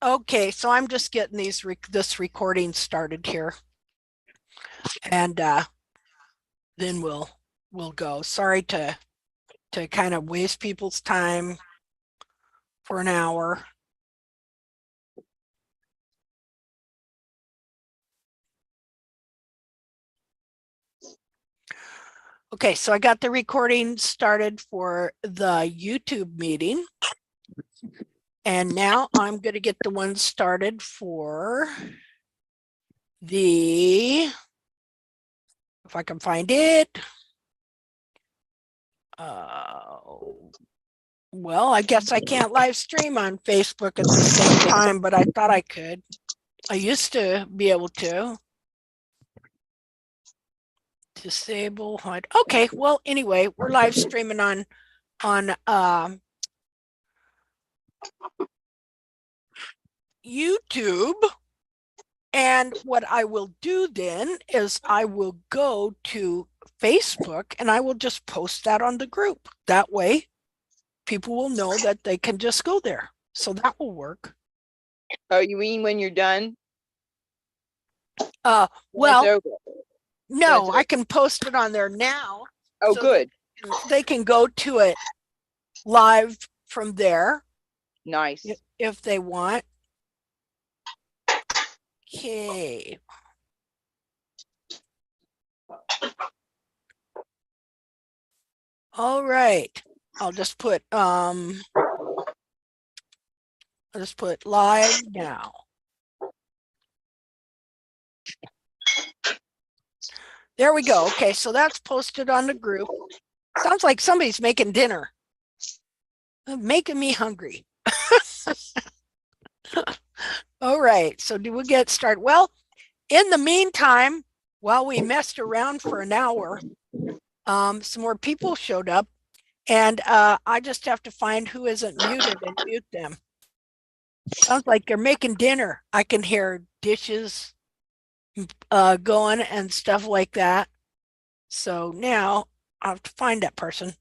Okay, so I'm just getting this recording started here, and then we'll go. Sorry to kind of waste people's time for an hour. Okay, so I got the recording started for the YouTube meeting, and now I'm going to get the one started for the, if I can find it. Well, I guess I can't live stream on Facebook at the same time, but I thought I could. I used to be able to. Disable HUD. Okay, well, anyway, we're live streaming on YouTube. And what I will do then is I will go to Facebook and I will just post that on the group. That way people will know that they can just go there. So that will work. Oh, you mean when you're done? Well, no, I can post it on there now. Oh, so good. They can go to it live from there. Nice. If they want. Okay. All right. I'll just put live now. There we go. Okay, so that's posted on the group. Sounds like somebody's making dinner. Making me hungry. All right, so do we get started? Well, in the meantime, while we messed around for an hour, some more people showed up, and I just have to find who isn't muted and mute them. Sounds like they're making dinner. I can hear dishes going and stuff like that. So now I have to find that person.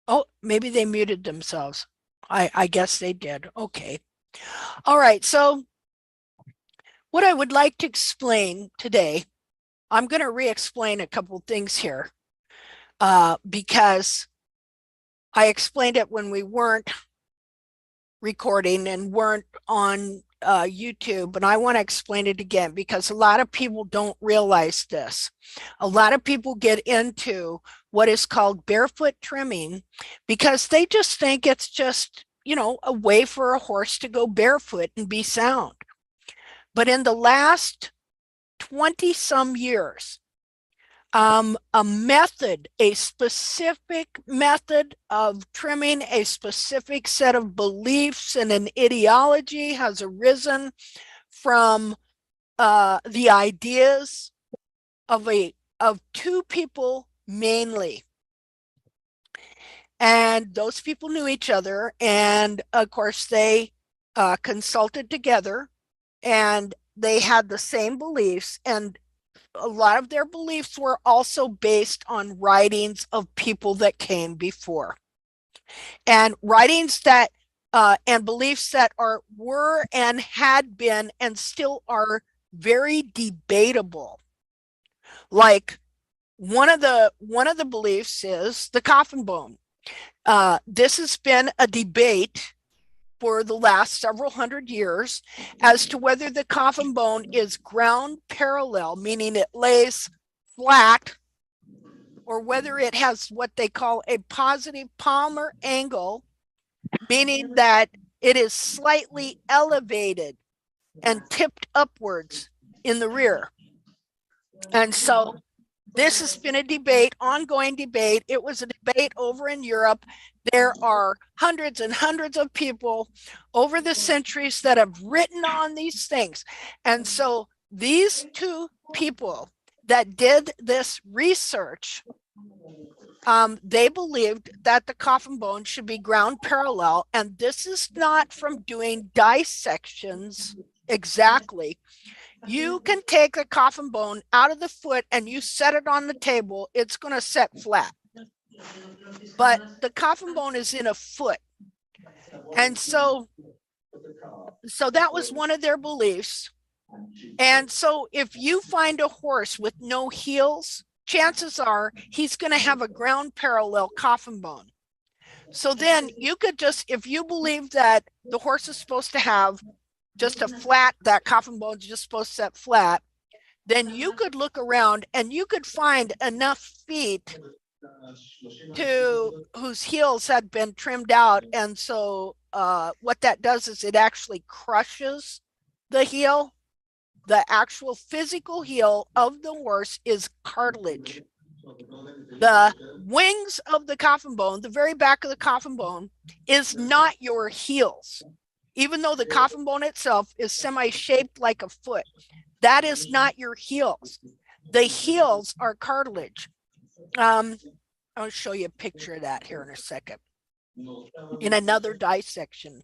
Oh, maybe they muted themselves. I guess they did. Okay. All right. So what I would like to explain today, I'm going to re-explain a couple things here because I explained it when we weren't recording and weren't on YouTube, and I want to explain it again because a lot of people don't realize this. A lot of people get into what is called barefoot trimming because they just think it's just, you know, a way for a horse to go barefoot and be sound. But in the last 20 some years, a specific method of trimming, a specific set of beliefs and an ideology has arisen from the ideas of two people mainly. And those people knew each other, and of course they consulted together, and they had the same beliefs, and a lot of their beliefs were also based on writings of people that came before, and writings that and beliefs that were and had been and still are very debatable. Like one of the beliefs is the coffin bone. This has been a debate for the last several hundred years as to whether the coffin bone is ground parallel, meaning it lays flat, or whether it has what they call a positive palmar angle, meaning that it is slightly elevated and tipped upwards in the rear. And so this has been a debate, ongoing debate. It was a debate over in Europe. There are hundreds and hundreds of people over the centuries that have written on these things. And so these two people that did this research, they believed that the coffin bone should be ground parallel. And this is not from doing dissections exactly. You can take the coffin bone out of the foot and you set it on the table, it's going to set flat. But the coffin bone is in a foot. And so So that was one of their beliefs. And so if you find a horse with no heels, chances are he's going to have a ground parallel coffin bone. So then you could just, if you believe that the horse is supposed to have just a flat, that coffin bone is just supposed to set flat, then you could look around and you could find enough feet to whose heels had been trimmed out. And so what that does is it actually crushes the heel. The actual physical heel of the horse is cartilage. The wings of the coffin bone, the very back of the coffin bone, is not your heels. Even though the coffin bone itself is semi-shaped like a foot, that is not your heels. The heels are cartilage. I'll show you a picture of that here in a second in another dissection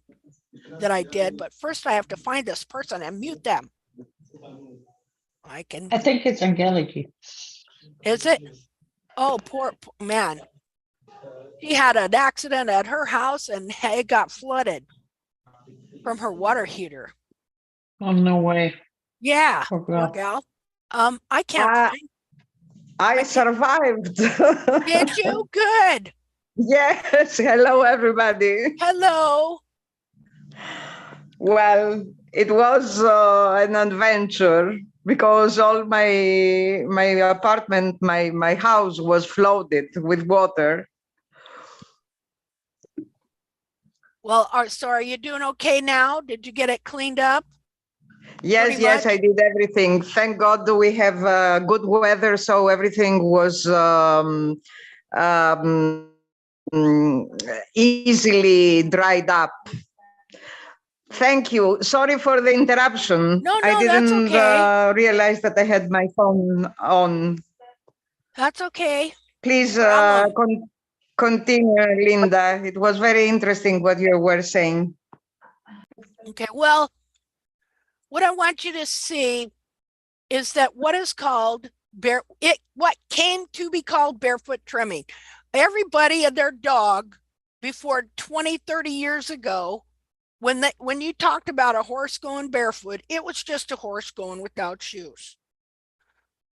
that I did. But first I have to find this person and mute them. I think it's Angeliki. Is it? Oh, poor man. She had an accident at her house and it got flooded from her water heater. Oh, no way. Yeah, Poor poor girl. gal. I can't find. I survived. Did you? Good. Yes. Hello, everybody. Hello. Well, it was an adventure because all my apartment, my house was flooded with water. Well, so are you doing okay now? Did you get it cleaned up? Yes, yes, I did everything. Thank God we have good weather, so everything was easily dried up. Thank you. Sorry for the interruption. No, I that's didn't okay. realize that I had my phone on. That's okay. Please No continue, Linda. It was very interesting what you were saying. Okay, well, what I want you to see is that what is called what came to be called barefoot trimming. Everybody and their dog before 20, 30 years ago, when you talked about a horse going barefoot, it was just a horse going without shoes.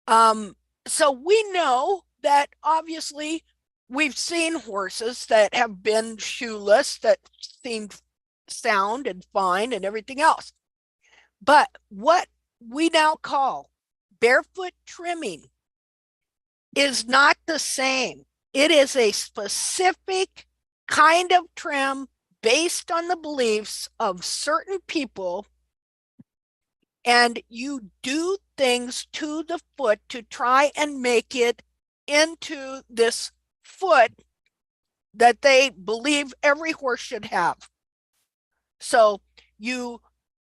So we know that obviously we've seen horses that have been shoeless that seemed sound and fine and everything else. But what we now call barefoot trimming is not the same. It is a specific kind of trim based on the beliefs of certain people, and you do things to the foot to try and make it into this foot that they believe every horse should have. So you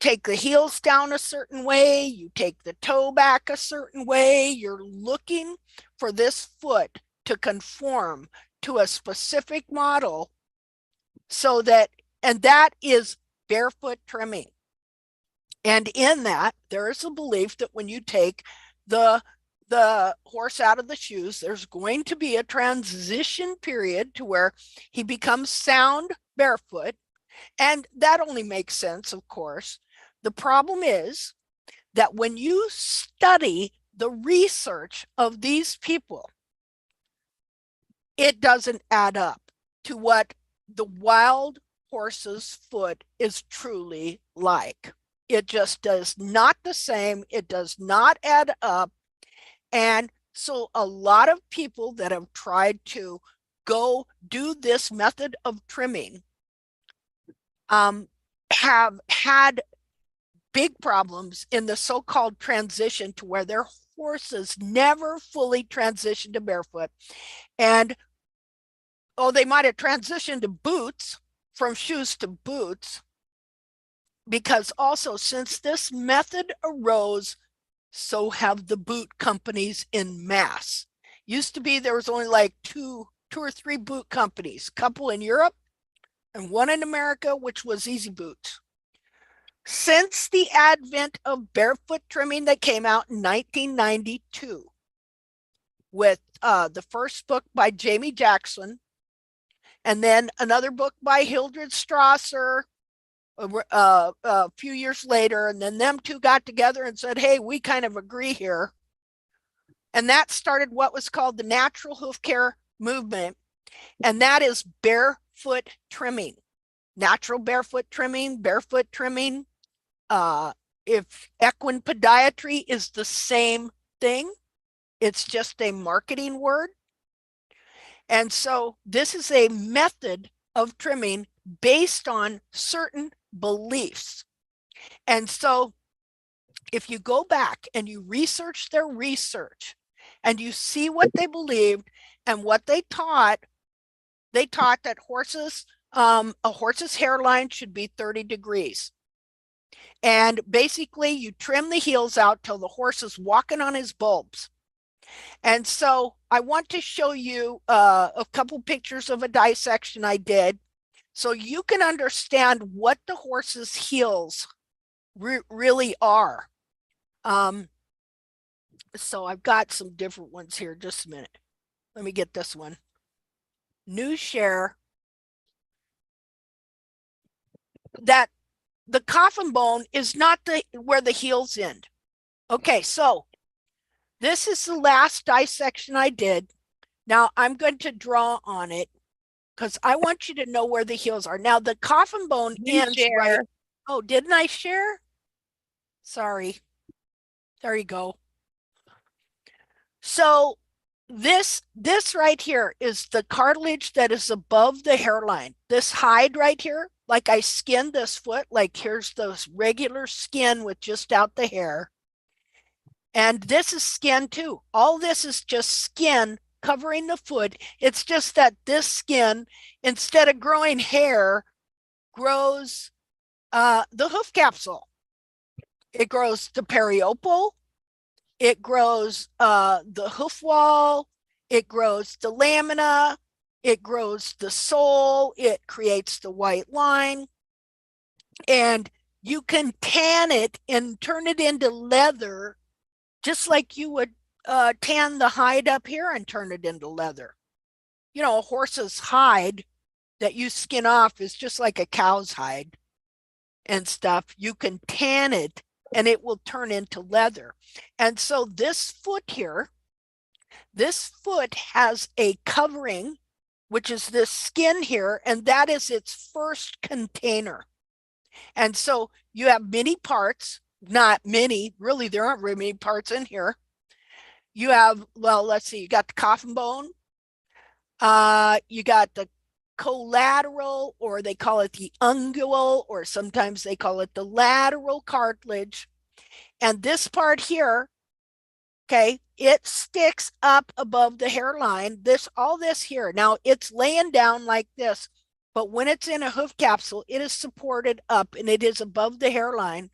take the heels down a certain way, you take the toe back a certain way, you're looking for this foot to conform to a specific model, so that, and that is barefoot trimming. And in that, there is a belief that when you take the horse out of the shoes, there's going to be a transition period to where he becomes sound barefoot. And that only makes sense, of course. The problem is that when you study the research of these people, it doesn't add up to what the wild horse's foot is truly like. It just does not the same. It does not add up. And so a lot of people that have tried to go do this method of trimming have had big problems in the so-called transition to where their horses never fully transitioned to barefoot. And they might have transitioned to boots, from shoes to boots, because also since this method arose, so have the boot companies in mass. Used to be there was only like two or three boot companies, a couple in Europe and one in America, which was Easy Boots. Since the advent of barefoot trimming that came out in 1992 with the first book by Jamie Jackson, and then another book by Hildred Strasser, a few years later, and then them two got together and said, hey, we kind of agree here. And that started what was called the natural hoof care movement. And that is barefoot trimming, natural barefoot trimming, barefoot trimming. If equine podiatry is the same thing, it's just a marketing word. And so this is a method of trimming based on certain beliefs. And so if you go back and you research their research and you see what they believed and what they taught that horses, a horse's hairline should be 30 degrees. And basically you trim the heels out till the horse is walking on his bulbs. And so I want to show you a couple pictures of a dissection I did so you can understand what the horse's heels really are. So I've got some different ones here. Just a minute. Let me get this one. New share. That the coffin bone is not where the heels end. Okay, so this is the last dissection I did. Now I'm going to draw on it because I want you to know where the heels are. Now the coffin bone ends right. Oh, didn't I share? Sorry. There you go. So this right here is the cartilage that is above the hairline. This hide right here, like I skinned this foot, like here's the regular skin with just out the hair. And this is skin too. All this is just skin covering the foot. It's just that this skin, instead of growing hair, grows the hoof capsule. It grows the periopal. It grows the hoof wall. It grows the lamina. It grows the sole. It creates the white line. And you can tan it and turn it into leather, just like you would tan the hide up here and turn it into leather. You know, a horse's hide that you skin off is just like a cow's hide and stuff. You can tan it and it will turn into leather. And so this foot here, this foot has a covering, which is this skin here, and that is its first container. And so you have many parts, not many, really, there aren't very many parts in here. You have, well, let's see, you got the coffin bone, you got the collateral, or they call it the ungual, or sometimes they call it the lateral cartilage. And this part here, okay, it sticks up above the hairline. All this here, now it's laying down like this, but when it's in a hoof capsule, it is supported up and it is above the hairline.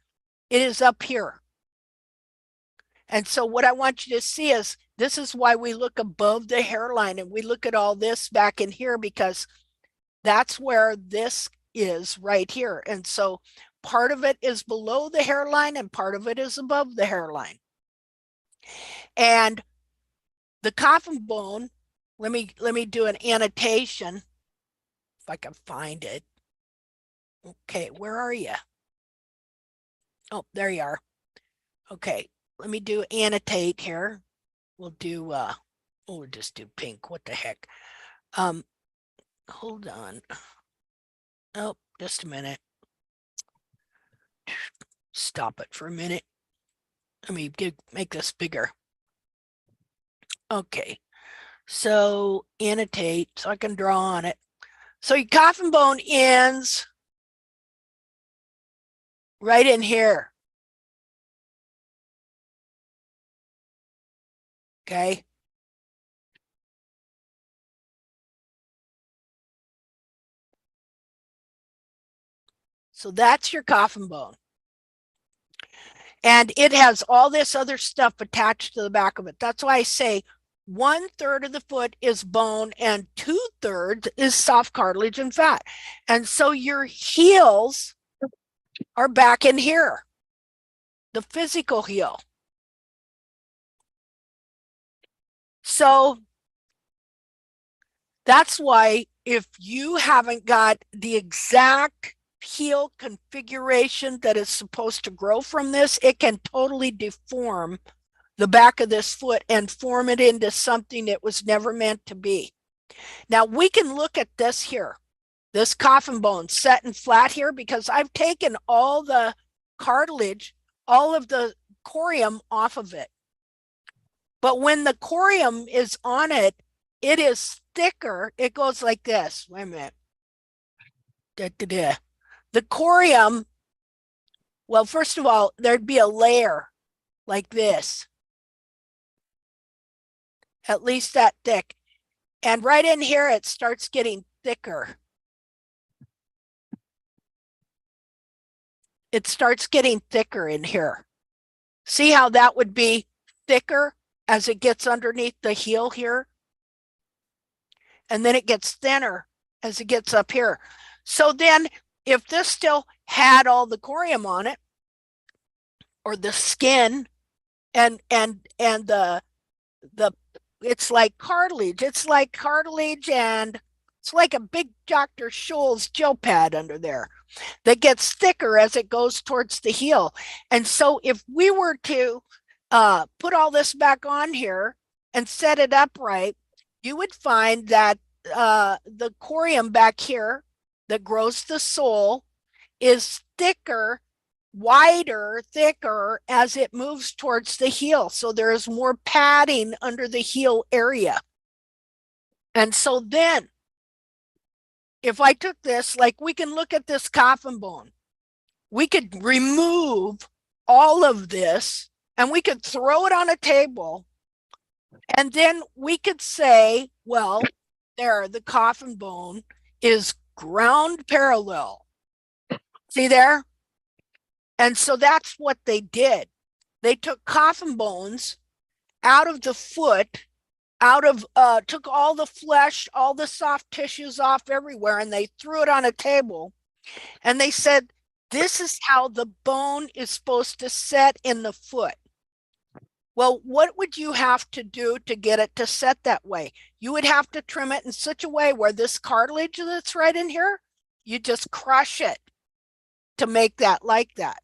It is up here. And so what I want you to see is this is why we look above the hairline and we look at all this back in here, because that's where this is right here. And so part of it is below the hairline and part of it is above the hairline. And the coffin bone, let me do an annotation if I can find it. Okay, where are you? Oh, there you are. Okay, let me do annotate here. We'll do we'll just do pink. What the heck? Hold on. Oh, just a minute. Stop it for a minute. Let me make this bigger. Okay, so annotate so I can draw on it. So your coffin bone ends right in here. Okay. So that's your coffin bone. And it has all this other stuff attached to the back of it. That's why I say 1/3 of the foot is bone and 2/3 is soft cartilage and fat. And so your heels are back in here, the physical heel. So that's why if you haven't got the exact heel configuration that is supposed to grow from this, it can totally deform the back of this foot and form it into something it was never meant to be. Now we can look at this here, this coffin bone set and flat here, because I've taken all the cartilage, all of the corium off of it. But when the corium is on it, it is thicker. It goes like this. Wait a minute. The corium, well, first of all, there'd be a layer like this, at least that thick. And right in here, it starts getting thicker. It starts getting thicker in here. See how that would be thicker as it gets underneath the heel here? And then it gets thinner as it gets up here. So then if this still had all the corium on it, or the skin, and the it's like cartilage. It's like cartilage, and it's like a big Dr. Scholl's gel pad under there that gets thicker as it goes towards the heel. And so if we were to put all this back on here and set it upright, you would find that the corium back here that grows the sole is thicker, wider, thicker as it moves towards the heel. So there is more padding under the heel area. And so then if I took this, like we can look at this coffin bone, we could remove all of this and we could throw it on a table. And then we could say, well, there, the coffin bone is ground parallel. See there? And so that's what they did. They took coffin bones out of the foot, took all the flesh, all the soft tissues off everywhere, and they threw it on a table. And they said, this is how the bone is supposed to set in the foot. Well, what would you have to do to get it to set that way? You would have to trim it in such a way where this cartilage that's right in here, you just crush it to make that like that.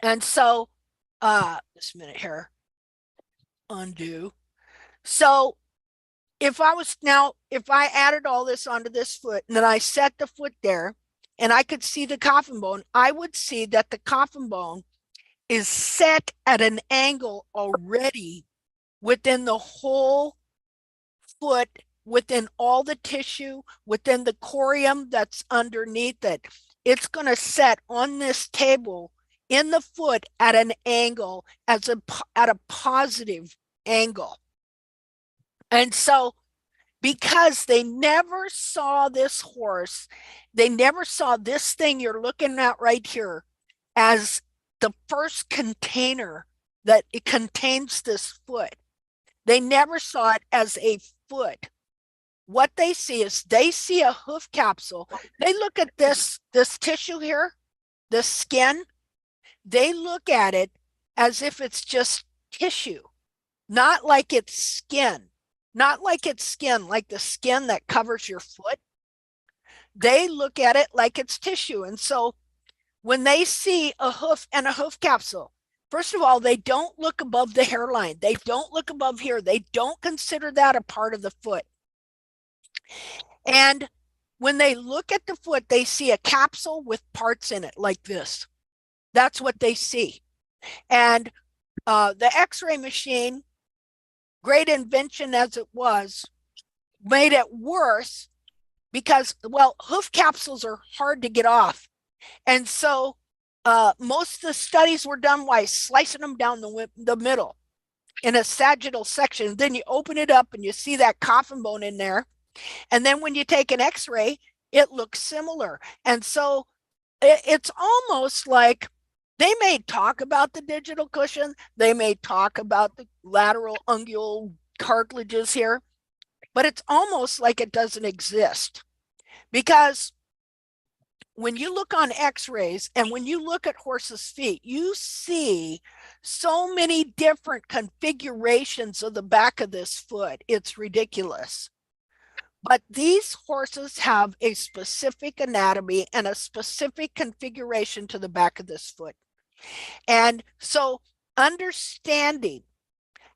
And so, just a minute here, undo. So if I added all this onto this foot and then I set the foot there and I could see the coffin bone, I would see that the coffin bone is set at an angle already within the whole foot, within all the tissue, within the corium that's underneath it. It's going to set on this table in the foot at an angle, at a positive angle. And so because they never saw this horse, they never saw this thing you're looking at right here as the first container that it contains this foot. They never saw it as a foot. What they see is they see a hoof capsule. They look at this tissue here, the skin. They look at it as if it's just tissue, not like it's skin, not like it's skin, like the skin that covers your foot. They look at it like it's tissue. And so when they see a hoof and a hoof capsule, first of all, they don't look above the hairline. They don't look above here. They don't consider that a part of the foot. And when they look at the foot, they see a capsule with parts in it like this. That's what they see. And the X-ray machine, great invention as it was, made it worse because, well, hoof capsules are hard to get off. And so most of the studies were done by slicing them down the middle in a sagittal section. Then you open it up and you see that coffin bone in there. And then when you take an X-ray, it looks similar. And so it's almost like they may talk about the digital cushion. They may talk about the lateral ungual cartilages here, but it's almost like it doesn't exist. Because when you look on X-rays and when you look at horses' feet, you see so many different configurations of the back of this foot. It's ridiculous. But these horses have a specific anatomy and a specific configuration to the back of this foot. And so understanding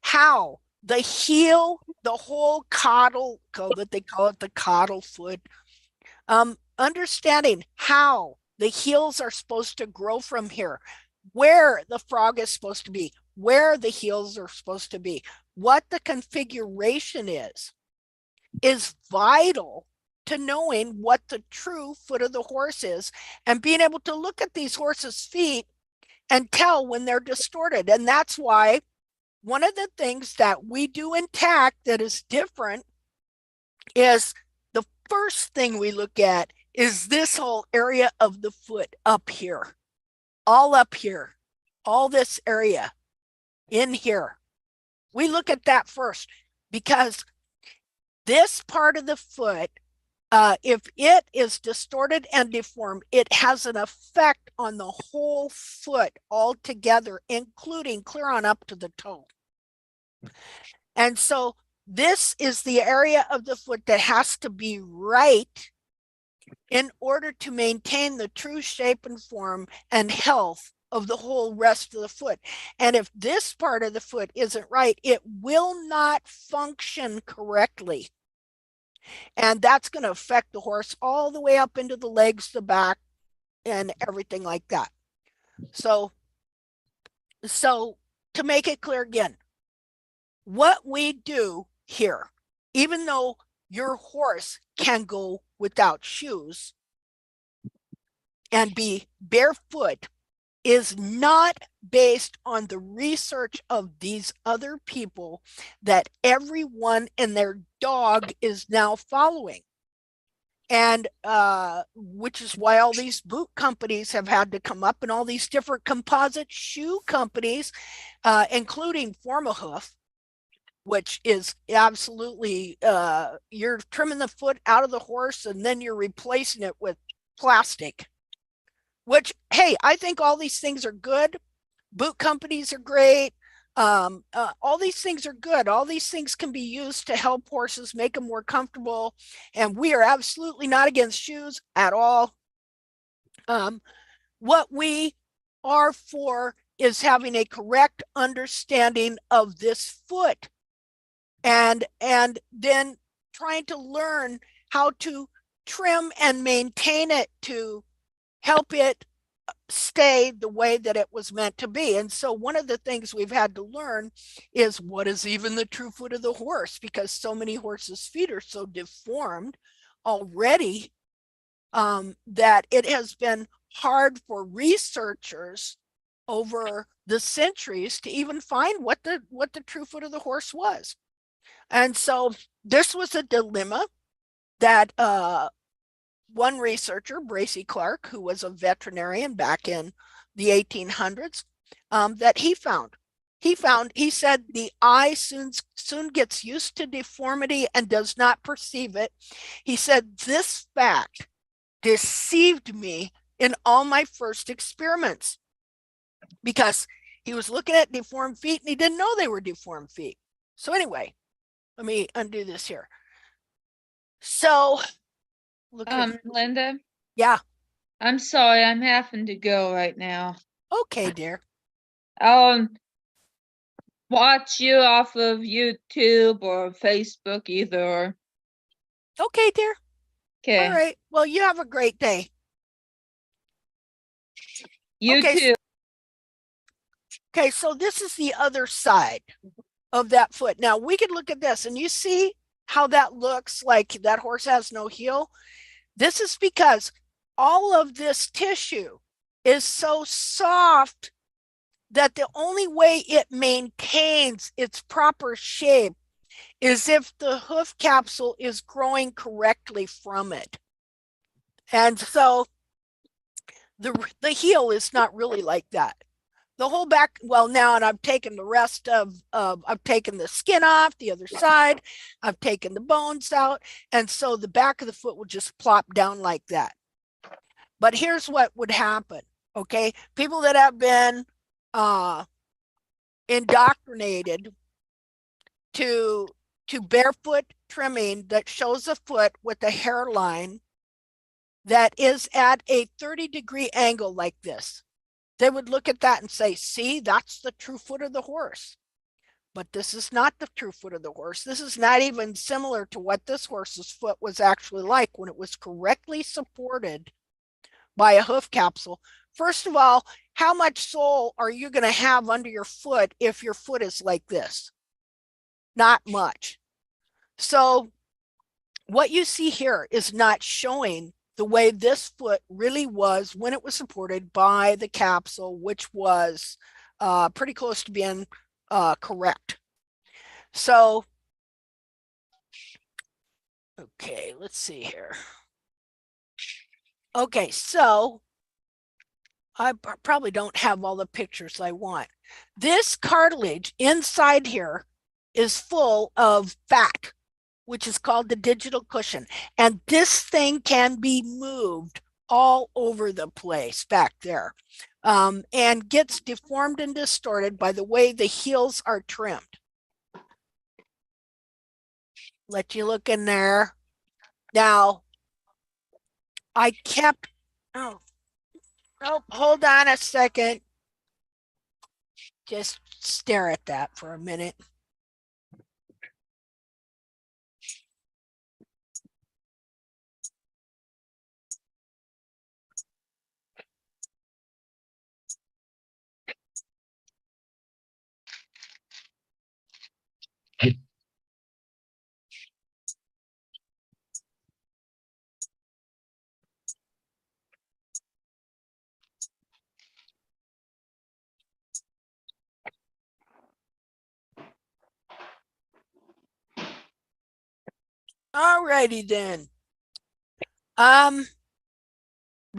how the heel, the whole caudal, that they call it the caudal foot, understanding how the heels are supposed to grow from here, where the frog is supposed to be, where the heels are supposed to be, what the configuration is vital to knowing what the true foot of the horse is and being able to look at these horses' feet and tell when they're distorted. And that's why one of the things that we do in TACT that is different is the first thing we look at is this whole area of the foot up here, all this area in here. We look at that first because this part of the foot, if it is distorted and deformed, it has an effect on the whole foot altogether, including clear on up to the toe. And so this is the area of the foot that has to be right in order to maintain the true shape and form and health of the whole rest of the foot. And if this part of the foot isn't right, it will not function correctly. And that's going to affect the horse all the way up into the legs, the back, and everything like that. So to make it clear again, what we do here, even though your horse can go without shoes and be barefoot, is not based on the research of these other people that everyone and their dog is now following. And which is why all these boot companies have had to come up, and all these different composite shoe companies, including Hoof, which is absolutely, you're trimming the foot out of the horse and then you're replacing it with plastic. Which, hey, I think all these things are good. Boot companies are great. All these things are good. All these things can be used to help horses, make them more comfortable. And we are absolutely not against shoes at all. What we are for is having a correct understanding of this foot, and then trying to learn how to trim and maintain it to help it stay the way that it was meant to be. And so one of the things we've had to learn is what is even the true foot of the horse, because so many horses' feet are so deformed already, that it has been hard for researchers over the centuries to even find what the true foot of the horse was. And so this was a dilemma that one researcher, Bracy Clark, who was a veterinarian back in the 1800s, that he found. He said the eye soon gets used to deformity and does not perceive it. He said this fact deceived me in all my first experiments, because he was looking at deformed feet and he didn't know they were deformed feet. So anyway, let me undo this here. So look at Linda, yeah. I'm sorry, I'm having to go right now. Okay, dear. Watch you off of YouTube or Facebook, either. Okay, dear. Okay. All right. Well, you have a great day. You Okay. too. Okay, so this is the other side of that foot. Now we could look at this and you see how that looks like that horse has no heel. This is because all of this tissue is so soft that the only way it maintains its proper shape is if the hoof capsule is growing correctly from it. And so the heel is not really like that. The whole back, well, now, and I've taken the rest of, I've taken the skin off the other side, I've taken the bones out, and so the back of the foot will just plop down like that. But here's what would happen, okay? People that have been indoctrinated to barefoot trimming that shows a foot with a hairline that is at a 30-degree angle like this, they would look at that and say, see, that's the true foot of the horse. But this is not the true foot of the horse. This is not even similar to what this horse's foot was actually like when it was correctly supported by a hoof capsule. First of all, how much sole are you going to have under your foot if your foot is like this? Not much. So what you see here is not showing the way this foot really was when it was supported by the capsule, which was pretty close to being correct. So, okay, let's see here. Okay, so I probably don't have all the pictures I want. This cartilage inside here is full of fat, which is called the digital cushion. And this thing can be moved all over the place back there, and gets deformed and distorted by the way the heels are trimmed. Let you look in there. Now, I kept, oh, hold on a second. Just stare at that for a minute. Alrighty then. But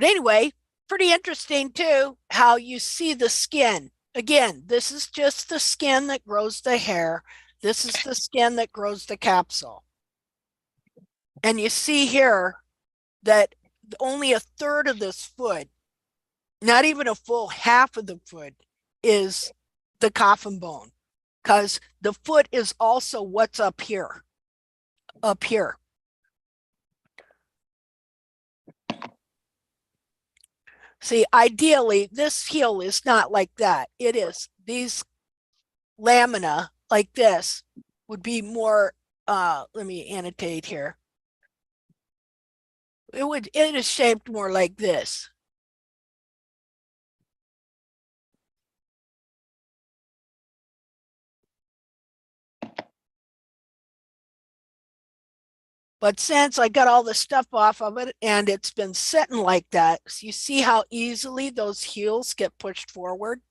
anyway, pretty interesting too, how you see the skin. Again, this is just the skin that grows the hair. This is the skin that grows the capsule. And you see here that only a third of this foot, not even a full half of the foot, is the coffin bone, because the foot is also what's up here. Up here. See, ideally, this heel is not like that. It is these lamina like this would be more, let me annotate here. It is shaped more like this. But since I got all the stuff off of it and it's been sitting like that, so you see how easily those heels get pushed forward.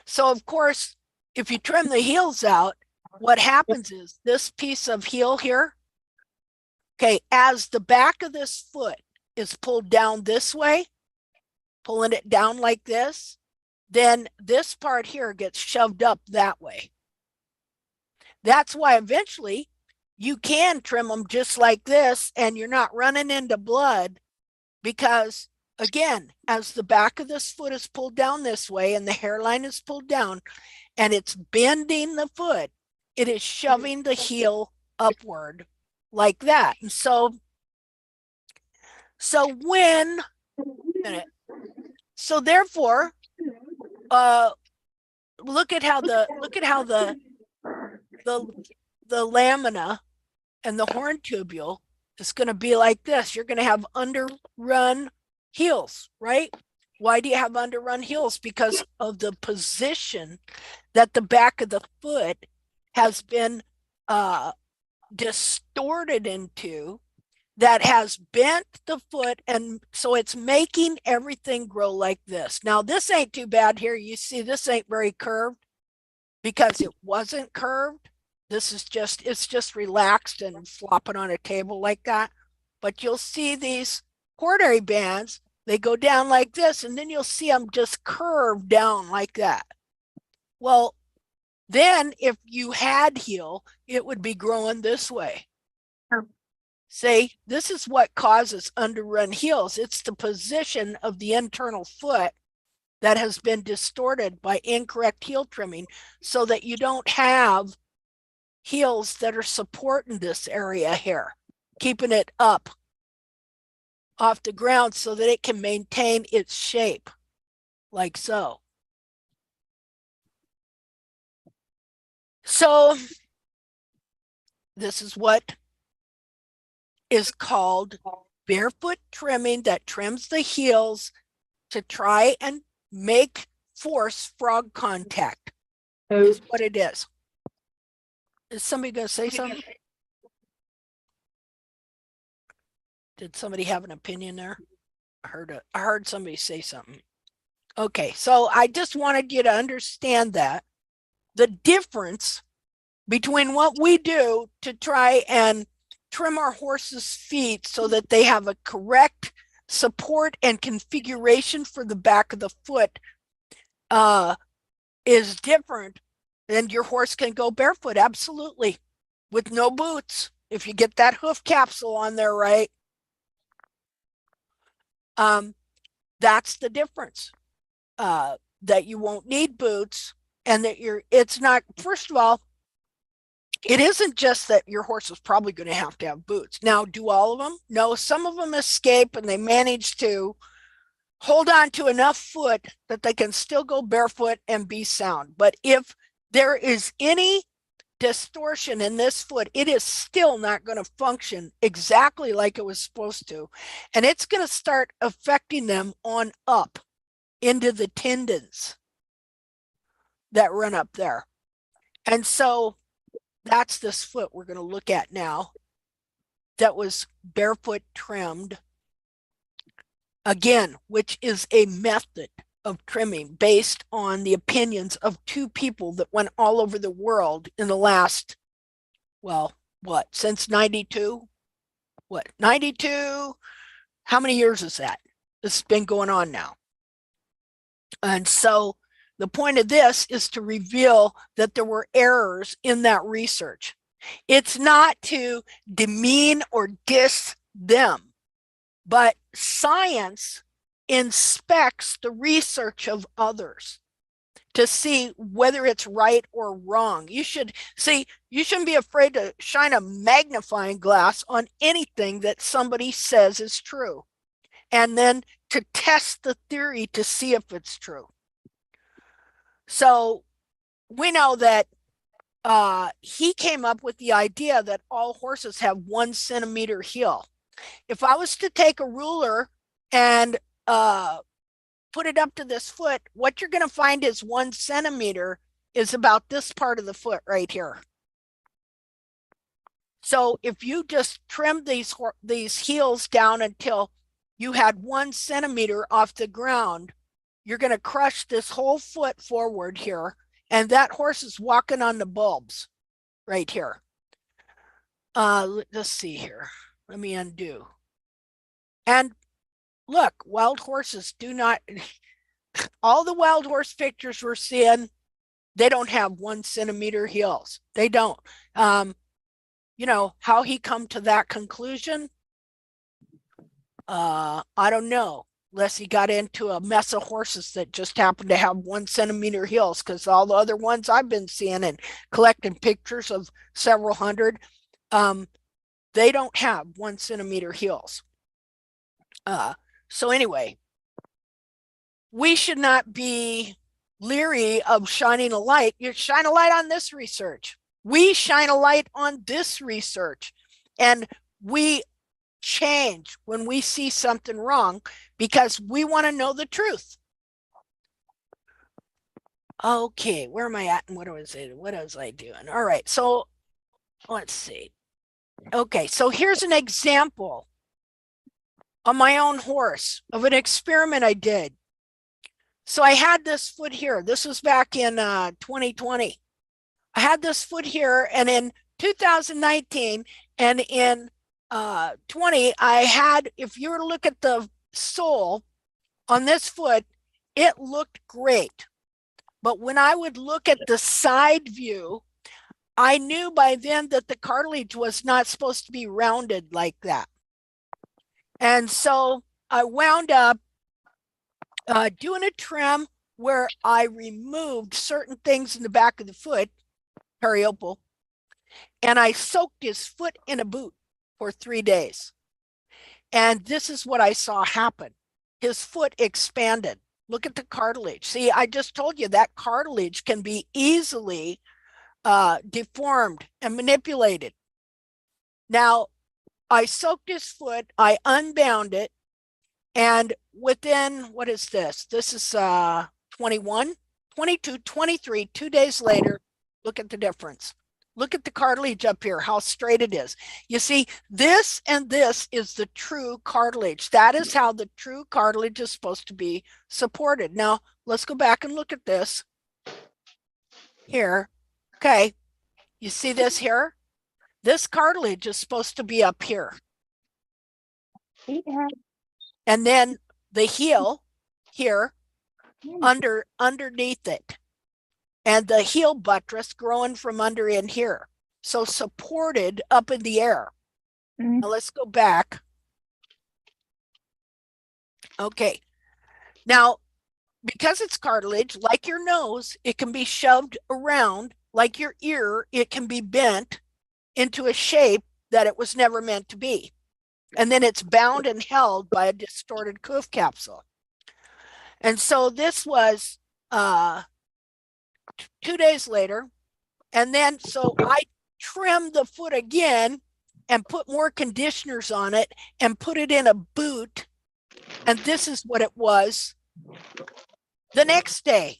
So of course, if you trim the heels out, what happens is this piece of heel here, okay, as the back of this foot is pulled down this way, pulling it down like this, then this part here gets shoved up that way. That's why eventually you can trim them just like this and you're not running into blood, because again, as the back of this foot is pulled down this way and the hairline is pulled down and it's bending the foot, it is shoving the heel upward like that. And so when, so therefore, look at how the lamina and the horn tubule is going to be like this. You're going to have underrun heels, right? Why do you have underrun heels? Because of the position that the back of the foot has been distorted into, that has bent the foot, and so it's making everything grow like this. Now this ain't too bad here. You see this ain't very curved because it wasn't curved. This is just, it's just relaxed and flopping on a table like that. But you'll see these coronary bands, they go down like this, and then you'll see them just curve down like that. Well, then if you had heel, it would be growing this way. See, this is what causes underrun heels. It's the position of the internal foot that has been distorted by incorrect heel trimming, so that you don't have heels that are supporting this area here, keeping it up off the ground so that it can maintain its shape, like so. So this is what is called barefoot trimming, that trims the heels to try and make force frog contact. Is what it is. Is somebody going to say something? Did somebody have an opinion there? I heard somebody say something. Okay, so I just wanted you to understand that the difference between what we do to try and trim our horses' feet so that they have a correct support and configuration for the back of the foot is different. And your horse can go barefoot, absolutely, with no boots, if you get that hoof capsule on there right. That's the difference. That you won't need boots, and that it's not, first of all, it isn't just that your horse is probably going to have boots. Now, do all of them? No, some of them escape and they manage to hold on to enough foot that they can still go barefoot and be sound. But if there is any distortion in this foot, it is still not going to function exactly like it was supposed to. And it's going to start affecting them on up into the tendons that run up there. And so that's this foot we're going to look at now that was barefoot trimmed. Again, which is a method of trimming based on the opinions of two people that went all over the world in the last, well, what, since 92? What, 92? How many years is that? It's been going on now. And so the point of this is to reveal that there were errors in that research. It's not to demean or diss them, but science inspects the research of others to see whether it's right or wrong. You shouldn't be afraid to shine a magnifying glass on anything that somebody says is true, and then to test the theory to see if it's true. So we know that he came up with the idea that all horses have 1 centimeter heel. If I was to take a ruler and put it up to this foot, what you're going to find is 1 centimeter is about this part of the foot right here. So if you just trimmed these heels down until you had 1 centimeter off the ground, you're going to crush this whole foot forward here, and that horse is walking on the bulbs right here. Let's see here. Let me undo. And look, wild horses do not, all the wild horse pictures we're seeing, they don't have 1 centimeter heels. They don't. You know, how he come to that conclusion? I don't know, unless he got into a mess of horses that just happened to have 1 centimeter heels, because all the other ones I've been seeing and collecting pictures of several hundred, they don't have 1 centimeter heels. So anyway, we should not be leery of shining a light. You shine a light on this research. We shine a light on this research, and we change when we see something wrong because we want to know the truth. Okay, where am I at and what was I doing? All right, so let's see. Okay, so here's an example on my own horse of an experiment I did. So I had this foot here. This was back in 2020. I had this foot here, and in 2019 and in 20, I had, if you were to look at the sole on this foot, it looked great. But when I would look at the side view, I knew by then that the cartilage was not supposed to be rounded like that. And so I wound up doing a trim where I removed certain things in the back of the foot, periopal, and I soaked his foot in a boot for 3 days. And this is what I saw happen. His foot expanded. Look at the cartilage. See, I just told you that cartilage can be easily deformed and manipulated. Now, I soaked his foot, I unbound it, and within, what is this? This is 21, 22, 23, 2 days later, look at the difference. Look at the cartilage up here, how straight it is. You see, this and this is the true cartilage. That is how the true cartilage is supposed to be supported. Now, let's go back and look at this here. Okay, you see this here? This cartilage is supposed to be up here. And then the heel here underneath it. And the heel buttress growing from under in here. So supported up in the air. Now let's go back. Okay. Now, because it's cartilage, like your nose, it can be shoved around. Like your ear, it can be bent into a shape that it was never meant to be. And then it's bound and held by a distorted hoof capsule. And so this was 2 days later. And then, so I trimmed the foot again and put more conditioners on it and put it in a boot. And this is what it was the next day.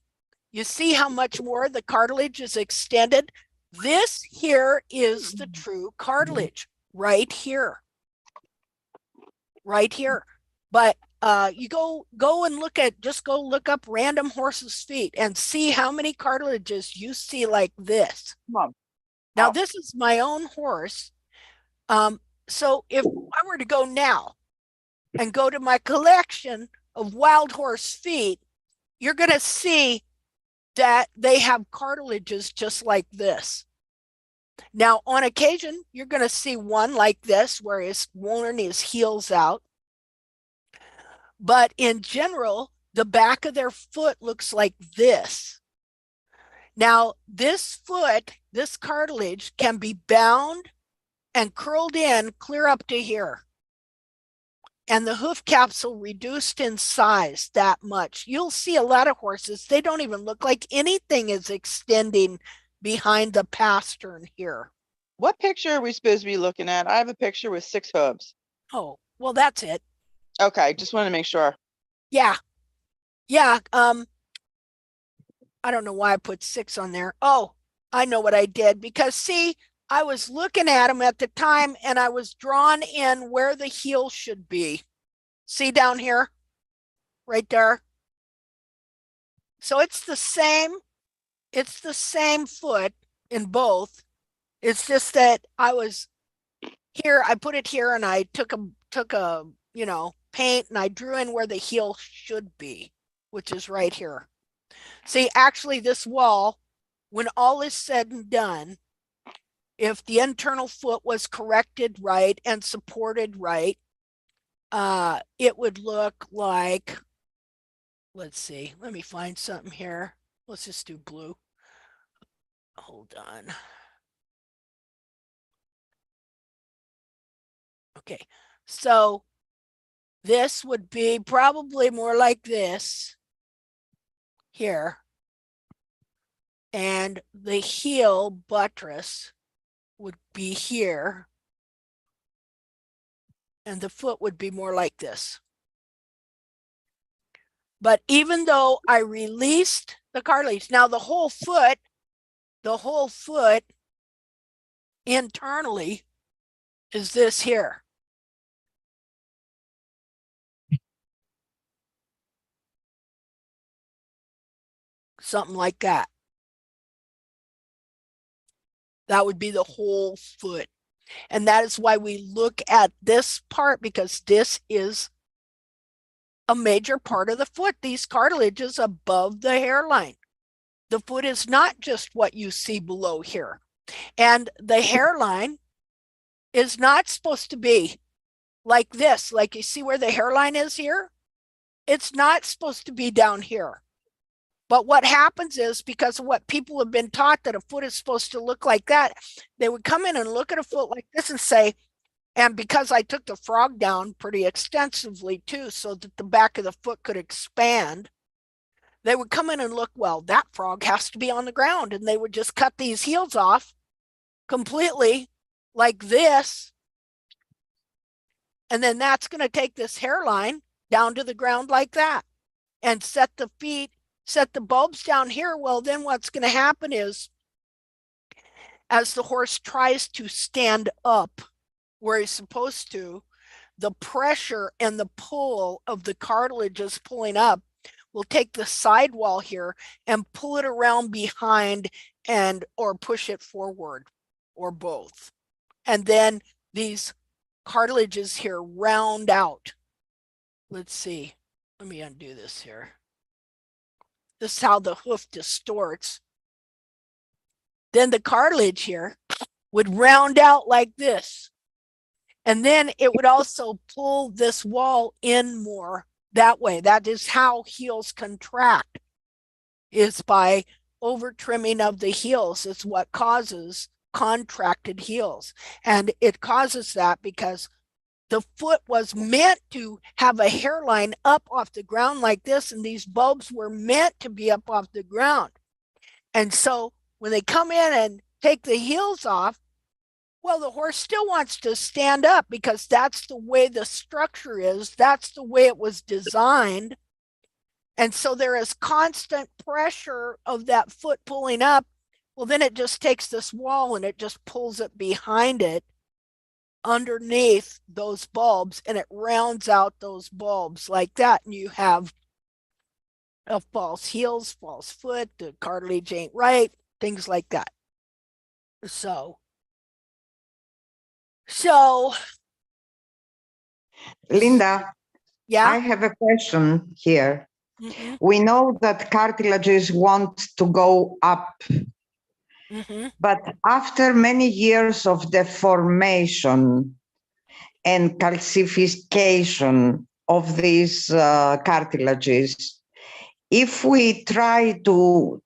You see how much more the cartilage is extended? This here is the true cartilage right here. Right here. But you go and look up random horses' feet and see how many cartilages you see like this. Mom. Now, Wow. this is my own horse. So if I were to go now and go to my collection of wild horse feet, you're going to see that they have cartilages just like this. Now, on occasion, you're going to see one like this where he's worn his heels out. But in general, the back of their foot looks like this. Now, this foot, this cartilage can be bound and curled in clear up to here. And the hoof capsule reduced in size that much. You'll see a lot of horses, they don't even look like anything is extending behind the pastern here. What picture are we supposed to be looking at? I have a picture with 6 hooves. Oh, well, that's it. Okay, just want to make sure. Yeah. Yeah. I don't know why I put 6 on there. Oh, I know what I did, because see, I was looking at them at the time and I was drawn in where the heel should be. See down here, right there. So it's the same foot in both. It's just that I was here, I put it here and I took a, paint and I drew in where the heel should be, which is right here. See, actually this wall, when all is said and done, if the internal foot was corrected right and supported right, it would look like, let's see, let me find something here. Let's just do blue. Hold on. Okay, so this would be probably more like this here. And the heel buttress would be here. And the foot would be more like this. But even though I released the cartilage, now the whole foot internally is this here. Something like that. That would be the whole foot. And that is why we look at this part, because this is a major part of the foot. These cartilages above the hairline. The foot is not just what you see below here. And the hairline is not supposed to be like this. Like you see where the hairline is here? It's not supposed to be down here. But what happens is, because of what people have been taught, that a foot is supposed to look like that, they would come in and look at a foot like this and say, and because I took the frog down pretty extensively too, so that the back of the foot could expand, they would come in and look, well, that frog has to be on the ground. And they would just cut these heels off completely like this. And then that's going to take this hairline down to the ground like that and set the feet, set the bulbs down here. Well, then what's going to happen is, as the horse tries to stand up where he's supposed to, the pressure and the pull of the cartilages pulling up will take the sidewall here and pull it around behind and or push it forward, or both. And then these cartilages here round out. Let's see. Let me undo this here. This is how the hoof distorts. Then the cartilage here would round out like this. And then it would also pull this wall in more that way. That is how heels contract, is by over trimming of the heels. It's what causes contracted heels. And it causes that because the foot was meant to have a hairline up off the ground like this, and these bulbs were meant to be up off the ground. And so when they come in and take the heels off, well, the horse still wants to stand up because that's the way the structure is. That's the way it was designed. And so there is constant pressure of that foot pulling up. Well, then it just takes this wall and it just pulls it behind it underneath those bulbs, and it rounds out those bulbs like that. And you have a false heels, false foot, the cartilage ain't right, things like that. So Linda, yeah. I have a question here. Mm-hmm. We know that cartilages want to go up, Mm-hmm. but after many years of deformation and calcification of these cartilages, if we try to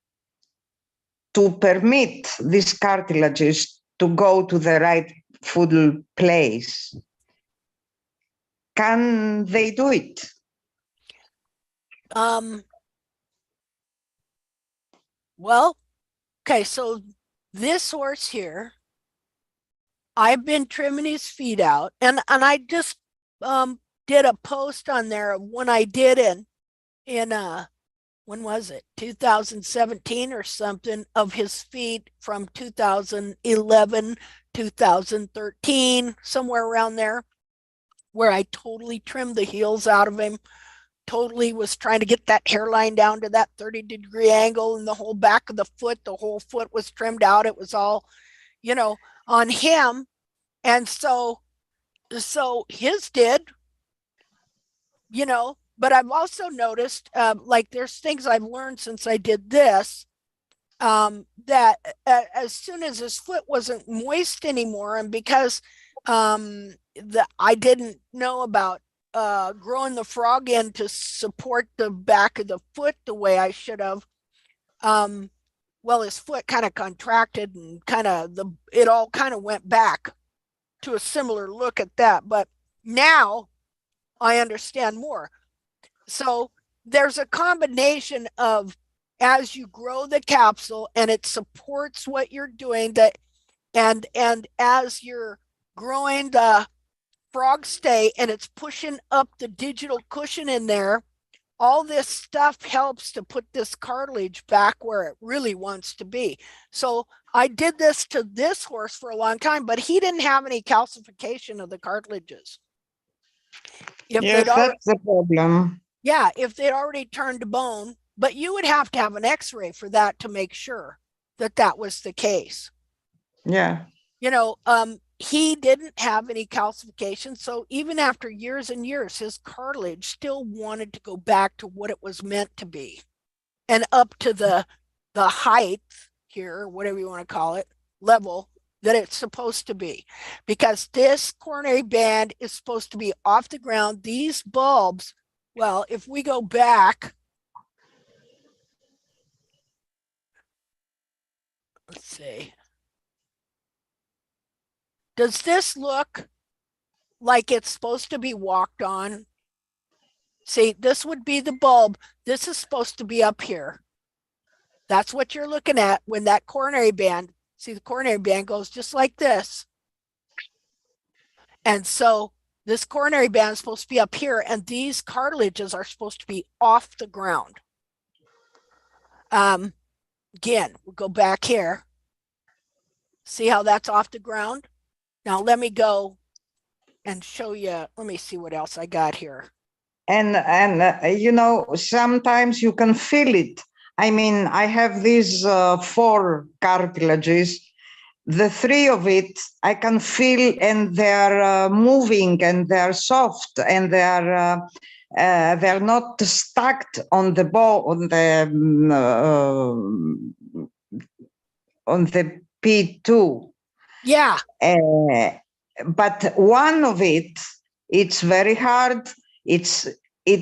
permit these cartilages to go to the rightful place, can they do it? Well, okay, so this horse here, I've been trimming his feet out, and I just did a post on there of when I did in when was it, 2017 or something, of his feet from 2011, 2013, somewhere around there, where I totally trimmed the heels out of him, totally was trying to get that hairline down to that 30-degree angle, and the whole back of the foot, the whole foot was trimmed out. It was all, on him. And so his did, but I've also noticed, like, there's things I've learned since I did this, that as soon as his foot wasn't moist anymore, and because I didn't know about growing the frog in to support the back of the foot the way I should have, well, his foot kind of contracted, and it all kind of went back to a similar look at that. But now I understand more. So there's a combination of, as you grow the capsule and it supports what you're doing, that and as you're growing the frog stay and it's pushing up the digital cushion in there, all this stuff helps to put this cartilage back where it really wants to be. So I did this to this horse for a long time, but he didn't have any calcification of the cartilages. Yes, that's the problem. Yeah, if they'd already turned to bone, but you would have to have an x-ray for that to make sure that that was the case. Yeah. He didn't have any calcification. So even after years and years, his cartilage still wanted to go back to what it was meant to be, and up to the height here, whatever you want to call it, level that it's supposed to be, because this coronary band is supposed to be off the ground. These bulbs, well, if we go back see. Does this look like it's supposed to be walked on? See, this would be the bulb. This is supposed to be up here. That's what you're looking at when that coronary band, see the coronary band goes just like this. And so this coronary band is supposed to be up here and these cartilages are supposed to be off the ground. Again, we'll go back here. See how that's off the ground? Now let me go and show you. Let me see what else I got here. And you know, sometimes you can feel it. I mean, I have these 4 cartilages. The 3 of it I can feel, and they're moving, and they're soft, and they're not stacked on the on the P2. Yeah. But one of it's very hard. It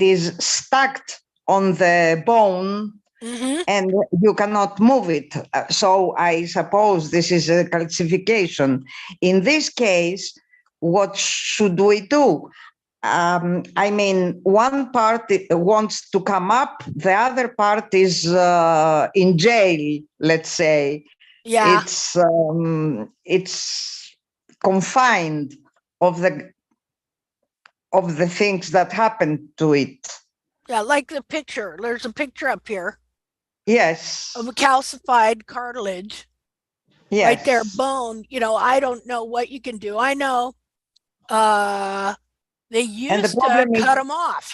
is stacked on the bone, and you cannot move it. So I suppose this is a calcification. In this case, what should we do? I mean, one part wants to come up, the other part is in jail, let's say. Yeah. It's confined of the things that happen to it. Yeah, like the picture. There's a picture up here. Yes. Of a calcified cartilage. Yes. Right there, bone. You know, I don't know what you can do. I know they used to cut them off.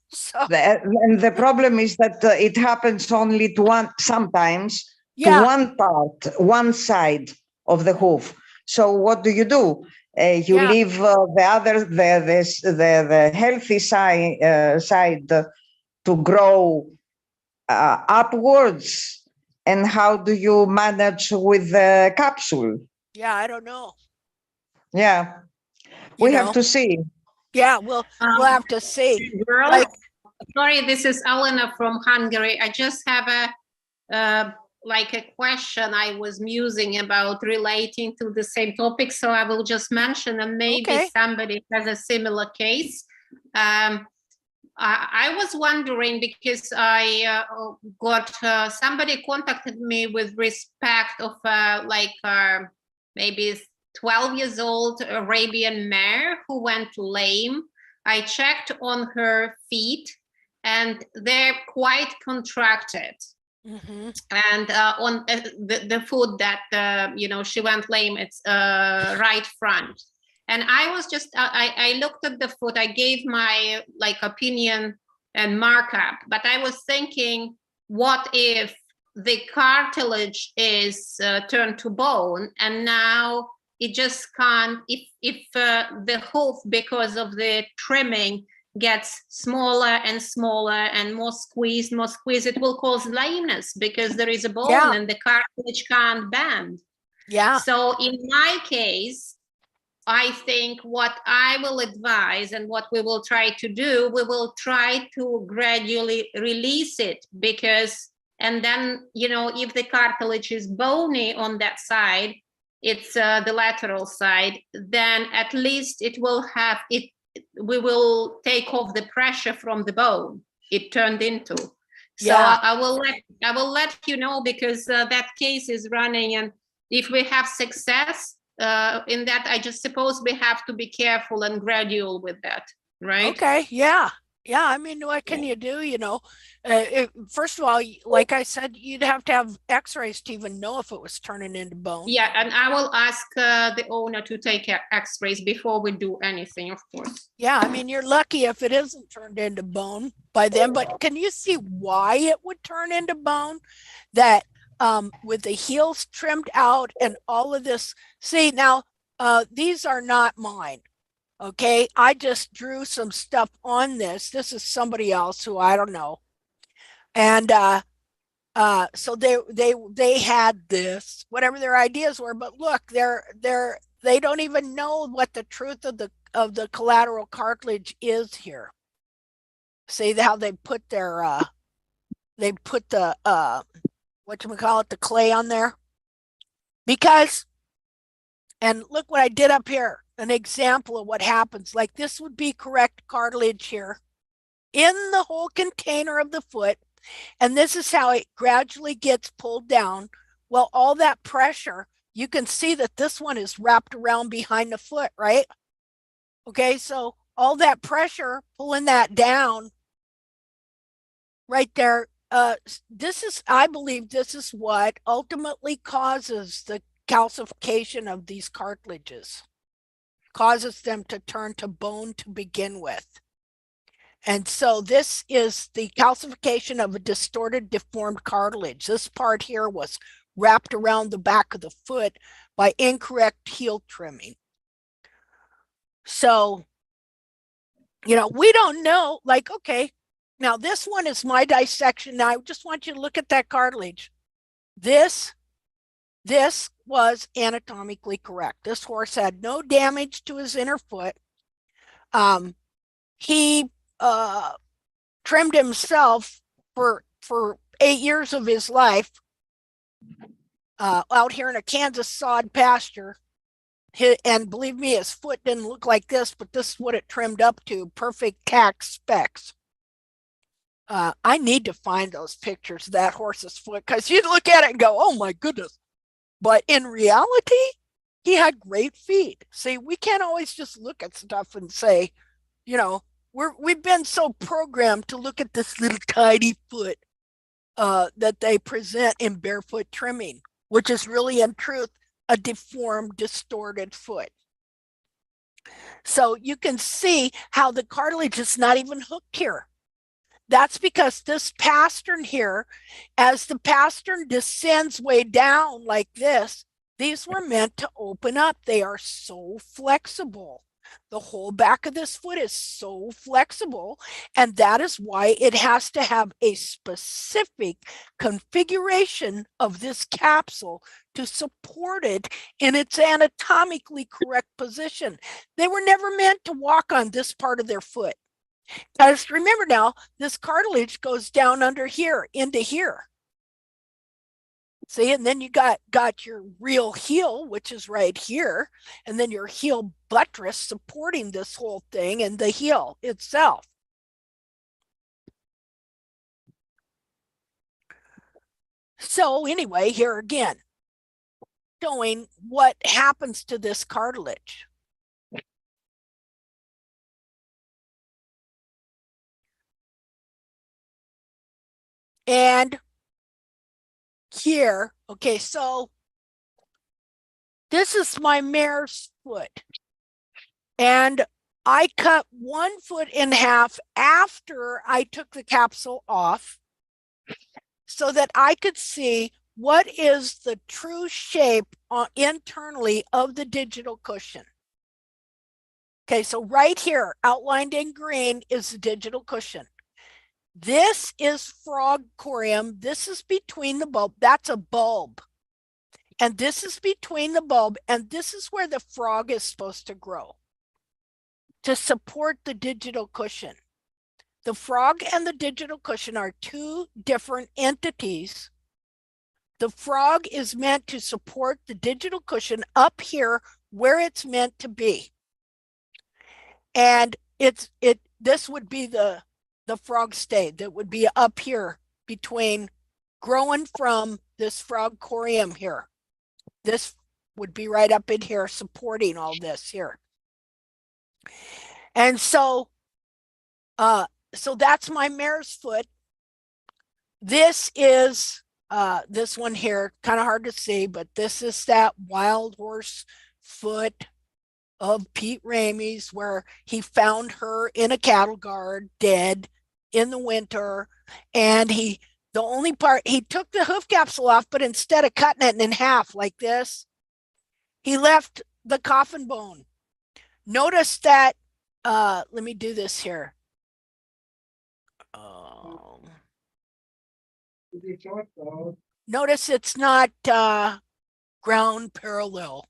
So. And the problem is that it happens only to sometimes to one part, one side of the hoof. So what do? You leave the other, the healthy side to grow upwards. And how do you manage with the capsule? Yeah, I don't know. Yeah, we have to see. Yeah, we'll have to see. Girls, sorry, this is Elena from Hungary. I just have a question I was musing about relating to the same topic, so I will just mention, and maybe somebody has a similar case. I was wondering because I got somebody contacted me with respect of maybe 12 years old Arabian mare who went lame. I checked on her feet and they're quite contracted. And on the foot that, she went lame, it's right front. And I was just, I looked at the foot, I gave my opinion and markup, but I was thinking, what if the cartilage is turned to bone and now it just can't, if the hoof, because of the trimming, gets smaller and smaller and more squeezed, it will cause lameness because there is a bone and the cartilage can't bend. Yeah. So in my case, I think what I will advise and what we will try to do, we will try to gradually release it because, and then, if the cartilage is bony on that side, it's the lateral side, then at least it will have it. We will take off the pressure from the bone it turned into. So I will let you know because that case is running, and if we have success in that, I just suppose we have to be careful and gradual with that, right? Okay. Yeah. I mean, what can you do? First of all, like I said, you'd have to have x-rays to even know if it was turning into bone. Yeah, and I will ask the owner to take x-rays before we do anything, of course. Yeah, I mean, you're lucky if it isn't turned into bone by then, but can you see why it would turn into bone? That with the heels trimmed out and all of this. See, now, these are not mine. Okay, I just drew some stuff on this. This is somebody else who I don't know. And so they had this, whatever their ideas were, but look, they don't even know what the truth of the collateral cartilage is here. See how they put their the whatchamacallit, the clay on there. Because, and look what I did up here, an example of what happens. Like this would be correct cartilage here in the whole container of the foot. And this is how it gradually gets pulled down. Well, all that pressure, you can see that this one is wrapped around behind the foot, right? Okay, so all that pressure pulling that down right there, I believe this is what ultimately causes the calcification of these cartilages, causes them to turn to bone to begin with. And so this is the calcification of a distorted, deformed cartilage. This part here was wrapped around the back of the foot by incorrect heel trimming. So, you know, we don't know, like, okay, now this one is my dissection. Now I just want you to look at that cartilage. This was anatomically correct. This horse had no damage to his inner foot. He trimmed himself for 8 years of his life out here in a Kansas sod pasture. And believe me, his foot didn't look like this, but this is what it trimmed up to, perfect TACT specs. I need to find those pictures of that horse's foot, because you'd look at it and go, oh my goodness. But in reality, he had great feet. See, we can't always just look at stuff and say, you know, we've been so programmed to look at this little tiny foot that they present in barefoot trimming, which is really in truth a deformed, distorted foot. So you can see how the cartilage is not even hooked here. That's because this pastern here, as the pastern descends way down like this, these were meant to open up. They are so flexible. The whole back of this foot is so flexible, and that is why it has to have a specific configuration of this capsule to support it in its anatomically correct position. They were never meant to walk on this part of their foot. Because remember now, this cartilage goes down under here into here. See, and then you got your real heel, which is right here, and then your heel buttress supporting this whole thing and the heel itself. So anyway, here again, showing what happens to this cartilage. And here, okay, so this is my mare's foot. And I cut 1 foot in half after I took the capsule off so that I could see what is the true shape internally of the digital cushion. Okay, so right here, outlined in green, is the digital cushion. This is frog corium. This is between the bulb. That's a bulb. And this is between the bulb. And this is where the frog is supposed to grow to support the digital cushion. The frog and the digital cushion are 2 different entities. The frog is meant to support the digital cushion up here where it's meant to be. And this would be the frog stay that would be up here between growing from this frog corium here. This would be right up in here supporting all this here. And so that's my mare's foot. This is this one here, kind of hard to see, but this is that wild horse foot of Pete Ramey's, where he found her in a cattle guard dead in the winter. And the only part, he took the hoof capsule off, but instead of cutting it in half like this, he left the coffin bone. Notice that, let me do this here. Notice it's not ground parallel.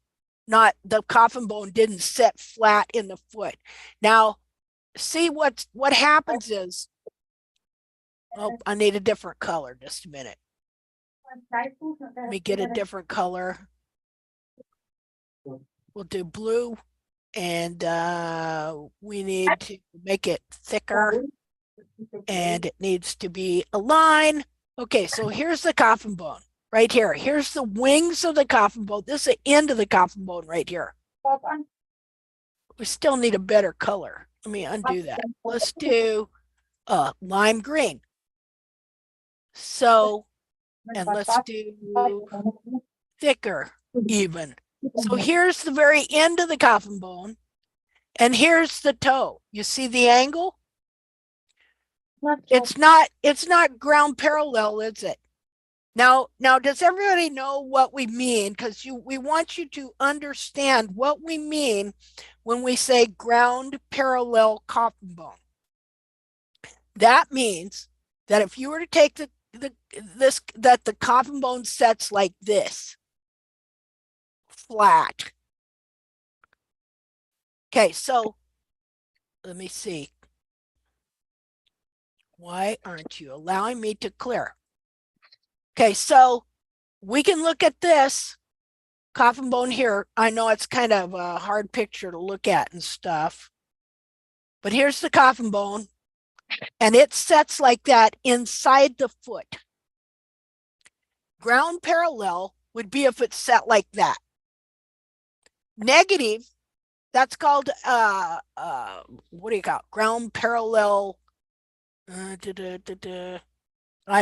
Not, the coffin bone didn't set flat in the foot. Now, see what happens is, oh, I need a different color. Just a minute. Let me get a different color. We'll do blue, and we need to make it thicker, and it needs to be a line. Okay, so here's the coffin bone right here. Here's the wings of the coffin bone. This is the end of the coffin bone right here. We still need a better color. Let me undo that. Let's do lime green. So, and let's do thicker even. So here's the very end of the coffin bone, and here's the toe. You see the angle? It's not ground parallel, is it? Now does everybody know what we mean? Because we want you to understand what we mean when we say ground parallel coffin bone. That means that if you were to take the coffin bone sets like this, flat. Okay, so let me see. Why aren't you allowing me to clear? Okay, so we can look at this coffin bone here. I know it's kind of a hard picture to look at and stuff, but here's the coffin bone, and it sets like that inside the foot. Ground parallel would be if it's set like that. Negative, that's called what do you call it? Ground parallel. I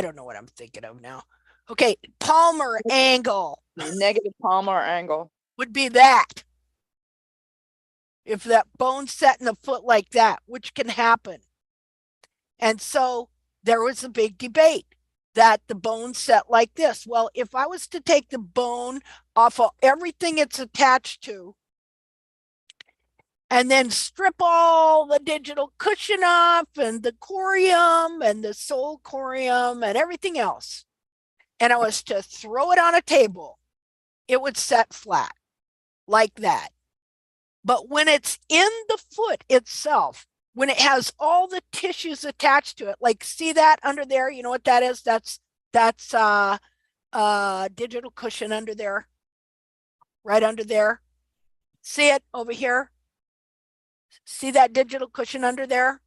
don't know what I'm thinking of now. Okay, Palmer angle Negative palmar angle. would be that. If that bone set in the foot like that, which can happen. And so there was a big debate that the bone set like this. Well, if I was to take the bone off of everything it's attached to, and then strip all the digital cushion off and the corium and the sole corium and everything else, and I was to throw it on a table, it would set flat like that. But when it's in the foot itself, when it has all the tissues attached to it, like see that under there, you know what that is? That's digital cushion under there, right under there. See it over here? See that digital cushion under there?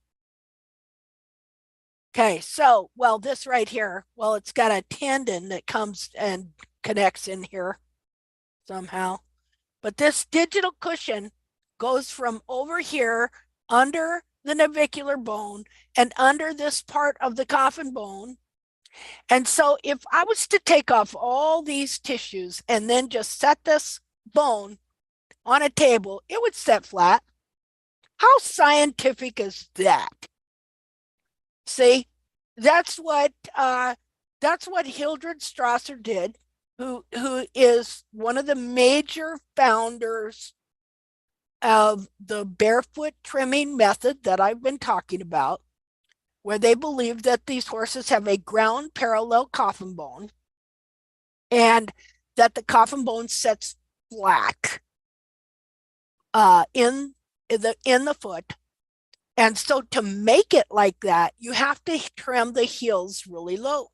Okay, so, well, this right here, well, it's got a tendon that comes and connects in here somehow. But this digital cushion goes from over here under the navicular bone and under this part of the coffin bone. And so if I was to take off all these tissues and then just set this bone on a table, it would set flat. How scientific is that? See, that's what Hildred Strasser did, who is one of the major founders of the barefoot trimming method that I've been talking about, where they believe that these horses have a ground parallel coffin bone and that the coffin bone sets flat in the foot. And so to make it like that, you have to trim the heels really low.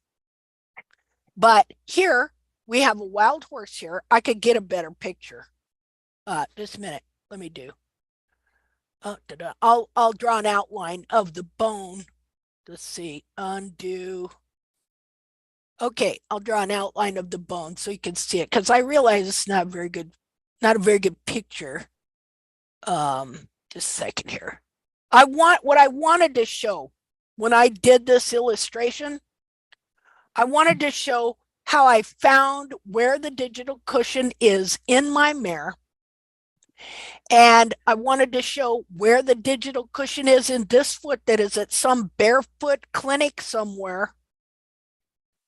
But here we have a wild horse here. I could get a better picture. Just a minute. Let me do. I'll draw an outline of the bone. Let's see. Undo. Okay, I'll draw an outline of the bone so you can see it, because I realize it's not very good, not a very good picture. Just a second here. What I wanted to show when I did this illustration, I wanted to show how I found where the digital cushion is in my mare. And I wanted to show where the digital cushion is in this foot that is at some barefoot clinic somewhere.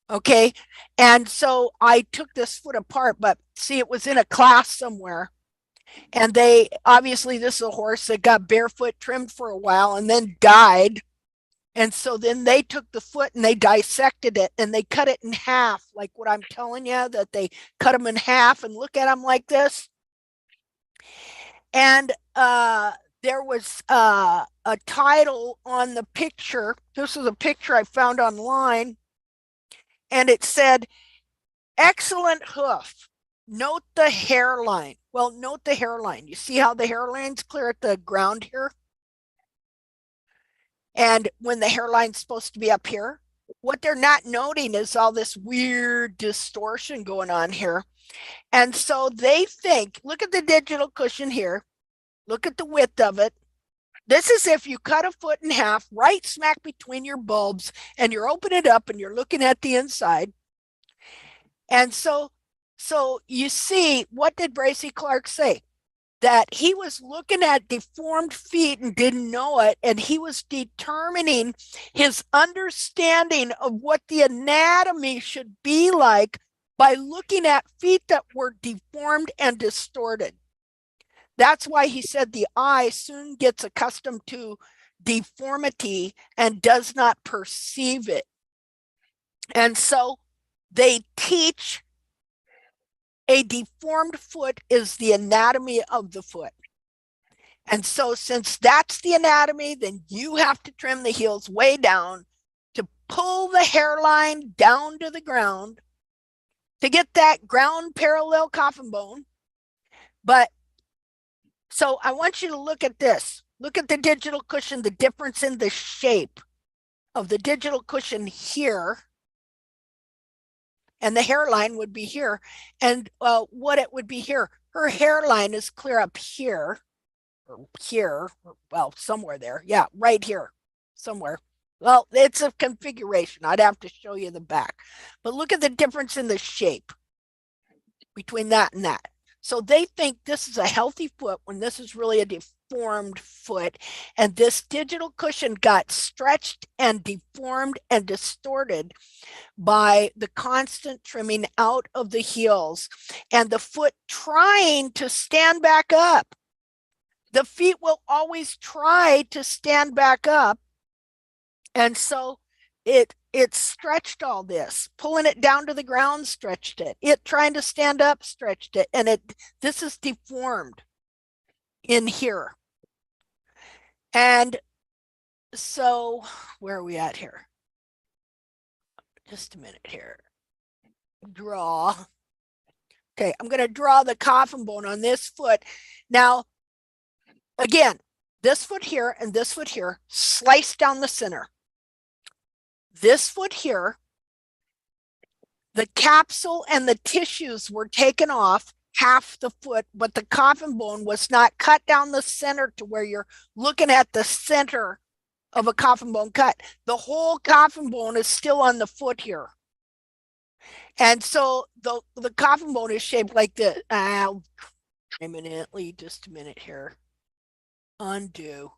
Okay. And so I took this foot apart, but see, it was in a class somewhere. And they obviously, this is a horse that got barefoot trimmed for a while and then died. And so then they took the foot and they dissected it and they cut it in half, like what I'm telling you, that they cut them in half and look at them like this. And there was a title on the picture. This is a picture I found online. And it said, "Excellent hoof. note the hairline. Well, note the hairline. You see how the hairline's clear at the ground here? And when the hairline's supposed to be up here, what they're not noting is all this weird distortion going on here. And so they think, look at the digital cushion here. Look at the width of it. This is if you cut a foot in half, right smack between your bulbs, and you're opening it up and you're looking at the inside. And so you see, what did Bracy Clark say? That he was looking at deformed feet and didn't know it, and he was determining his understanding of what the anatomy should be like by looking at feet that were deformed and distorted. That's why he said the eye soon gets accustomed to deformity and does not perceive it. And so they teach a deformed foot is the anatomy of the foot. And so since that's the anatomy, then you have to trim the heels way down to pull the hairline down to the ground to get that ground parallel coffin bone. But so I want you to look at this. Look at the digital cushion, the difference in the shape of the digital cushion here. And the hairline would be here. And what it would be here, her hairline is clear up here, or here, well, somewhere there. Yeah, right here, somewhere. Well, it's a configuration. I'd have to show you the back. But look at the difference in the shape between that and that. So they think this is a healthy foot when this is really a deformed foot. And this digital cushion got stretched and deformed and distorted by the constant trimming out of the heels and the foot trying to stand back up. The feet will always try to stand back up. And so it stretched all this, pulling it down to the ground, stretched it. It trying to stand up, stretched it. And this is deformed in here. And so where are we at here? Just a minute here. Draw. Okay, I'm going to draw the coffin bone on this foot. Now, again, this foot here and this foot here sliced down the center. This foot here, the capsule and the tissues were taken off half the foot, but the coffin bone was not cut down the center to where you're looking at the center of a coffin bone cut. The whole coffin bone is still on the foot here. And so the coffin bone is shaped like this. I'll imminently, just a minute here. Undo.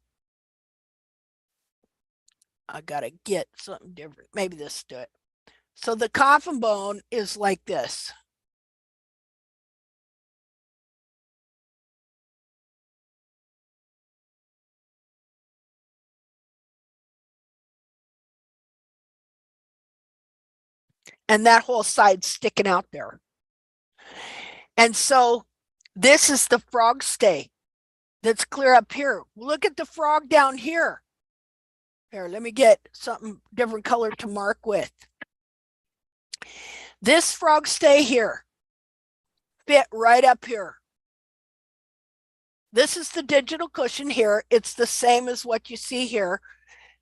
I gotta get something different. Maybe this do it. So the coffin bone is like this. And that whole side sticking out there. And so this is the frog stay that's clear up here. Look at the frog down here. Here, let me get something different color to mark with. This frog stay here fit right up here. This is the digital cushion here. It's the same as what you see here.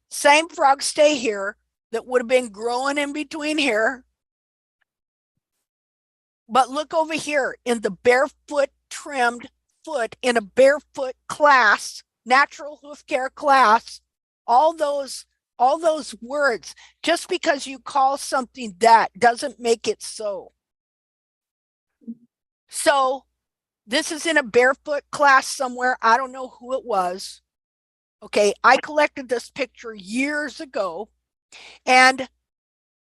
Same frog stay here that would have been growing in between here. But look over here in the barefoot trimmed foot in a barefoot class, natural hoof care class, all those words, just because you call something that doesn't make it so. So this is in a barefoot class somewhere. I don't know who it was. Okay, I collected this picture years ago, and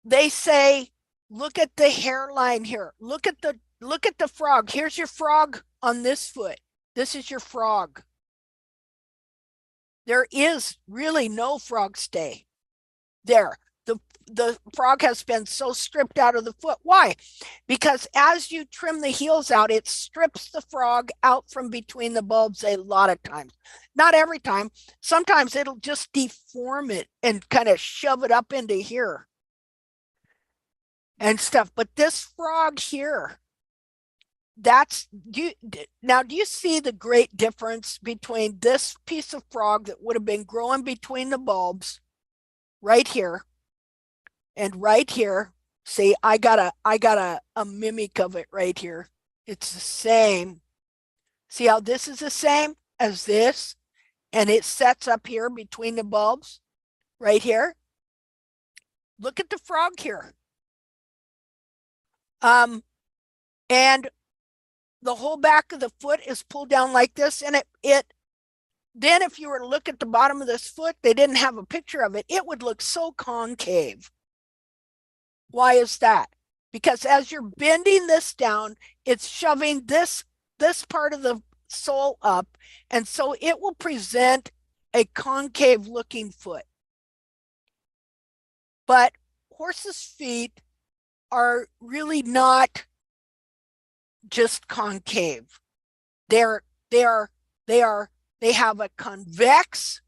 they say, look at the hairline here. Look at the frog. Here's your frog on this foot. This is your frog. There is really no frog stay there. The frog has been so stripped out of the foot. Why? Because as you trim the heels out, it strips the frog out from between the bulbs a lot of times. Not every time. Sometimes it'll just deform it and kind of shove it up into here and stuff. But this frog here that's now do you see the great difference between this piece of frog that would have been growing between the bulbs right here and right here? See, I got a mimic of it right here. It's the same. See how this is the same as this, and it sets up here between the bulbs right here. Look at the frog here. And the whole back of the foot is pulled down like this, and it then if you were to look at the bottom of this foot, they didn't have a picture of it, it would look so concave. Why is that? Because as you're bending this down, it's shoving this part of the sole up, and so it will present a concave looking foot. But horses' feet are really not just concave. They have a convex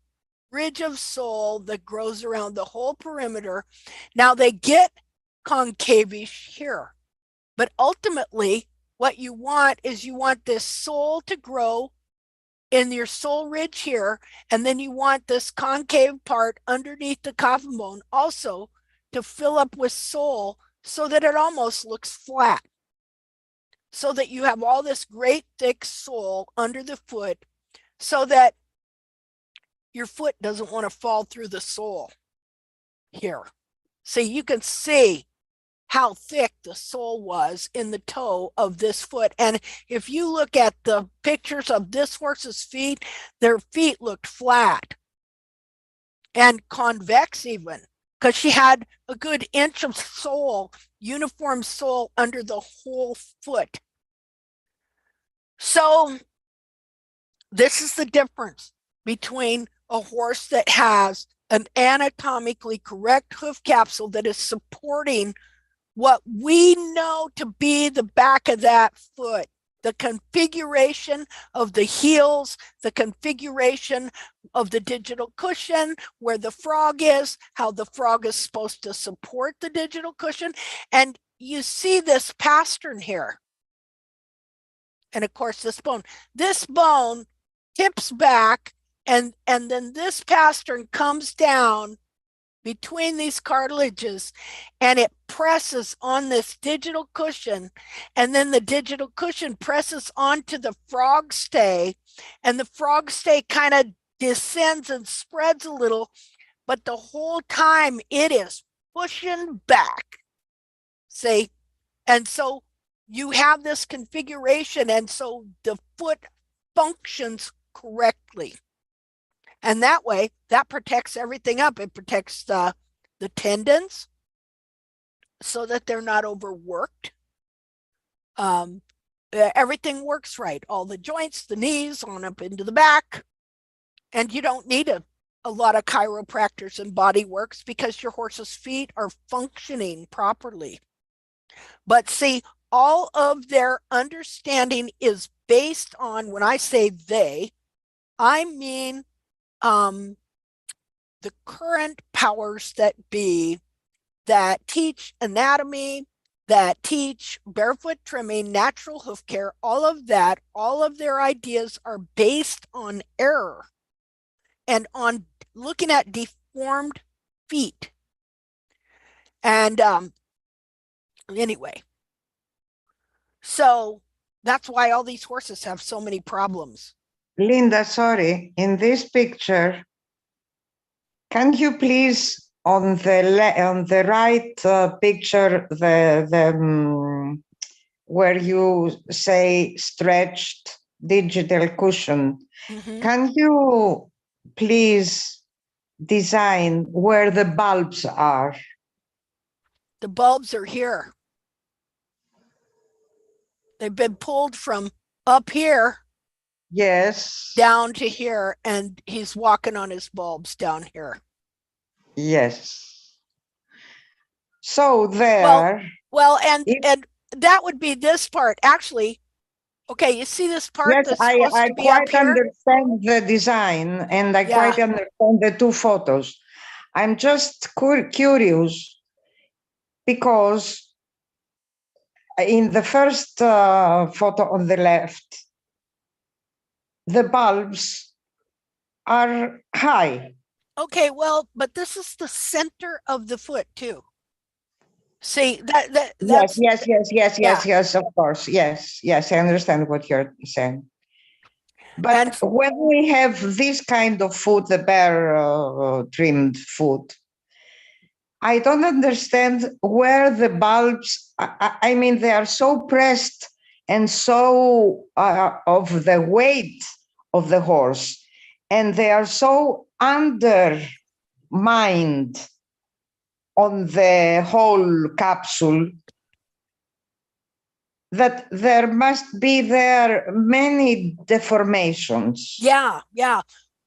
ridge of sole that grows around the whole perimeter. Now they get concavish here, but ultimately what you want is you want this sole to grow in your sole ridge here, and then you want this concave part underneath the coffin bone also to fill up with sole so that it almost looks flat, so that you have all this great thick sole under the foot so that your foot doesn't want to fall through the sole here. So you can see how thick the sole was in the toe of this foot. And if you look at the pictures of this horse's feet, their feet looked flat and convex even, because she had a good inch of sole, uniform sole under the whole foot. So this is the difference between a horse that has an anatomically correct hoof capsule that is supporting what we know to be the back of that foot, the configuration of the heels, the configuration of the digital cushion, where the frog is, how the frog is supposed to support the digital cushion. And you see this pastern here. And of course, this bone tips back, and then this pastern comes down between these cartilages, and it presses on this digital cushion, and then the digital cushion presses onto the frog stay, and the frog stay kind of descends and spreads a little, but the whole time it is pushing back. See? And so you have this configuration, and so the foot functions correctly. And that way, that protects everything up. It protects the tendons so that they're not overworked. Everything works right. All the joints, the knees, on up into the back. And you don't need a lot of chiropractors and body works because your horse's feet are functioning properly. But see, all of their understanding is based on, when I say they, I mean the current powers that be that teach anatomy, that teach barefoot trimming, natural hoof care, all of that, all of their ideas are based on error and on looking at deformed feet. And anyway, so that's why all these horses have so many problems. Linda, sorry, in this picture, can you please on the right picture, where you say stretched digital cushion, can you please design where the bulbs are? The bulbs are here. They've been pulled from up here, yes, down to here, and he's walking on his bulbs down here. Yes. So there. Well, and that would be this part. Actually, okay, you see this part? Yes, that's I supposed to be quite up here? understand the design, and I quite understand the two photos. I'm just curious because in the first photo on the left, the bulbs are high. Okay, well, but this is the center of the foot too. See that's Yes, of course. Yes, I understand what you're saying. But And- when we have this kind of foot, the bare trimmed foot, I don't understand where the bulbs, I mean, they are so pressed and so of the weight of the horse, and they are so undermined on the whole capsule that there must be there many deformations. yeah.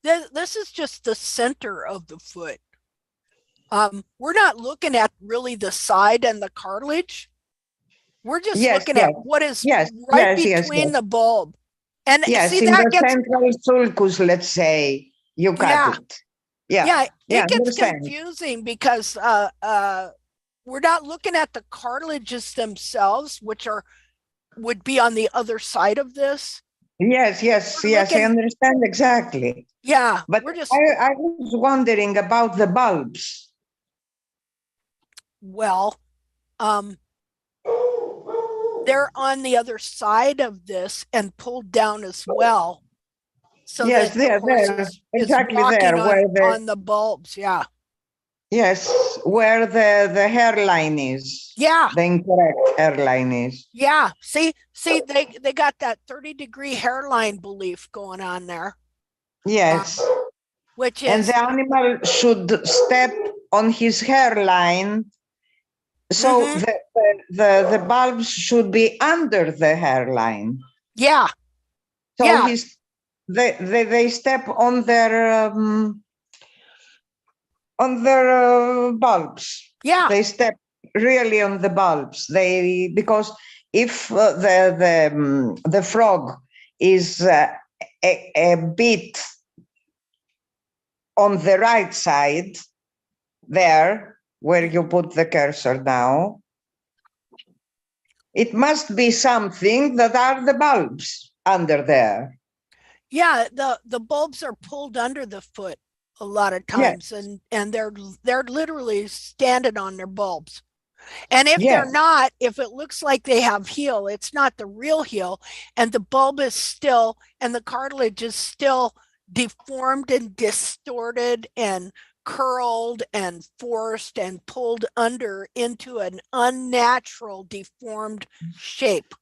This is just the center of the foot. We're not looking at really the side and the cartilage. We're just looking at what is right between the bulb. And yes, see, in that the gets central sulcus, let's say, you cut it. it gets understand. confusing because we're not looking at the cartilages themselves, which would be on the other side of this. Yes, I understand exactly. Yeah, But we're just I was wondering about the bulbs. well, they're on the other side of this and pulled down as well. So Yes, that the horse there, is exactly walking there, where on the bulbs. Yeah. yes, where the hairline is. Yeah. The incorrect hairline is. Yeah. See, they got that 30-degree hairline belief going on there. Yes. Which And is the animal should step on his hairline. So the bulbs should be under the hairline. Yeah. So Yeah. they step on their bulbs. Yeah. They step really on the bulbs. Because if the frog is a bit on the right side, there where you put the cursor now, it must be something that are the bulbs under there. Yeah, the bulbs are pulled under the foot a lot of times, and they're literally standing on their bulbs. And if they're not, if it looks like they have heel, it's not the real heel, and the bulb is still, and the cartilage is still deformed and distorted and curled and forced and pulled under into an unnatural deformed shape.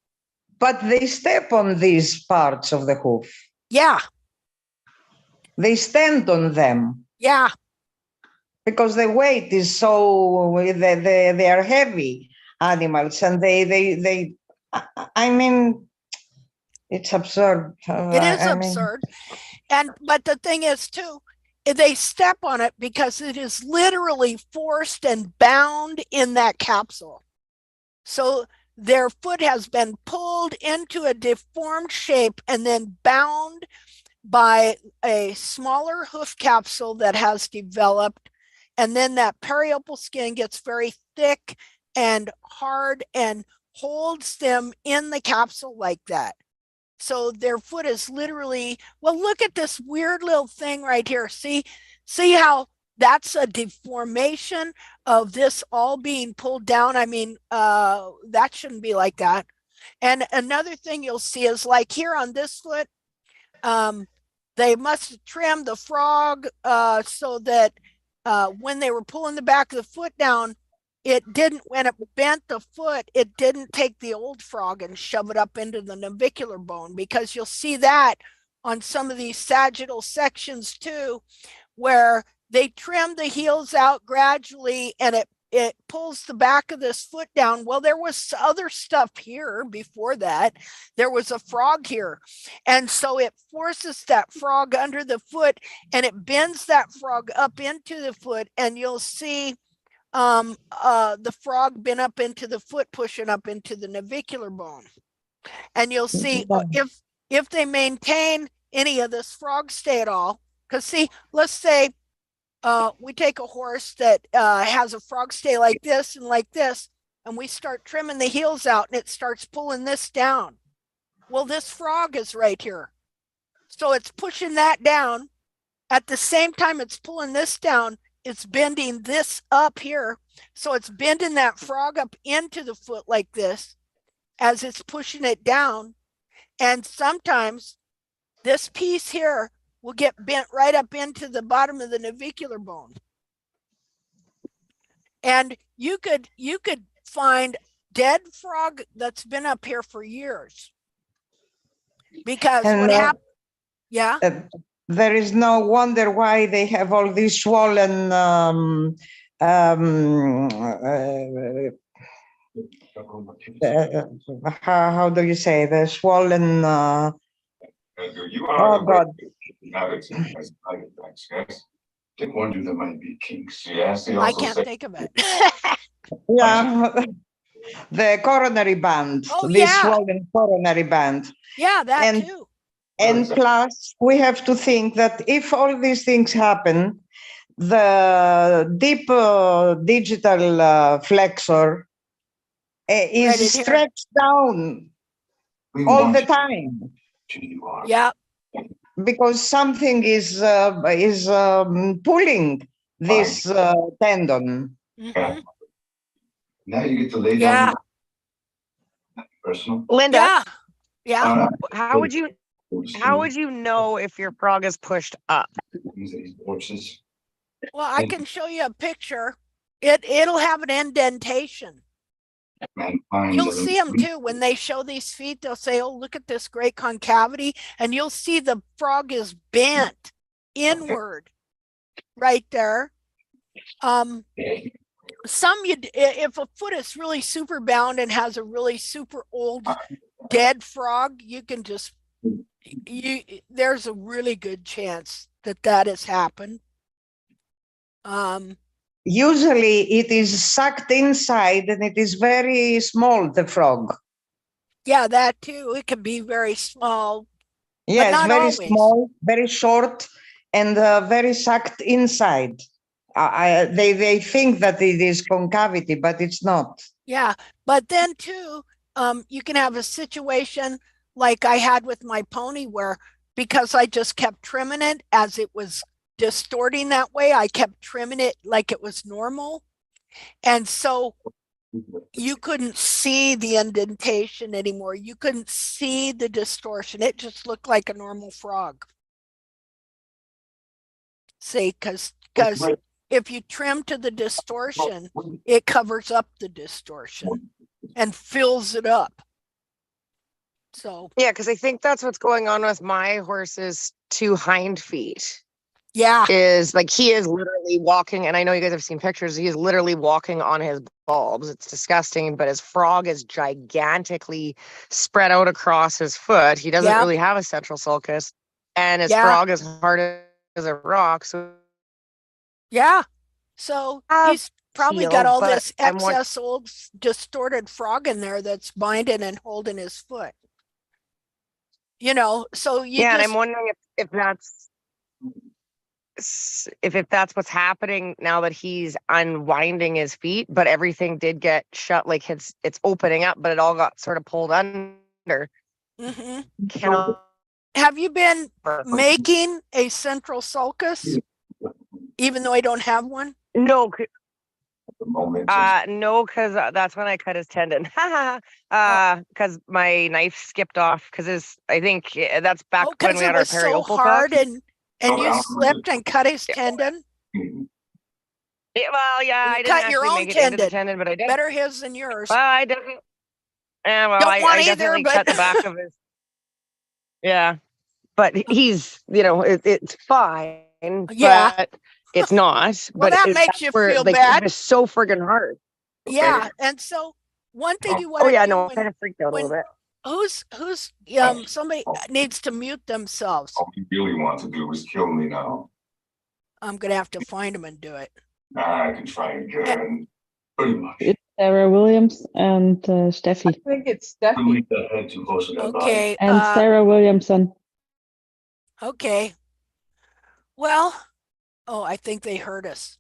But they step on these parts of the hoof. Yeah. They stand on them. Yeah. Because the weight is so, they are heavy animals, and they I mean, it's absurd. It is absurd. But the thing is too, they step on it because it is literally forced and bound in that capsule. So their foot has been pulled into a deformed shape and then bound by a smaller hoof capsule that has developed. And then that periopal skin gets very thick and hard and holds them in the capsule like that. So their foot is literally, well, look at this weird little thing right here. See how that's a deformation of this all being pulled down. I mean, that shouldn't be like that. And another thing you'll see is like here on this foot, they must trim the frog so that when they were pulling the back of the foot down, it didn't, when it bent the foot, it didn't take the old frog and shove it up into the navicular bone, because you'll see that on some of these sagittal sections too, where they trim the heels out gradually and it pulls the back of this foot down. Well, there was other stuff here before that. There was a frog here. And so it forces that frog under the foot and it bends that frog up into the foot, and you'll see the frog been up into the foot, pushing up into the navicular bone. And you'll see if they maintain any of this frog stay at all, because see, let's say we take a horse that has a frog stay like this and like this. and we start trimming the heels out and it starts pulling this down. Well, this frog is right here. So it's pushing that down. At the same time it's pulling this down, it's bending this up here. So it's bending that frog up into the foot like this as it's pushing it down. And sometimes this piece here will get bent right up into the bottom of the navicular bone. And you could find dead frog that's been up here for years. Because And, what happened? Yeah. There is no wonder why they have all these swollen how do you say the swollen oh God. They wonder there might be kinks. Yes, they I also can't say think of it. Yeah, the coronary band, Oh, this yeah. swollen coronary band. Yeah, that And- too. And plus, we have to think that if all these things happen, the deep digital flexor is Right in here. stretched down we all want the you time to you are. Yeah. because something is pulling this tendon. Mhm. Now you get to lay Yeah. down. Personal. Linda, Yeah. Yeah. how would you know if your frog is pushed up? Horses. Well, I can show you a picture. It'll have an indentation. You'll see them too. When they show these feet, they'll say, oh, look at this great concavity. And you'll see the frog is bent inward right there. If a foot is really super bound and has a really super old dead frog, you can just, there's a really good chance that has happened. Usually it is sucked inside and it is very small, the frog. Yeah, that too. It can be very small. Yes, not very always. small, very short, and very sucked inside. They think that it is concavity, but it's not. Yeah, but then too, you can have a situation like I had with my pony where because I just kept trimming it as it was distorting that way, I kept trimming it like it was normal. And so you couldn't see the indentation anymore. You couldn't see the distortion. It just looked like a normal frog. See, because if you trim to the distortion, it covers up the distortion and fills it up. So Yeah, because I think that's what's going on with my horse's two hind feet. yeah, Is like he is literally walking, and I know you guys have seen pictures. He is literally walking on his bulbs. It's disgusting, but his frog is gigantically spread out across his foot. He doesn't Yep. really have a central sulcus, and his Yeah. frog is hard as a rock. So yeah. So he's probably heel, got all but this I'm won- excess old distorted frog in there that's binding and holding his foot. You know, so you yeah, and just I'm wondering if that's what's happening now that he's unwinding his feet, but everything did get shut, like it's opening up, but it all got sort of pulled under. Mhm. Cannot Have you been making a central sulcus, even though I don't have one? no, The moment. no, because that's when I cut his tendon. Because my knife skipped off. Because I think that's back Oh, when because we it had our was so periopal hard talk. and you slipped and cut his tendon. Yeah, well, yeah, You I didn't cut your actually own make it into the tendon. tendon, but I did. Better his than yours. Well, I definitely. Yeah, well, Don't want I either, definitely but- cut the back of his. Yeah, but he's, it's fine. Yeah. But it's not. Well, but that it- makes that's you where, feel like, bad. It's so friggin' hard. Yeah, and so one thing you want Oh to yeah, do no, I when kind of freaked out a little bit. who's somebody needs to mute themselves. All you really want to do is kill me now. I'm gonna have to find them and do it. I can try again. Pretty much. It's Sarah Williams and Steffi. I think it's Don't Steffi. leave that head too close to that body. Okay. And Sarah Williamson. Okay. Well, oh, I think they heard us.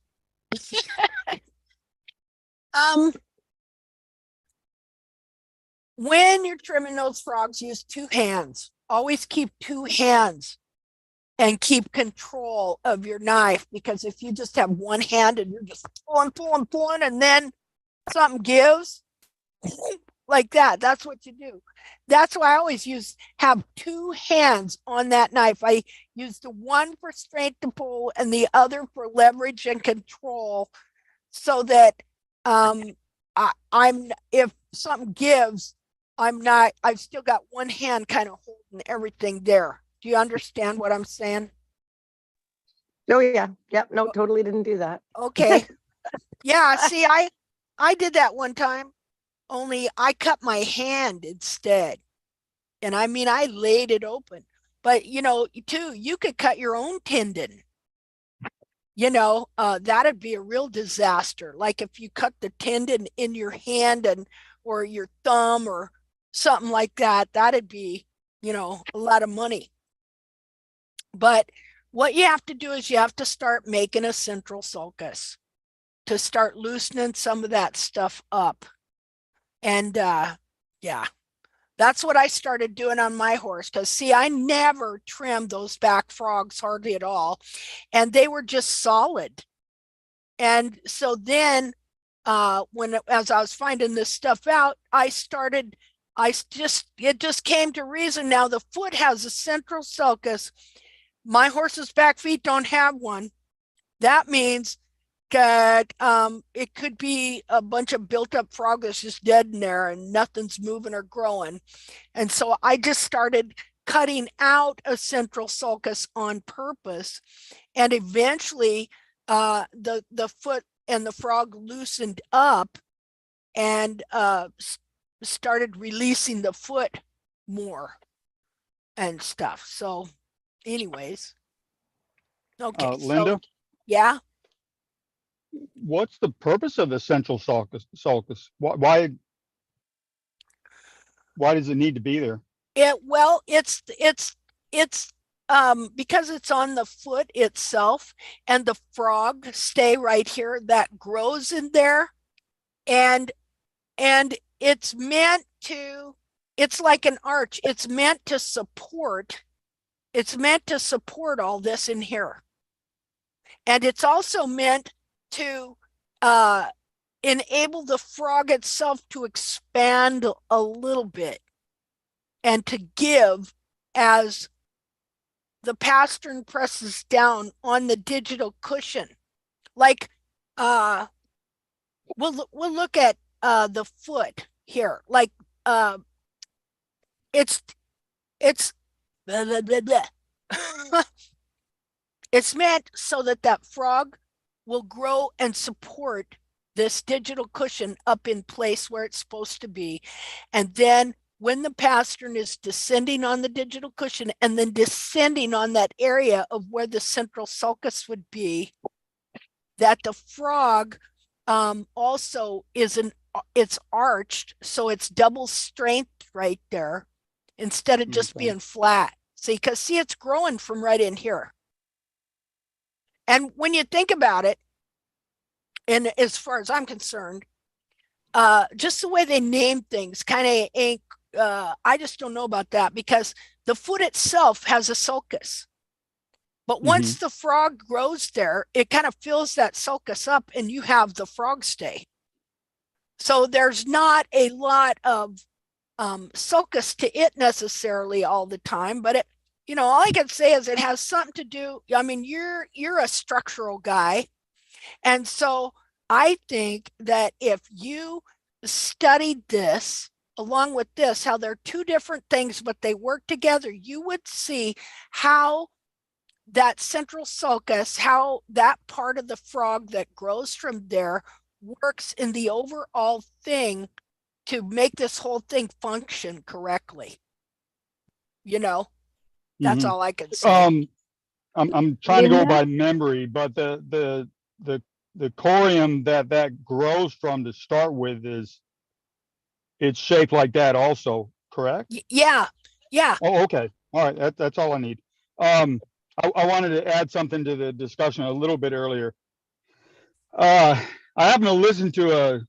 when you're trimming those frogs, use 2 hands. Always keep 2 hands and keep control of your knife, because if you just have one hand and you're just pulling, and then something gives like that, that's what you do. That's why I always have 2 hands on that knife. I use the one for strength to pull and the other for leverage and control, so that I'm if something gives, I've still got one hand kind of holding everything there. Do you understand what I'm saying? Oh yeah. Yep. No, totally didn't do that. Okay. Yeah, see, I did that one time, only I cut my hand instead. And I mean, I laid it open. But too, you could cut your own tendon. That'd be a real disaster. Like if you cut the tendon in your hand or your thumb or something like that, that'd be, a lot of money. But what you have to do is you have to start making a central sulcus to start loosening some of that stuff up. And yeah, that's what I started doing on my horse. Because see, I never trimmed those back frogs hardly at all, and they were just solid. And so then as I was finding this stuff out, it just came to reason. Now the foot has a central sulcus. My horse's back feet don't have one. That means that it could be a bunch of built up frog that's just dead in there and nothing's moving or growing. And so I just started cutting out a central sulcus on purpose. And eventually the foot and the frog loosened up and started releasing the foot more and stuff. So anyways, okay. Linda, so, yeah. what's the purpose of the central sulcus? Why does it need to be there? It's because it's on the foot itself, and the frog stay right here that grows in there, and it's meant to, it's like an arch. It's meant to support all this in here. And it's also meant to enable the frog itself to expand a little bit and to give as the pastern presses down on the digital cushion. Like we'll look at the foot here. Like it's blah, blah, blah, blah. It's meant so that frog will grow and support this digital cushion up in place where it's supposed to be. And then when the pastern is descending on the digital cushion and then descending on that area of where the central sulcus would be, that the frog also it's arched, so it's double strength right there instead of just being flat. See, because see, it's growing from right in here. And when you think about it, and as far as I'm concerned, just the way they name things kind of ain't, I just don't know about that, because the foot itself has a sulcus. But once the frog grows there, it kind of fills that sulcus up and you have the frog stay. So there's not a lot of sulcus to it necessarily all the time, but all I can say is it has something to do. I mean, you're a structural guy. And so I think that if you studied this along with this, how they're two different things, but they work together, you would see how that central sulcus, how that part of the frog that grows from there works in the overall thing to make this whole thing function correctly. That's all I can say. I'm trying to go by memory, but the corium that grows from to start with it's shaped like that also, correct? Yeah. Oh, okay. All right. That's all I need. I wanted to add something to the discussion a little bit earlier. I happened to listen to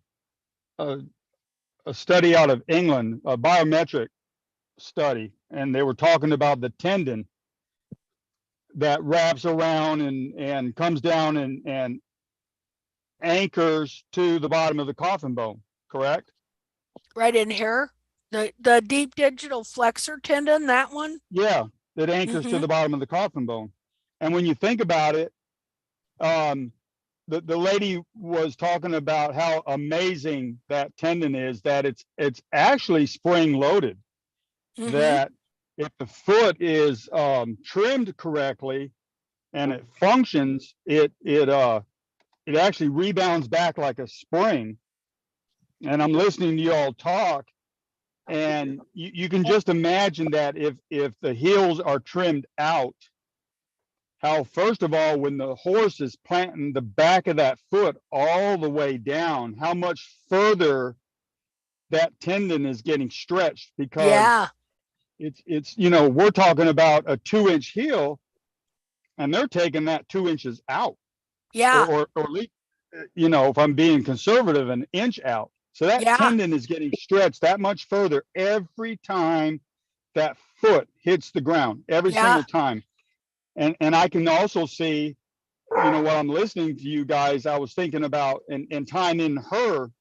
a a study out of England, a biometric study, and they were talking about the tendon that wraps around and comes down and anchors to the bottom of the coffin bone, correct? Right in here, the deep digital flexor tendon, that one. Yeah, that anchors to the bottom of the coffin bone. And when you think about it, the lady was talking about how amazing that tendon is, that it's actually spring loaded, that if the foot is trimmed correctly and it functions, it actually rebounds back like a spring. And I'm listening to you all talk, and you can just imagine that if the heels are trimmed out, how first of all, when the horse is planting the back of that foot all the way down, how much further that tendon is getting stretched, because Yeah. it's you know, we're talking about a 2-inch heel and they're taking that 2 inches out, Yeah. or at least, you know, if I'm being conservative, an inch out. So that Yeah. tendon is getting stretched that much further every time that foot hits the ground, every Yeah. single time. And I can also see, you know, while I'm listening to you guys, I was thinking about and tying in her,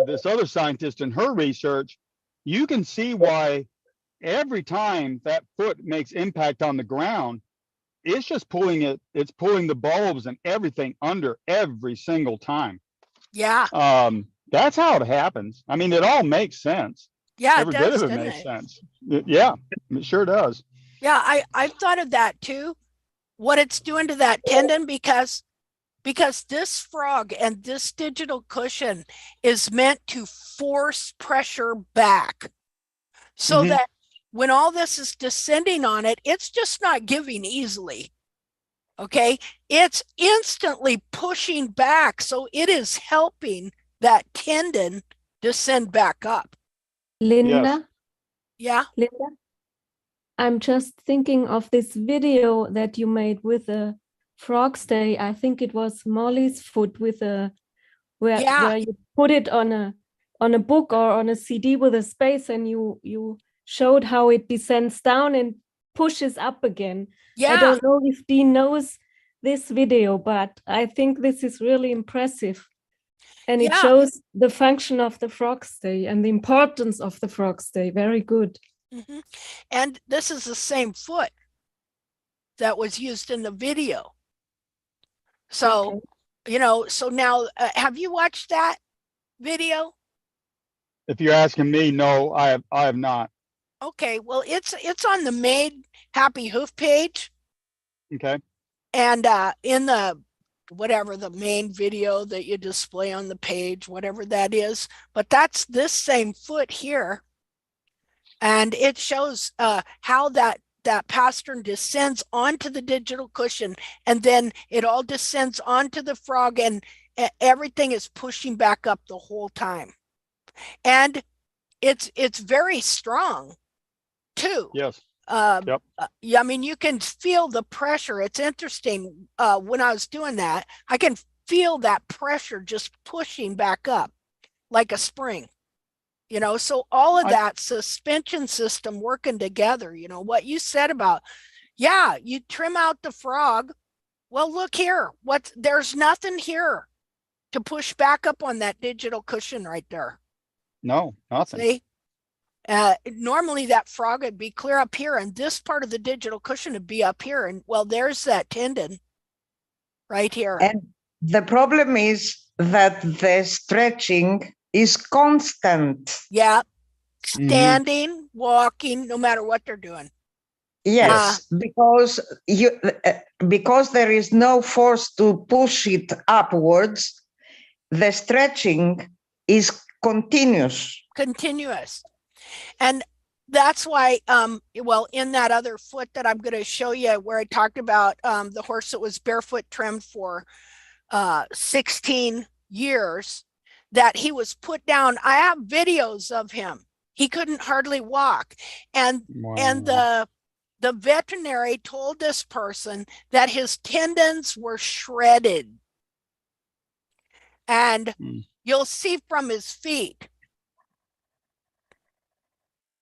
this other scientist in her research, you can see why every time that foot makes impact on the ground, it's just it's pulling the bulbs and everything under every single time. Yeah. That's how it happens. I mean, it all makes sense. Yeah. Every bit of it makes sense. Yeah, it sure does. Yeah. I've thought of that too. What it's doing to that tendon, because this frog and this digital cushion is meant to force pressure back, so that when all this is descending on it, it's just not giving easily. Okay. It's instantly pushing back. So it is helping that tendon descend back up. Linda, Yeah. Linda, I'm just thinking of this video that you made with a frog stay. I think it was Molly's foot with where you put it on a book or on a CD with a space, and you showed how it descends down and pushes up again. Yeah. I don't know if Dean knows this video, but I think this is really impressive. And it shows the function of the frog stay and the importance of the frog stay. Very good. And this is the same foot that was used in the video. So, you know, so now, have you watched that video? If you're asking me, no, I have not. Okay, well, it's on the Made Happy Hoof page. Okay. And in the whatever the main video that you display on the page, whatever that is, but that's this same foot here. And it shows how that pastern descends onto the digital cushion, and then it all descends onto the frog, and everything is pushing back up the whole time. And it's very strong too. Yes. Yeah, I mean, you can feel the pressure. It's interesting. When I was doing that, I can feel that pressure just pushing back up like a spring. You know, so all of that suspension system working together, you know, what you said about, you trim out the frog. Well, look here, there's nothing here to push back up on that digital cushion right there. No, nothing. See? Normally that frog would be clear up here, and this part of the digital cushion would be up here. And well, there's that tendon right here. And the problem is that the stretching is constant. Yeah. Standing, walking, no matter what they're doing. Yes, because there is no force to push it upwards, the stretching is continuous. And that's why, well, in that other foot that I'm going to show you, where I talked about the horse that was barefoot trimmed for 16 years, that he was put down. I have videos of him. He couldn't hardly walk. And the veterinary told this person that his tendons were shredded. And you'll see from his feet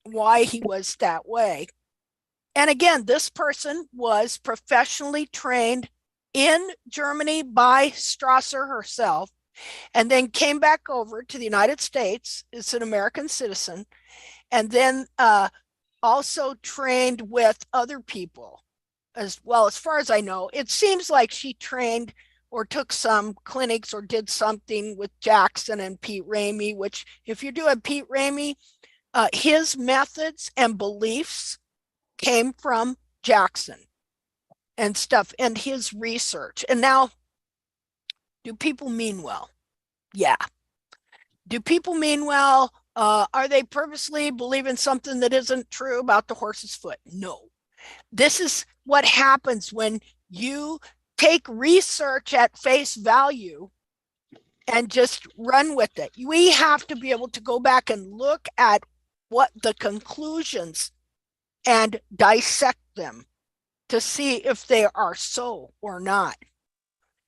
why he was that way. And again, this person was professionally trained in Germany by Strasser herself, and then came back over to the United States. It's an American citizen, and then also trained with other people as well. As far as I know, it seems like she trained or took some clinics or did something with Jackson and Pete Ramey, which if you're doing Pete Ramey, his methods and beliefs came from Jackson and stuff and his research. And now, do people mean well? Yeah. Do people mean well? Are they purposely believing something that isn't true about the horse's foot? No. This is what happens when you take research at face value and just run with it. We have to be able to go back and look at what the conclusions and dissect them to see if they are so or not.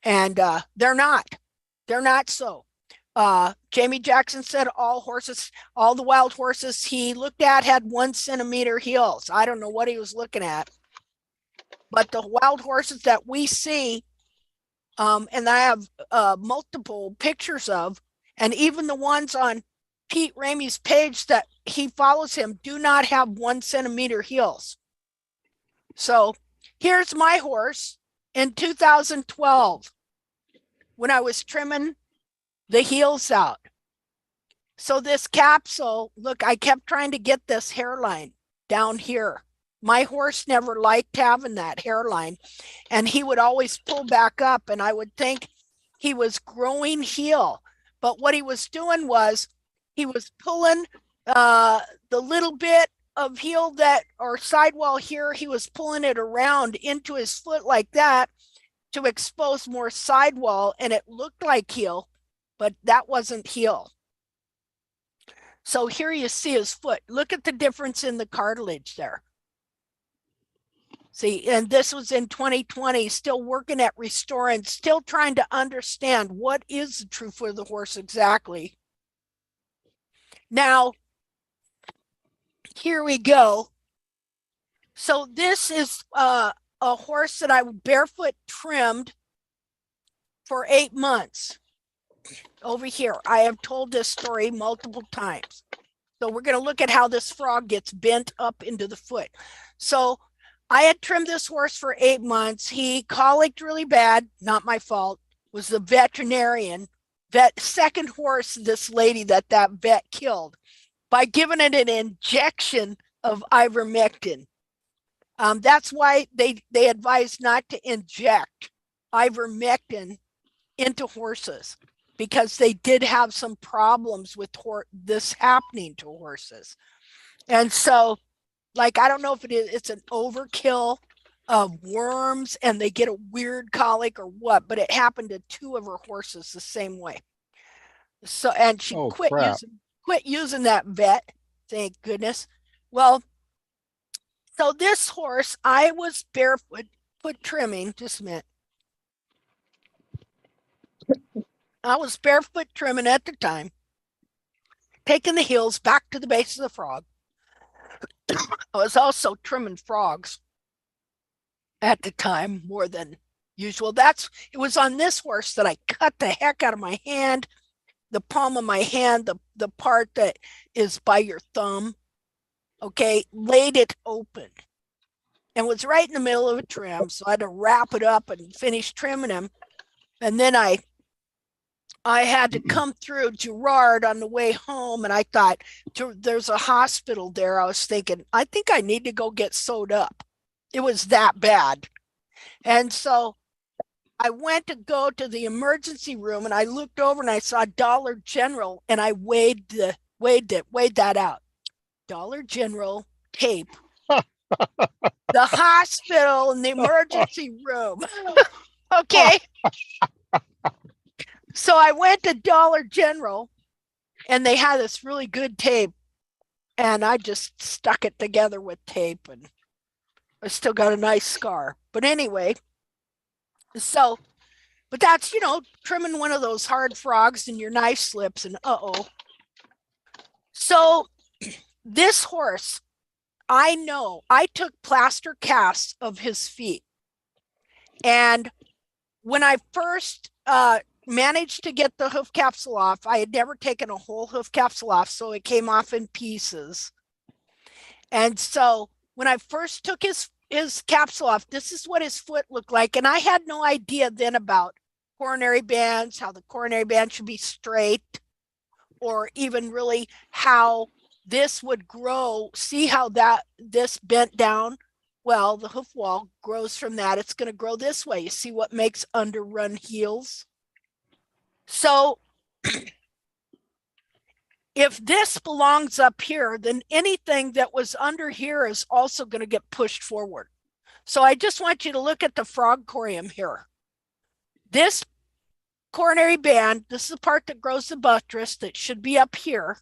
And they're not so. Jamie Jackson said all the wild horses he looked at had 1 centimeter heels. I don't know what he was looking at, but the wild horses that we see, and I have multiple pictures of, and even the ones on Pete Ramey's page that he follows him, do not have 1 centimeter heels. So here's my horse in 2012 when I was trimming the heels out. So this capsule, look, I kept trying to get this hairline down here. My horse never liked having that hairline, and he would always pull back up, and I would think he was growing heel. But what he was doing was he was pulling the little bit of heel that, or sidewall here, he was pulling it around into his foot like that to expose more sidewall, and it looked like heel, but that wasn't heel. So here you see his foot. Look at the difference in the cartilage there. See, and this was in 2020, still working at restoring, still trying to understand what is the true foot of the horse exactly. Now, here we go. So this is a horse that I barefoot trimmed for 8 months. Over here, I have told this story multiple times. So we're going to look at how this frog gets bent up into the foot. So I had trimmed this horse for 8 months. He colicked really bad, not my fault, was the veterinarian, second horse, this lady that vet killed by giving it an injection of ivermectin. That's why they advise not to inject ivermectin into horses, because they did have some problems with this happening to horses. And so, like, I don't know if it's an overkill of worms and they get a weird colic or what, but it happened to 2 of her horses the same way. So, and she quit using that vet, thank goodness. Well, so this horse, I was barefoot trimming, just a minute. I was barefoot trimming at the time, taking the heels back to the base of the frog. I was also trimming frogs at the time more than usual. It was on this horse that I cut the heck out of my hand, the palm of my hand, the part that is by your thumb, okay, laid it open and was right in the middle of a trim. So I had to wrap it up and finish trimming him. And then I had to come through Girard on the way home, and I thought, there's a hospital there. I was thinking, I think I need to go get sewed up. It was that bad. And so I went to go to the emergency room, and I looked over and I saw Dollar General, and I weighed that out. Dollar General tape. The hospital and the emergency room. Okay. So I went to Dollar General, and they had this really good tape, and I just stuck it together with tape, and I still got a nice scar. But anyway, so, but that's, trimming one of those hard frogs and your knife slips, and So this horse, I know I took plaster casts of his feet. And when I first managed to get the hoof capsule off, I had never taken a whole hoof capsule off, so it came off in pieces. And so when I first took his capsule off, this is what his foot looked like. And I had no idea then about coronary bands, how the coronary band should be straight, or even really how this would grow. See how this bent down? Well, the hoof wall grows from that. It's going to grow this way. You see what makes underrun heels? So if this belongs up here, then anything that was under here is also going to get pushed forward. So I just want you to look at the frog corium here. This coronary band, this is the part that grows the buttress that should be up here,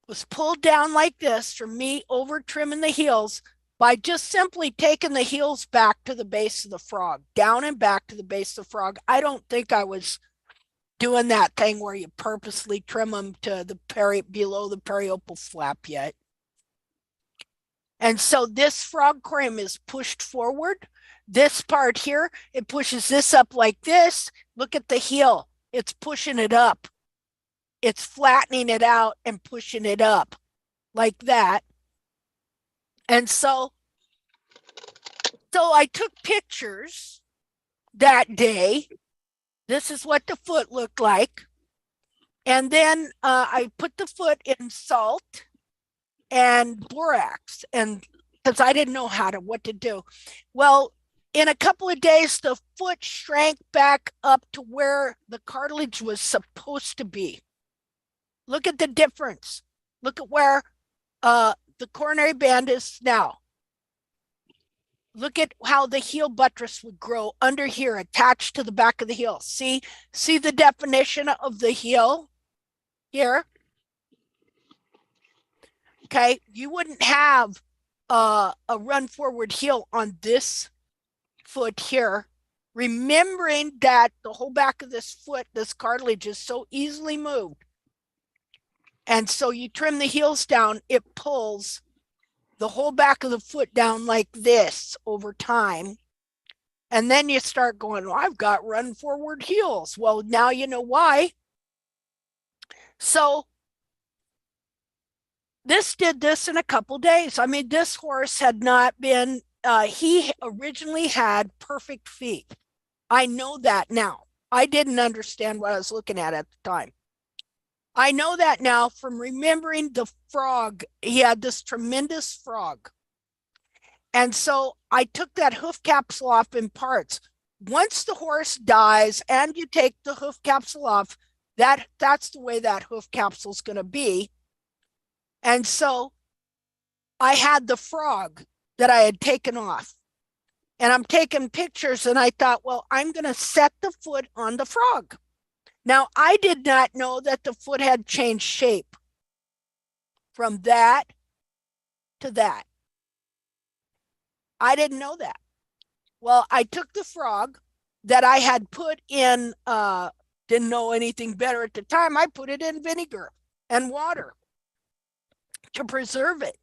was pulled down like this from me over trimming the heels by just simply taking the heels back to the base of the frog, down and back to the base of the frog. I don't think I was doing that thing where you purposely trim them to the below the periopal flap yet. And so this frog corium is pushed forward. This part here, it pushes this up like this. Look at the heel. It's pushing it up. It's flattening it out and pushing it up like that. And so I took pictures that day. This is what the foot looked like. And then I put the foot in salt and borax, and because I didn't know what to do. Well, in a couple of days, the foot shrank back up to where the cartilage was supposed to be. Look at the difference. Look at where the coronary band is now. Look at how the heel buttress would grow under here, attached to the back of the heel. See the definition of the heel here? Okay, you wouldn't have a run forward heel on this foot here. Remembering that the whole back of this foot, this cartilage is so easily moved. And so you trim the heels down, it pulls the whole back of the foot down like this over time. And then you start going, well, I've got run forward heels. Well, now you know why. So this did this in a couple days. I mean, this horse had not been, he originally had perfect feet. I know that now. I didn't understand what I was looking at the time. I know that now from remembering the frog. He had this tremendous frog. And so I took that hoof capsule off in parts. Once the horse dies and you take the hoof capsule off, that's the way that hoof capsule is going to be. And so I had the frog that I had taken off. And I'm taking pictures, and I thought, well, I'm going to set the foot on the frog. Now, I did not know that the foot had changed shape from that to that. I didn't know that. Well, I took the frog that I had put in, didn't know anything better at the time. I put it in vinegar and water to preserve it.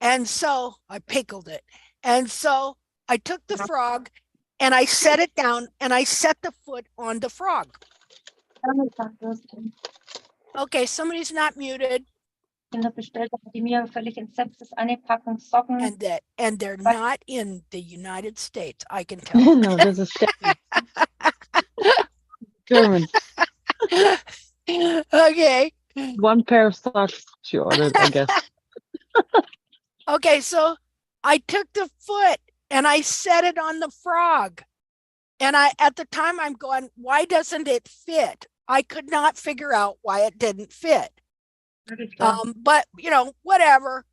And so I pickled it. And so I took the frog and I set it down and I set the foot on the frog. Okay, somebody's not muted. And they're not in the United States, I can tell. No, this is German. Okay. One pair of socks she ordered, I guess. Okay, so I took the foot and I set it on the frog. And at the time I'm going, why doesn't it fit? I could not figure out why it didn't fit. But whatever.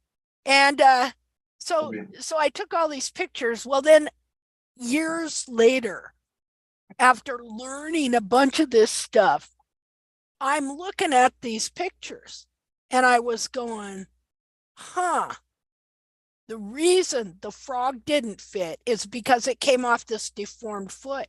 And so I took all these pictures. Well, then years later, after learning a bunch of this stuff, I'm looking at these pictures and I was going, the reason the frog didn't fit is because it came off this deformed foot.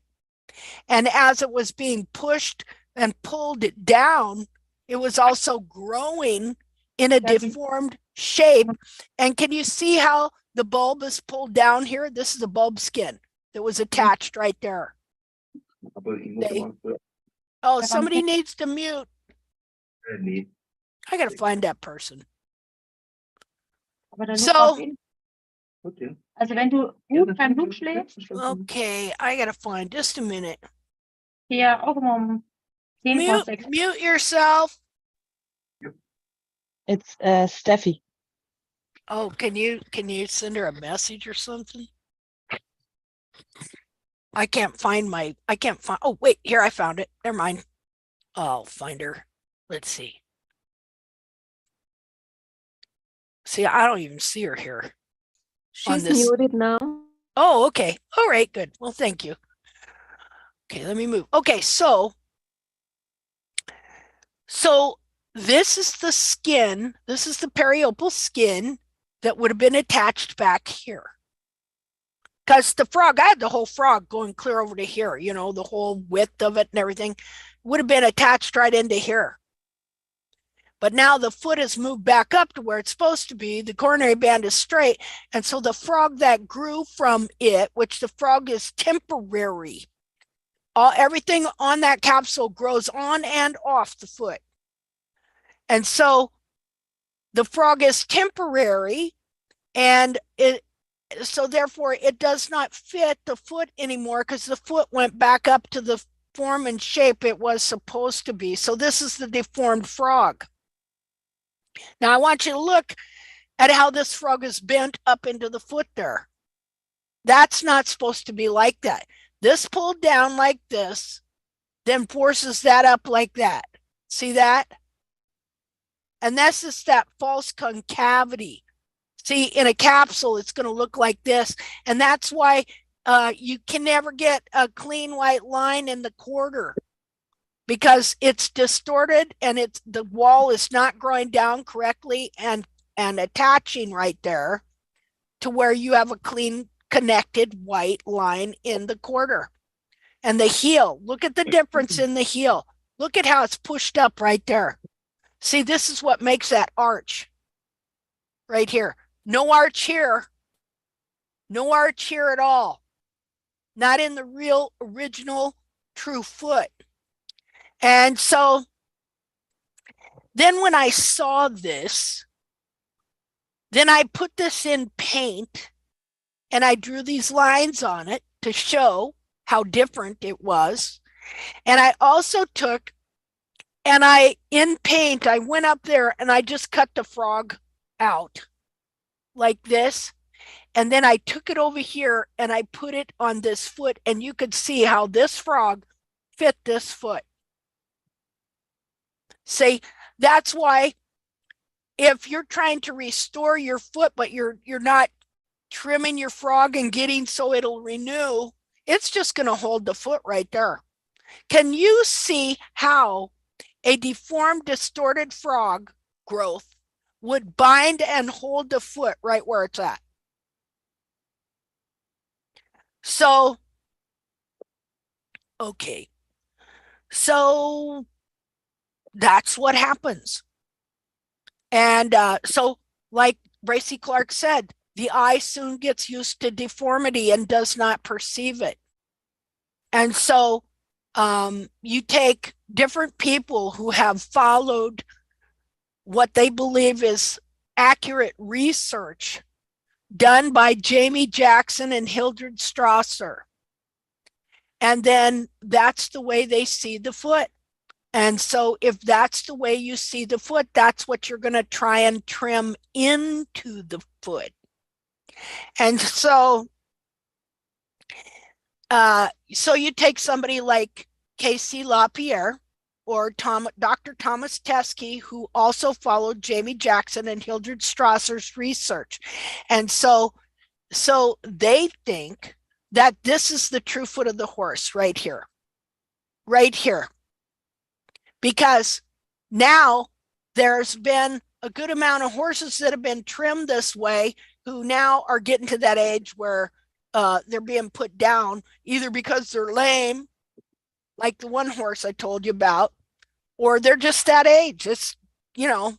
And as it was being pushed and pulled it down, it was also growing in a deformed shape. And can you see how the bulb is pulled down here? This is the bulb skin that was attached right there. Oh, somebody needs to mute. I gotta find that person. So, Also wenn du gut beim Huf schläfst, okay, I gotta find just a minute. hier auch immer um 10 vor 6. Mute yourself. It's Steffi. Oh, can you send her a message or something? I can't find, oh wait, here I found it. Never mind. I'll find her. Let's see. See, I don't even see her here. She's muted now. Oh, okay. All right, good. Well, thank you. Okay, let me move. Okay, so this is the skin. This is the periopal skin that would have been attached back here. Because the frog, I had the whole frog going clear over to here, you know, the whole width of it and everything would have been attached right into here. But now the foot is moved back up to where it's supposed to be. The coronary band is straight. And so the frog that grew from it, which the frog is temporary, everything on that capsule grows on and off the foot. And so the frog is temporary, and so therefore it does not fit the foot anymore because the foot went back up to the form and shape it was supposed to be. So this is the deformed frog. Now I want you to look at how this frog is bent up into the foot there. That's not supposed to be like that. This pulled down like this, then forces that up like that. See that? And this is that false concavity. See, in a capsule, it's going to look like this. And that's why you can never get a clean white line in the quarter, because it's distorted and the wall is not growing down correctly and attaching right there to where you have a clean connected white line in the quarter. And the heel, look at the difference in the heel. Look at how it's pushed up right there. See, this is what makes that arch right here. No arch here. No arch here at all. Not in the real original true foot. And so then when I saw this, then I put this in paint and I drew these lines on it to show how different it was. And I also took, and in paint, I went up there and I just cut the frog out like this. And then I took it over here and I put it on this foot, and you could see how this frog fit this foot. See, that's why if you're trying to restore your foot, but you're not trimming your frog and getting so it'll renew, it's just going to hold the foot right there. Can you see how a deformed, distorted frog growth would bind and hold the foot right where it's at? So, okay. So that's what happens. And so, like Bracy Clark said, the eye soon gets used to deformity and does not perceive it. And so you take different people who have followed what they believe is accurate research done by Jamie Jackson and Hildred Strasser. And then that's the way they see the foot. And so if that's the way you see the foot, that's what you're going to try and trim into the foot. And so, so you take somebody like Casey LaPierre or Dr. Thomas Teskey, who also followed Jamie Jackson and Hildred Strasser's research. And so they think that this is the true foot of the horse right here. Right here. Because now there's been a good amount of horses that have been trimmed this way who now are getting to that age where they're being put down either because they're lame, like the one horse I told you about, or they're just that age. It's, you know,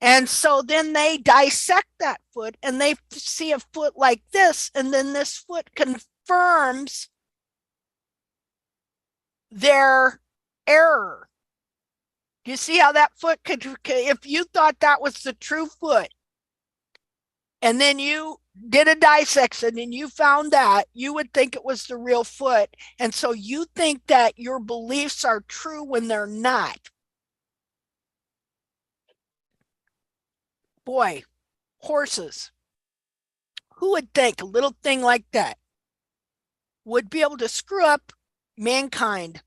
And so then they dissect that foot and they see a foot like this, and then this foot confirms their error. Do you see how that foot could, if you thought that was the true foot, and then you did a dissection and you found that, you would think it was the real foot. And so you think that your beliefs are true when they're not. Boy, horses. Who would think a little thing like that would be able to screw up mankind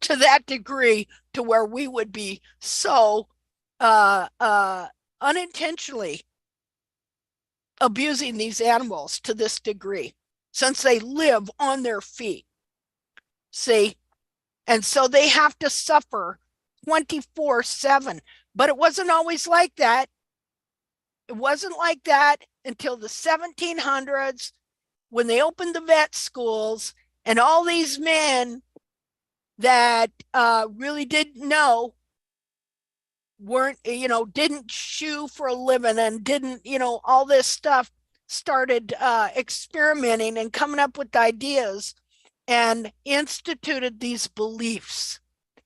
to that degree, to where we would be so unintentionally abusing these animals to this degree, since they live on their feet. See? And so they have to suffer 24/7. But it wasn't always like that. It wasn't like that until the 1700s, when they opened the vet schools, and all these men that really didn't know, weren't, didn't shoe for a living and didn't, all this stuff, started experimenting and coming up with ideas and instituted these beliefs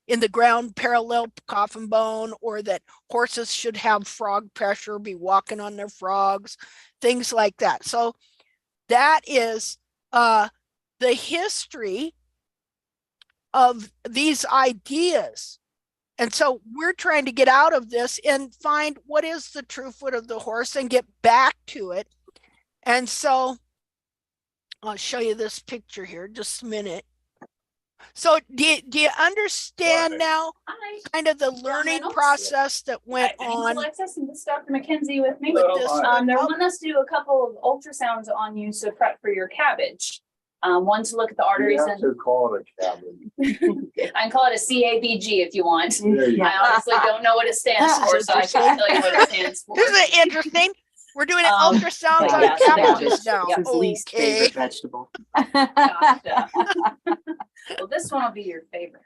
in the ground parallel coffin bone, or that horses should have frog pressure, be walking on their frogs, things like that. So that is the history of these ideas. And so we're trying to get out of this and find what is the true foot of the horse and get back to it. And so I'll show you this picture here, just a minute. So do you understand now kind of the learning process that went on? Alexis, and this is Dr. McKenzie with me. With this They're wanting us to do a couple of ultrasounds on you to prep for your cabbage. One to look at the arteries, You have to call it a cabin. I can call it a CABG if you want. There you go. I honestly don't know what it stands for, so I can't tell you what it stands for. This is interesting. We're doing an ultrasounds but on yeah, cabbages now. His least favorite vegetable. Gotcha. Well, this one will be your favorite.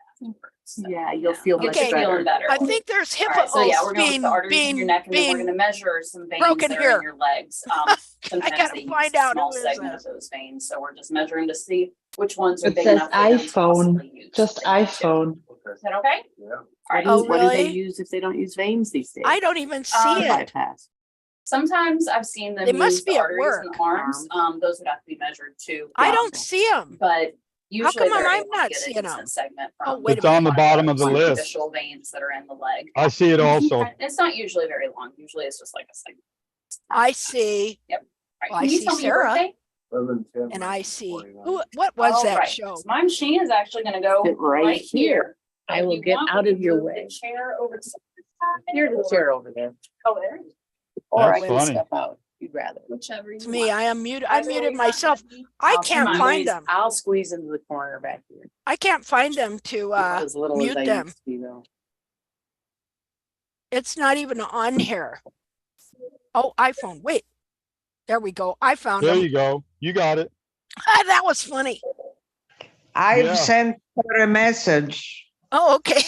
Yeah, you'll feel much Okay. Feeling better. I think there's All right, so yeah, we're hippos going with the arteries in your neck, and then we're going to measure some veins broken that are here. in your legs. Sometimes gotta they use find a out small who is segment that. of those veins, so we're just measuring to see which ones are It big says enough for them to iPhone, possibly use. just iPhone. Is that okay? Yeah. All right. Oh, What do they really? use if they don't use veins these days? I don't even see it. Bypass. Sometimes I've seen them They use must the be at arteries in work. the arms. Those would have to be measured too. I don't see them. But usually come they're I'm able to not get a seeing decent them? segment Oh, from wait a It's on the minute. bottom of the list. superficial veins that are in the leg. I see it also. It's not usually very long. Usually it's just like a segment. I see. Yep. All right. Well, I Can you see tell me your Sarah. birthday? 11/10, And I see 1929. what was All that right. show? So my machine is actually going to go Sit right here. I If will you get want, out we of can your move way. The chair over to Here's the chair over there. Oh, there. Or That's I can funny. step out. You'd rather. Whichever you It's me. want. I am muted. I Either way, muted not myself. gonna be- I I'll can't come on. find them. I'll squeeze into the corner back here. I can't find them to Not as little as mute I them. used to be though. It's not even on here. Oh, iPhone. Wait. There we go. I found There them. you go. You got it. That was funny. I've Yeah. sent her a message. Oh, okay.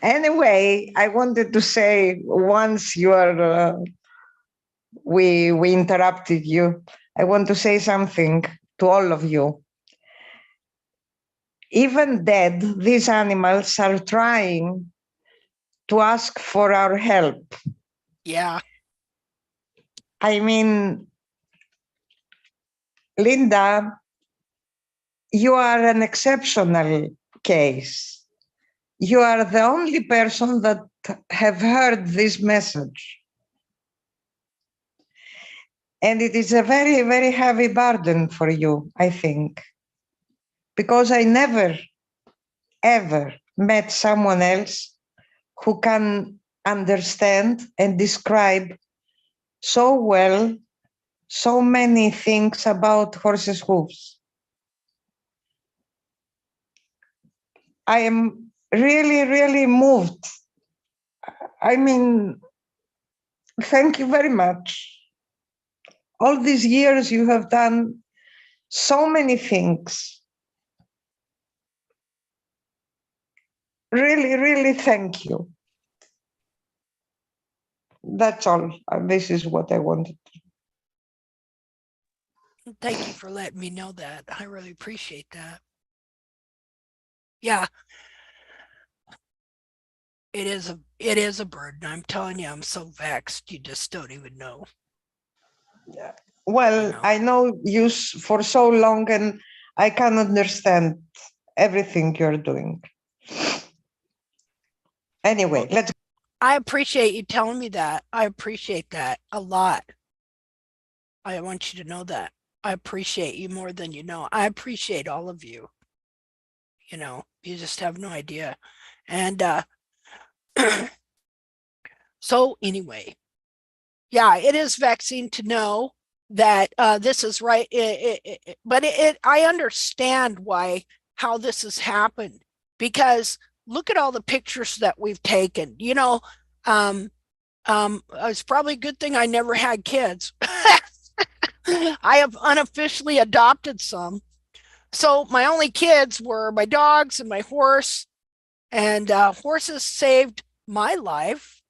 Anyway, I wanted to say, once you are, we interrupted you. I want to say something to all of you. Even dead, these animals are trying to ask for our help. Yeah. I mean, Linda, you are an exceptional case. You are the only person that have heard this message. And it is a very, very heavy burden for you, I think, because I never, ever met someone else who can understand and describe so well so many things about horses' hooves. I am really, really moved. I mean, thank you very much. All these years you have done so many things. Really, really thank you. That's all. This is what I wanted. Thank you for letting me know that. I really appreciate that. Yeah. It is a burden. I'm telling you, I'm so vexed. You just don't even know. Yeah. Well, You know. I know you for so long, and I can understand everything you're doing. Anyway, let's. I appreciate you telling me that. I appreciate that a lot. I want you to know that. I appreciate you more than you know. I appreciate all of you. You know, you just have no idea. And so anyway, yeah, it is vexing to know that this is right. But I understand how this has happened, because look at all the pictures that we've taken. You know, it's probably a good thing I never had kids. I have unofficially adopted some. So my only kids were my dogs and my horse, and horses saved my life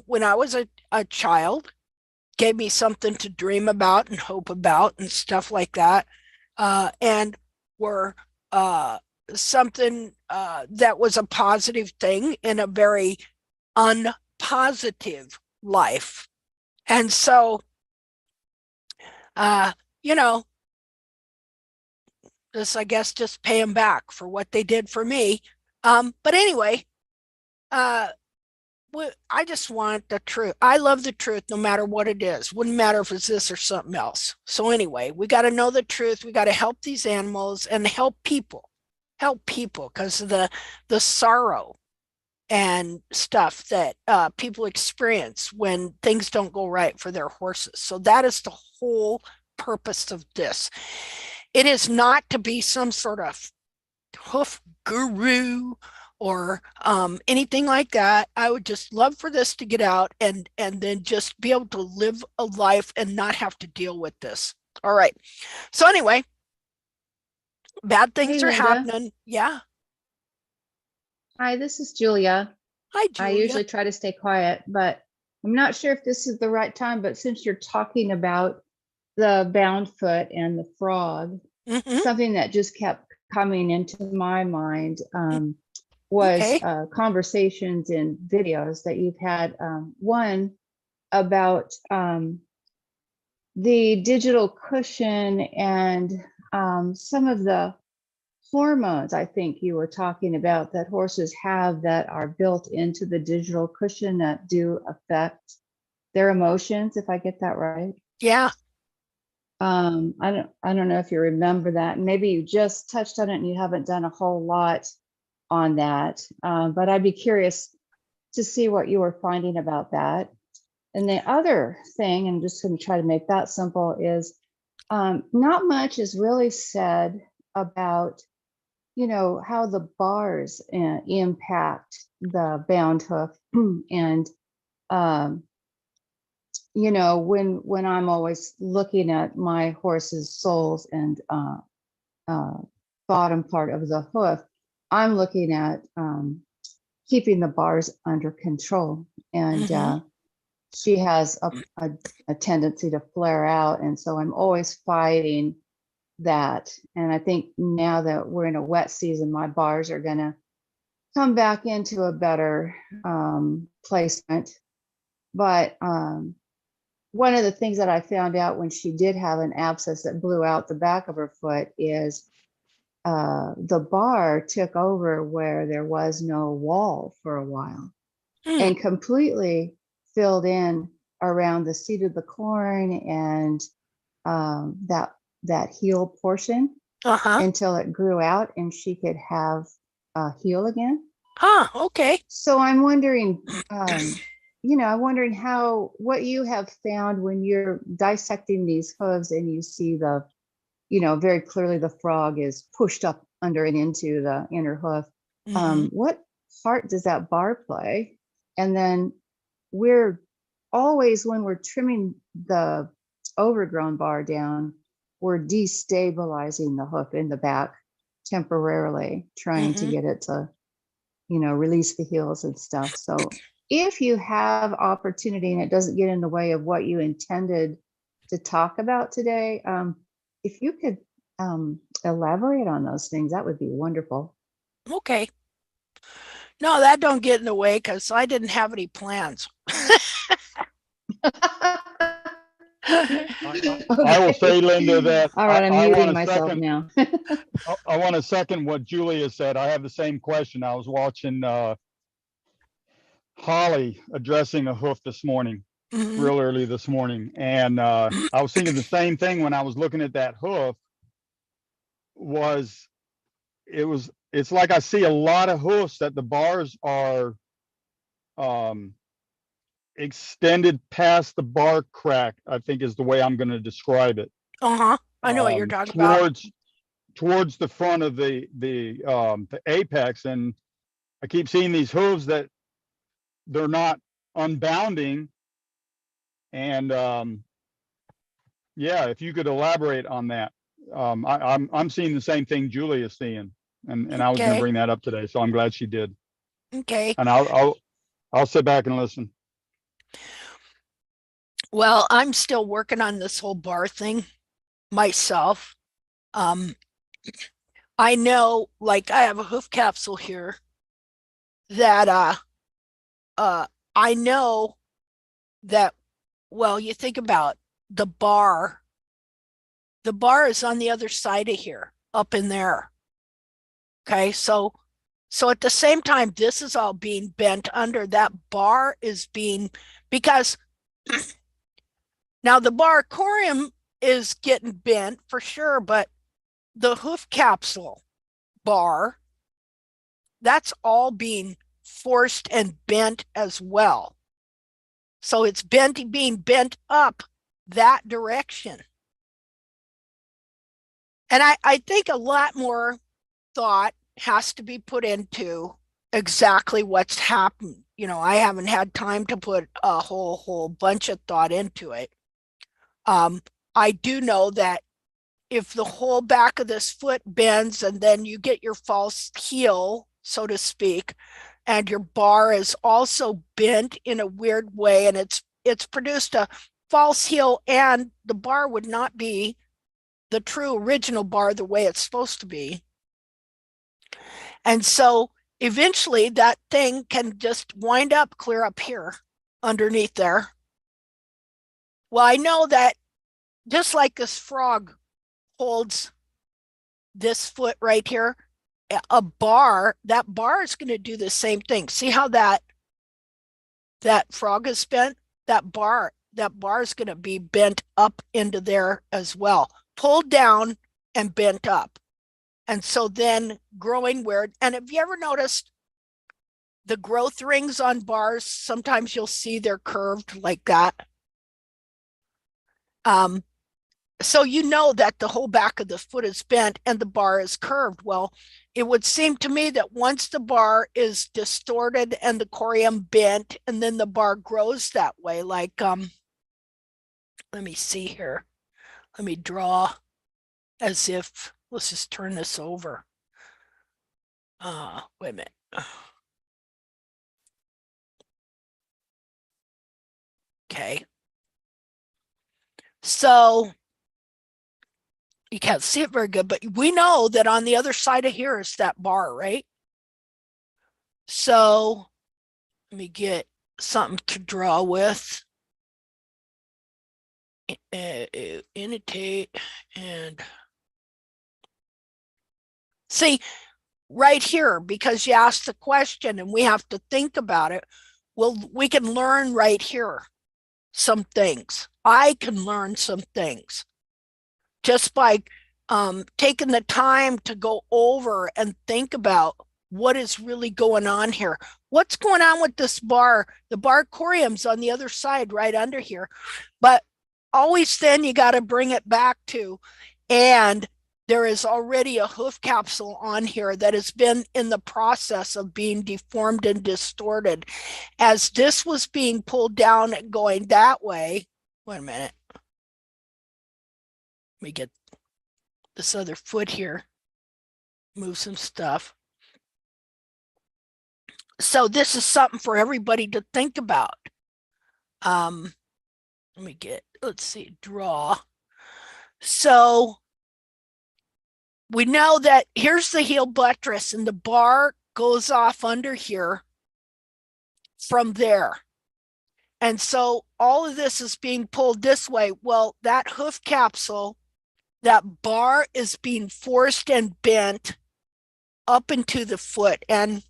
when I was a child, gave me something to dream about and hope about and stuff like that, and were something that was a positive thing in a very unpositive life. And so, you know, this, I guess, just pay them back for what they did for me. But anyway, I just want the truth. I love the truth no matter what it is. Wouldn't matter if it's this or something else. So anyway, we got to know the truth. We got to help these animals and help people because of the sorrow and stuff that people experience when things don't go right for their horses. So that is the whole purpose of this. It is not to be some sort of hoof guru or anything like that. I would just love for this to get out and then just be able to live a life and not have to deal with this. All right. So anyway, bad things Hey, are Linda. happening. Yeah. Hi, this is Julia. Hi, Julia. I usually try to stay quiet, but I'm not sure if this is the right time, but since you're talking about the bound foot and the frog, something that just kept coming into my mind was conversations and videos that you've had. One about the digital cushion and some of the hormones I think you were talking about that horses have that are built into the digital cushion that do affect their emotions, if I get that right. Yeah. I don't know if you remember that. Maybe you just touched on it and you haven't done a whole lot on that. But I'd be curious to see what you were finding about that. And the other thing, and I'm just going to try to make that simple, is not much is really said about, you know, how the bars impact the bound hoof. And you know, when I'm always looking at my horse's soles and bottom part of the hoof, I'm looking at keeping the bars under control. And she has a tendency to flare out. And so I'm always fighting that. And I think now that we're in a wet season, my bars are going to come back into a better placement. But one of the things that I found out when she did have an abscess that blew out the back of her foot is the bar took over where there was no wall for a while and completely filled in around the seat of the corn and that heel portion until it grew out and she could have a heel again. Okay. So I'm wondering, you know, I'm wondering what you have found when you're dissecting these hooves and you see the, you know, very clearly the frog is pushed up under and into the inner hoof. What part does that bar play? And then we're always, when we're trimming the overgrown bar down, we're destabilizing the hoof in the back temporarily, trying to get it to, you know, release the heels and stuff. So if you have opportunity and it doesn't get in the way of what you intended to talk about today, if you could elaborate on those things, that would be wonderful. Okay. No, that don't get in the way because I didn't have any plans. I will say, Linda, that all right, I'm I muting want to myself second, now. I want to second what Julia said. I have the same question. I was watching Holly addressing a hoof this morning, real early this morning. And I was thinking the same thing when I was looking at that hoof. It's like I see a lot of hoofs that the bars are extended past the bar crack, I think is the way I'm going to describe it. I know what you're talking about. Towards the front of the apex, and I keep seeing these hooves that they're not unbounding. And yeah, if you could elaborate on that. I'm seeing the same thing Julia's seeing, and I was going to bring that up today, so I'm glad she did. Okay. And I'll sit back and listen. Well, I'm still working on this whole bar thing myself. I know, like, I have a hoof capsule here that I know that, well, you think about the bar is on the other side of here, up in there. Okay, so at the same time this is all being bent under, that bar is being, because now the bar corium is getting bent for sure, but the hoof capsule bar, that's all being forced and bent as well. So it's being bent up that direction. And I think a lot more thought has to be put into exactly what's happened. You know, I haven't had time to put a whole bunch of thought into it. I do know that if the whole back of this foot bends and then you get your false heel, so to speak, and your bar is also bent in a weird way, and it's produced a false heel, and the bar would not be the true original bar the way it's supposed to be. And so eventually that thing can just wind up clear up here underneath there. Well, I know that just like this frog holds this foot right here, a bar, that bar is going to do the same thing. See how that frog is bent? That bar is going to be bent up into there as well, pulled down and bent up. And so then growing weird. And have you ever noticed the growth rings on bars? Sometimes you'll see they're curved like that. So you know that the whole back of the foot is bent and the bar is curved. Well, it would seem to me that once the bar is distorted and the corium bent, and then the bar grows that way, like, let me see here. Let me draw as if, let's just turn this over. Wait a minute. Okay. So you can't see it very good, but we know that on the other side of here is that bar, right? So let me get something to draw with. Annotate and see right here, because you asked the question and we have to think about it. Well, we can learn right here some things. I can learn some things just by taking the time to go over and think about what is really going on here. What's going on with this bar? The bar corium's on the other side right under here, but always then you got to bring it back to, and there is already a hoof capsule on here that has been in the process of being deformed and distorted. As this was being pulled down and going that way, wait a minute. Let me get this other foot here, move some stuff. So this is something for everybody to think about. Let me let's see, draw. So we know that here's the heel buttress and the bar goes off under here from there. And so all of this is being pulled this way. Well, that hoof capsule, that bar is being forced and bent up into the foot. And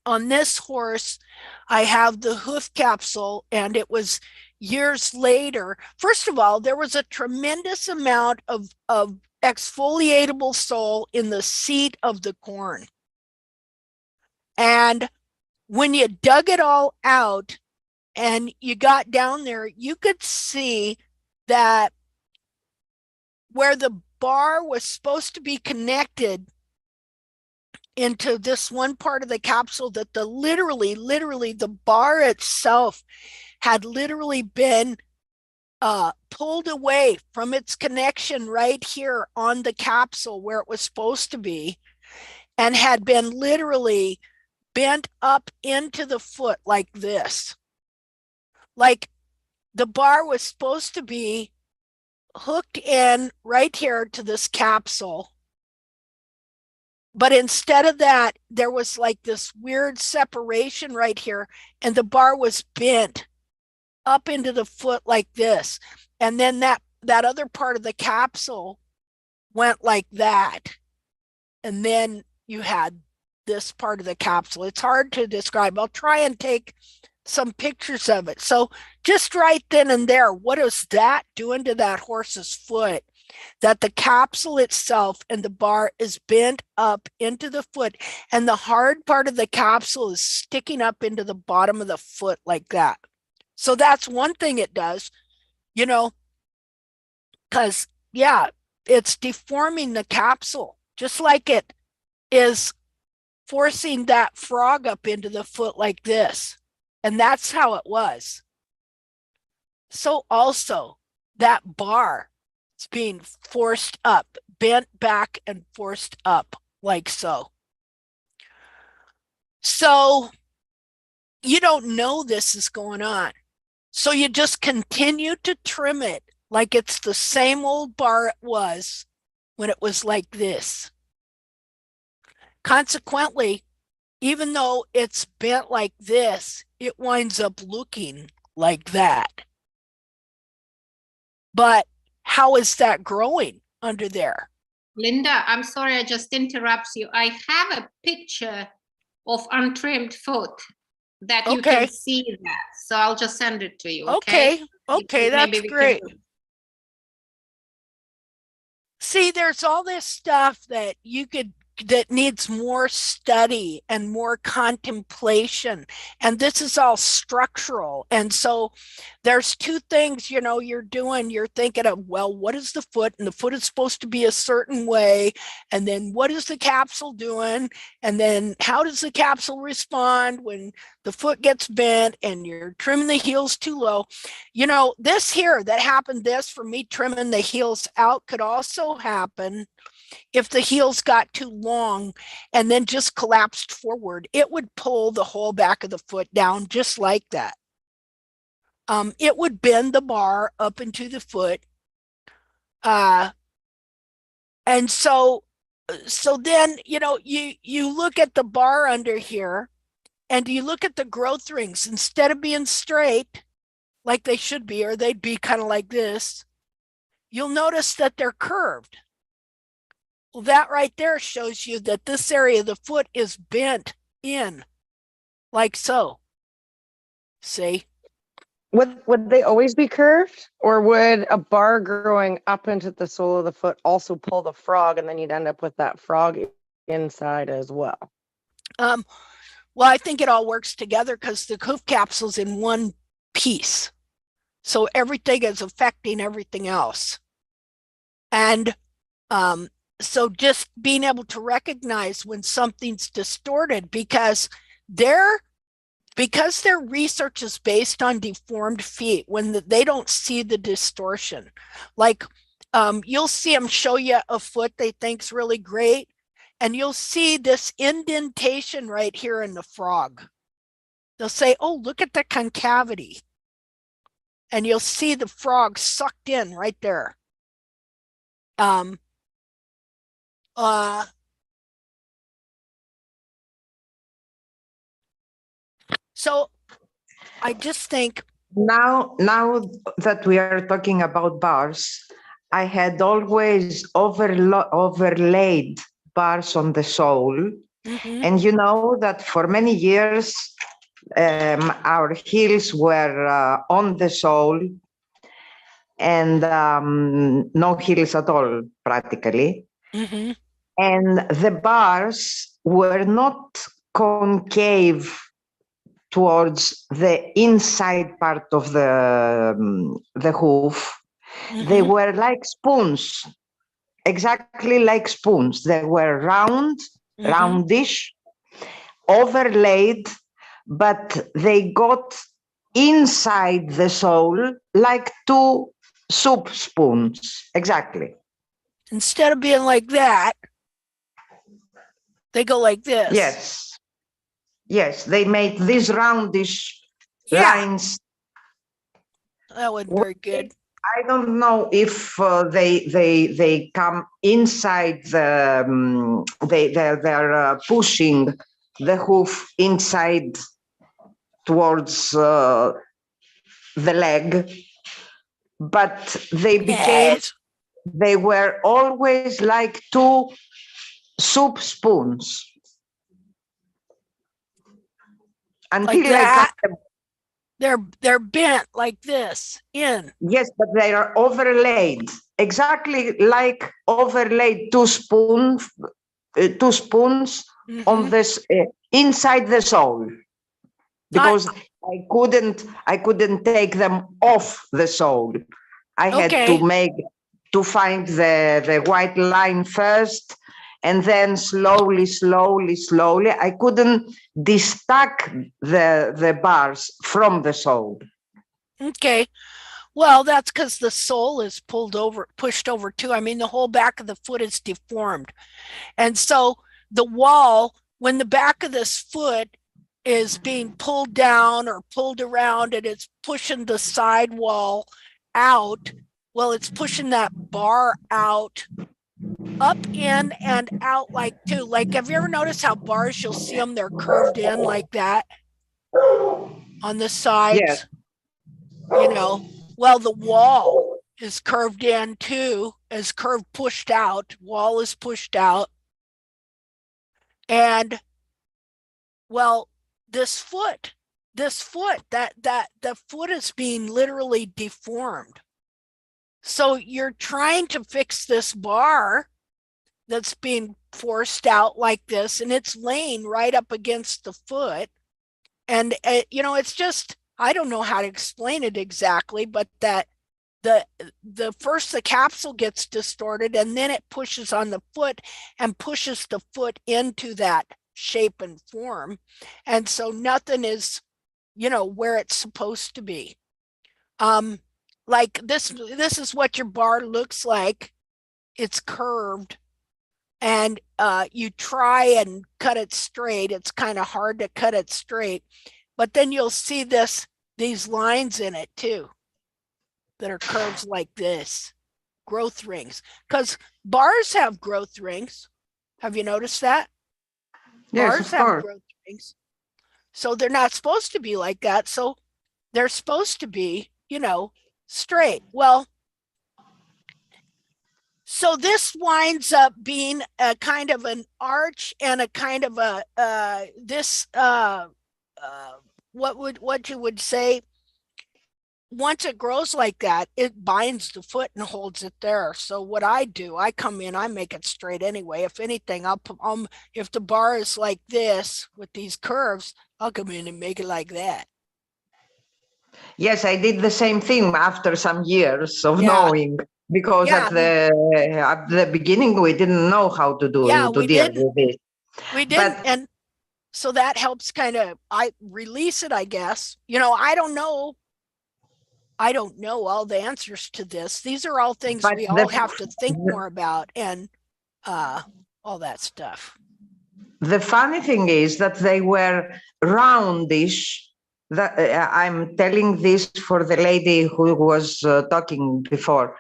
on this horse, I have the hoof capsule, and it was years later. First of all, there was a tremendous amount of exfoliatable sole in the seat of the corn. And when you dug it all out and you got down there, you could see that where the bar was supposed to be connected into this one part of the capsule, that the literally the bar itself had literally been pulled away from its connection right here on the capsule where it was supposed to be, and had been literally bent up into the foot like this. Like the bar was supposed to be hooked in right here to this capsule. But instead of that, there was like this weird separation right here, and the bar was bent up into the foot like this. And then that other part of the capsule went like that. And then you had this part of the capsule. It's hard to describe. I'll try and take some pictures of it. So just right then and there, what is that doing to that horse's foot? That the capsule itself and the bar is bent up into the foot, and the hard part of the capsule is sticking up into the bottom of the foot like that. So that's one thing it does, you know, because, yeah, it's deforming the capsule, just like it is forcing that frog up into the foot like this. And that's how it was. So also that bar is being forced up, bent back and forced up like so. So you don't know this is going on. So you just continue to trim it like it's the same old bar it was when it was like this. Consequently, even though it's bent like this, it winds up looking like that. But how is that growing under there? Linda, I'm sorry, I just interrupt you. I have a picture of untrimmed foot that you can see that. So I'll just send it to you. Okay, that's great. See, there's all this stuff that that needs more study and more contemplation, and this is all structural. And so there's two things, you know, you're thinking of, well, what is the foot? And the foot is supposed to be a certain way, and then what is the capsule doing, and then how does the capsule respond when the foot gets bent and you're trimming the heels too low? You know, this here that happened, this for me trimming the heels out, could also happen if the heels got too long and then just collapsed forward. It would pull the whole back of the foot down just like that. It would bend the bar up into the foot. And so then, you know, you look at the bar under here and you look at the growth rings. Instead of being straight like they should be, or they'd be kind of like this, you'll notice that they're curved. Well, that right there shows you that this area of the foot is bent in like so. See? Would they always be curved, or would a bar growing up into the sole of the foot also pull the frog, and then you'd end up with that frog inside as well? Well, I think it all works together because the hoof capsule's in one piece. So everything is affecting everything else. And so just being able to recognize when something's distorted, because their research is based on deformed feet, when they don't see the distortion. Like you'll see them show you a foot they think's really great, and you'll see this indentation right here in the frog. They'll say, oh, look at the concavity. And you'll see the frog sucked in right there. So I just think now that we are talking about bars, I had always overlaid bars on the sole. And you know that for many years, our heels were on the sole and no heels at all, practically. And the bars were not concave towards the inside part of the hoof. They were like spoons, exactly like spoons. They were roundish, overlaid, but they got inside the sole like two soup spoons, exactly. Instead of being like that, they go like this. Yes, they made these roundish lines. That wasn't very good. I don't know if they come inside the they're pushing the hoof inside towards the leg, but they were always like two soup spoons until like that. They're bent like this in. Yes, but they are overlaid, exactly like overlaid two spoons on this inside the sole, because I couldn't take them off the sole. I had to find the white line first, and then slowly I couldn't destack the bars from the sole. Okay, well, that's because the sole is pushed over too. I mean, the whole back of the foot is deformed, and so the wall, when the back of this foot is being pulled down or pulled around and it's pushing the side wall out, well, it's pushing that bar out, up in and out like two. Like, have you ever noticed how bars, you'll see them, they're curved in like that on the sides? You know, well, the wall is curved in too, is pushed out, wall is pushed out. And well, this foot, that the foot is being literally deformed. So you're trying to fix this bar that's being forced out like this, and it's laying right up against the foot. And you know, it's just, I don't know how to explain it exactly, but that the first the capsule gets distorted, and then it pushes on the foot and pushes the foot into that shape and form, and so nothing is, you know, where it's supposed to be. Like this is what your bar looks like. It's curved, and you try and cut it straight. It's kind of hard to cut it straight, but then you'll see these lines in it too that are curves like this, growth rings, because bars have growth rings. Have you noticed that? Yes, bars have growth rings, so they're not supposed to be like that. So they're supposed to be, you know, straight. Well, so this winds up being a kind of an arch and a kind of a what you would say, once it grows like that, it binds the foot and holds it there. So what I do, I come in, I make it straight anyway. If anything, I'll put if the bar is like this with these curves, I'll come in and make it like that. Yes, I did the same thing after some years of knowing, because at the beginning we didn't know how to do deal with it. We didn't, and so that helps kind of release it, I guess. You know, I don't know all the answers to this. These are all things we all have to think more about and all that stuff. The funny thing is that they were roundish. I'm telling this for the lady who was talking before.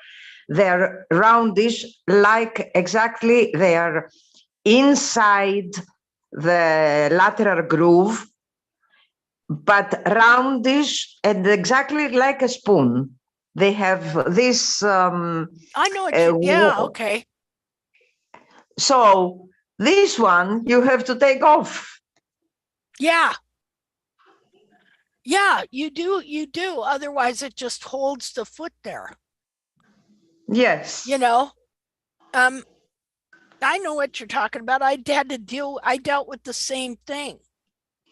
They're roundish, like exactly they are inside the lateral groove, but roundish and exactly like a spoon. They have this. I know what yeah, okay. So this one you have to take off. Yeah. Yeah, you do. Otherwise it just holds the foot there. Yes. You know, I know what you're talking about. I dealt with the same thing.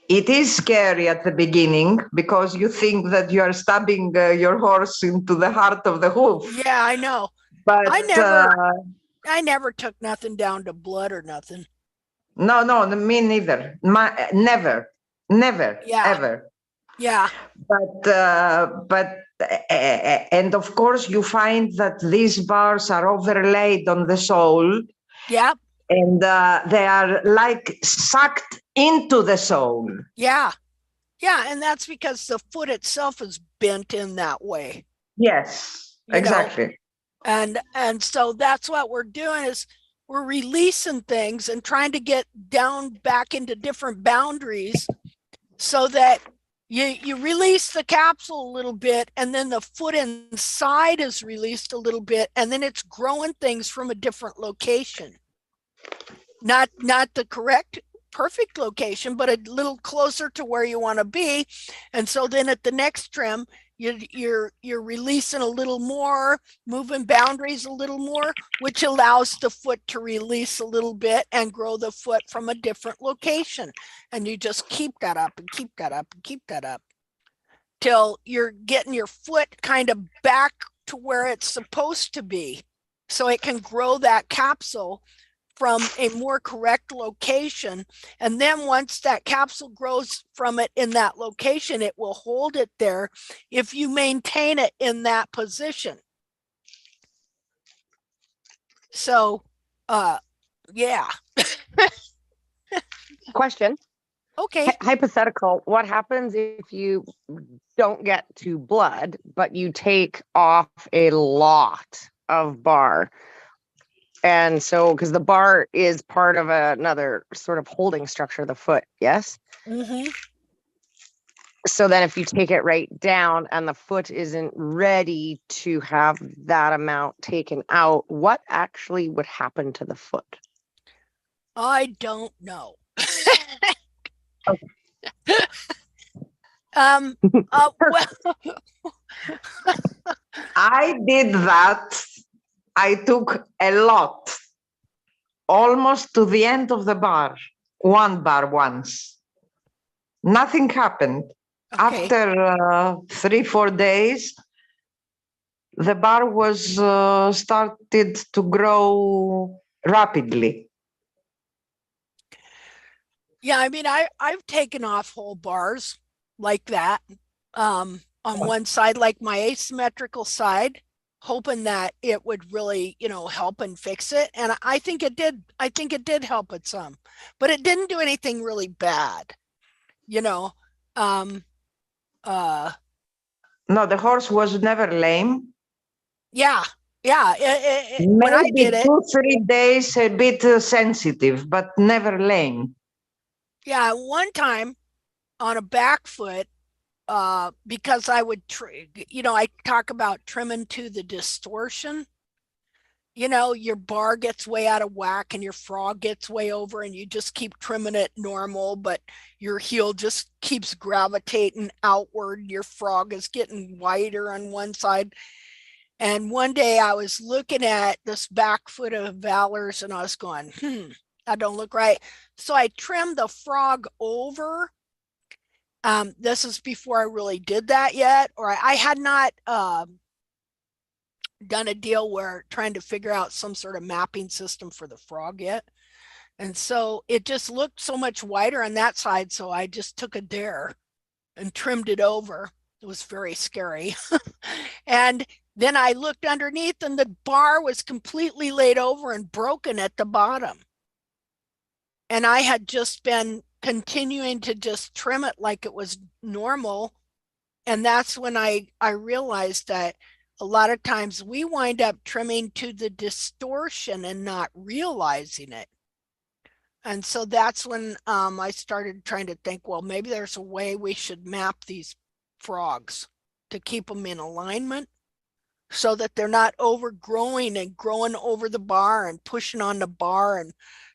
It is scary at the beginning because you think that you are stabbing your horse into the heart of the hoof. Yeah, I know. But I never took nothing down to blood or nothing. No, me neither. Never, Yeah. ever. Yeah. But and of course you find that these bars are overlaid on the sole. Yeah. And they are like sucked into the sole. Yeah. Yeah, and that's because the foot itself is bent in that way. Yes, exactly. And so that's what we're doing is we're releasing things and trying to get down back into different boundaries so that you release the capsule a little bit and then the foot inside is released a little bit and then it's growing things from a different location. Not the correct perfect location, but a little closer to where you want to be. And so then at the next trim, you're releasing a little more, moving boundaries a little more, which allows the foot to release a little bit and grow the foot from a different location. And you just keep that up and keep that up and keep that up till you're getting your foot kind of back to where it's supposed to be. So it can grow that capsule from a more correct location. And then once that capsule grows from it in that location, it will hold it there if you maintain it in that position. So, yeah. Question. Okay. Hypothetical. What happens if you don't get to blood, but you take off a lot of bar? And so, because the bar is part of another sort of holding structure of the foot, yes? Mm-hmm. So then if you take it right down and the foot isn't ready to have that amount taken out, what actually would happen to the foot? I don't know. Well, I did that. I took a lot, almost to the end of the bar, one bar once. Nothing happened. Okay. After 3-4 days, the bar was started to grow rapidly. Yeah, I mean, I've taken off whole bars like that on one side, like my asymmetrical side, hoping that it would really, help and fix it. And I think it did. I think it did help it some, but it didn't do anything really bad, No, the horse was never lame. Yeah. Yeah. When I Maybe did it, 2-3 days a bit sensitive, but never lame. yeah, one time on a back foot, because I would, I talk about trimming to the distortion. Your bar gets way out of whack and your frog gets way over and you just keep trimming it normal, but your heel just keeps gravitating outward. Your frog is getting wider on one side. And one day I was looking at this back foot of Valor's and I was going, that don't look right. So I trimmed the frog over. This is before I really did that yet, or I had not done a deal where trying to figure out some sort of mapping system for the frog yet. And so it just looked so much wider on that side. So I just took a dare and trimmed it over. It was very scary. And then I looked underneath and the bar was completely laid over and broken at the bottom. And I had just been continuing to just trim it like it was normal. And that's when I realized that a lot of times we wind up trimming to the distortion and not realizing it. And so that's when I started trying to think, well, maybe there's a way we should map these frogs to keep them in alignment so that they're not overgrowing and growing over the bar and pushing on the bar, and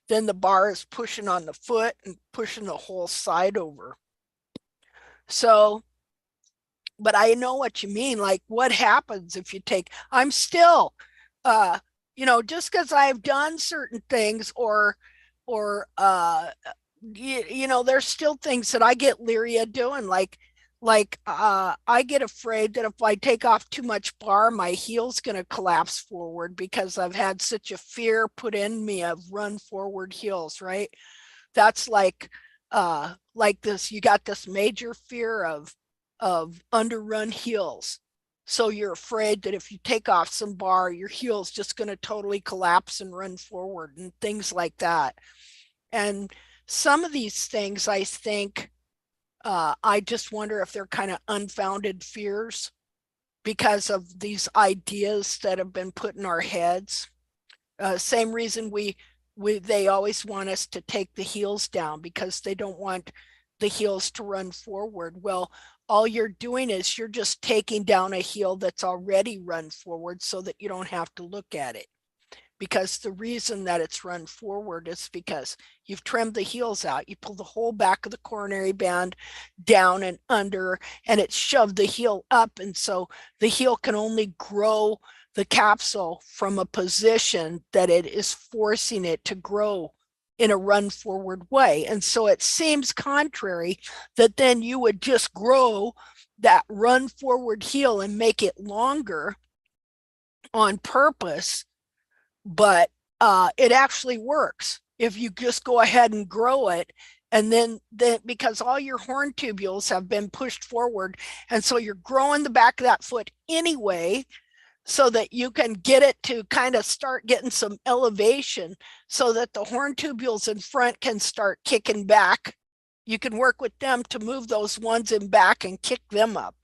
then the bar is pushing on the foot and pushing the whole side over. So, but I know what you mean. Like, what happens if you take, I'm still, you know, just because I've done certain things or you know, there's still things that I get leery of doing. Like I get afraid that if I take off too much bar, my heel's going to collapse forward because I've had such a fear put in me of run forward heels, right? That's like this, you got this major fear of underrun heels. So you're afraid that if you take off some bar, your heel's just going to totally collapse and run forward and things like that. And some of these things, I think, I just wonder if they're kind of unfounded fears because of these ideas that have been put in our heads. Same reason they always want us to take the heels down because they don't want the heels to run forward. Well, all you're doing is you're just taking down a heel that's already run forward so that you don't have to look at it. Because the reason that it's run forward is because you've trimmed the heels out. You pull the whole back of the coronary band down and under, and it's shoved the heel up. And so the heel can only grow the capsule from a position that it is forcing it to grow in a run forward way. And so it seems contrary that then you would just grow that run forward heel and make it longer on purpose. But it actually works if you just go ahead and grow it. And then because all your horn tubules have been pushed forward, and so you're growing the back of that foot anyway, so that you can get it to kind of start getting some elevation so that the horn tubules in front can start kicking back. You can work with them to move those ones in back and kick them up.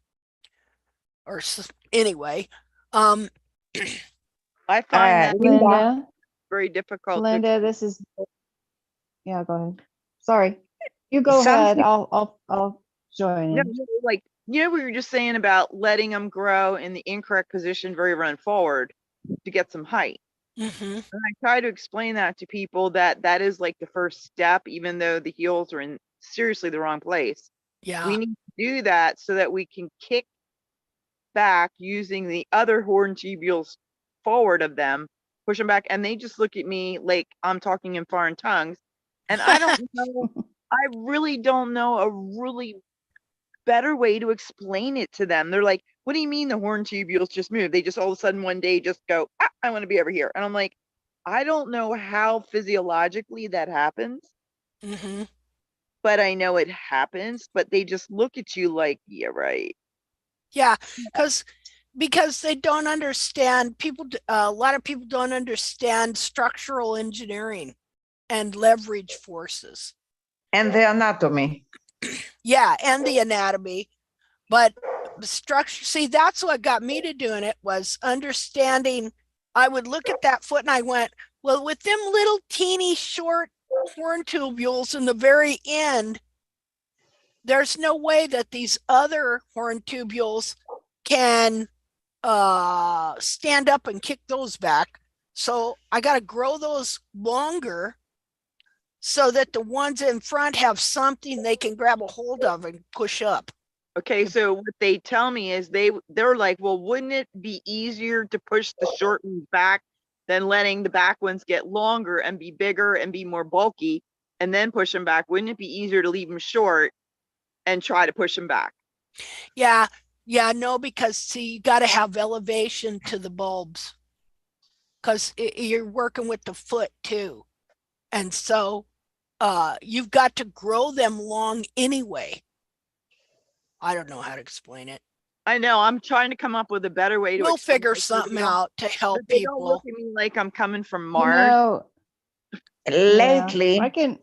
Or anyway, I find that Linda, very difficult. Linda, this is, yeah, go ahead. Sorry, you go ahead. I'll join No, in. like, you know, we were just saying about letting them grow in the incorrect position, very run forward to get some height. Mm-hmm. And I try to explain that to people that is like the first step, even though the heels are in seriously the wrong place. Yeah. We need to do that so that we can kick back using the other horn tubules forward of them, push them back, and they just look at me like I'm talking in foreign tongues. And I don't know, I really don't know a really better way to explain it to them. They're like, what do you mean the horn tubules just move? They just all of a sudden one day just go, I want to be over here. And I'm like, I don't know how physiologically that happens. Mm-hmm. But I know it happens, but they just look at you like, yeah, right. Yeah, because they don't understand, a lot of people don't understand structural engineering and leverage forces. And the anatomy. Yeah, and the anatomy. But the structure, see, that's what got me to doing it, was understanding. I would look at that foot and I went, well, with them little teeny short horn tubules in the very end, there's no way that these other horn tubules can stand up and kick those back. So I got to grow those longer so that the ones in front have something they can grab a hold of and push up. Okay, so what they tell me is they're like, well, wouldn't it be easier to push the short ones back than letting the back ones get longer and be bigger and be more bulky and then push them back? Wouldn't it be easier to leave them short and try to push them back? Yeah, no, because see, you got to have elevation to the bulbs because you're working with the foot too. And so you've got to grow them long anyway. I don't know how to explain it. I know, I'm trying to come up with a better way to We'll explain figure it so something out to help they don't people. look at me like I'm coming from You Mars. know, Lately, I can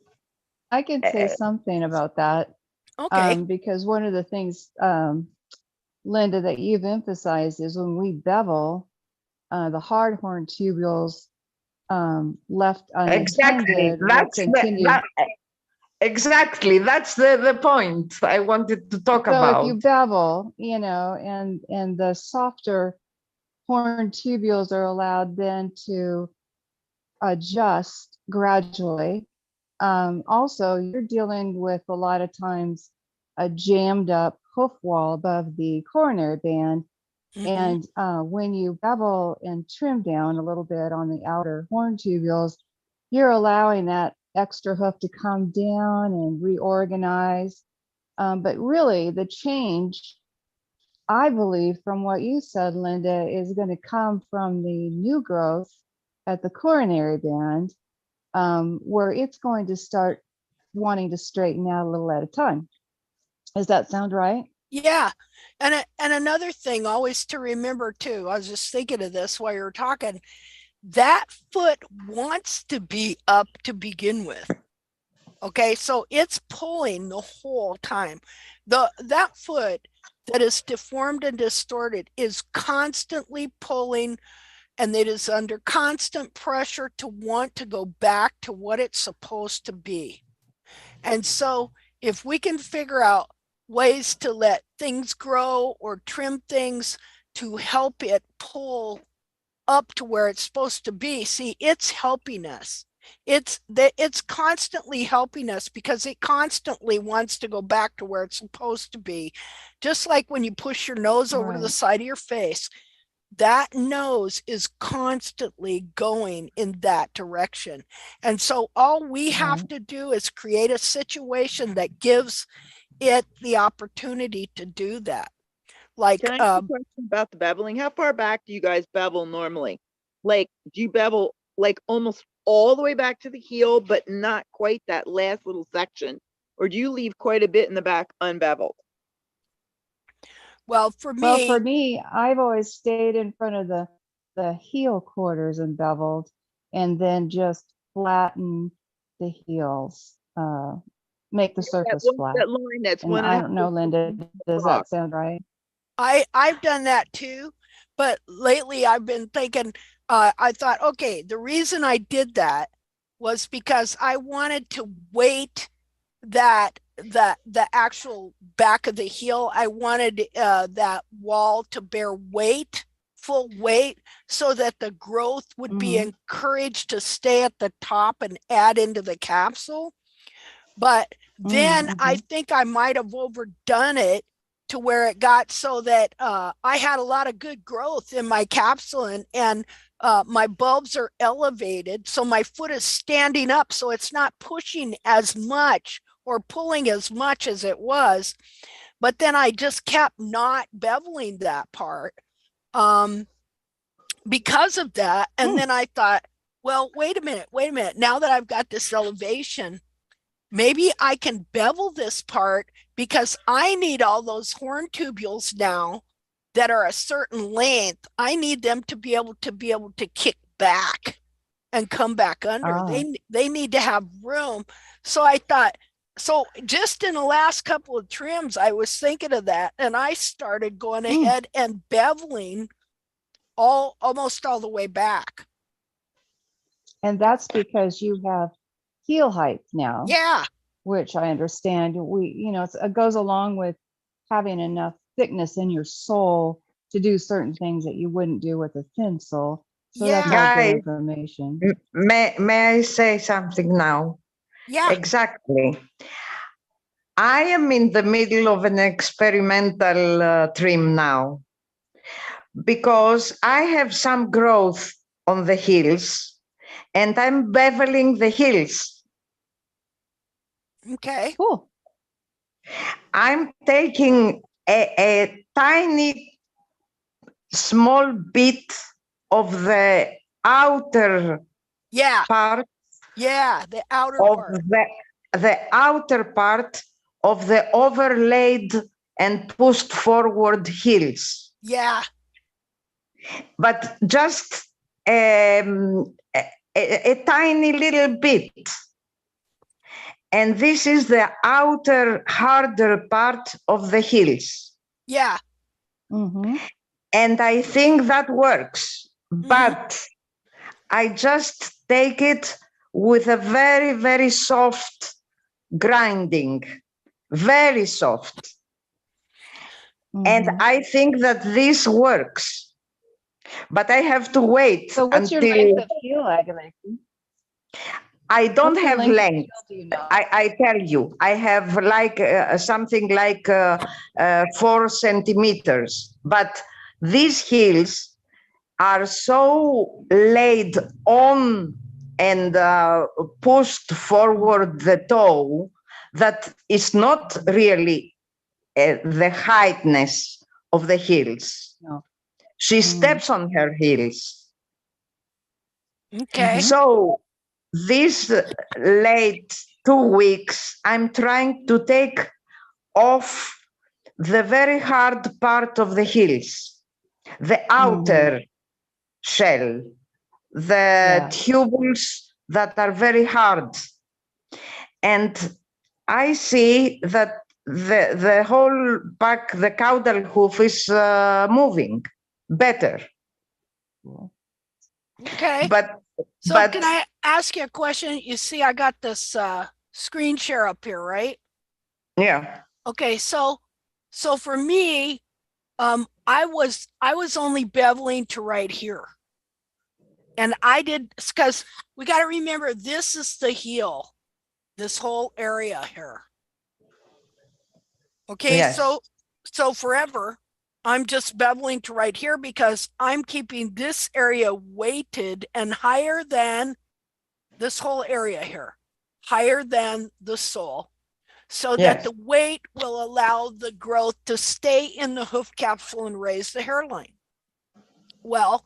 I can say something about that. Okay. Because one of the things, Linda, that you've emphasized is when we bevel, the hard horn tubules left Exactly. unattended will continue. Exactly. That's the point I wanted to talk So about. if you bevel, you know, and the softer horn tubules are allowed then to adjust gradually. Also, you're dealing with a lot of times a jammed up hoof wall above the coronary band. And when you bevel and trim down a little bit on the outer horn tubules, you're allowing that extra hoof to come down and reorganize. But really, the change, I believe, from what you said, Linda, is going to come from the new growth at the coronary band, where it's going to start wanting to straighten out a little at a time. Does that sound right? Yeah. And another thing always to remember too, I was just thinking of this while you were talking, that foot wants to be up to begin with. Okay, so it's pulling the whole time. That foot that is deformed and distorted is constantly pulling, and it is under constant pressure to want to go back to what it's supposed to be. And so if we can figure out ways to let things grow or trim things to help it pull up to where it's supposed to be, see, it's helping us. It's constantly helping us because it constantly wants to go back to where it's supposed to be. Just like when you push your nose over to the side of your face, that nose is constantly going in that direction. And so all we have to do is create a situation that gives it the opportunity to do that. Like, can I ask a question about the beveling? How far back do you guys bevel normally? Like, do you bevel like almost all the way back to the heel, but not quite that last little section? Or do you leave quite a bit in the back unbeveled? Well, for me, I've always stayed in front of the heel quarters and beveled, and then just flatten the heels, make the surface flat. That line that's and one. I don't know, Linda, does that sound right? I've done that too, but lately I've been thinking, I thought, okay, the reason I did that was because I wanted to weight that the actual back of the heel. I wanted that wall to bear weight, full weight, so that the growth would be encouraged to stay at the top and add into the capsule. But then I think I might have overdone it to where it got so that I had a lot of good growth in my capsule, and my bulbs are elevated. So my foot is standing up, so it's not pushing as much or pulling as much as it was. But then I just kept not beveling that part because of that. And then I thought, well, wait a minute. Now that I've got this elevation, maybe I can bevel this part because I need all those horn tubules now that are a certain length. I need them to be able to kick back and come back under. They need to have room. So I thought, so just in the last couple of trims, I was thinking of that, and I started going ahead and beveling almost all the way back. And that's because you have heel height now. Yeah. Which I understand. It goes along with having enough thickness in your sole to do certain things that you wouldn't do with a thin sole. So that's all good information. May I say something now? Yeah. Exactly. I am in the middle of an experimental trim now because I have some growth on the heels and I'm beveling the heels. Okay. Cool. I'm taking a tiny, small bit of the outer part. Yeah, the outer of part. The outer part of the overlaid and pushed forward heels. Yeah. But just a tiny little bit. and this is the outer, harder part of the heels. Yeah. And I think that works, but I just take it with a very, very soft grinding, very soft. And I think that this works, but I have to wait So what's until your length of heel, Agamemnon? I don't What's your have length of length. heel, do you know? I tell you, I have like something like 4 centimeters, but these heels are so laid on and pushed forward the toe that it's not really the heightness of the heels. No. She steps on her heels. Okay. So this late 2 weeks, I'm trying to take off the very hard part of the heels, the outer shell, the tubules that are very hard. And I see that the whole back, the caudal hoof is moving better. Okay. But can I ask you a question? You see, I got this screen share up here, right? Yeah. Okay, so for me, I was only beveling to right here. And I did, because we got to remember, this is the heel, this whole area here. Okay, Yes. so forever, I'm just beveling to right here because I'm keeping this area weighted and higher than this whole area here, higher than the sole, so that the weight will allow the growth to stay in the hoof capsule and raise the hairline. Well,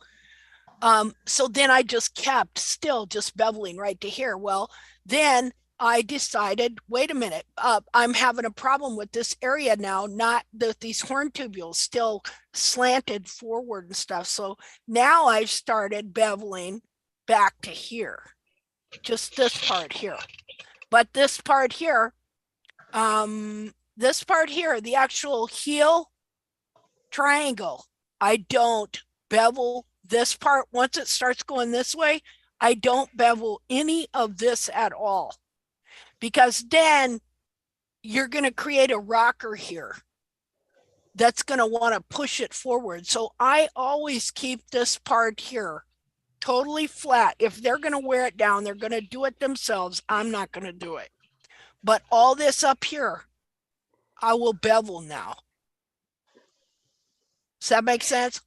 so then I just kept still just beveling right to here. Well, then I decided, wait a minute, I'm having a problem with this area now, not these horn tubules still slanted forward and stuff. So now I've started beveling back to here, just this part here. But this part here, the actual heel triangle, I don't bevel this part. Once it starts going this way, I don't bevel any of this at all, because then you're going to create a rocker here that's going to want to push it forward. So I always keep this part here totally flat. If they're going to wear it down, they're going to do it themselves. I'm not going to do it. But all this up here, I will bevel now. Does that make sense?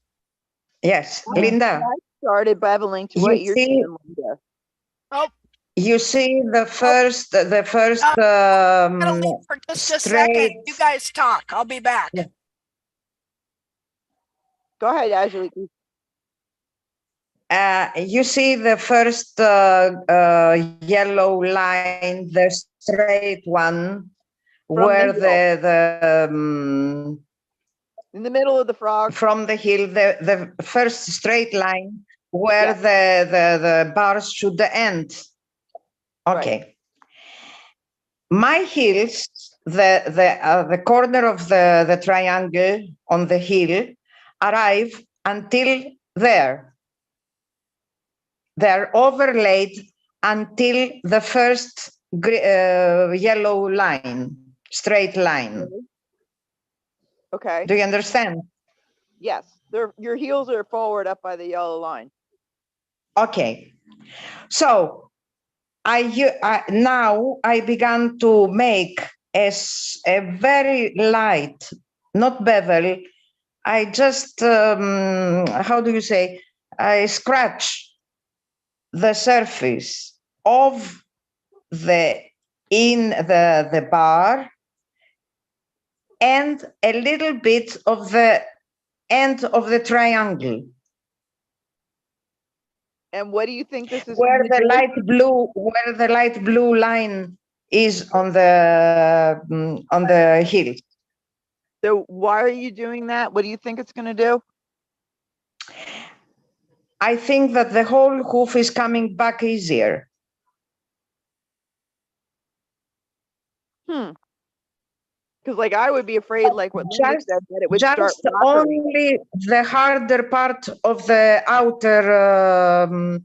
Yes, Linda. I started beveling to what you're doing, Linda. Oh, you see the first, I'm gonna leave for just a second. You guys talk. I'll be back. Yeah. Go ahead, Angelique. You see the first yellow line, the straight one, where the in the middle of the frog, from the heel, the first straight line where the bars should end. Okay. Right. My heels, the corner of the triangle on the heel, arrive until there. They're overlaid until the first yellow line, straight line. Okay. Do you understand? Yes. Your heels are forward up by the yellow line. Okay. So now I began to make a very light, not bevel. I just, how do you say? I scratch the surface of the bar and a little bit of the end of the triangle. And what do you think this is? Where the light blue line is on the heel. So why are you doing that? What do you think it's going to do? I think that the whole hoof is coming back easier. Because like I would be afraid, like what Linda said, that it would start Just rocking. only the harder part of the outer.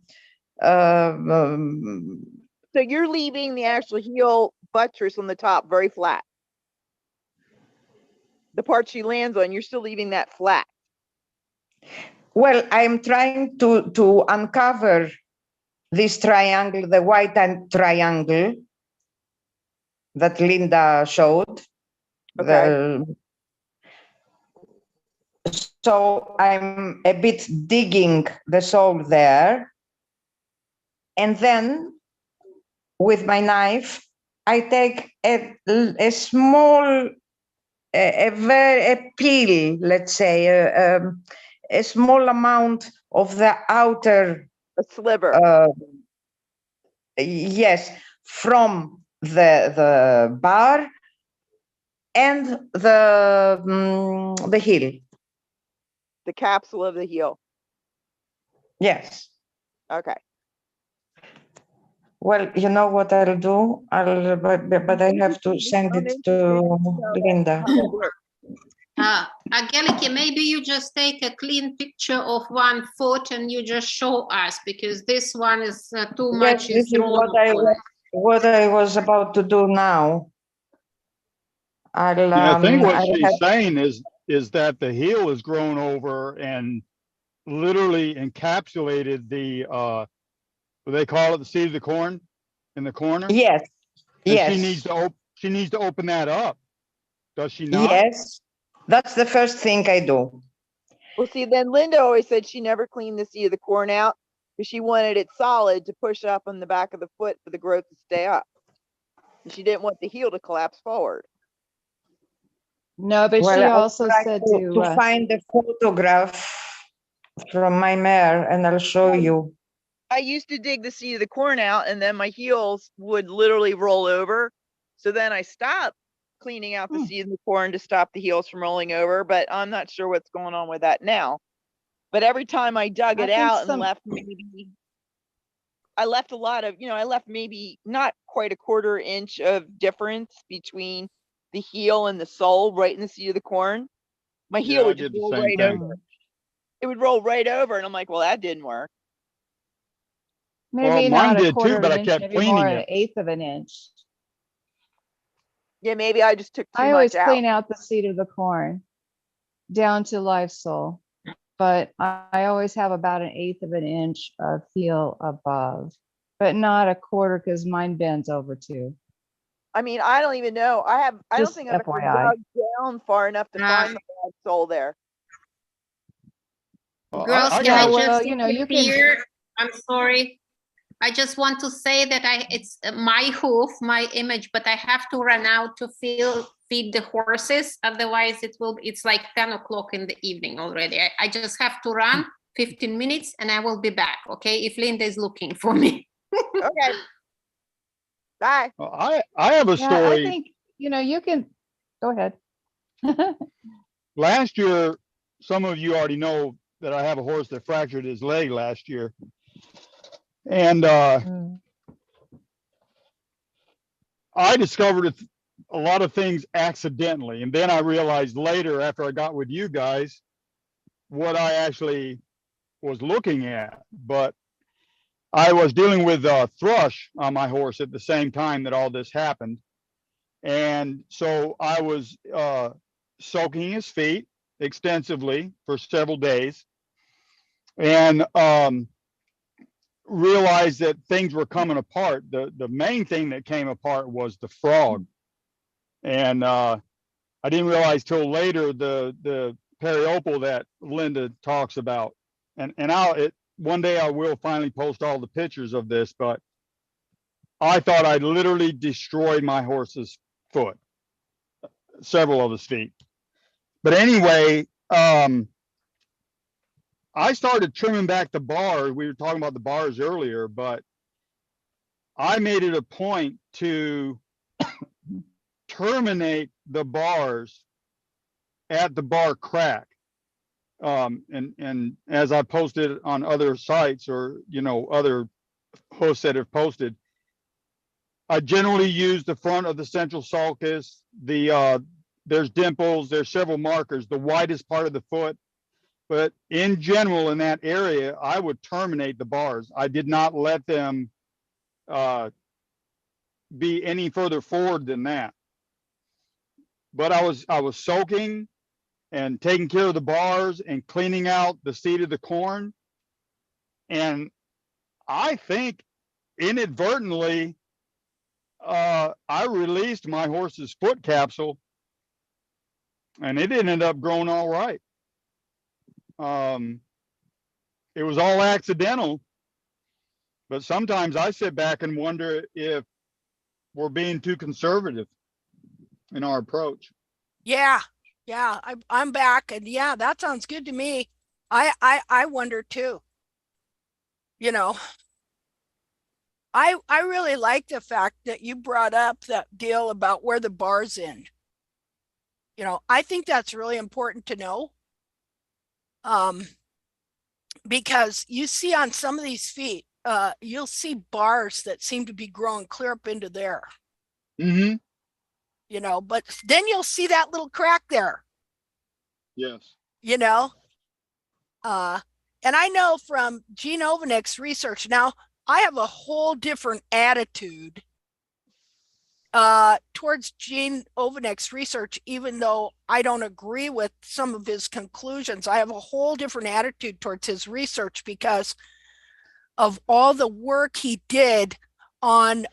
So you're leaving the actual heel buttress on the top very flat. The part she lands on, you're still leaving that flat. Well, I'm trying to uncover this triangle, the white triangle that Linda showed. Okay. So I'm a bit digging the sole there. And then with my knife, I take a small, a peel, let's say, a small amount of the outer. A sliver. Yes, from the bar and the heel. The capsule of the heel. Yes. Okay. Well, you know what I'll do? But I have to send it to Linda. Angeliki, maybe you just take a clean picture of one foot and you just show us, because this one is too much. Yes, this is what I was about to do now. Yeah, I think what she's saying is that the heel is grown over and literally encapsulated the what they call it, the seed of the corn in the corner. Yes. And yes. She needs to open that up. Does she not? Yes. That's the first thing I do. Well, see, then Linda always said she never cleaned the seed of the corn out because she wanted it solid to push up on the back of the foot for the growth to stay up. And she didn't want the heel to collapse forward. No, but Well, she I'll also try said to find a photograph from my mare and I'll show you. I used to dig the seed of the corn out and then my heels would literally roll over. So then I stopped cleaning out the seed of the corn to stop the heels from rolling over, but I'm not sure what's going on with that now. But every time I dug it out and left maybe, I left a lot of, I left maybe not quite a 1/4 inch of difference between the heel and the sole right in the seed of the corn. My heel would just roll right over. It would roll right over and I'm like, well, that didn't work. Maybe mine not a did too, 1/4 but I inch, kept maybe more cleaning an it. 1/8 of an inch. Yeah, maybe I just took too I always much out. clean out the seed of the corn down to live sole, but I always have about an 1/8 of an inch of heel above, but not a 1/4 because mine bends over too. I mean, I don't even know. I don't Just think I've ever FYI. dug down far enough to find the bad sole there. Girls, I can I got just you know, you can. interfere? I'm sorry. I just want to say that it's my hoof, my image, but I have to run out to feed the horses. Otherwise, it's like 10 o'clock in the evening already. I just have to run 15 minutes and I will be back. Okay, if Linda is looking for me. Okay. Bye. I have a story. I think, you can go ahead. Last year, some of you already know that I have a horse that fractured his leg last year. And I discovered a lot of things accidentally. And then I realized later, after I got with you guys, what I actually was looking at. But I was dealing with thrush on my horse at the same time that all this happened. And so I was soaking his feet extensively for several days. And realized that things were coming apart. The main thing that came apart was the frog. And I didn't realize till later the periopal that Linda talks about. And one day I will finally post all the pictures of this, but I thought I'd literally destroyed my horse's foot, several of his feet. But anyway, I started trimming back the bars. We were talking about the bars earlier, but I made it a point to terminate the bars at the bar crack. And as I posted on other sites or, other hosts that have posted, I generally use the front of the central sulcus. There's dimples, there's several markers, the widest part of the foot. But in general, in that area, I would terminate the bars. I did not let them be any further forward than that. But I was soaking and taking care of the bars and cleaning out the seed of the corn. And I think inadvertently, I released my horse's foot capsule, and it ended up growing all right. It was all accidental, but sometimes I sit back and wonder if we're being too conservative in our approach. Yeah, yeah, I'm back, and yeah, that sounds good to me. I wonder too. You know, I really like the fact that you brought up that deal about where the bars end. You know, I think that's really important to know. Because you see on some of these feet, you'll see bars that seem to be growing clear up into there. Mm-hmm. You know, but then you'll see that little crack there. Yes. You know, and I know from Gene Ovanek's research, now I have a whole different attitude towards Gene Ovanek's research, even though I don't agree with some of his conclusions. I have a whole different attitude towards his research because of all the work he did on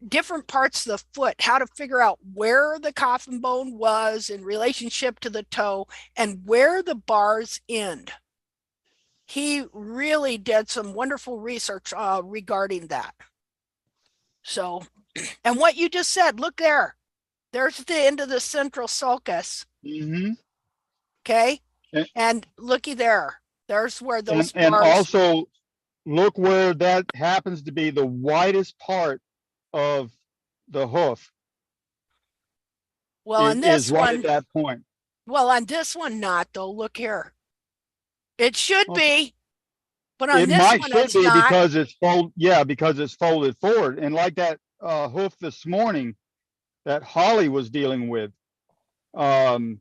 different parts of the foot, how to figure out where the coffin bone was in relationship to the toe and where the bars end. He really did some wonderful research regarding that. So, and what you just said, look there. There's the end of the central sulcus. Mm-hmm. Okay. And looky there. There's where those and bars. Also look where that happens to be the widest part of the hoof. Well, on this right one, at that point. Well, on this one, not though. Look here. It should be, but on it this might one, should it's be not. because it's folded. Yeah, because it's folded forward, and like that hoof this morning that Holly was dealing with. The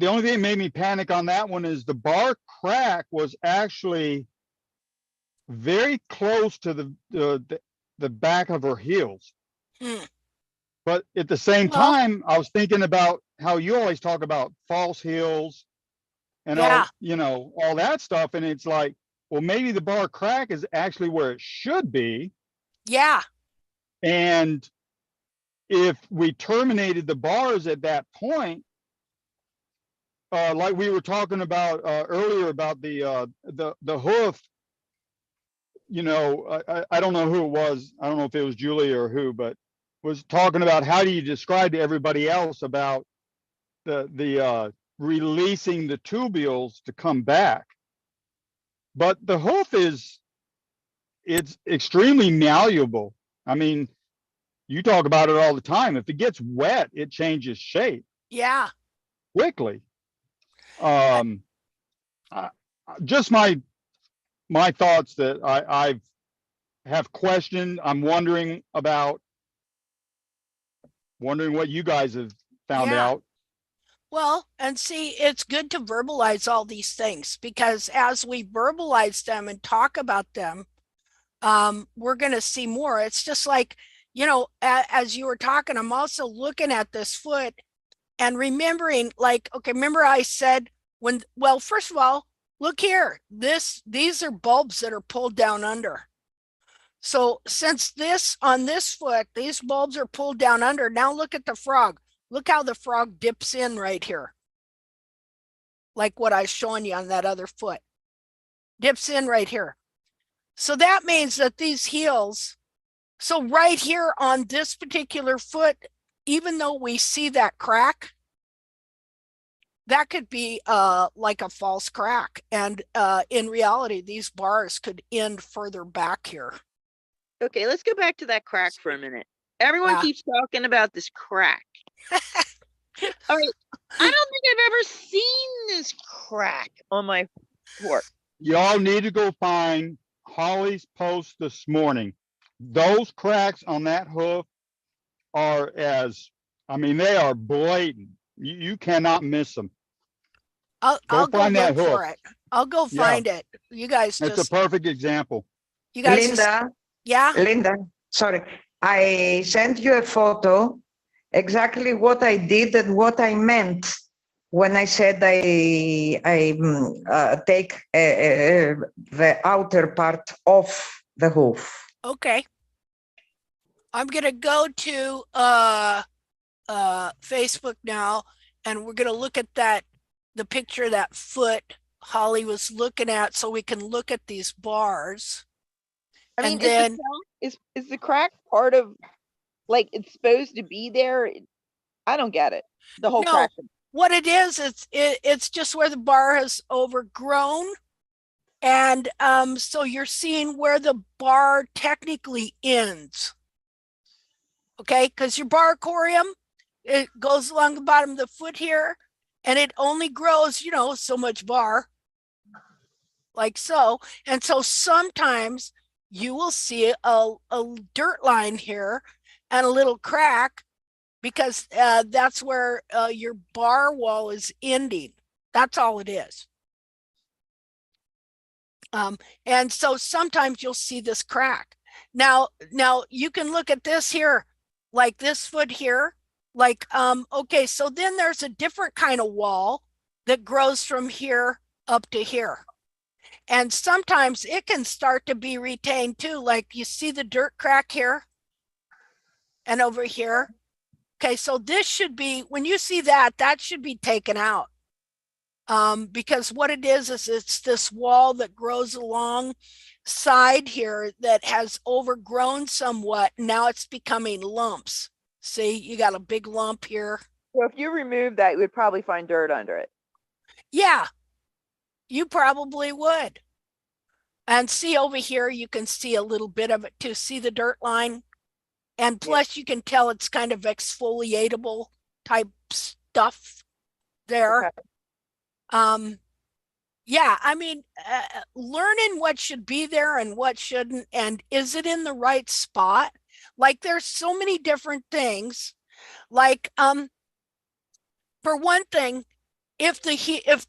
only thing that made me panic on that one is the bar crack was actually very close to the back of her heels. But at the same time, I was thinking about how you always talk about false heels and all, you know, all that stuff. And it's like, well, maybe the bar crack is actually where it should be. Yeah. And if we terminated the bars at that point, like we were talking about earlier about the hoof, you know, I don't know who it was. I don't know if it was Julie or who, but was talking about how do you describe to everybody else about the releasing the tubules to come back. But the hoof it's extremely malleable. I mean, you talk about it all the time. If it gets wet, it changes shape. Yeah. Quickly. Just my thoughts that I have questioned. I'm wondering what you guys have found out. Well, and see, it's good to verbalize all these things because as we verbalize them and talk about them, we're going to see more. It's just like, you know, as you were talking, I'm also looking at this foot and remembering, like, okay, remember I said well, first of all, look here, these are bulbs that are pulled down under. So since on this foot, these bulbs are pulled down under, now look at the frog. Look how the frog dips in right here. Like what I was showing you on that other foot. Dips in right here. So that means that these heels, so right here on this particular foot, even though we see that crack, that could be like a false crack. And in reality, these bars could end further back here. Okay, let's go back to that crack for a minute. Everyone keeps talking about this crack. All right, I don't think I've ever seen this crack on my fork. Y'all need to go find Holly's post this morning. those cracks on that hoof are I mean, they are blatant. You cannot miss them. I'll go find that look hoof. for it. I'll go Yeah. find it. You guys It's a just, perfect example. you guys just, Linda, yeah. Linda, sorry. I sent you a photo, exactly what I did and what I meant when I said I take the outer part off the hoof. Okay. I'm gonna go to Facebook now, and we're gonna look at the picture of that foot Holly was looking at, so we can look at these bars. I mean, And then is the crack part of, like, it's supposed to be there? I don't get it. The whole no, crack. what it is, it's just where the bar has overgrown. And so you're seeing where the bar technically ends. Okay, because your bar corium, it goes along the bottom of the foot here, and it only grows, you know, so much bar, like so. And so sometimes you will see a dirt line here and a little crack, because that's where your bar wall is ending. That's all it is. And so sometimes you'll see this crack. Now you can look at this here, like this foot here, like, okay, so then there's a different kind of wall that grows from here up to here. And sometimes it can start to be retained too. Like you see the dirt crack here and over here. Okay, so this should be, when you see that, that should be taken out. Because what it is it's this wall that grows along side here that has overgrown somewhat. Now it's becoming lumps. See, you got a big lump here. So if you remove that, you would probably find dirt under it. Yeah, you probably would. And see over here, you can see a little bit of it too. See the dirt line? And plus you can tell it's kind of exfoliatable type stuff there. Okay. Yeah, I mean, learning what should be there and what shouldn't, and is it in the right spot? Like there's so many different things. Like, for one thing, if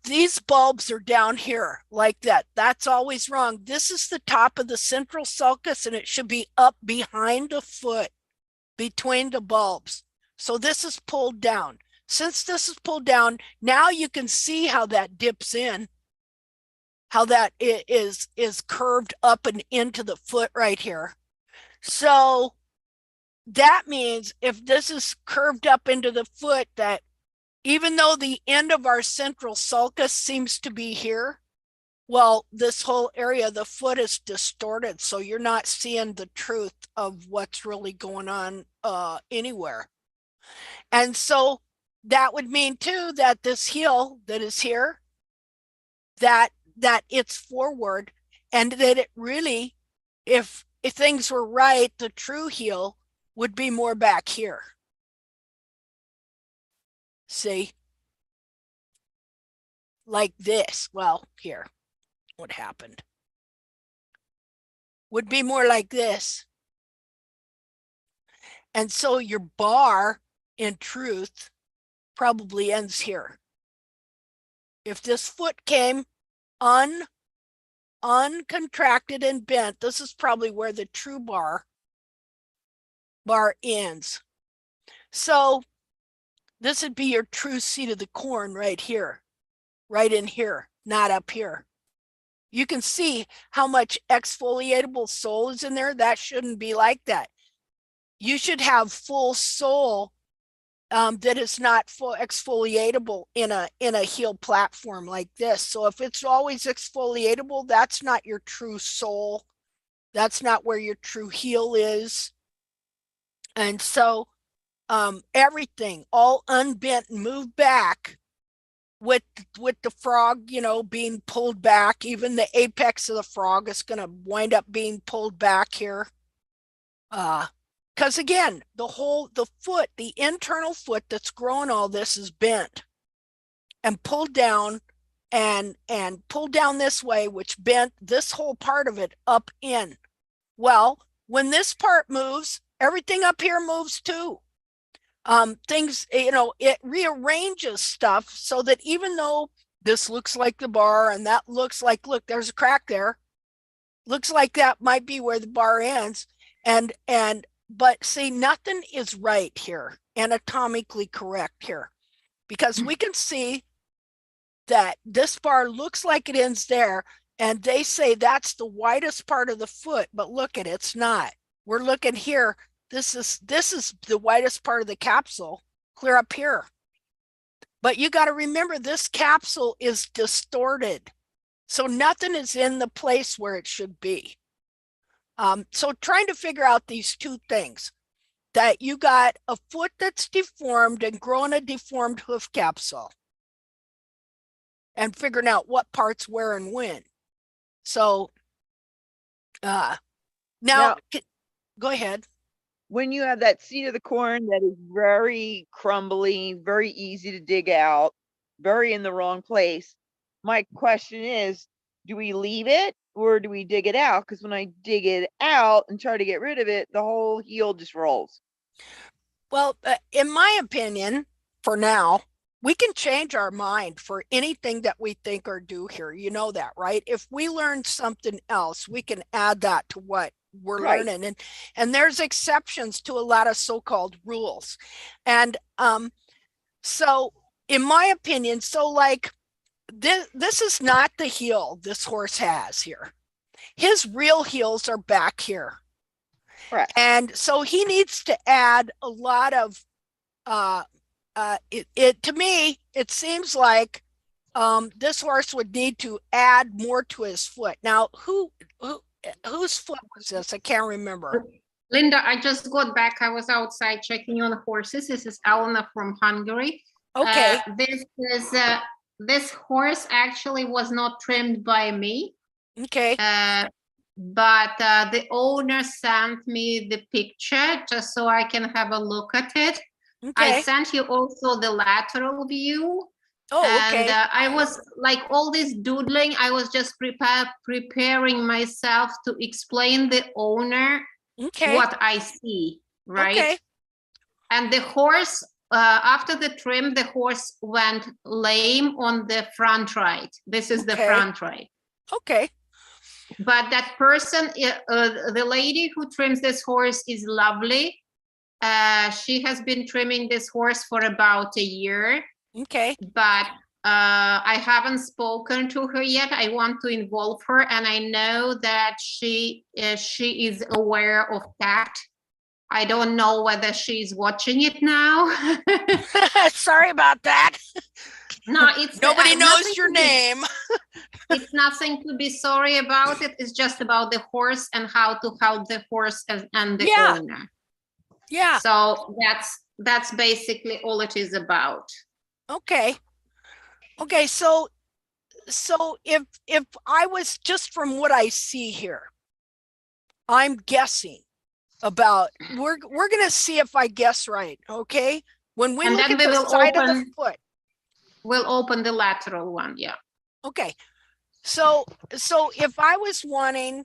these bulbs are down here like that, that's always wrong. This is the top of the central sulcus, and it should be up behind the foot, between the bulbs. So this is pulled down. Since this is pulled down, now you can see how that dips in, how that is curved up and into the foot right here. So that means if this is curved up into the foot, that even though the end of our central sulcus seems to be here, well, this whole area of the foot is distorted. So you're not seeing the truth of what's really going on anywhere. And so that would mean too that this heel that is here, that it's forward, and that it really, if things were right, the true heel would be more back here. See? Like this. Well, here. What happened? Would be more like this. And so your bar, in truth, probably ends here. If this foot came uncontracted and bent, this is probably where the true bar ends. So this would be your true seat of the corn right here, right in here, not up here. You can see how much exfoliatable sole is in there. That shouldn't be like that. You should have full sole that is not full exfoliatable in a heel platform like this. So if it's always exfoliatable, that's not your true sole. That's not where your true heel is. And so everything all unbent and moved back with the frog, you know, being pulled back. Even the apex of the frog is going to wind up being pulled back here. Because again, the foot, the internal foot that's growing all this is bent and pulled down and pulled down this way, which bent this whole part of it up in. Well, when this part moves, everything up here moves too. Things, it rearranges stuff so that even though this looks like the bar and that looks like, look, there's a crack there. Looks like that might be where the bar ends. But see, nothing is right here, anatomically correct here, because we can see that this bar looks like it ends there, and they say that's the widest part of the foot, but look at it, it's not. We're looking here. This is the widest part of the capsule, clear up here. But you got to remember, this capsule is distorted. So nothing is in the place where it should be. So trying to figure out these two things, that you got a foot that's deformed and growing a deformed hoof capsule, and figuring out what parts where and when. So now go ahead. When you have that seat of the corn that is very crumbly, very easy to dig out, very in the wrong place, my question is, do we leave it or do we dig it out? Because when I dig it out and try to get rid of it, the whole heel just rolls. Well, in my opinion, for now, we can change our mind for anything that we think or do here. You know that, right? If we learn something else, we can add that to what we're learning. And there's exceptions to a lot of so-called rules. And so in my opinion, so like this is not the heel this horse has here. His real heels are back here. Right. And so he needs to add a lot of to me, it seems like this horse would need to add more to his foot. Now, whose foot was this? I can't remember. Linda, I just got back. I was outside checking on the horses. This is Elena from Hungary. Okay. This horse actually was not trimmed by me. Okay. But the owner sent me the picture just so I can have a look at it. Okay. I sent you also the lateral view. Oh, okay. And I was like all this doodling. I was just preparing myself to explain the owner what I see, right? Okay. And the horse, after the trim, the horse went lame on the front right. This is the front right. Okay. But that person, the lady who trims this horse is lovely. She has been trimming this horse for about a year. Okay. But I haven't spoken to her yet. I want to involve her, and I know that she is aware of TACT. I don't know whether she's watching it now. Sorry about that. No, it's nobody knows your name. It's nothing to be sorry about. It's just about the horse and how to help the horse and the owner. Yeah. So that's basically all it is about. Okay. Okay. So if I was, just from what I see here, I'm guessing about, we're going to see if I guess right. Okay. When we look at the side of the foot, we'll open the lateral one. Yeah. Okay. So if I was wanting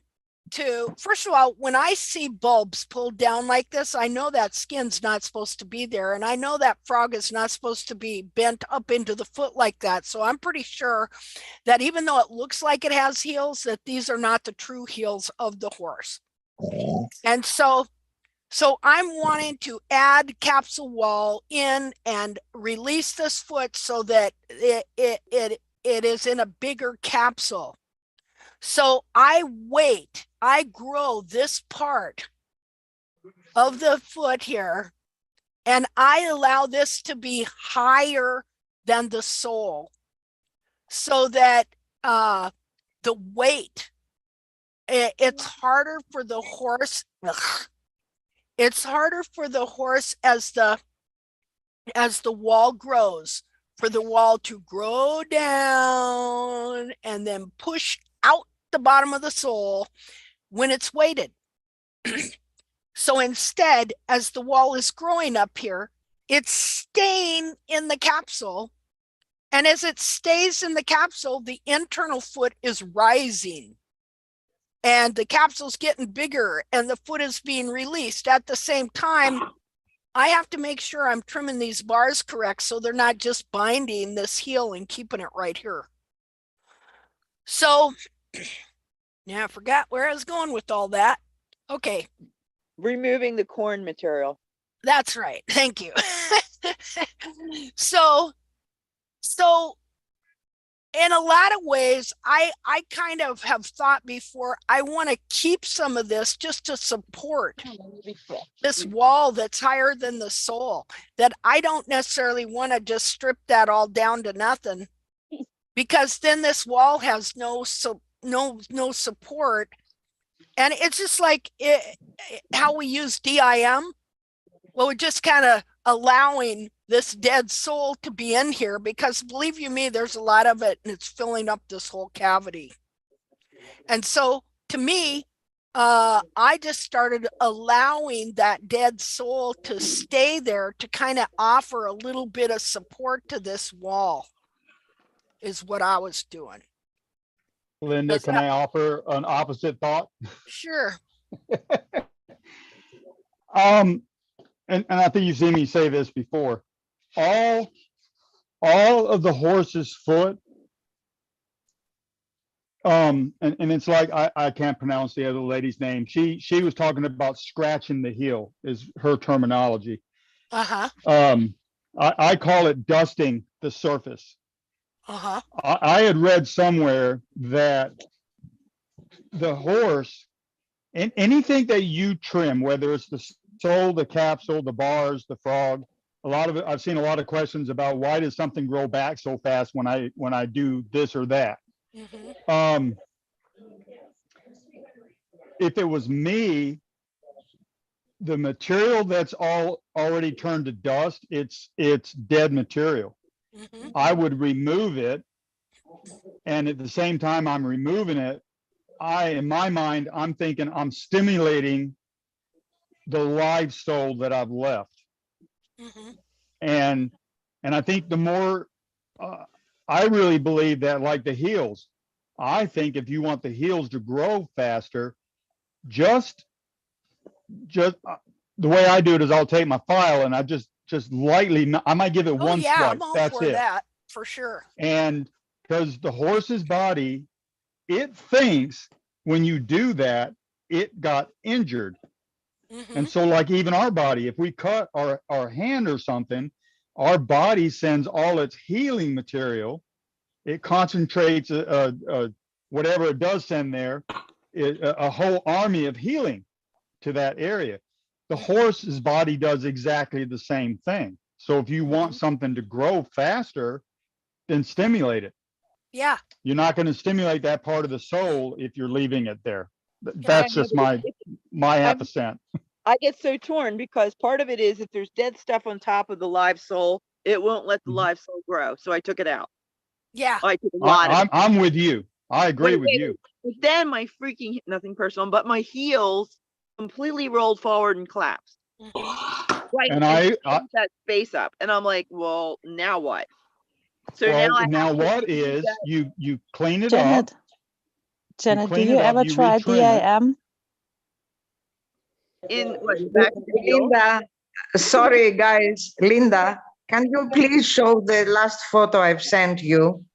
to, first of all, when I see bulbs pulled down like this, I know that skin's not supposed to be there. And I know that frog is not supposed to be bent up into the foot like that. So I'm pretty sure that even though it looks like it has heels, that these are not the true heels of the horse. And so I'm wanting to add capsule wall in and release this foot so that it is in a bigger capsule. So I grow this part of the foot here, and I allow this to be higher than the sole so that the weight, it's harder for the horse. It's harder for the horse as the wall grows, for the wall to grow down and then push out the bottom of the sole when it's weighted. So instead, as the wall is growing up here, it's staying in the capsule. And as it stays in the capsule, the internal foot is rising. and the capsule's getting bigger and the foot is being released. At the same time, I have to make sure I'm trimming these bars correct so they're not just binding this heel and keeping it right here. So, yeah, I forgot where I was going with all that. Okay. Removing the corn material. That's right. Thank you. So in a lot of ways, I kind of have thought before, I want to keep some of this just to support this wall that's higher than the sole, that I don't necessarily want to just strip that all down to nothing, because then this wall has no support. And it's just like how we use DIM. Well, we're just kind of allowing this dead sole to be in here, because believe you me, there's a lot of it and it's filling up this whole cavity. And so to me, I just started allowing that dead sole to stay there to kind of offer a little bit of support to this wall, is what I was doing. Linda, can I offer an opposite thought? Sure. And I think you've seen me say this before. All of the horse's foot, and it's like I can't pronounce the other lady's name. She was talking about scratching the heel is her terminology. Uh-huh. I call it dusting the surface. Uh-huh. I had read somewhere that the horse, and anything that you trim, whether it's the sole, the capsule, the bars, the frog, a lot of it, I've seen a lot of questions about why does something grow back so fast when I do this or that. Mm-hmm. If it was me, the material that's already turned to dust, it's dead material. Mm-hmm. I would remove it, and at the same time I'm removing it, in my mind, I'm thinking I'm stimulating the live sole that I've left. Mm-hmm. And I think the more, I really believe that, like the heels, I think if you want the heels to grow faster, just the way I do it is I'll take my file and I just lightly, I might give it one swipe. I'm all that's for it. that, for sure. And because the horse's body, it thinks when you do that, it got injured. Mm-hmm. And so like even our body, if we cut our hand or something, our body sends all its healing material. It concentrates whatever it does send there, a whole army of healing to that area. The horse's body does exactly the same thing. So if you want something to grow faster, then stimulate it. Yeah. You're not going to stimulate that part of the sole if you're leaving it there. That's just my half a cent. I get so torn because part of it is if there's dead stuff on top of the live sole, it won't let the live sole grow. So I took it out. Yeah. I took a lot of it. I'm with you. I agree with you. But then my freaking, nothing personal, but my heels completely rolled forward and collapsed. Like, and I that space up, and I'm like, well, now what? So Well, what is you clean it Janet, up. Janet, do you ever try DIM? In what, back to the heel? Linda, sorry guys, Linda, can you please show the last photo I've sent you?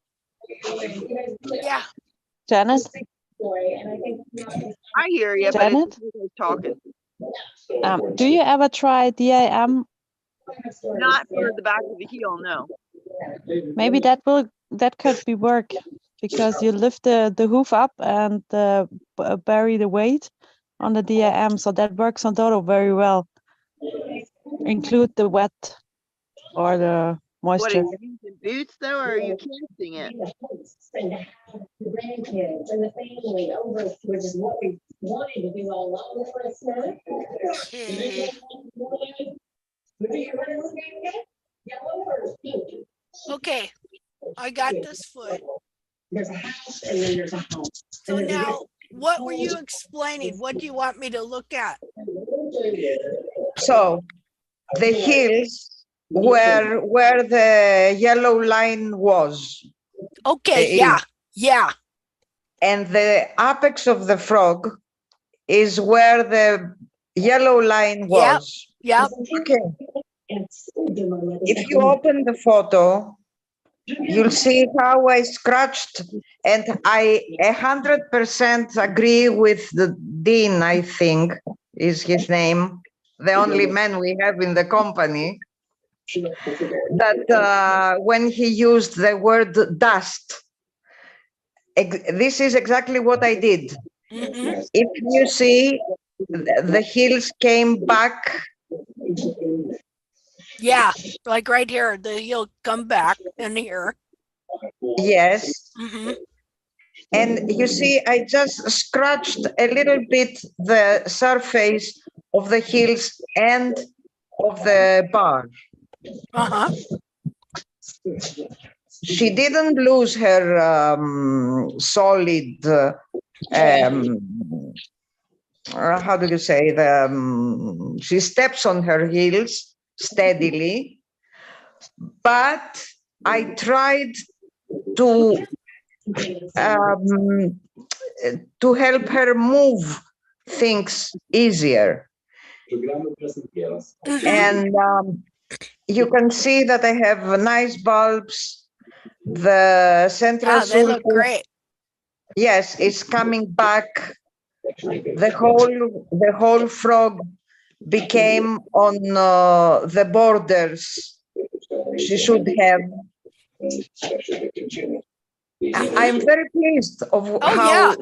Yeah. Janet? I hear you, Janet? but it's talking. Do you ever try DIM? Not for the back of the heel, no. Maybe that could be work, because you lift the hoof up and bury the weight on the DIM, so that works on Dodo very well. Include the wet or the moisture. What, are you using boots though, or are you casting it? Okay, I got this foot. So now, what were you explaining? What do you want me to look at? So the heels where the yellow line was. Okay, yeah. And the apex of the frog is where the yellow line was. Yep. Okay. If you open the photo, you'll see how I scratched, and I 100% agree with the Dean, I think is his name, the only man we have in the company, that when he used the word dust, this is exactly what I did. If you see, the heels came back. Yeah, like right here, the heel come back in here. Yes. And you see, I just scratched a little bit the surface of the heels and of the bar. She didn't lose her solid, how do you say, she steps on her heels steadily, but I tried to help her move things easier. And you can see that I have nice bulbs. The central they look sulcus, great. yes, it's coming back. The whole frog became on the borders she should have. I'm very pleased of how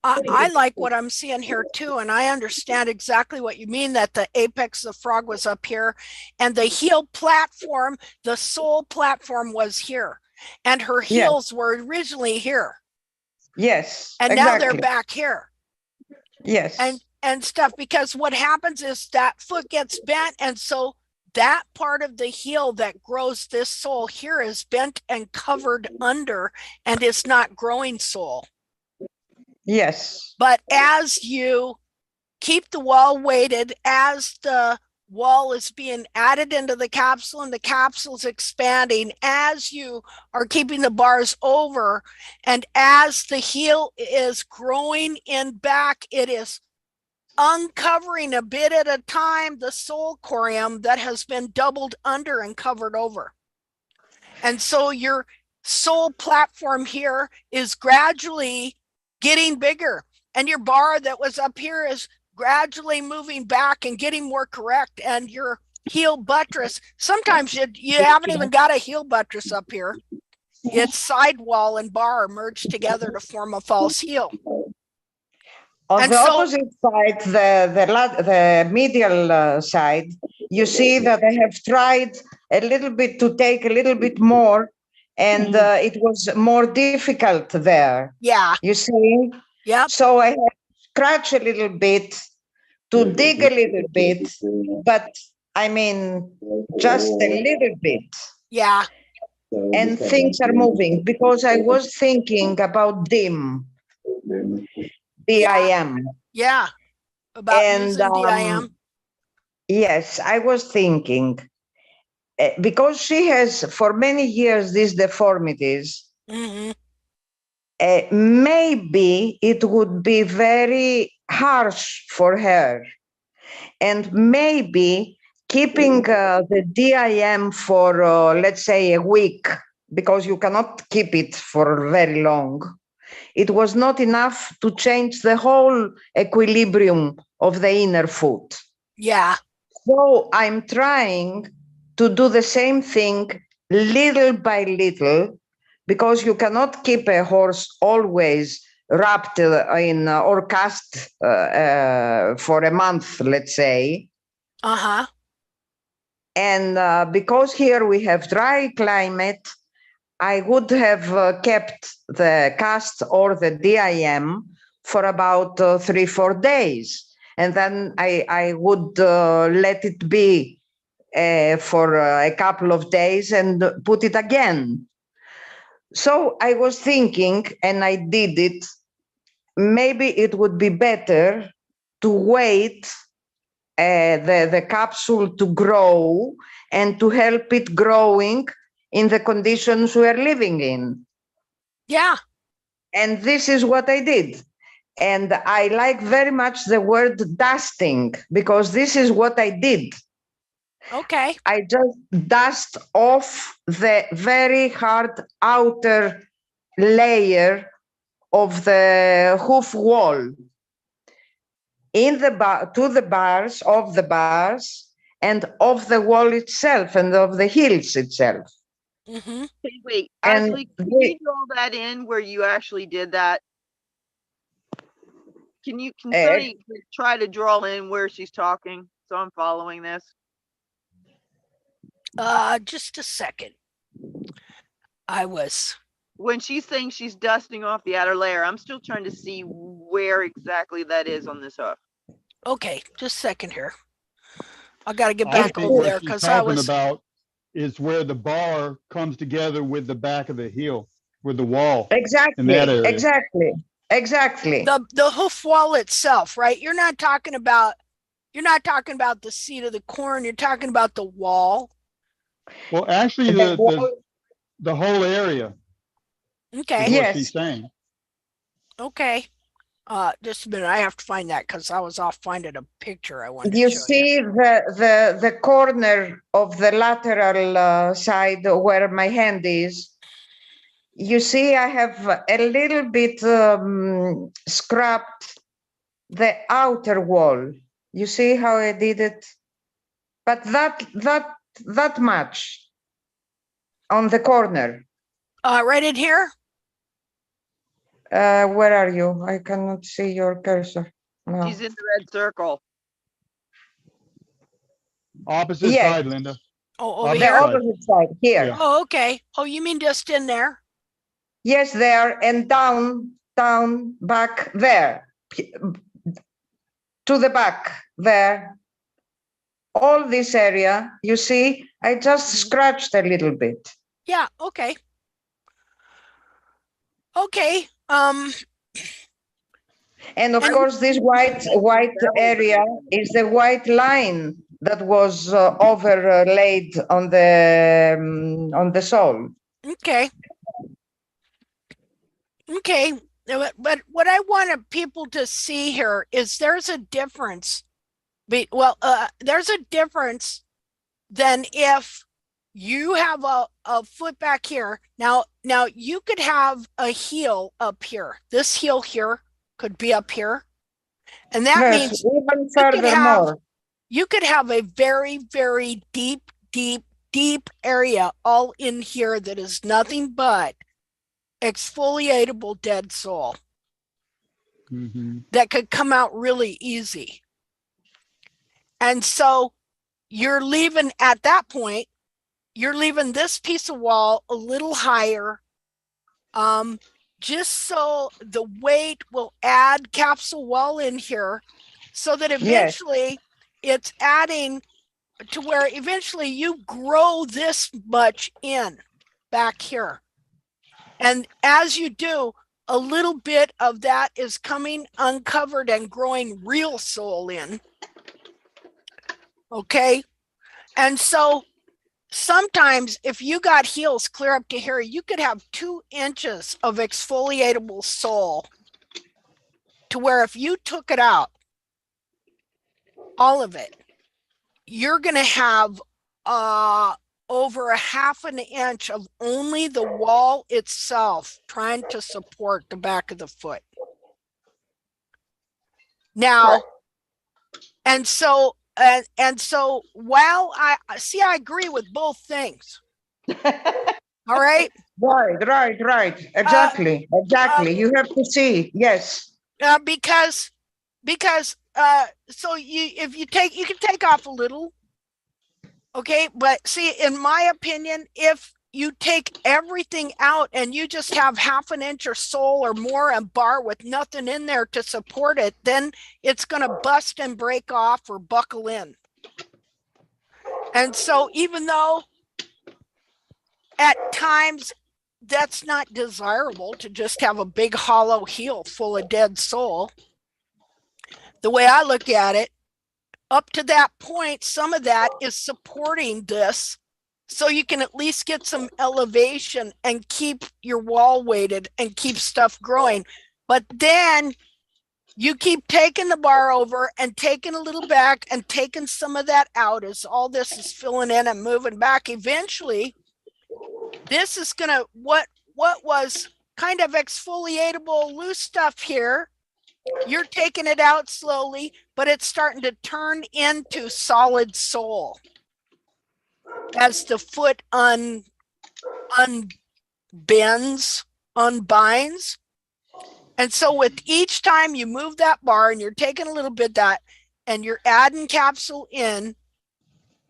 I like what I'm seeing here too, and I understand exactly what you mean, that the apex of the frog was up here and the heel platform, the sole platform was here, and her heels were originally here. Yes, and exactly. Now they're back here. Yes. And stuff, because what happens is that foot gets bent, and so that part of the heel that grows this sole here is bent and covered under, and it's not growing sole. Yes. But as you keep the wall weighted, as the wall is being added into the capsule and the capsule's expanding, as you are keeping the bars over, and as the heel is growing in back, it is uncovering a bit at a time the sole corium that has been doubled under and covered over. And so your sole platform here is gradually getting bigger, and your bar that was up here is gradually moving back and getting more correct, and your heel buttress, sometimes you haven't even got a heel buttress up here. It's sidewall and bar merged together to form a false heel. On the opposite side, the medial side, you see that I have tried a little bit to take a little bit more, and it was more difficult there. Yeah. You see? Yeah. So I have to scratch a little bit, to dig a little bit, but I mean, just a little bit. Yeah. And things are moving, because I was thinking about DIM. DIM. Yeah, about using DIM. Yes, I was thinking, because she has for many years these deformities, maybe it would be very harsh for her. And maybe keeping the DIM for, let's say, a week, because you cannot keep it for very long, it was not enough to change the whole equilibrium of the inner foot. Yeah. So I'm trying to do the same thing little by little, because you cannot keep a horse always wrapped in or cast for a month, let's say. And because here we have dry climate, I would have kept the cast or the DIM for about 3-4 days. And then I would let it be for a couple of days and put it again. So I was thinking, and I did it, maybe it would be better to wait the capsule to grow and to help it growing in the conditions we are living in. Yeah. And this is what I did. And I like very much the word dusting because this is what I did. Okay. I just dust off the very hard outer layer of the hoof wall in the bar, to the bars, of the bars, and of the wall itself and of the heels itself. Mm-hmm. Hey, wait, And Ashley, can you draw that in where you actually did that? Can somebody try to draw in where she's talking so I'm following this? Just a second. When she's saying she's dusting off the outer layer, I'm still trying to see where exactly that is on this hoof. Okay, just a second here. I got to get I back think over what there she's because I talking was. about is where the bar comes together with the back of the heel, with the wall. Exactly. In that area. Exactly. Exactly. The hoof wall itself, right? You're not talking about the seat of the corn. You're talking about the wall. Well, actually, the whole area. Okay. Is what Yes. she's saying. Okay. Just a minute. I have to find that because I was off finding a picture I wanted You to show see the corner of the lateral side where my hand is. You see, I have a little bit scrapped the outer wall. You see how I did it? But that much on the corner. Right in here? Where are you? I cannot see your cursor. No. She's in the red circle. Opposite Yes. side, Linda. Oh, over The here? opposite side, here. Yeah. Oh, okay. Oh, you mean just in there? Yes, there, and down, back there, to the back there. All this area, you see, I just scratched a little bit. Yeah, okay. Okay. And of course, this white area is the white line that was overlaid on the sole. Okay. Okay. But what I want people to see here is there's a difference. There's a difference than if you have a foot back here. Now you could have a heel up here. This heel here could be up here. And that Yes, means even furthermore. you could have a very, very deep area all in here that is nothing but exfoliatable dead sole that could come out really easy. And so you're leaving at that point, you're leaving this piece of wall a little higher, just so the weight will add capsule wall in here so that eventually it's adding to where eventually you grow this much in back here. And as you do, a little bit of that is coming uncovered and growing real sole in. Okay. And so sometimes if you got heels clear up to here, you could have 2 inches of exfoliatable sole to where if you took it out, all of it, you're going to have over a 1/2 inch of only the wall itself trying to support the back of the foot. Now, and so while I agree with both things. All right. Right. Exactly. You have to see. Yes. Because so you can take off a little. Okay, but see, in my opinion, if you take everything out and you just have 1/2 inch or sole or more and bar with nothing in there to support it, then it's going to bust and break off or buckle in. And so even though at times that's not desirable to just have a big hollow heel full of dead sole, the way I look at it, up to that point, some of that is supporting this so you can at least get some elevation and keep your wall weighted and keep stuff growing. But then you keep taking the bar over and taking a little back and taking some of that out as all this is filling in and moving back. Eventually, this is gonna, what was kind of exfoliatable loose stuff here, you're taking it out slowly, but it's starting to turn into solid sole as the foot unbends, unbinds. And so with each time you move that bar and you're taking a little bit that and you're adding capsule in,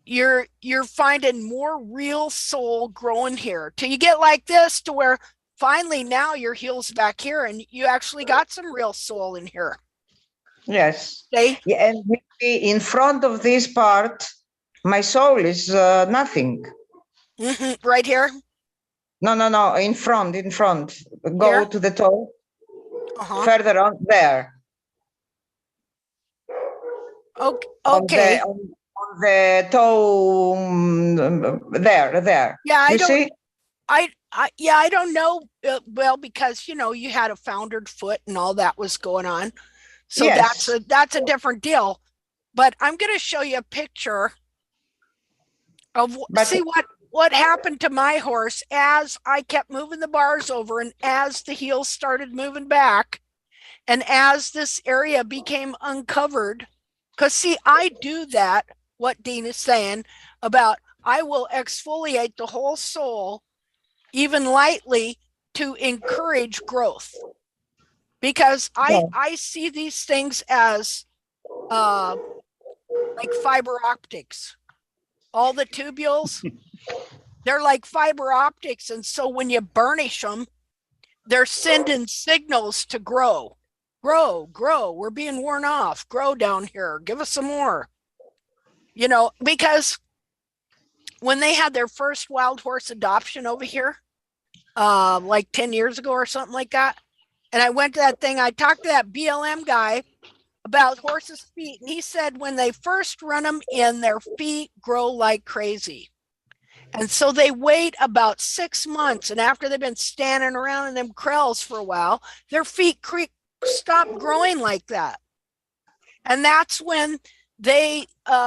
you're finding more real sole growing here till you get like this, to where finally now your heel's back here and you actually got some real sole in here. Yes. See? Yeah, and in front of this part, my sole is nothing. Right here? No, in front. Go Here? to the toe. Uh-huh. Further on there. Okay. On the toe, there. Yeah, you see? I don't know. Well, because you had a foundered foot and all that was going on, so Yes. that's a different deal. But I'm going to show you a picture of see what happened to my horse as I kept moving the bars over, and as the heels started moving back, and as this area became uncovered. Because see, I do that. What Dean is saying about, I will exfoliate the whole sole, even lightly, to encourage growth, because I see these things as like fiber optics. All the tubules, they're like fiber optics, and so when you burnish them, they're sending signals to grow. We're being worn off. Grow down here. Give us some more. Because when they had their first wild horse adoption over here, like 10 years ago or something like that, and I went to that thing, I talked to that BLM guy about horses' feet, and he said when they first run them in, their feet grow like crazy. And so they wait about 6 months, and after they've been standing around in them krells for a while, their feet stop growing like that. And that's when they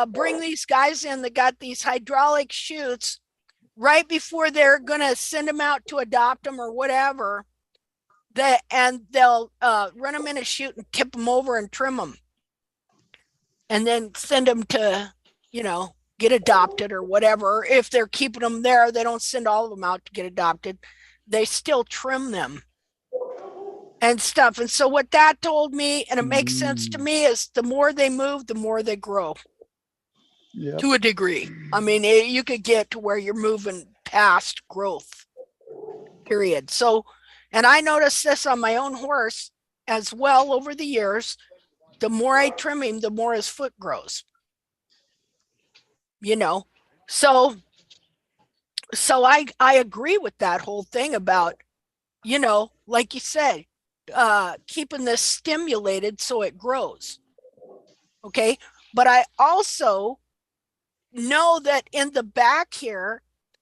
bring these guys in that got these hydraulic chutes right before they're going to send them out to adopt them or whatever. And they'll run them in a chute and tip them over and trim them. And then send them to, get adopted or whatever. If they're keeping them there, they don't send all of them out to get adopted. They still trim them and stuff. And so what that told me, and it makes sense to me, is the more they move, the more they grow. Yep. To a degree. I mean, you could get to where you're moving past growth, period. So, and I noticed this on my own horse as well over the years. The more I trim him, the more his foot grows. So I agree with that whole thing about, like you said, keeping this stimulated so it grows. Okay. But I also know that in the back here,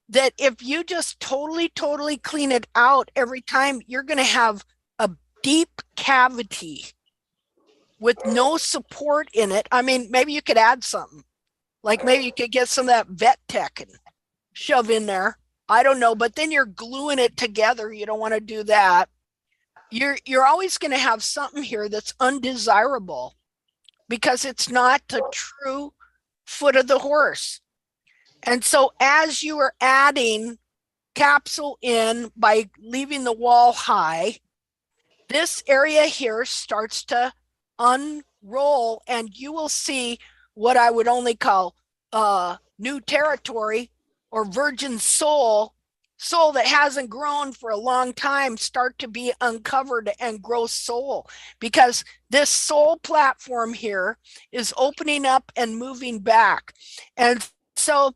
that if you just totally clean it out every time, you're going to have a deep cavity with no support in it. I mean, maybe you could add something, like maybe you could get some of that vet tech and shove in there. I don't know, but then you're gluing it together. You don't want to do that. You're always going to have something here that's undesirable because it's not the true foot of the horse. And so as you are adding capsule in by leaving the wall high, this area here starts to unroll, and you will see what I would only call new territory or virgin soul that hasn't grown for a long time start to be uncovered and grow soul, because this soul platform here is opening up and moving back. And so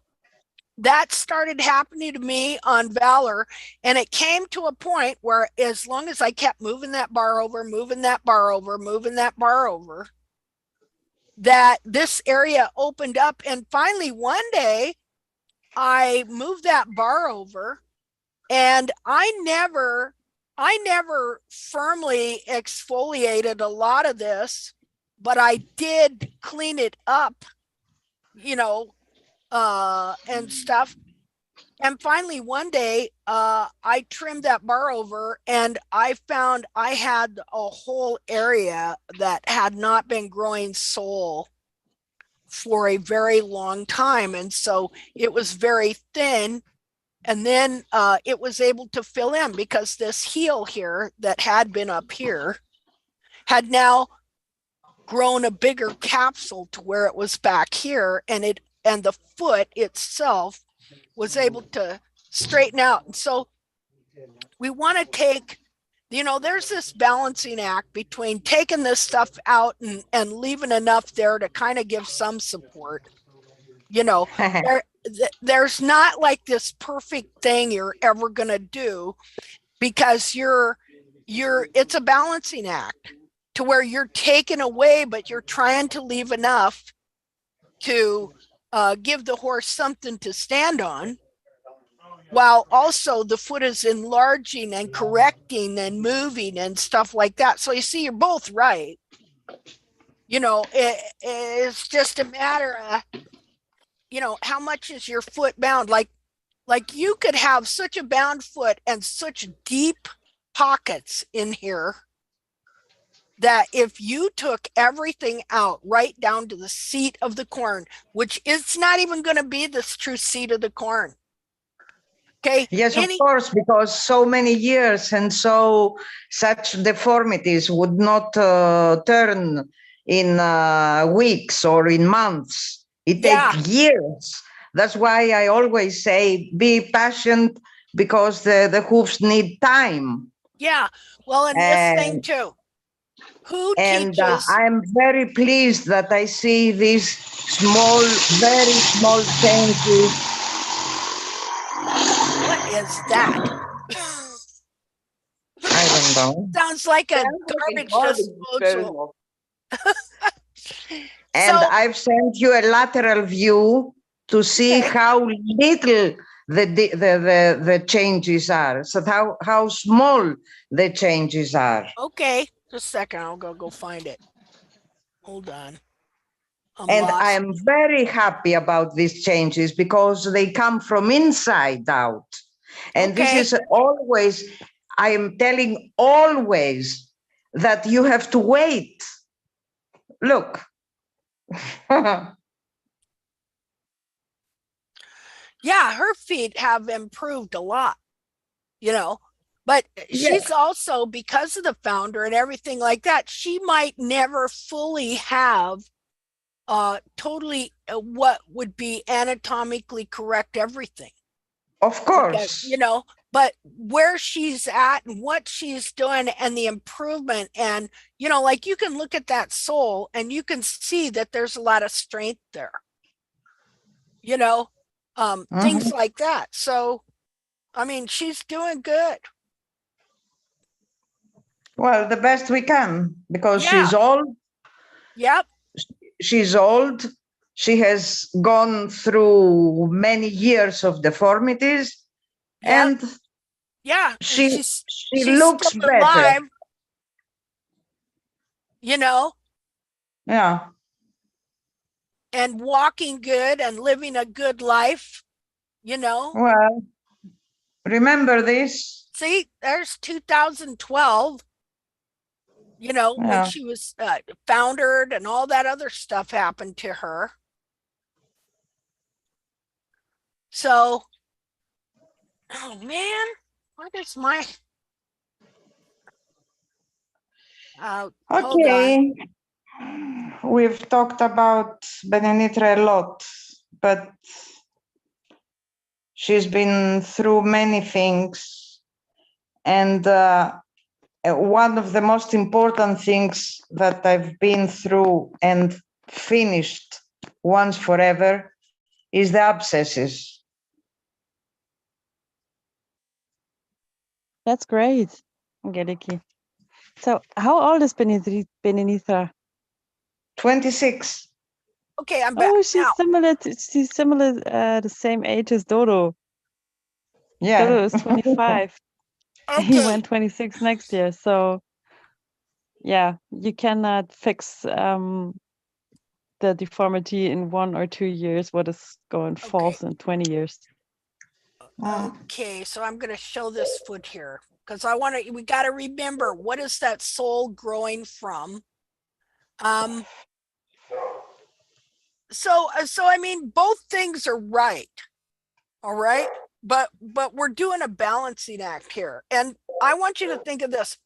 that started happening to me on Valor, and it came to a point where as long as I kept moving that bar over, that this area opened up. And finally one day I moved that bar over, and I never firmly exfoliated a lot of this, but I did clean it up, you know, and stuff. And finally, one day, I trimmed that bar over, and I found I had a whole area that had not been growing sole for a very long time. And so it was very thin. And then it was able to fill in because this heel here that had been up here had now grown a bigger capsule to where it was back here, and the foot itself was able to straighten out. And so we want to take, there's this balancing act between taking this stuff out and leaving enough there to kind of give some support. There's not like this perfect thing you're ever going to do, because it's a balancing act to where you're taking away, but you're trying to leave enough to give the horse something to stand on, while also the foot is enlarging and correcting and moving and stuff like that. So you see, you're both right. It's just a matter of, how much is your foot bound? Like you could have such a bound foot and such deep pockets in here that if you took everything out right down to the seat of the corn, which it's not even going to be the true seat of the corn. Okay. Yes, of course, because so many years and such deformities would not turn in weeks or in months. It takes years. That's why I always say be patient, because the hoofs need time. Yeah. Well, and this thing too. Who teaches? I'm very pleased that I see these small, very small changes. What is that? I don't know. Sounds like a garbage disposal. And I've sent you a lateral view to see how little the changes are. So how small the changes are. Okay, just a second. I'll go find it. Hold on. I'm very happy about these changes because they come from inside out. And this is always, I am telling always that you have to wait. Look. Yeah, her feet have improved a lot, but she's also, because of the founder and everything like that, she might never fully have totally what would be anatomically correct everything. Of course. Because, but where she's at and what she's doing and the improvement, and like you can look at that sole and you can see that there's a lot of strength there, things like that. So I mean, she's doing good. Well, the best we can, because she's old. Yep. She's old. She has gone through many years of deformities. And she looks better. Alive, Yeah. And walking good and living a good life, Well, remember this. See, there's 2012, when she was foundered and all that other stuff happened to her. So, oh man, what is my... Okay. We've talked about Benenitra a lot, but she's been through many things. And one of the most important things that I've been through and finished once forever is the abscesses. That's great, Angeliki. So how old is Benenitra? 26. Okay, I'm back Oh, she's now. similar to the same age as Dodo. Yeah. Dodo is 25. He Okay. went 26 next year. So yeah, you cannot fix the deformity in 1 or 2 years, what is going false in 20 years. Okay, so I'm going to show this foot here because we got to remember, what is that sole growing from? So I mean, both things are right. All right. But we're doing a balancing act here. And I want you to think of this.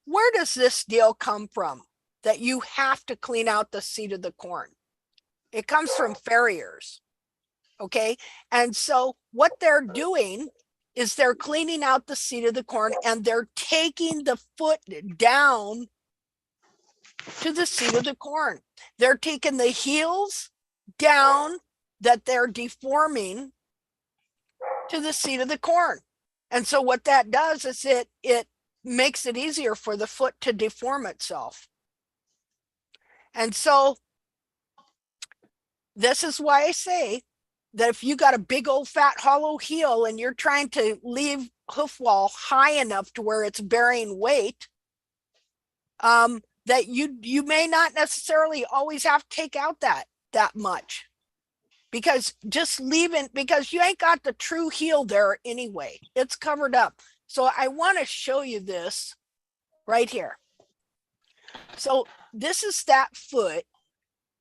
Where does this deal come from that you have to clean out the seed of the corn? It comes from farriers. Okay. And so what they're doing is they're cleaning out the seed of the corn and they're taking the foot down to the seed of the corn. They're taking the heels down that they're deforming to the seed of the corn. And so what that does is it makes it easier for the foot to deform itself. And so this is why I say that if you got a big old fat hollow heel and you're trying to leave hoof wall high enough to where it's bearing weight, that you may not necessarily always have to take out that much, because because you ain't got the true heel there anyway. It's covered up. So I want to show you this right here. So this is that foot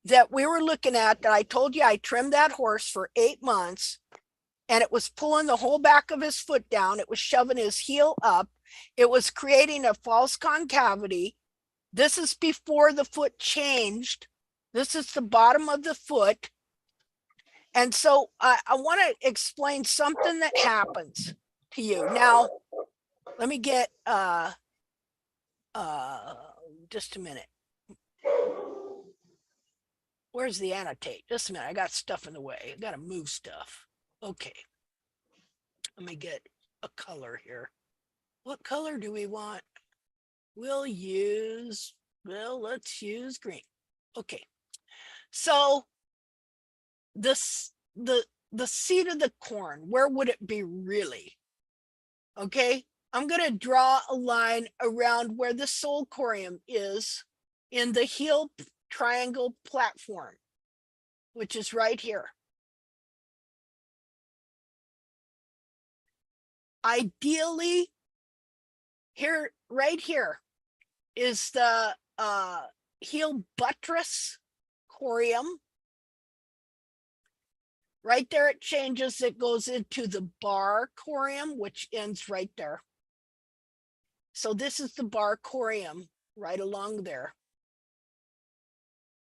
that we were looking at that I told you I trimmed that horse for 8 months, and it was pulling the whole back of his foot down. It was shoving his heel up. It was creating a false concavity. This is before the foot changed. This is the bottom of the foot. And so I want to explain something that happens to you. Now, let me get just a minute. Where's the annotate? Just a minute. I got stuff in the way. I got to move stuff. Okay. Let me get a color here. What color do we want? Let's use green. Okay. So the seed of the corn, where would it be really? Okay. I'm going to draw a line around where the sole corium is in the heel triangle platform, which is right here. Ideally, right here is the heel buttress corium. Right there it changes, it goes into the bar corium, which ends right there. So this is the bar corium right along there.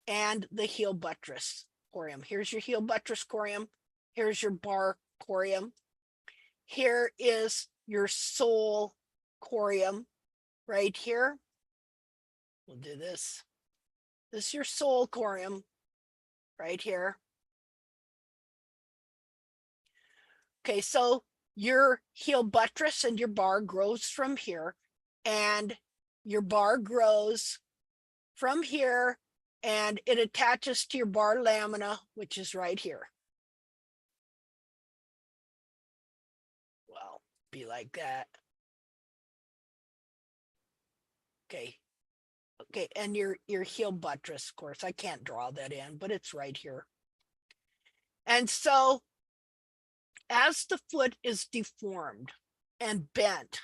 And the heel buttress corium. Here's your heel buttress corium. Here's your bar corium. Here is your sole corium right here. We'll do this. This is your sole corium right here. Okay, so your heel buttress and your bar grows from here, and your bar grows from here, and it attaches to your bar lamina, which is right here. Well, be like that. Okay. Okay, and your heel buttress, of course, I can't draw that in, but it's right here. And so as the foot is deformed and bent,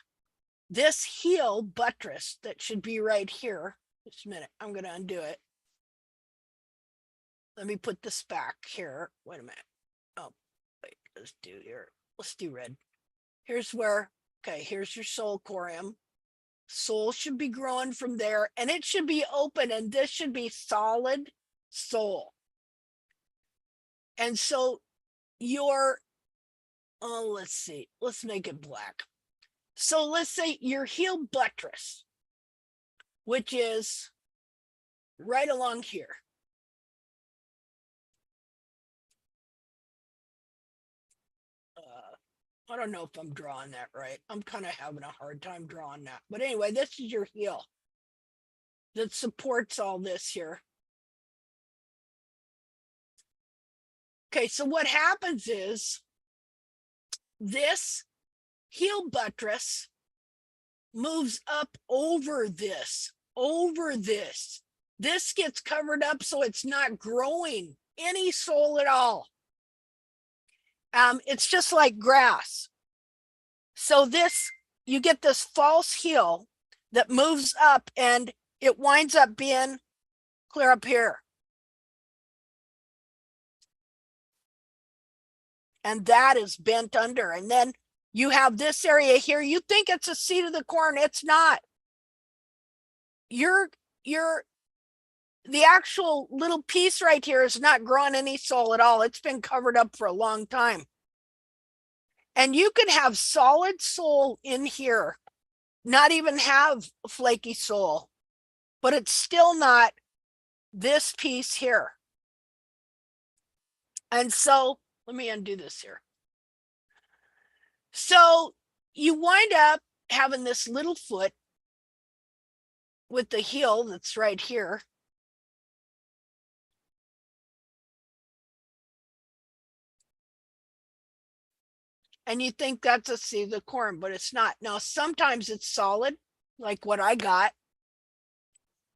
this heel buttress that should be right here, just a minute, I'm going to undo it. Let me put this back here. Wait a minute. Oh, wait, let's do red. Here's where, okay, here's your sole corium. Sole should be growing from there, and it should be open, and this should be solid sole. And so your, let's see, let's make it black. So let's say your heel buttress, which is right along here. I don't know if I'm drawing that right. I'm kind of having a hard time drawing that. But anyway, this is your heel that supports all this here. Okay, so what happens is this heel buttress moves up over this. This gets covered up so it's not growing any sole at all. It's just like grass. So this, you get this false heel that moves up and it winds up being clear up here. And that is bent under. And then you have this area here. You think it's a seat of the corn. It's not. The actual little piece right here is not growing any sole at all. It's been covered up for a long time. And you can have solid sole in here, not even have flaky sole, but it's still not this piece here. And so let me undo this here. So you wind up having this little foot with the heel that's right here. And you think that's a seed of the corn, but it's not. Now, sometimes it's solid, like what I got.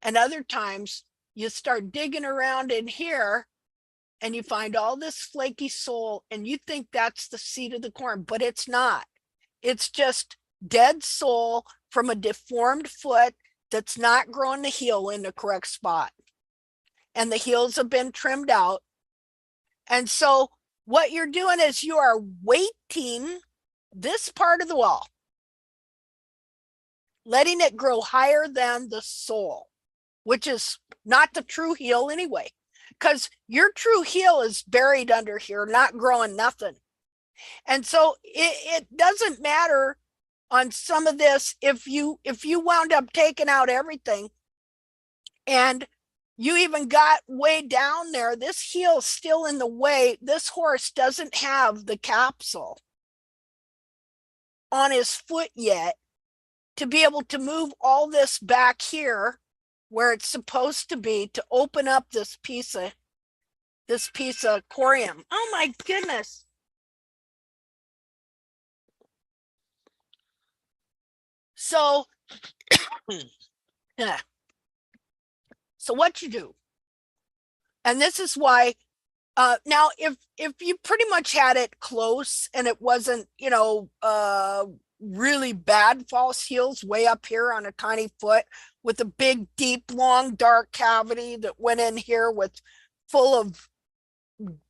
And other times you start digging around in here and you find all this flaky sole and you think that's the seed of the corn, but it's not. It's just dead sole from a deformed foot that's not growing the heel in the correct spot. And the heels have been trimmed out. And so what you're doing is you are weighting this part of the wall, letting it grow higher than the sole, which is not the true heel anyway, because your true heel is buried under here, not growing nothing. And so it doesn't matter on some of this if you wound up taking out everything and you even got way down there, this heel's still in the way. This horse doesn't have the capsule on his foot yet to be able to move all this back here where it's supposed to be to open up this piece of corium. Oh my goodness. So yeah. So what you do, and this is why, now if you pretty much had it close and it wasn't, you know, really bad false heels way up here on a tiny foot with a big, deep, long, dark cavity that went in here with full of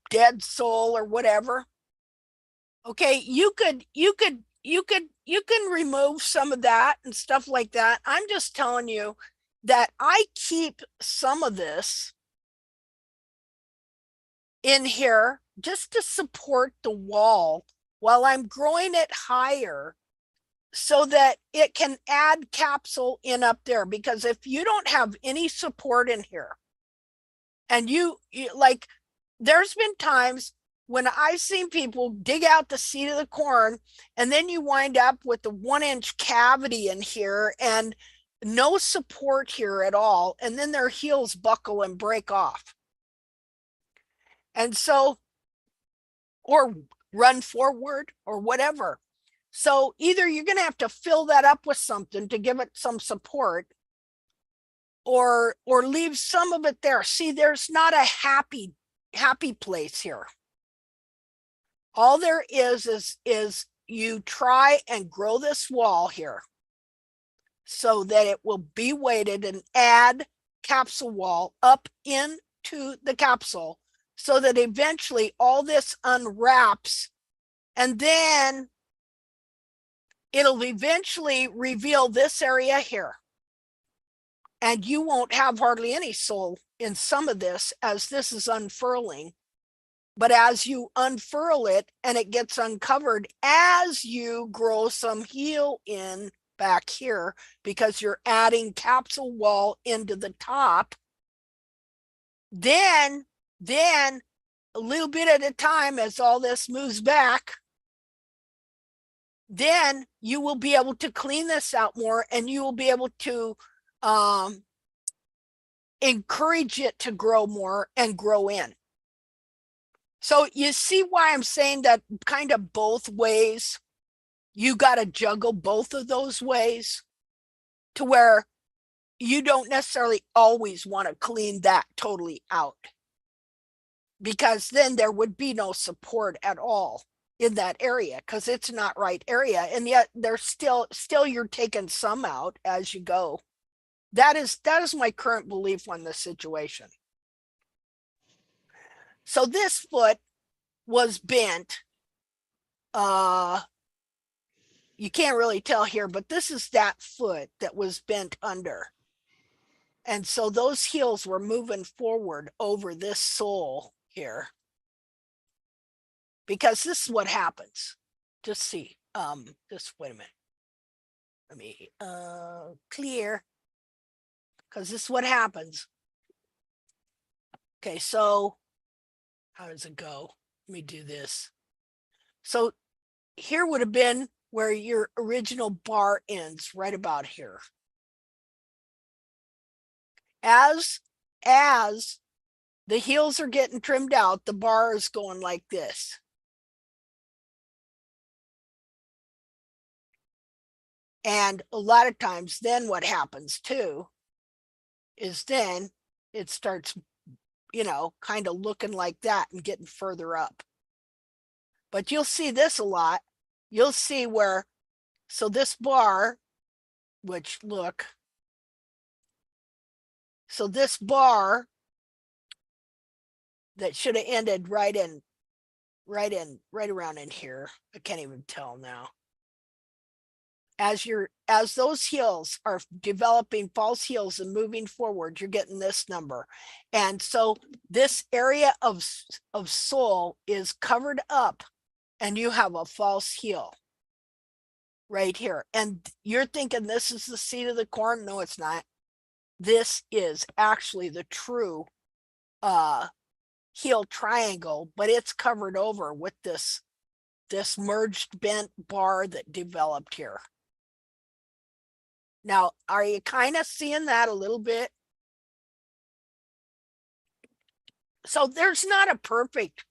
dead sole or whatever. Okay, you can remove some of that and stuff like that. I'm just telling you that I keep some of this in here just to support the wall while I'm growing it higher so that it can add capsule in up there. Because if you don't have any support in here and you like, there's been times when I've seen people dig out the seed of the corn and then you wind up with the 1-inch cavity in here and no support here at all, and then their heels buckle and break off. And so, or run forward or whatever. So either you're going to have to fill that up with something to give it some support, or leave some of it there. See, there's not a happy place here. All there is you try and grow this wall here so that it will be weighted and add capsule wall up into the capsule so that eventually all this unwraps and then it'll eventually reveal this area here. And you won't have hardly any sole in some of this as this is unfurling. But as you unfurl it and it gets uncovered, as you grow some heel in back here, because you're adding capsule wall into the top, then a little bit at a time, as all this moves back, then you will be able to clean this out more and you will be able to encourage it to grow more and grow in. So you see why I'm saying that kind of both ways, you got to juggle both of those ways to where you don't necessarily always want to clean that totally out, because then there would be no support at all in that area because it's not right area. And yet there's still you're taking some out as you go. That is my current belief on this situation. So this foot was bent. You can't really tell here, but this is that foot that was bent under. And so those heels were moving forward over this sole here. Because this is what happens. Just see, just wait a minute. Let me clear, because this is what happens. Okay, so how does it go? Let me do this. So here would have been where your original bar ends, right about here. As the heels are getting trimmed out, the bar is going like this. And a lot of times then what happens too is then it starts, you know, kind of looking like that and getting further up. But you'll see this a lot. You'll see where, so this bar, which look, so this bar that should have ended right around in here. I can't even tell now. As those heels are developing false heels and moving forward, you're getting this number. And so this area of sole is covered up and you have a false heel right here. And you're thinking this is the seat of the corn. No, it's not. This is actually the true heel triangle, but it's covered over with this merged bent bar that developed here. Now, are you kind of seeing that a little bit? So there's not a perfect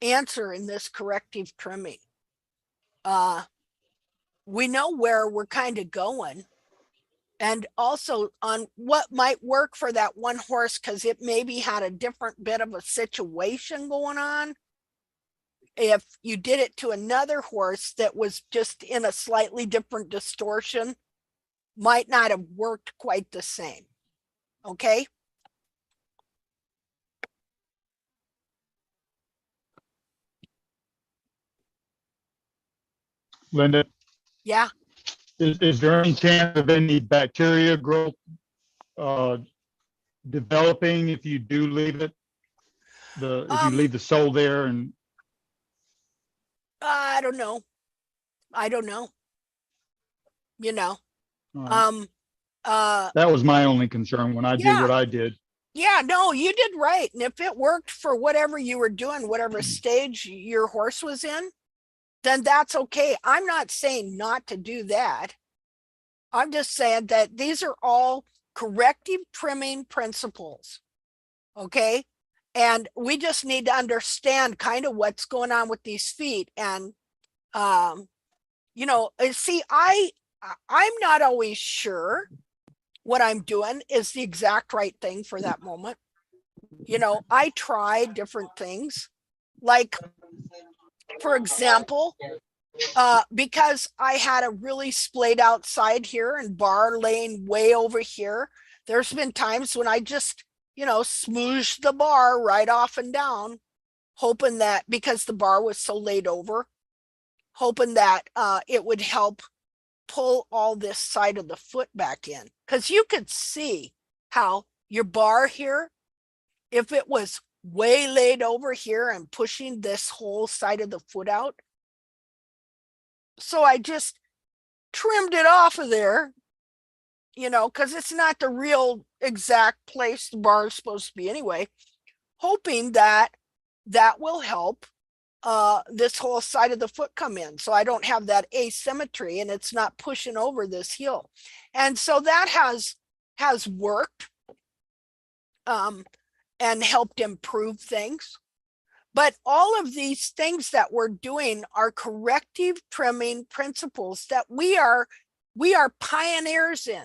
answer in this corrective trimming. We know where we're kind of going, and also on what might work for that one horse, because it maybe had a different bit of a situation going on. If you did it to another horse that was just in a slightly different distortion, might not have worked quite the same. Okay. Linda, Yeah. is there any chance of any bacteria growth developing if you do leave it? If you leave the sole there? And I don't know. You know. That was my only concern when I did what I did. Yeah, no, you did right. And if it worked for whatever you were doing, whatever stage your horse was in, then that's okay. I'm not saying not to do that. I'm just saying that these are all corrective trimming principles. Okay. And we just need to understand kind of what's going on with these feet. And, you know, see, I'm not always sure what I'm doing is the exact right thing for that moment. You know, I try different things. Like, for example, because I had a really splayed out side here and bar laying way over here, there's been times when I just, you know, smooshed the bar right off and down, hoping that, because the bar was so laid over, hoping that it would help pull all this side of the foot back in. Because you could see how your bar here, if it was way laid over here and pushing this whole side of the foot out. So I just trimmed it off of there, you know, because it's not the real exact place the bar is supposed to be anyway, hoping that that will help this whole side of the foot come in, so I don't have that asymmetry and it's not pushing over this heel. And so that has worked and helped improve things. But all of these things that we're doing are corrective trimming principles that we are pioneers in.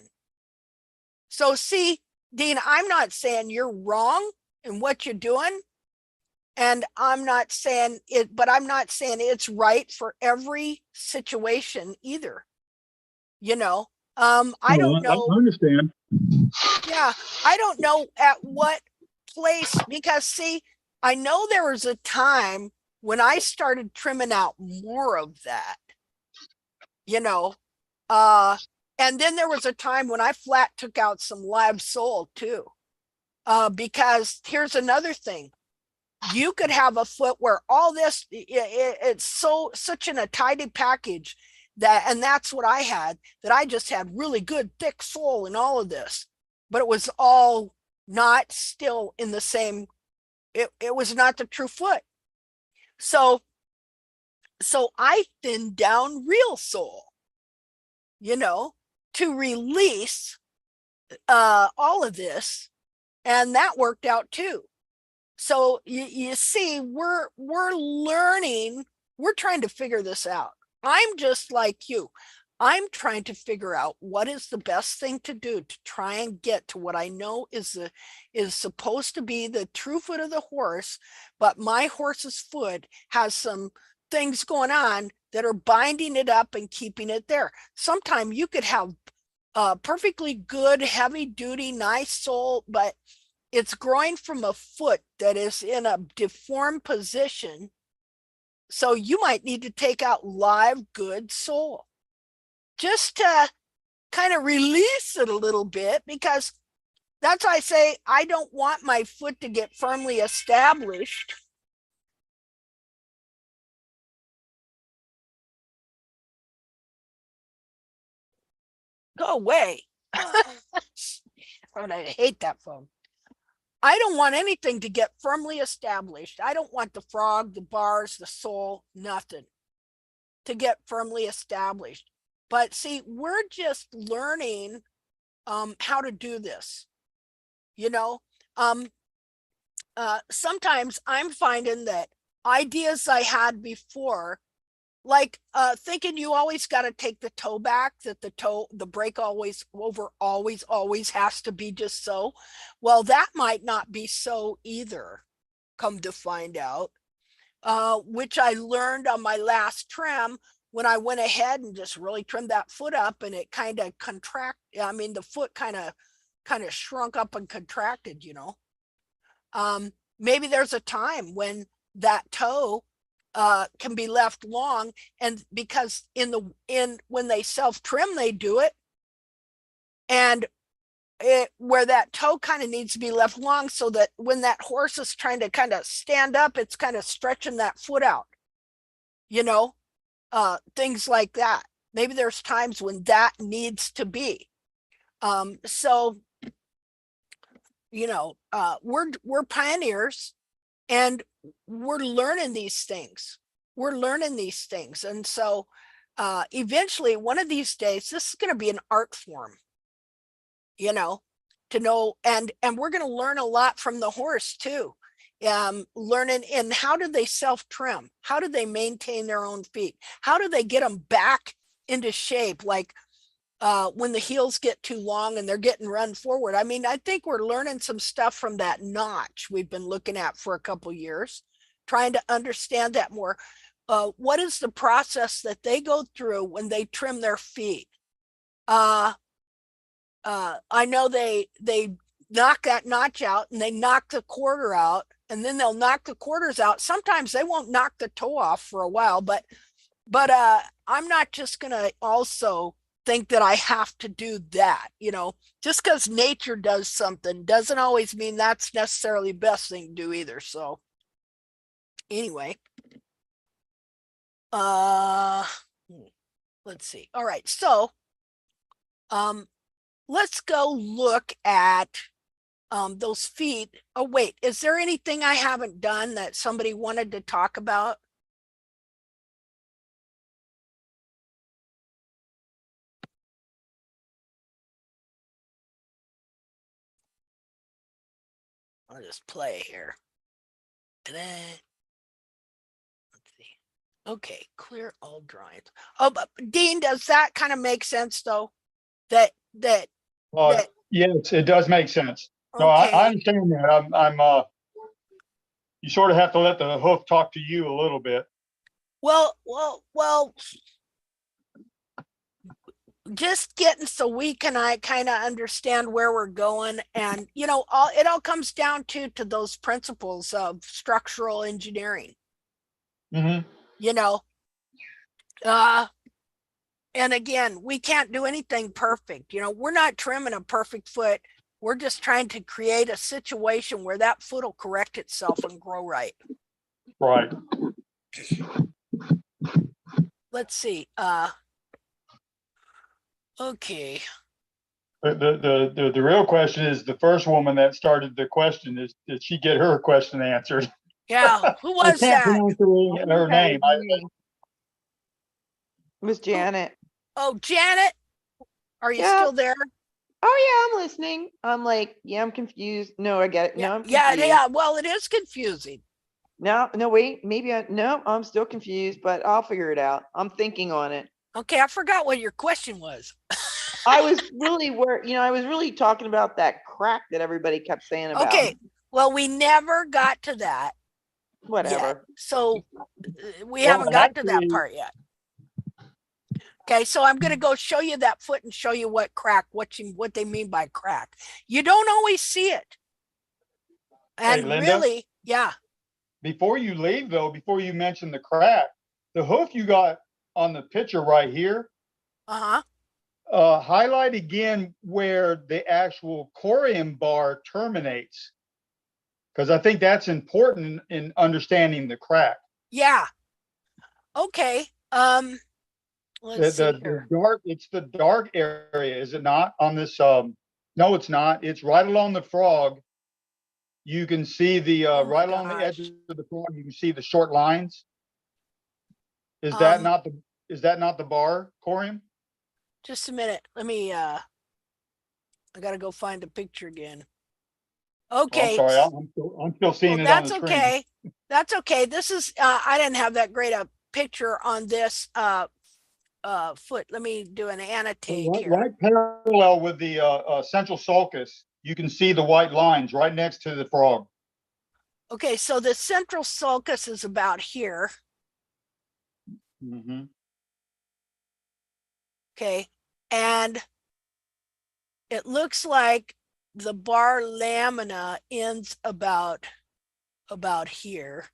So see, Dean, I'm not saying you're wrong in what you're doing. And I'm not saying it, but I'm not saying it's right for every situation either. You know, I don't know. I understand. Yeah, I don't know at what place, because see, I know there was a time when I started trimming out more of that, you know, and then there was a time when I flat took out some live sole too. Because here's another thing. You could have a foot where all this, it's such a tidy package that, and that's what I had, that I just had really good thick sole in all of this, but it was all not still in the same, it was not the true foot. So I thinned down real sole, you know, to release all of this, and that worked out too. So you see, we're learning, we're trying to figure this out. I'm just like you. I'm trying to figure out what is the best thing to do to try and get to what I know is supposed to be the true foot of the horse, but my horse's foot has some things going on that are binding it up and keeping it there. Sometimes you could have perfectly good, heavy duty, nice sole, but it's growing from a foot that is in a deformed position. So you might need to take out live good sole just to kind of release it a little bit, because that's why I say I don't want my foot to get firmly established. Go away. I hate that phone. I don't want anything to get firmly established. I don't want the frog, the bars, the sole, nothing to get firmly established. But see, we're just learning how to do this, you know. Sometimes I'm finding that ideas I had before, like thinking you always got to take the toe back, that the break always has to be just so. Well, that might not be so either, come to find out, which I learned on my last trim when I went ahead and just really trimmed that foot up, and it kind of the foot kind of shrunk up and contracted, you know. Maybe there's a time when that toe can be left long, and because when they self-trim, they do it, and where that toe kind of needs to be left long, so that when that horse is trying to kind of stand up, it's kind of stretching that foot out, you know, things like that. Maybe there's times when that needs to be. So, you know, we're pioneers, and we're learning these things. And so eventually one of these days, this is going to be an art form, you know, to know, and we're going to learn a lot from the horse too. Learning in how do they self-trim, how do they maintain their own feet, how do they get them back into shape, like when the heels get too long and they're getting run forward. I mean, I think we're learning some stuff from that notch we've been looking at for a couple years, trying to understand that more. What is the process that they go through when they trim their feet? I know they knock that notch out, and they knock the quarter out, and then they'll knock the quarters out. Sometimes they won't knock the toe off for a while, but I'm not just gonna also think that I have to do that, you know. Just because nature does something doesn't always mean that's necessarily the best thing to do either. So anyway, let's see. All right, so let's go look at those feet. Oh wait, is there anything I haven't done that somebody wanted to talk about? I'll just play here. Ta-da. Okay, clear all drawings. Oh, but Dean, does that kind of make sense though? That Yes, it does make sense. No, I okay. understand that. You sort of have to let the hoof talk to you a little bit. Well, just getting so we can kind of understand where we're going, and it all comes down to those principles of structural engineering. Mm-hmm. And again, we can't do anything perfect. We're not trimming a perfect foot. We're just trying to create a situation where that foot will correct itself and grow right. Right. Let's see. Okay. The real question is, the first woman that started the question, did she get her question answered? Yeah. Who was I can't that? pronounce her name. Miss Janet. Oh, Janet. Are you Yeah. still there? Oh yeah, I'm listening. I'm like, yeah, I'm confused. No, I get it. No, I'm confused. Yeah. Well, it is confusing. No, wait, no, I'm still confused, but I'll figure it out. I'm thinking on it. Okay, I forgot what your question was. I was really talking about that crack that everybody kept saying about. Okay, well, we never got to that. Whatever. Yet. So we haven't got to that part yet. Okay, so I'm going to go show you that foot and show you what they mean by crack. You don't always see it. And hey, Linda, really, yeah. Before you leave, though, before you mention the crack, the hoof you got on the picture right here, highlight again where the actual corium bar terminates, because I think that's important in understanding the crack. Yeah. Okay. Let's see here. It's the dark area, is it not? On this, no, it's not. It's right along the frog. You can see the right along the edge of the frog. You can see the short lines. Is that not the bar corium? Just a minute. Let me. I gotta go find the picture again. Okay. Oh, sorry, I'm still seeing it on the screen. That's okay. That's okay. This is. I didn't have that great a picture on this foot. Let me do an annotate here. Right parallel with the central sulcus, you can see the white lines right next to the frog. Okay, so the central sulcus is about here. Mm-hmm. Okay, and it looks like the bar lamina ends about here.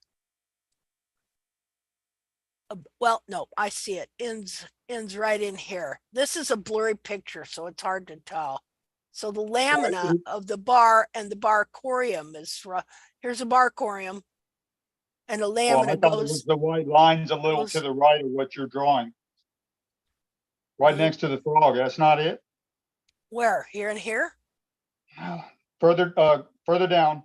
Well, no, I see it ends right in here. This is a blurry picture, so it's hard to tell. So the lamina of the bar and the bar corium is, here's a bar corium, and the lamina goes. It was the white lines a little to the right of what you're drawing. Right next to the frog. That's not it. Where? Here and here? Further down,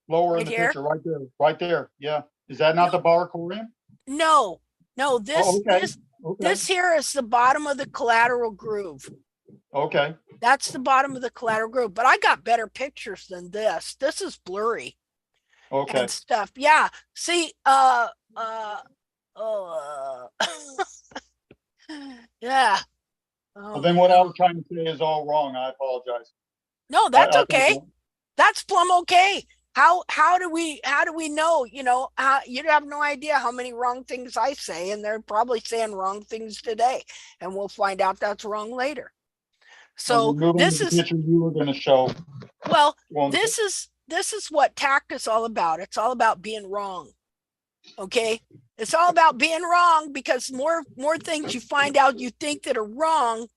lower in the here? picture, right there, right there. Yeah. Is that not the bar corium? No. This Okay. This here is the bottom of the collateral groove. Okay. That's the bottom of the collateral groove. But I got better pictures than this. This is blurry. Okay. And stuff. Yeah. See, yeah. Well, then what I was trying to say is all wrong. I apologize. No, that's okay. That's plumb okay. How do we know? You have no idea how many wrong things I say, and they're probably saying wrong things today, and we'll find out that's wrong later. So this is the picture you were going to show. Well, this is what TACT is all about. It's all about being wrong. Okay, it's all about being wrong, because more things you find out you think that are wrong,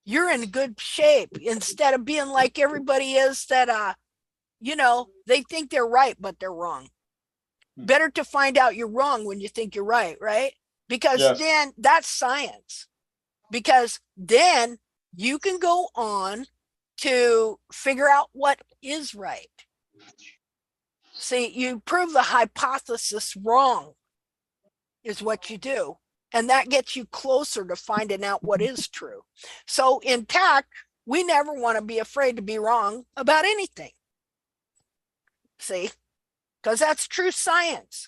you're in good shape, instead of being like everybody is that they think they're right, but they're wrong. Better to find out you're wrong when you think you're right? Because then that's science. Because then you can go on to figure out what is right. See, you prove the hypothesis wrong is what you do. And that gets you closer to finding out what is true. So in TACT, we never want to be afraid to be wrong about anything. See, because that's true science.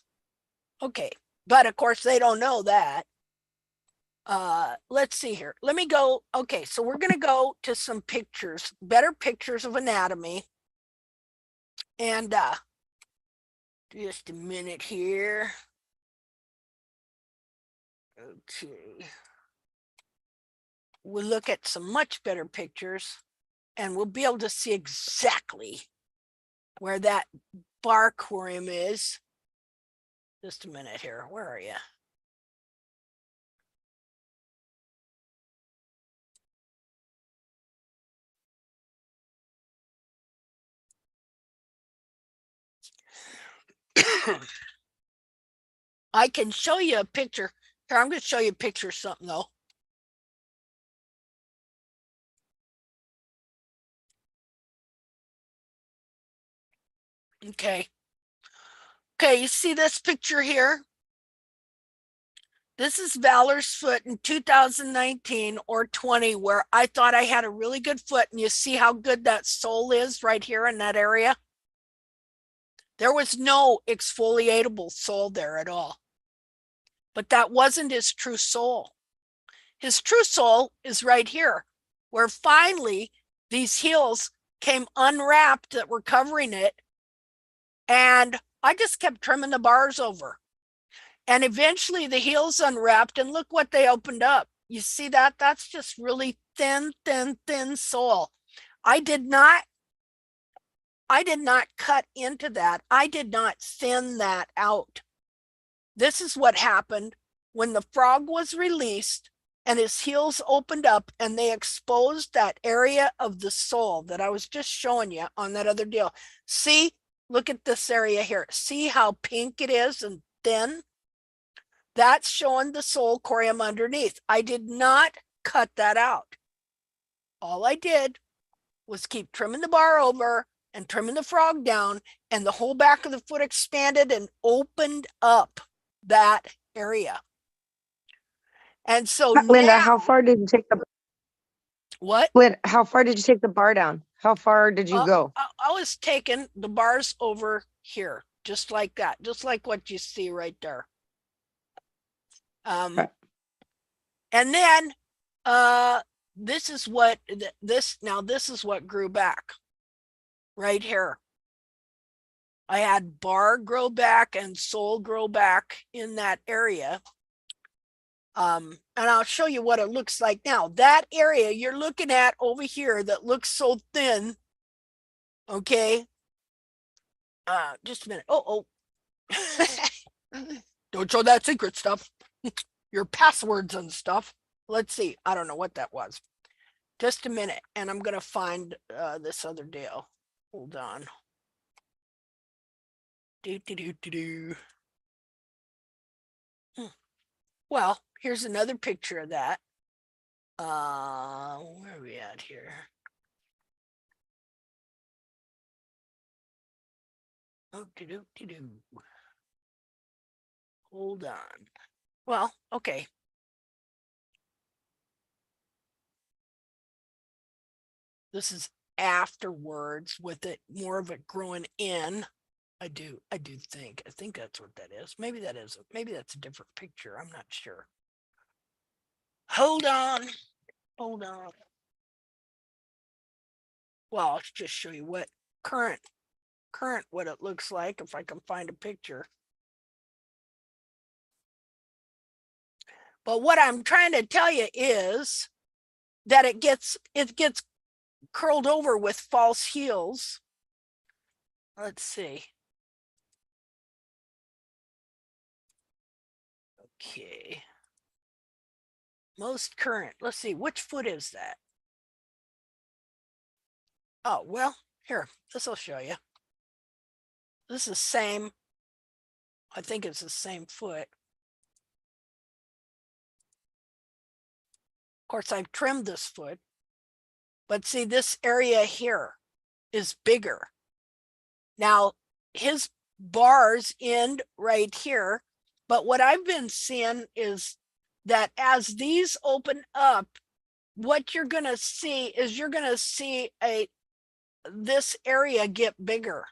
Okay, But of course, they don't know that. Let's see here. Let me go. Okay, so we're going to go to some pictures, better pictures of anatomy. And just a minute here. Okay. We'll look at some much better pictures and we'll be able to see exactly where that bar corium is. Just a minute here. Where are you? I can show you a picture. Here, I'm going to show you a picture of something though. Okay. Okay, you see this picture here? This is Valor's foot in 2019 or 20, where I thought I had a really good foot. And you see how good that sole is right here in that area? There was no exfoliatable sole there at all. But that wasn't his true sole. His true sole is right here, where finally these heels came unwrapped that were covering it. And I just kept trimming the bars over. And eventually the heels unwrapped and look what they opened up. You see that? That's just really thin, thin, thin sole. I did not cut into that. I did not thin that out. This is what happened when the frog was released and his heels opened up and they exposed that area of the sole that I was just showing you on that other deal. See, look at this area here. See how pink it is and thin? That's showing the sole corium underneath. I did not cut that out. All I did was keep trimming the bar over and trimming the frog down, and the whole back of the foot expanded and opened up that area. And so Linda, now, how far did you take the what? How far did you take the bar down? How far did you go? I was taking the bars over here, just like that, just like what you see right there. Okay. And then this is what this is what grew back right here. I had bar grow back and sole grow back in that area. And I'll show you what it looks like now. That area you're looking at over here that looks so thin. Okay. Just a minute. Oh. Don't show that secret stuff. Your passwords and stuff. Let's see. I don't know what that was. Just a minute. And I'm going to find this other deal. Hold on. Well, here's another picture of that. Where are we at here? Hold on. Well, okay. This is afterwards with it, more of it growing in. I do think. I think that's what that is. Maybe that is. Maybe that's a different picture. I'm not sure. Hold on. Hold on. Well, I'll just show you what current what it looks like if I can find a picture. But what I'm trying to tell you is that it gets curled over with false heels. Let's see. Okay. Most current. Let's see, which foot is that? Oh, well, here, this will show you. This is the same. I think it's the same foot. Of course, I've trimmed this foot. But see, this area here is bigger. Now, his bars end right here. But what I've been seeing is that as these open up, what you're going to see is you're going to see this area get bigger.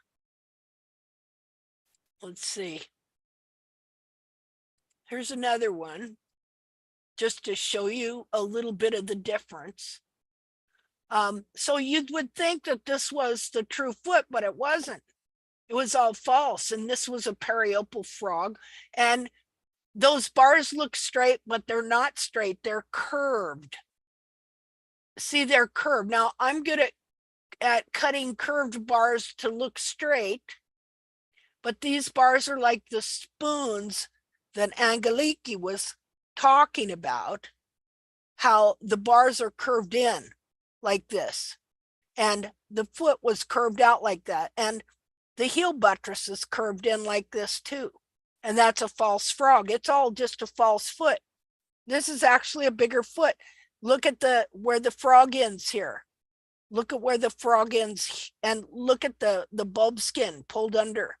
Let's see. Here's another one, just to show you a little bit of the difference. So you would think that this was the true foot, but it wasn't. It was all false. And this was a periopal frog. And those bars look straight, but they're not straight. They're curved. See, they're curved. Now, I'm good at cutting curved bars to look straight, but these bars are like the spoons that Angeliki was talking about, how the bars are curved in like this, and the foot was curved out like that, and the heel buttress is curved in like this too, and that's a false frog. It's all just a false foot. This is actually a bigger foot. Look at where the frog ends here. Look at where the frog ends, and look at the bulb skin pulled under.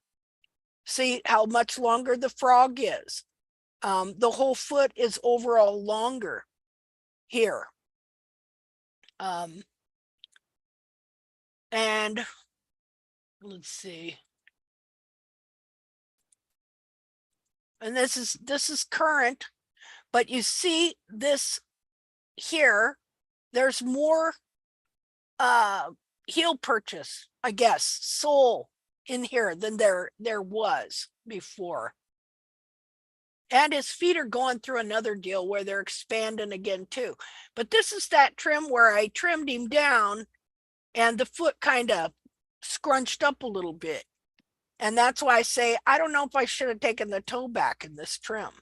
See how much longer the frog is. The whole foot is overall longer here. And let's see. And this is current, but you see this here, there's more heel purchase, I guess, sole in here than there was before. And his feet are going through another deal where they're expanding again too. But this is that trim where I trimmed him down and the foot kind of scrunched up a little bit. And that's why I say, I don't know if I should have taken the toe back in this trim.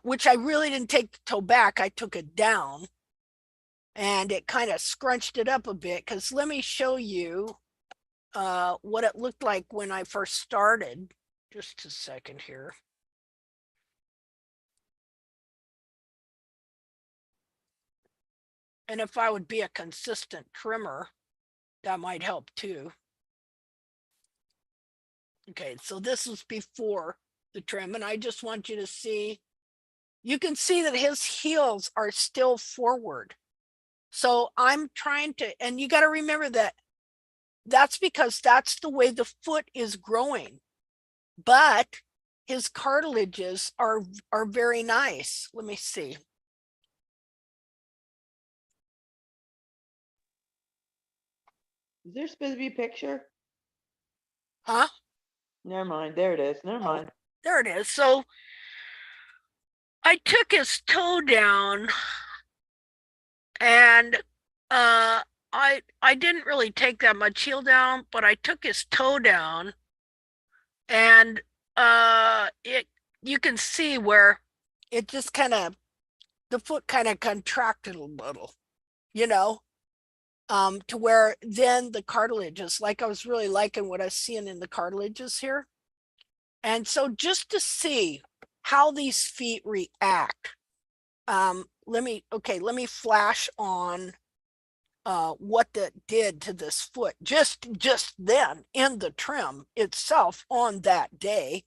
Which I really didn't take the toe back. I took it down. And it kind of scrunched it up a bit, because let me show you what it looked like when I first started. Just a second here. And if I would be a consistent trimmer, that might help too. Okay, so this was before the trim, and I just want you to see, you can see that his heels are still forward. So I'm trying to, and you got to remember that that's because that's the way the foot is growing. But his cartilages are very nice. Let me see. Is there supposed to be a picture? Huh? Never mind. There it is. Never mind. There it is. So I took his toe down, and I didn't really take that much heel down, but I took his toe down, and you can see where it just kind of, the foot kind of contracted a little, you know, to where then the cartilages, like I was really liking what I was seeing in the cartilages here. And so just to see how these feet react, let me flash on what that did to this foot just then in the trim itself on that day.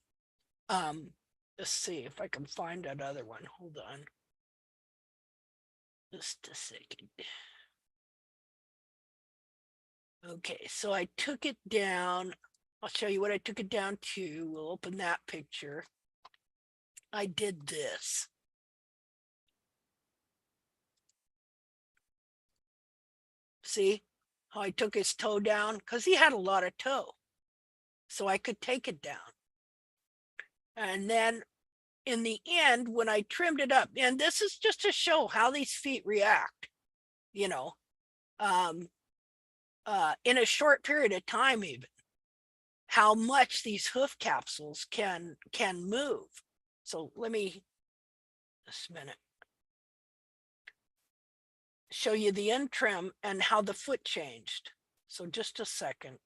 Let's see if I can find that other one. Hold on. Just a second. Okay, so I took it down. I'll show you what I took it down to. We'll open that picture. I did this. See how I took his toe down? Because he had a lot of toe. So I could take it down. And then in the end, when I trimmed it up, and this is just to show how these feet react, you know, in a short period of time, even how much these hoof capsules can move. So let me just a minute show you the end trim and how the foot changed. So just a second.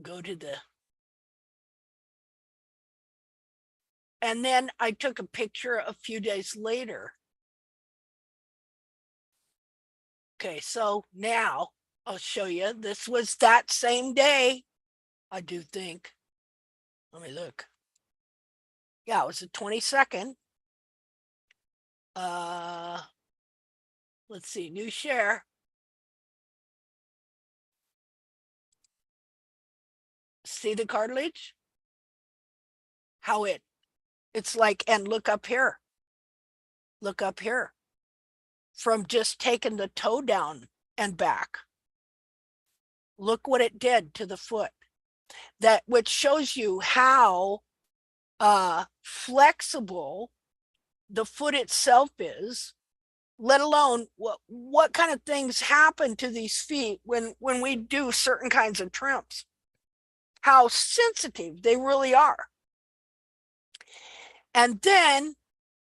Go to the, and then I took a picture a few days later. Okay, so now I'll show you. This was that same day, I do think. Let me look. Yeah, it was the 22nd. Let's see, new share. See the cartilage? How it's like, and look up here. Look up here. From just taking the toe down and back. Look what it did to the foot. That which shows you how flexible the foot itself is, let alone what kind of things happen to these feet when we do certain kinds of trims, how sensitive they really are. And then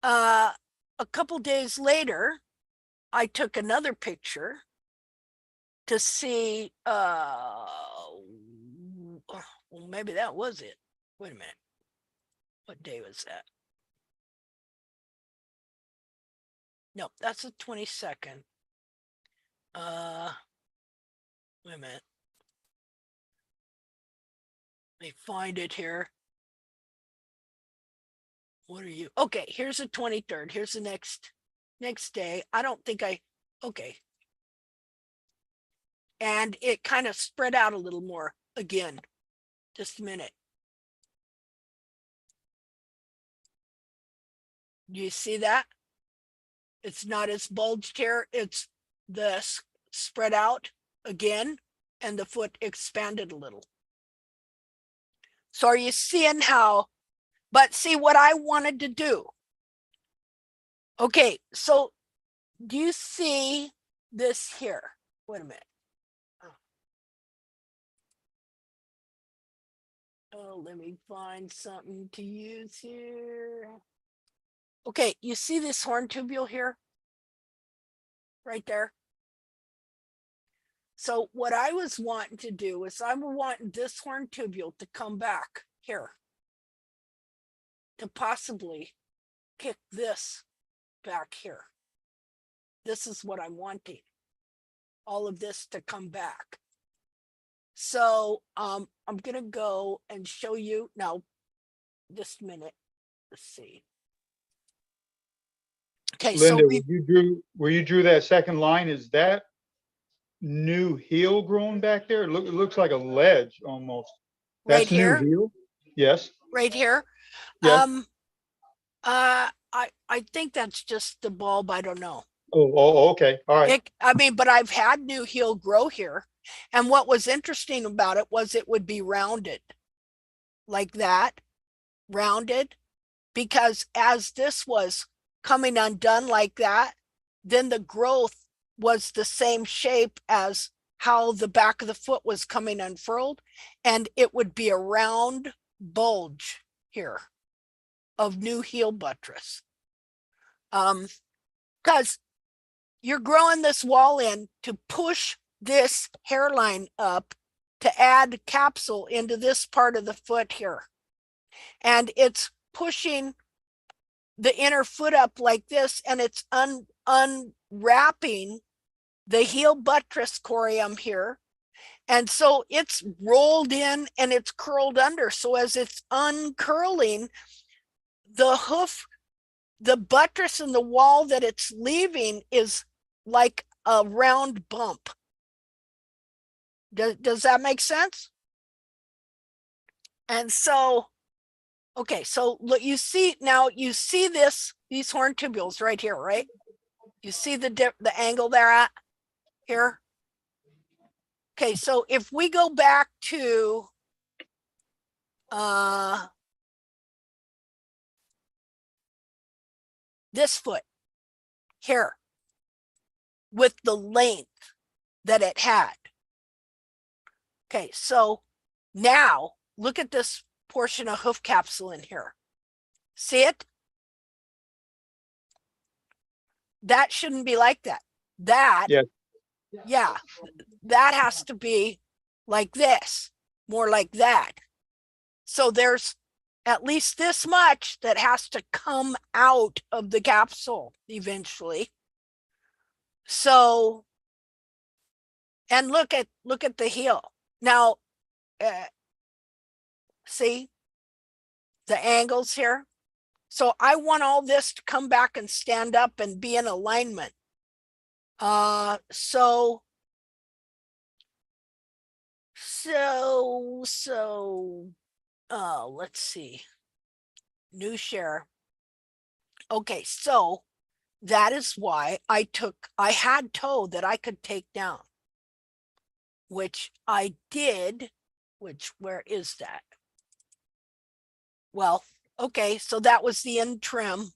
a couple days later, I took another picture to see, well, maybe that was it. Wait a minute. What day was that? No, that's the 22nd. Wait a minute. Let me find it here. What are you? Okay, here's the 23rd. Here's the next day. I don't think okay. And it kind of spread out a little more again. Just a minute. Do you see that? It's not as bulged here. It's the spread out again, and the foot expanded a little. So are you seeing how? But see what I wanted to do. Okay, so do you see this here? Wait a minute. Oh, let me find something to use here. Okay, you see this horn tubule here? Right there. So what I was wanting to do is I'm wanting this horn tubule to come back here, to possibly kick this back here. This is what I'm wanting. All of this to come back. So I'm gonna go and show you now. Just a minute. Let's see. Okay, Linda, so where you drew that second line, is that new heel growing back there? It looks like a ledge almost. Right That's here? new heel? Yes. Right here. Yes. I think that's just the bulb. I don't know. Oh, okay. All right. I mean, but I've had new heel grow here. And what was interesting about it was it would be rounded like that, rounded, because as this was coming undone like that, then the growth was the same shape as how the back of the foot was coming unfurled, and it would be a round bulge here of new heel buttress. Because you're growing this wall in to push this hairline up to add capsule into this part of the foot here. And it's pushing the inner foot up like this, and it's unwrapping the heel buttress corium here. And so it's rolled in and it's curled under. So as it's uncurling, the hoof, the buttress in the wall that it's leaving is like a round bump. Does that make sense? And so, okay, so look, you see now, you see these horn tubules right here, right? You see the angle they're at here? Okay, so if we go back to this foot here with the length that it had. Okay, so now look at this portion of hoof capsule in here. See it? That shouldn't be like that. That, yes. Yeah, that has to be like this, more like that. So there's at least this much that has to come out of the capsule eventually. So, and look at the heel. Now, see the angles here? So I want all this to come back and stand up and be in alignment. So Let's see. New share. Okay, so that is why I had toe that I could take down, which I did, where is that? Well, okay, so that was the end trim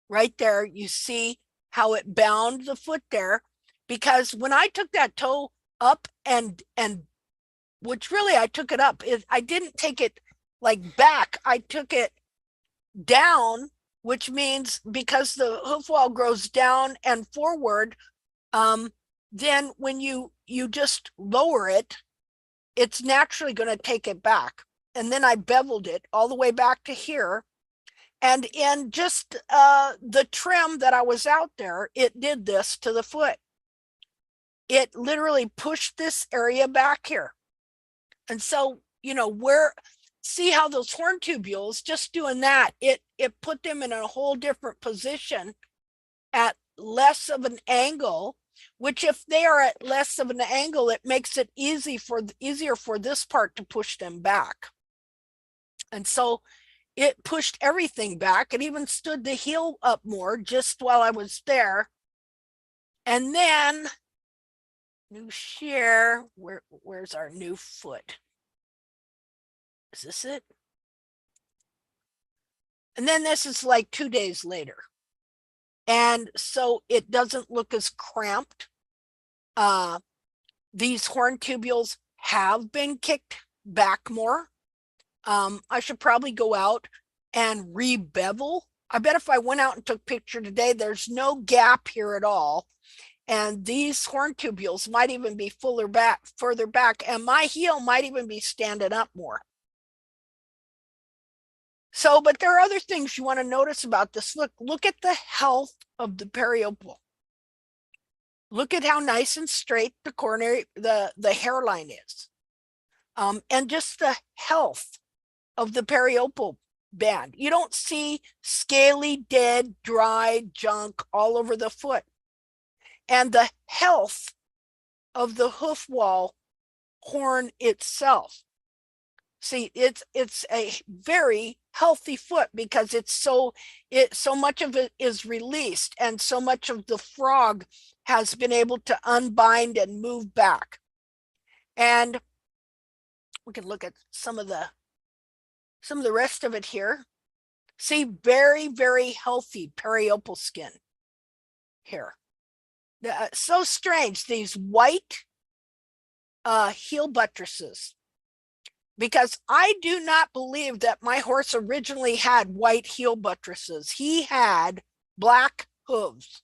right there. You see how it bound the foot there, because when I took that toe up and which really I took it up, I didn't take it like back, I took it down, which means because the hoof wall grows down and forward, then when you just lower it, it's naturally going to take it back. And then I beveled it all the way back to here. And in just the trim that I was out there, it did this to the foot. It literally pushed this area back here. And so, you know, see how those horn tubules, just doing that, it put them in a whole different position at less of an angle, which if they are at less of an angle, it makes it easier for this part to push them back. And so it pushed everything back. It even stood the heel up more just while I was there. And then new share, where's our new foot? Is this it? And then this is like 2 days later. And so it doesn't look as cramped. These horn tubules have been kicked back more. I should probably go out and re-bevel. I bet if I went out and took picture today, there's no gap here at all. And these horn tubules might even be further back, and my heel might even be standing up more. So, but there are other things you want to notice about this. Look at the health of the periopal. Look at how nice and straight the coronary, the hairline is. And just the health of the periopal band. You don't see scaly, dead, dry junk all over the foot. And the health of the hoof wall horn itself. See, it's a very healthy foot because so much of it is released, and so much of the frog has been able to unbind and move back. And we can look at some of the rest of it here. See, very, very healthy periopal skin here. So strange, these white heel buttresses, because I do not believe that my horse originally had white heel buttresses. He had black hooves.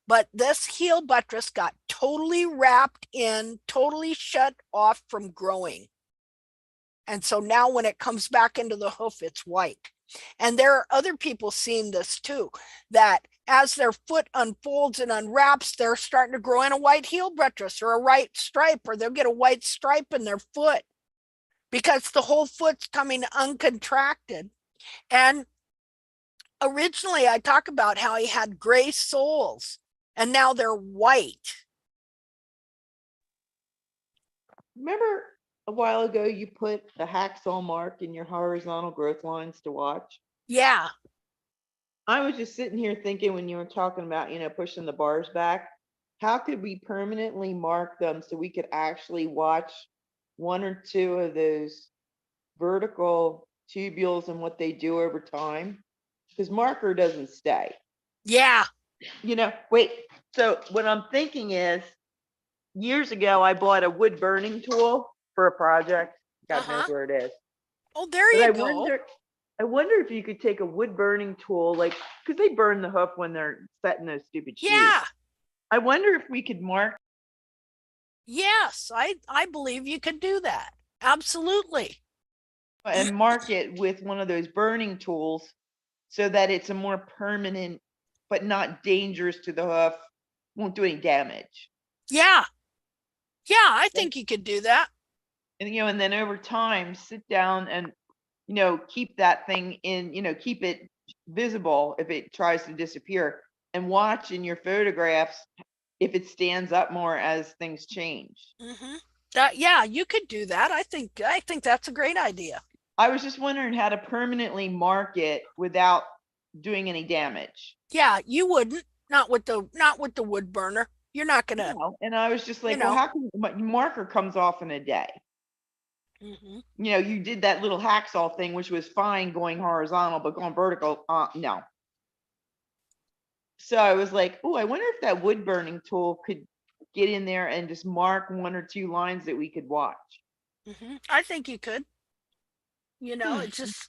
But this heel buttress got totally wrapped in, totally shut off from growing. And so now when it comes back into the hoof, it's white. And there are other people seeing this too, that as their foot unfolds and unwraps, they're starting to grow in a white heel buttress or a white stripe, or they'll get a white stripe in their foot because the whole foot's coming uncontracted. And originally I talk about how he had gray soles and now they're white. Remember a while ago you put the hacksaw mark in your horizontal growth lines to watch? Yeah. I was just sitting here thinking when you were talking about, you know, pushing the bars back, how could we permanently mark them so we could actually watch one or two of those vertical tubules and what they do over time? Because marker doesn't stay. Yeah. You know, wait, so what I'm thinking is, years ago, I bought a wood burning tool for a project. God knows where it is. Oh, there But you go. I wonder if you could take a wood burning tool, like, because they burn the hoof when they're setting those stupid shoes. Yeah. I wonder if we could mark. Yes, I believe you could do that. Absolutely. And mark it with one of those burning tools so that it's a more permanent, but not dangerous to the hoof, won't do any damage. Yeah. Yeah, I think you could do that. And, you know, and then over time, sit down and, you know, keep that thing in, you know, keep it visible if it tries to disappear, and watch in your photographs if it stands up more as things change. Yeah, you could do that. I think that's a great idea. I was just wondering how to permanently mark it without doing any damage. Yeah, you wouldn't. Not with the wood burner. You're not gonna. No. And I was just like, You well, know. how can my marker comes off in a day? Mhm. You know, you did that little hacksaw thing, which was fine going horizontal, but going vertical, no. So I was like, oh, I wonder if that wood burning tool could get in there and just mark 1 or 2 lines that we could watch. I think you could. You know, it's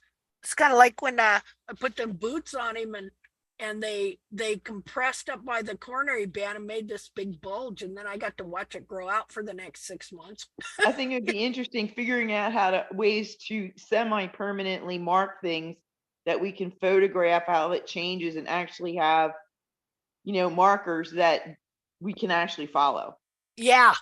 kind of like when I put the boots on him and they compressed up by the coronary band and made this big bulge, and then I got to watch it grow out for the next 6 months. I think it'd be interesting figuring out ways to semi-permanently mark things that we can photograph how it changes and actually have, you know, markers that we can actually follow. Yeah.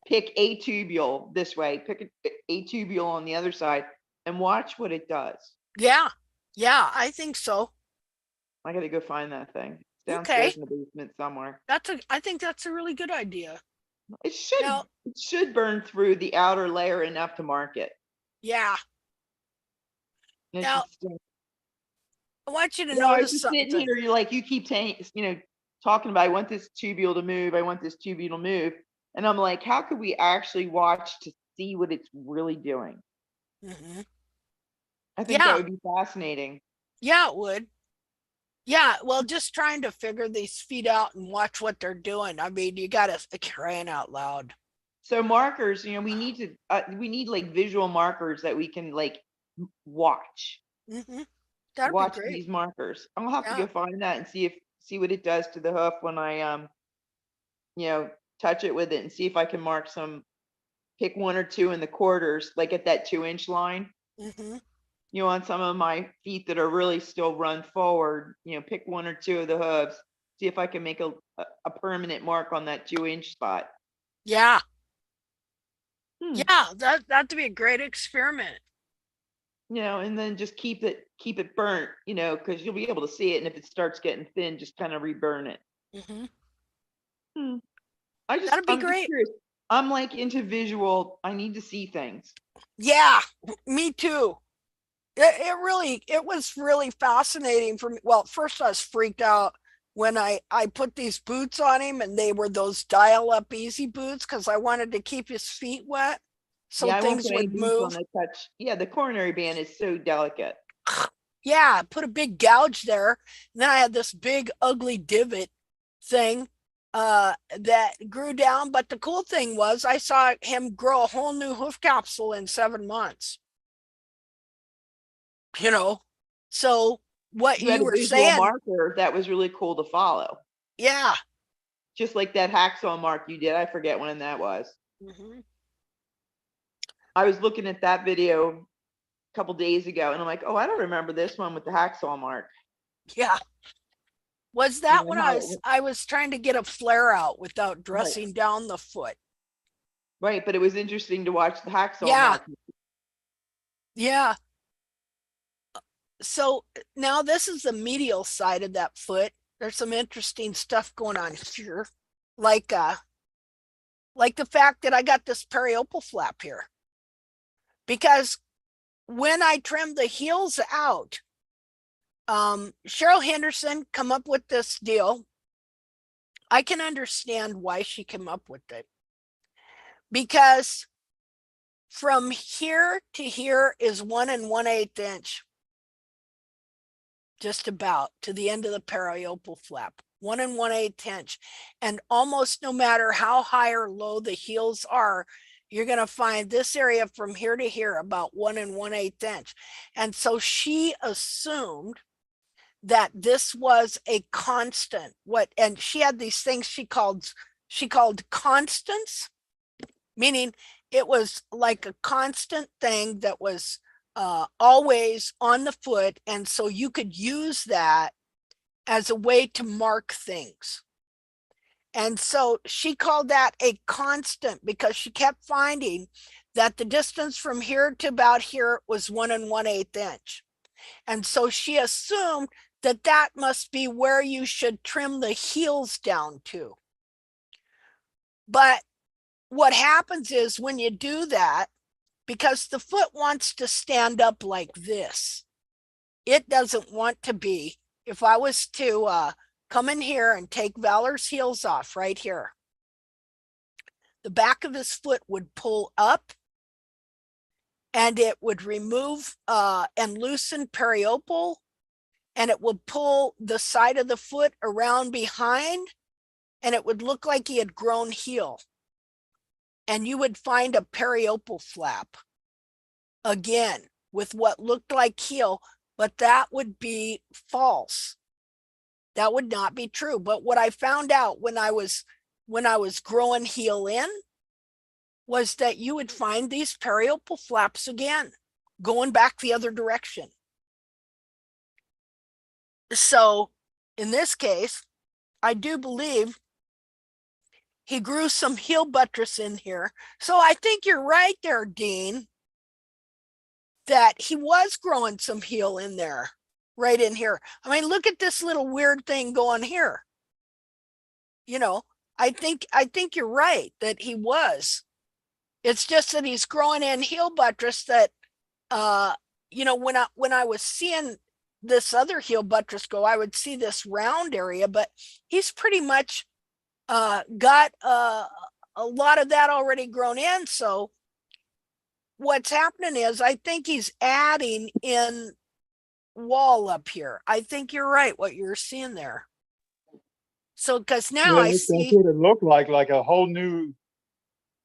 Pick a tubule this way, pick a tubule on the other side, and watch what it does. Yeah. Yeah, I think so. I gotta go find that thing. It's downstairs in the basement somewhere. I think that's a really good idea. It should burn through the outer layer enough to mark it. Yeah. And Now, it's just, I want you to I was notice just something. sitting here, you keep talking about, I want this tubule to move, I want this tubule to move. And I'm like, how could we actually watch to see what it's really doing? I think that would be fascinating. Yeah, it would. Yeah, well, just trying to figure these feet out and watch what they're doing. I mean, you got to crying out loud. So markers, we need like visual markers that we can like watch. That'd watch be great. These markers. I'll have to go find that and see what it does to the hoof when I touch it with it, and see if I can mark pick 1 or 2 in the quarters, like at that 2-inch line. On some of my feet that are really still run forward, pick 1 or 2 of the hooves, see if I can make a permanent mark on that 2-inch spot. Yeah. Yeah, that'd be a great experiment. And then just keep it burnt, because you'll be able to see it, and if it starts getting thin, just kind of reburn it. That'd be great. Curious. I'm like into visual. I need to see things. Yeah, me too. It was really fascinating for me. Well, first I was freaked out when I put these boots on him, and they were those dial-up easy boots because I wanted to keep his feet wet so things would move. On the touch. Yeah, the coronary band is so delicate. Yeah, I put a big gouge there. And then I had this big ugly divot thing that grew down. But the cool thing was I saw him grow a whole new hoof capsule in 7 months. So what you were saying, marker, that was really cool to follow. Yeah. Just like that hacksaw mark you did. I forget when that was. I was looking at that video a couple days ago, and I'm like, oh, I don't remember this one with the hacksaw mark. Yeah. Was that when I was trying to get a flare out without dressing down the foot? Right, but it was interesting to watch the hacksaw mark. Yeah. So now this is the medial side of that foot. There's some interesting stuff going on here, like the fact that I got this periopal flap here. Because when I trimmed the heels out, Cheryl Henderson come up with this deal. I can understand why she came up with it. Because from here to here is 1 1/8 inch. Just about to the end of the periopal flap, 1 1/8 inch. And almost no matter how high or low the heels are, you're going to find this area from here to here about 1 1/8 inch. And so she assumed that this was a constant. And she had these things she called constants, meaning it was like a constant thing that was always on the foot. And so you could use that as a way to mark things. And so she called that a constant because she kept finding that the distance from here to about here was 1 1/8 inch. And so she assumed that that must be where you should trim the heels down to. But what happens is when you do that, because the foot wants to stand up like this, it doesn't want to be. If I was to come in here and take Valor's heels off right here, the back of his foot would pull up and it would remove and loosen periopal, and it would pull the side of the foot around behind, and it would look like he had grown heel. And you would find a periopal flap again with what looked like heel, but that would be false. That would not be true. But what I found out when I was growing heel in was that you would find these periopal flaps again, going back the other direction. So in this case, I do believe he grew some heel buttress in here. So I think you're right there, Dean, that he was growing some heel in there, right in here. I mean, look at this little weird thing going here. You know, I think you're right that he was. It's just that he's growing in heel buttress that, you know, when I was seeing this other heel buttress go, I would see this round area, but he's pretty much got a lot of that already grown in. So what's happening is I think he's adding in wall up here. I think you're right what you're seeing there. So because now I that's see, what it looked like a whole new, like a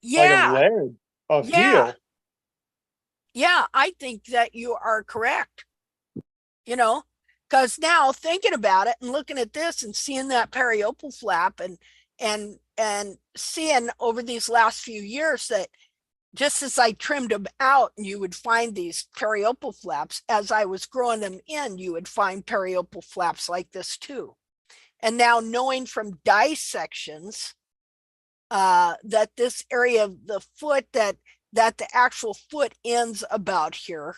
yeah, leg of yeah, heel. yeah, I think that you are correct. You know, because now thinking about it and looking at this and seeing that periopal flap and seeing over these last few years that just as I trimmed them out and you would find these periopal flaps, as I was growing them in, you would find periopal flaps like this too. And now knowing from dissections that this area of the foot, that the actual foot ends about here.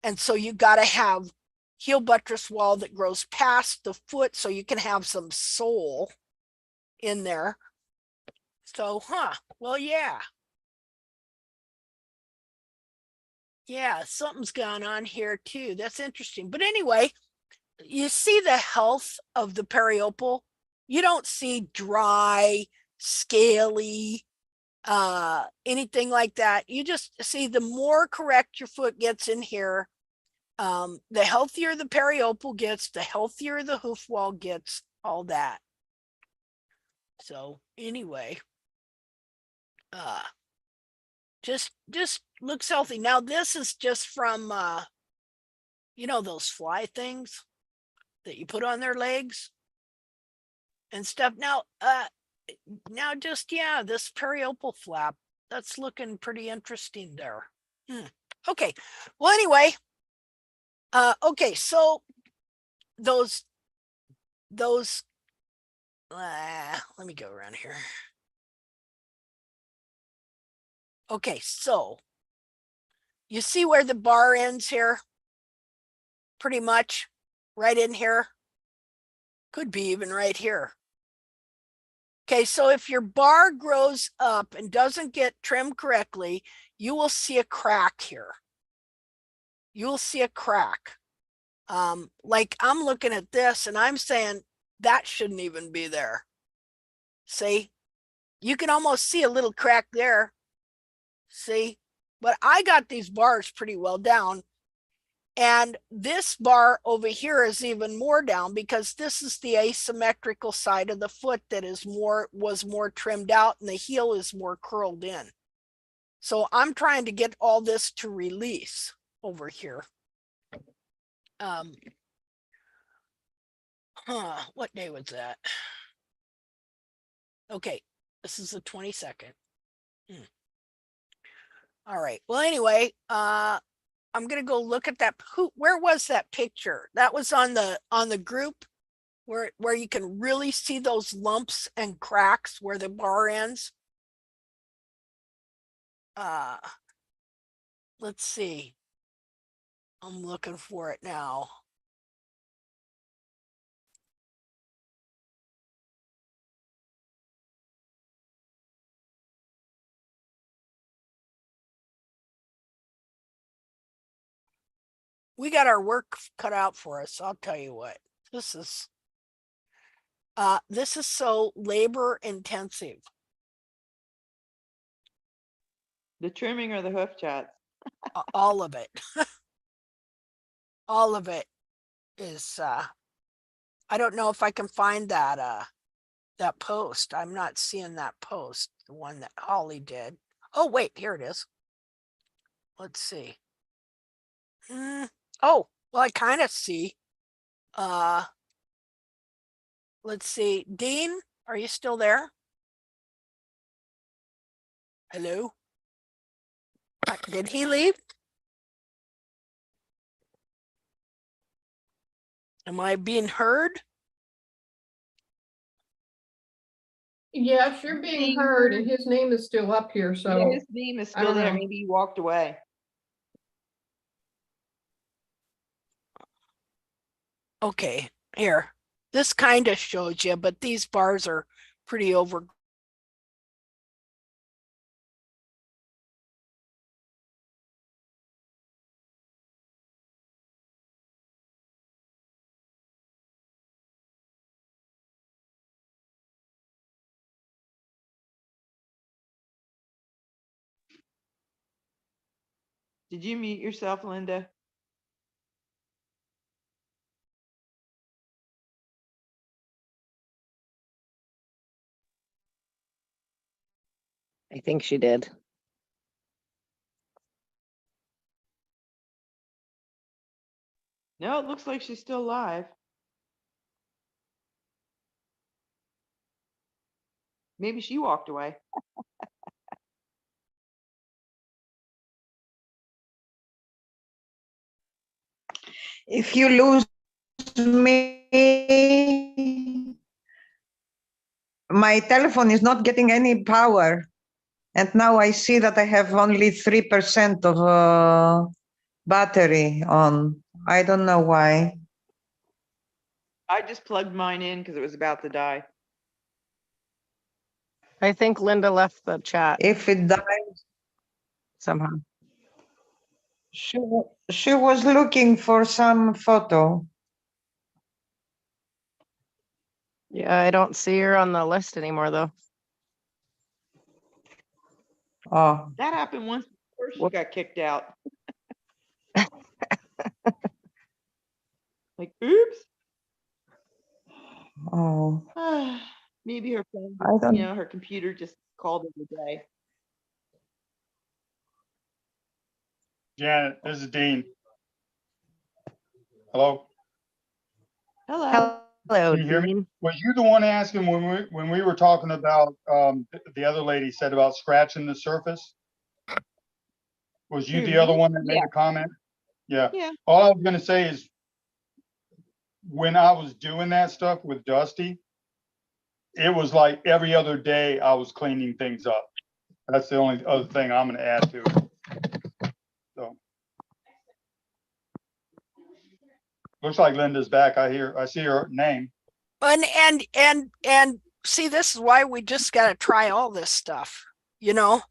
And so you got to have heel buttress wall that grows past the foot so you can have some sole in there. So, well, yeah. Yeah, something's gone on here too. That's interesting. But anyway, you see the health of the periopal. You don't see dry, scaly, anything like that. You just see the more correct your foot gets in here, the healthier the periopal gets, the healthier the hoof wall gets, all that. So anyway, just looks healthy. Now this is just from you know, those fly things that you put on their legs and stuff. Now just, yeah, this periopal flap, that's looking pretty interesting there. Okay, well, anyway, okay, so those let me go around here. Okay, so you see where the bar ends here? Pretty much right in here. Could be even right here. Okay, so if your bar grows up and doesn't get trimmed correctly, you will see a crack here. You will see a crack. Like I'm looking at this and I'm saying that shouldn't even be there. See, you can almost see a little crack there. See, but I got these bars pretty well down. And this bar over here is even more down because this is the asymmetrical side of the foot that was more trimmed out and the heel is more curled in. So I'm trying to get all this to release over here. What day was that? Okay, this is the 22nd. All right, well, anyway, I'm gonna go look at that. Where was that picture? That was on the group where you can really see those lumps and cracks where the bar ends. Let's see. I'm looking for it now. We got our work cut out for us. I'll tell you what. This is so labor intensive. The trimming or the hoof chats? All of it. All of it is I don't know if I can find that that post. I'm not seeing that post, the one that Holly did. Oh wait, here it is. Let's see. Oh, well, I kind of see. Let's see. Dean, are you still there? Hello? Did he leave? Am I being heard? Yes, you're being heard, and his name is still up here, so. Yeah, his name is I still don't there. know. Maybe he walked away. Okay, here. This kind of shows you, but these bars are pretty over. Did you mute yourself, Linda? I think she did. No, it looks like she's still alive. Maybe she walked away. If you lose me, my telephone is not getting any power. And now I see that I have only 3% of battery on. I don't know why. I just plugged mine in because it was about to die. I think Linda left the chat If it dies, somehow. she was looking for some photo. Yeah, I don't see her on the list anymore, though. Oh, That happened once before she got kicked out. Like, oops. oh, Maybe her phone, I don't. her computer just called it a day. Janet, this is Dean. Hello? Hello. Hello, Can you hear me? Dean. Was you the one asking when we were talking about, the other lady said about scratching the surface? Was you the other one that made Yeah. a comment? Yeah. Yeah. All I was gonna say is when I was doing that stuff with Dusty, it was like every other day I was cleaning things up. That's the only other thing I'm gonna add to it. So. Looks like Linda's back. I see her name. And see, this is why we just got to try all this stuff, and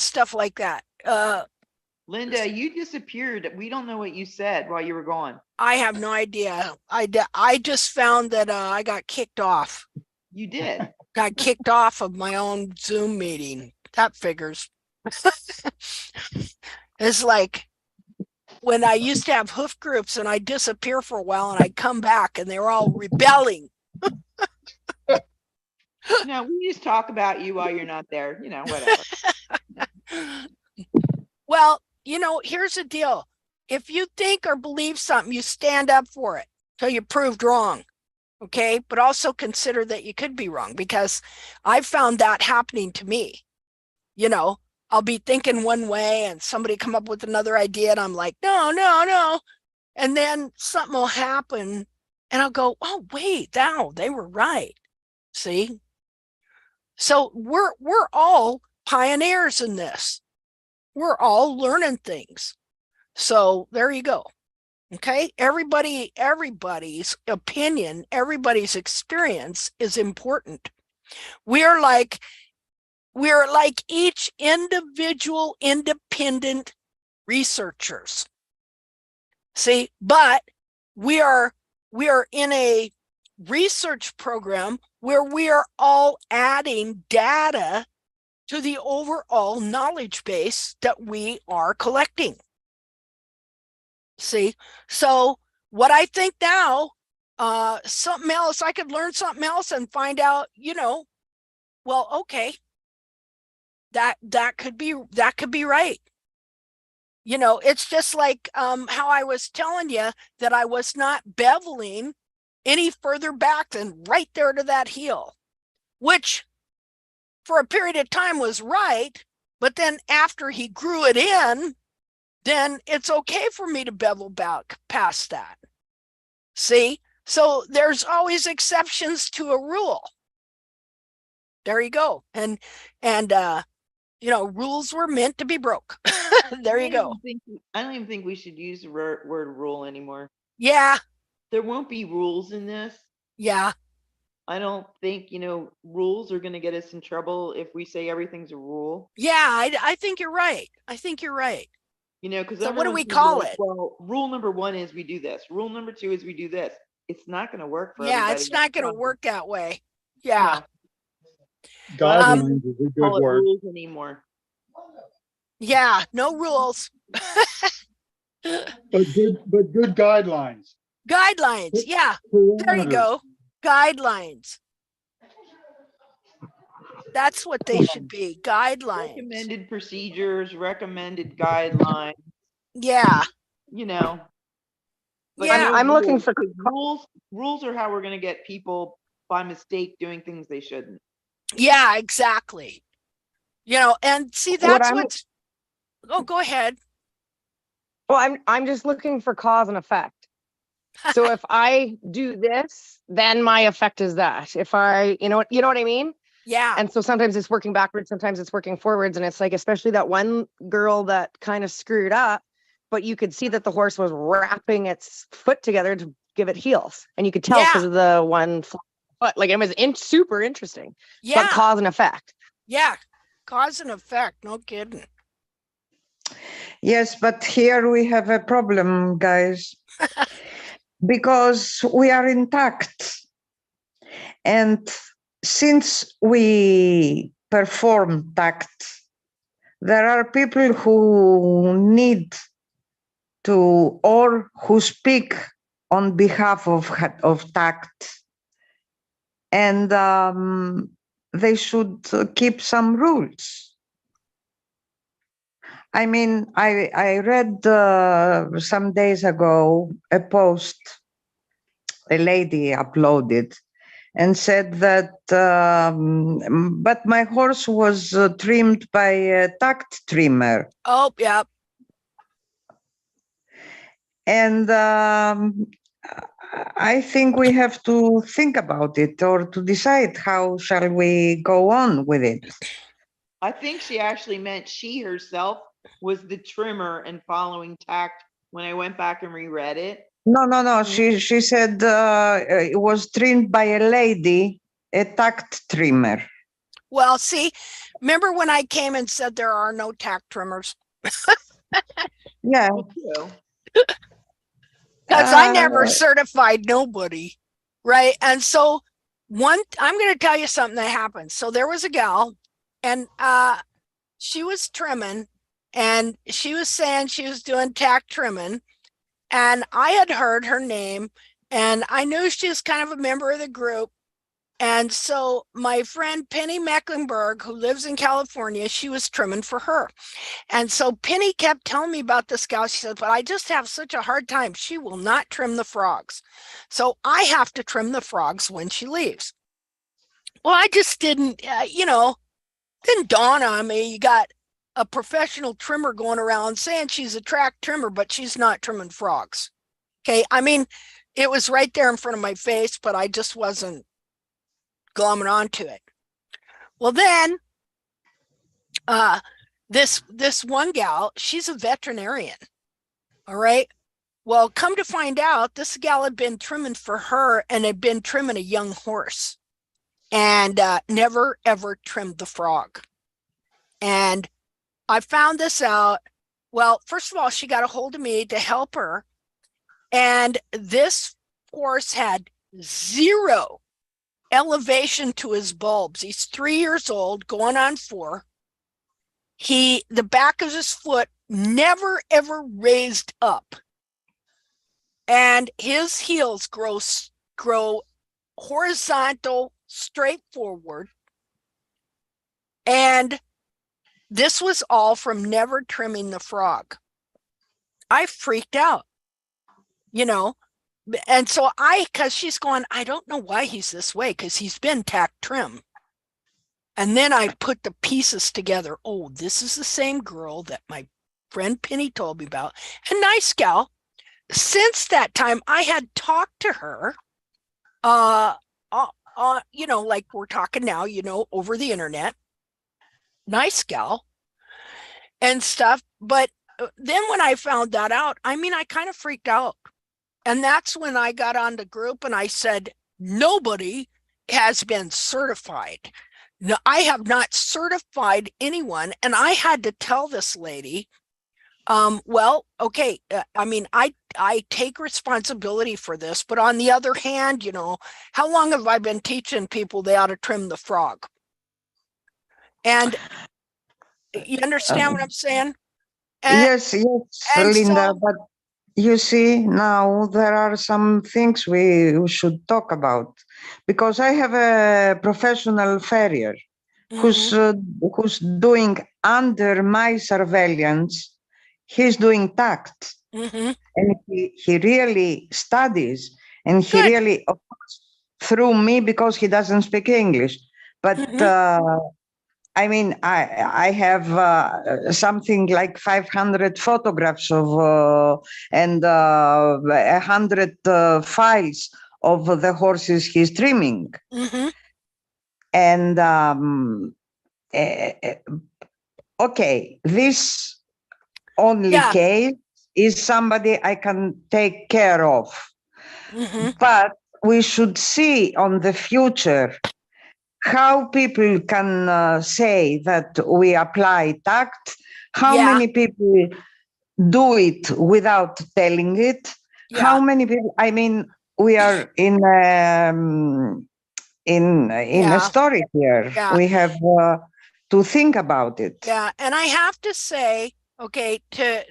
stuff like that. Linda, you disappeared. We don't know what you said while you were gone. I have no idea. I just found that I got kicked off. You did. Got kicked off of my own Zoom meeting. That figures. It's like when I used to have hoof groups and I'd disappear for a while and I'd come back and they were all rebelling. No, we just talk about you while you're not there, whatever. Well, here's the deal. If you think or believe something, you stand up for it till you're proved wrong. Okay. But also consider that you could be wrong, because I found that happening to me. I'll be thinking one way and somebody come up with another idea and I'm like, no. And then something will happen and I'll go, oh, wait, now they were right. See? So we're all pioneers in this. We're all learning things. So there you go. Okay. Everybody's opinion, everybody's experience is important. We're like each individual independent researchers. See, but we are in a research program where we are all adding data to the overall knowledge base that we are collecting. See, so what I think now, something else, I could learn something else and find out, well, okay, that could be right. It's just like how I was telling you that I was not beveling any further back than right there to that heel, which for a period of time was right. But then after he grew it in, then it's okay for me to bevel back past that. See? So there's always exceptions to a rule. There you go. And rules were meant to be broke. There you go. I don't even think we should use the word rule anymore. Yeah. There won't be rules in this. Yeah. I don't think, rules are going to get us in trouble if we say everything's a rule. Yeah, I think you're right. Because so what do we call it? Well, rule number 1 is we do this. Rule number 2 is we do this. It's not going to work for everybody. Yeah, it's not going to work that way. Yeah. No. Guidelines is a good word. Rules anymore. Yeah, no rules. But good guidelines. Guidelines, yeah. There you go. Guidelines. That's what they should be. Guidelines. Recommended procedures, recommended guidelines. Yeah. But yeah. I'm looking for rules. Rules are how we're going to get people by mistake doing things they shouldn't. Yeah, exactly. And see, that's what's. Oh, go ahead. Well, I'm just looking for cause and effect. So if I do this, then my effect is that. If I, you know what I mean? Yeah. And so sometimes it's working backwards, sometimes it's working forwards. And it's like, especially that one girl that kind of screwed up, but you could see that the horse was wrapping its foot together to give it heels. And you could tell because of the one foot. Like it was super interesting. Yeah. But cause and effect. Yeah. Cause and effect. No kidding. Yes, but here we have a problem, guys, because we are in TACT. And since we perform TACT, there are people who need to, or who speak on behalf of TACT. And they should keep some rules. I mean, I read some days ago a post a lady uploaded and said that, but my horse was trimmed by a TACT trimmer. Oh, yeah. And I think we have to think about it or to decide how shall we go on with it. I think she actually meant she herself was the trimmer and following TACT when I went back and reread it. No. She said it was trimmed by a lady, a TACT trimmer. Well, see, remember when I came and said there are no TACT trimmers? Yeah. Because I never certified nobody, right? And so I'm going to tell you something that happened. So there was a gal, and she was trimming, and she was saying she was doing TACT trimming, and I had heard her name, and I knew she was kind of a member of the group. And so my friend Penny Mecklenburg, who lives in California, she was trimming for her. And so Penny kept telling me about this gal. She said, but I just have such a hard time. She will not trim the frogs. So I have to trim the frogs when she leaves. Well, I just didn't, didn't dawn on me. You got a professional trimmer going around saying she's a track trimmer, but she's not trimming frogs. Okay. I mean, it was right there in front of my face, but I just wasn't glomming onto it. Well, then this one gal, she's a veterinarian. All right. Well, come to find out, this gal had been trimming for her and had been trimming a young horse and never ever trimmed the frog. And I found this out. Well, first of all, she got a hold of me to help her And this horse had 0 elevation to his bulbs. He's 3 years old, going on 4. The back of his foot never ever raised up. And his heels grow horizontal, straight forward. And this was all from never trimming the frog. I freaked out, you know. And so because she's going, I don't know why he's this way, because he's been tack trim. And then I put the pieces together. Oh, this is the same girl that my friend Penny told me about. A nice gal. Since that time, I had talked to her, you know, like we're talking now, you know, over the internet. Nice gal and stuff. But then when I found that out, I mean, I kind of freaked out. And that's when I got on the group and I said, nobody has been certified. No, I have not certified anyone. And I had to tell this lady, well, okay, I mean, I take responsibility for this, but on the other hand, you know, how long have I been teaching people they ought to trim the frog? And you understand what I'm saying? Yes, Linda, so, but you see, now there are some things we should talk about, because I have a professional farrier who's doing under my surveillance. He's doing TACT, and he really studies, and he really, of course, through me, because he doesn't speak English. But I mean, I have something like 500 photographs of and 100 files of the horses he's trimming. And okay, this only case is somebody I can take care of. But we should see on the future how people can say that we apply TACT, how many people do it without telling it, how many people, I mean, we are in a story here. We have to think about it. Yeah, and I have to say, okay, to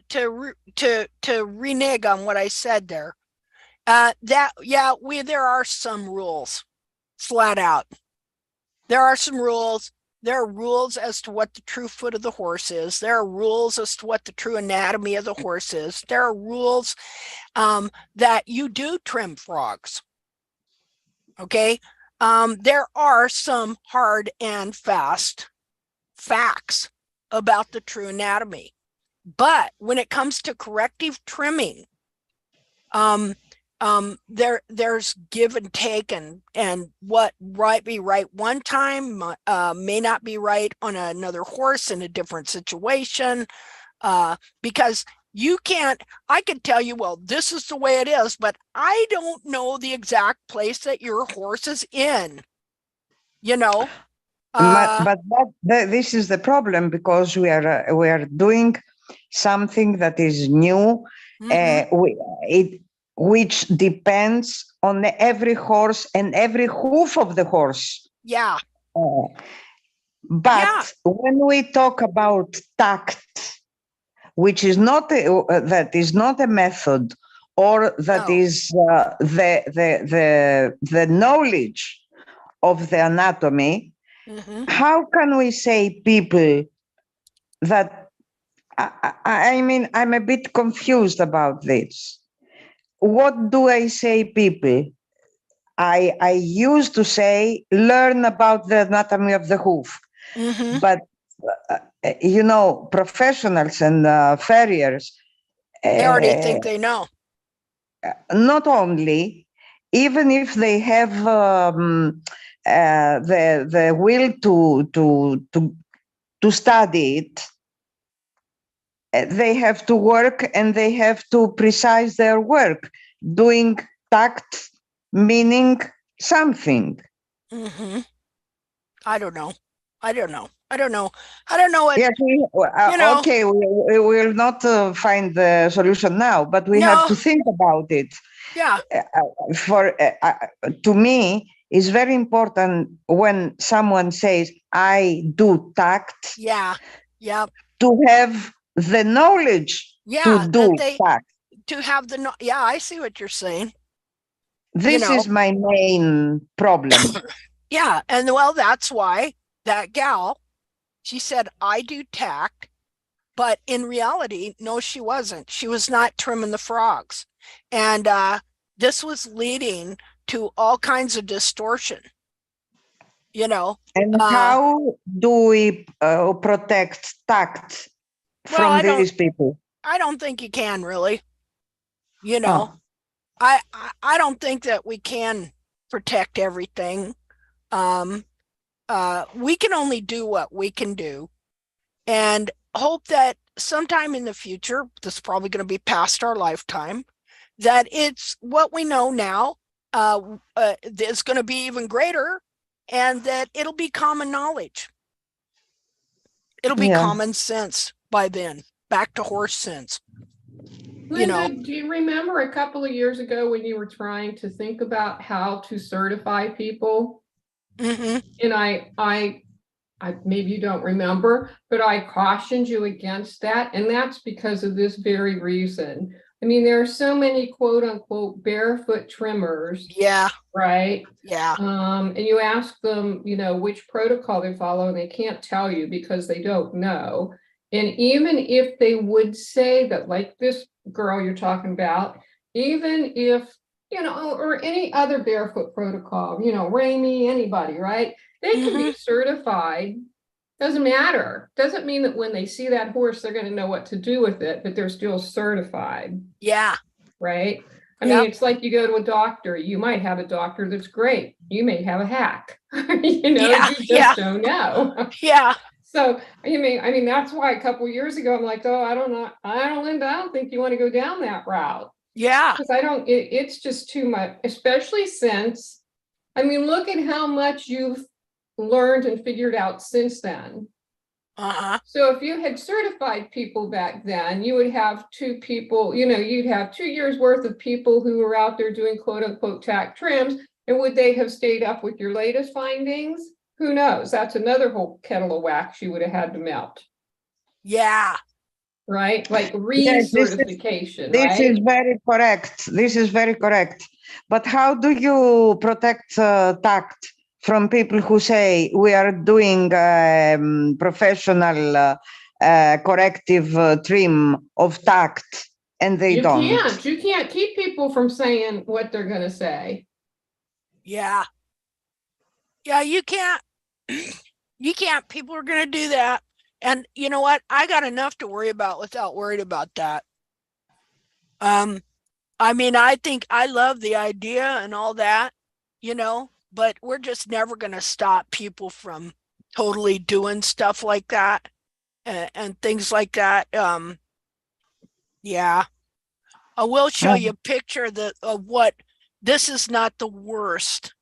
renege on what I said there, that there are some rules, flat out. There are some rules. There are rules as to what the true foot of the horse is. There are rules as to what the true anatomy of the horse is. There are rules that you do trim frogs. Okay. There are some hard and fast facts about the true anatomy. But when it comes to corrective trimming, there's give and take, and what be right one time may not be right on another horse in a different situation, because you can't, I could tell you, well, this is the way it is, but I don't know the exact place that your horse is in, you know. But this is the problem, because we are doing something that is new, which depends on every horse and every hoof of the horse. Yeah. But when we talk about TACT, which is not that is not a method, or that is the knowledge of the anatomy, how can we say people that, I mean, I'm a bit confused about this. What do I say, people? I used to say, learn about the anatomy of the hoof. But, you know, professionals and farriers, they already think they know. Not only, even if they have the will to study it, they have to work, and they have to precise their work, doing TACT, meaning something. I don't know. I don't know. I don't know what, Yes, you know, okay, we will not find the solution now, but we have to no, think about it. yeah, To me, it's very important when someone says, I do tact, yeah, yeah, to have the knowledge yeah, to that do they, tact. to have the, yeah, I see what you're saying, you This know. is my main problem. Yeah, and well, that's why that gal, she said, I do tact, but in reality, no, she wasn't. She was not trimming the frogs. And this was leading to all kinds of distortion, you know. And how do we protect tact Well, from these people? I don't think you can really, you know. Oh. I don't think that we can protect everything. We can only do what we can do, and hope that sometime in the future, this is probably going to be past our lifetime, that it's what we know now is going to be even greater, and that it'll be common knowledge. It'll be common sense by then, back to horse sense. Linda, do you remember a couple of years ago when you were trying to think about how to certify people? Mm-hmm. And I maybe you don't remember, but I cautioned you against that. And that's because of this very reason. I mean, there are so many quote unquote barefoot trimmers. Yeah. Right. Yeah. And you ask them, you know, which protocol they follow, and they can't tell you because they don't know. And even if they would say that, like this girl you're talking about, even if, you know, or any other barefoot protocol, you know, Ramy, anybody, right? They can be certified. Doesn't matter. Doesn't mean that when they see that horse, they're going to know what to do with it, but they're still certified. Yeah. Right. I mean, it's like you go to a doctor. You might have a doctor that's great. You may have a hack. You know, you just don't know. Yeah. So, I mean, that's why a couple of years ago, I'm like, oh, I don't know. Linda, I don't think you want to go down that route. Yeah. Because it's just too much, especially since, I mean, look at how much you've learned and figured out since then. So if you had certified people back then, you would have two people, you know, you'd have 2 years worth of people who were out there doing quote unquote tact trims. And would they have stayed up with your latest findings? Who knows? That's another whole kettle of wax you would have had to melt. Yeah. Right? Like recertification. This is very correct. This is very correct. But how do you protect tact from people who say we are doing professional corrective trim of tact and they don't? You can't keep people from saying what they're going to say. Yeah. Yeah, you can't. You can't. People are going to do that. And you know what? I got enough to worry about without worried about that. I mean, I think I love the idea and all that, you know, but we're just never going to stop people from totally doing stuff like that and things like that. Yeah. I will show you a picture of what, this is not the worst.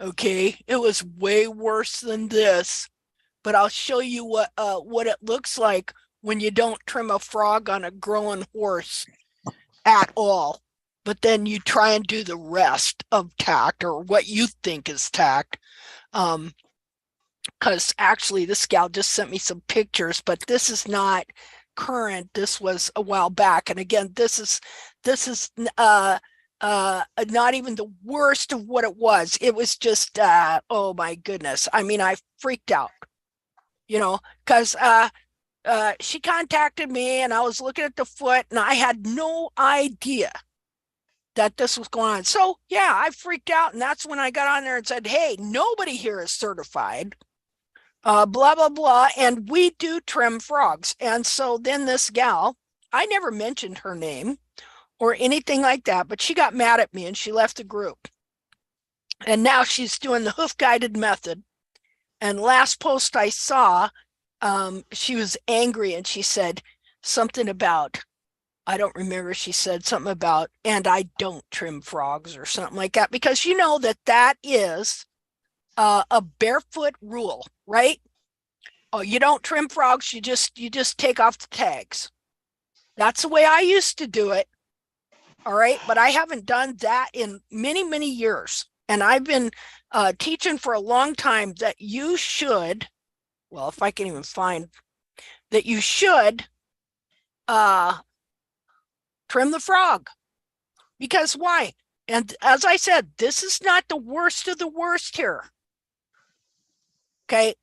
Okay. It was way worse than this, but I'll show you what it looks like when you don't trim a frog on a growing horse at all. But then you try and do the rest of tact, or what you think is tact. Because actually this gal just sent me some pictures, but this is not current. This was a while back. And again, this is not even the worst of what it was. It was just oh my goodness. I mean, I freaked out, you know, because she contacted me and I was looking at the foot and I had no idea that this was going on. So yeah, I freaked out, and that's when I got on there and said, hey, nobody here is certified, blah, blah, blah. And we do trim frogs. And so then this gal, I never mentioned her name or anything like that, but she got mad at me and she left the group. And now she's doing the hoof guided method. And last post I saw, she was angry and she said something about, I don't remember, she said something about, and I don't trim frogs or something like that, because you know that is a barefoot rule, right? Oh, you don't trim frogs, you just take off the tags. That's the way I used to do it. All right, but I haven't done that in many, many years. And I've been teaching for a long time that you should, well, if I can even find, that you should trim the frog. Because why? And as I said, this is not the worst of the worst here. Okay,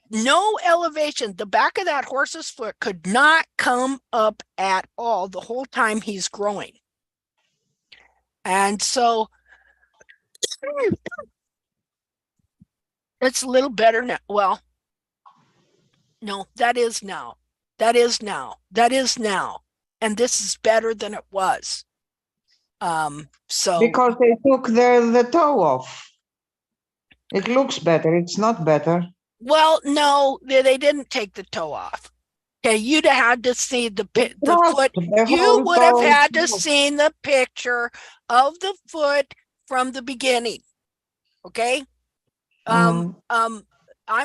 no elevation, the back of that horse's foot could not come up at all the whole time he's growing. And so it's a little better now. Well, no, that is now. That is now. That is now. And this is better than it was. So because they took the toe off. It looks better. It's not better. well, no, they didn't take the toe off. Okay, you'd have had to see the foot. You would have had to seen the picture of the foot from the beginning. Okay. I'm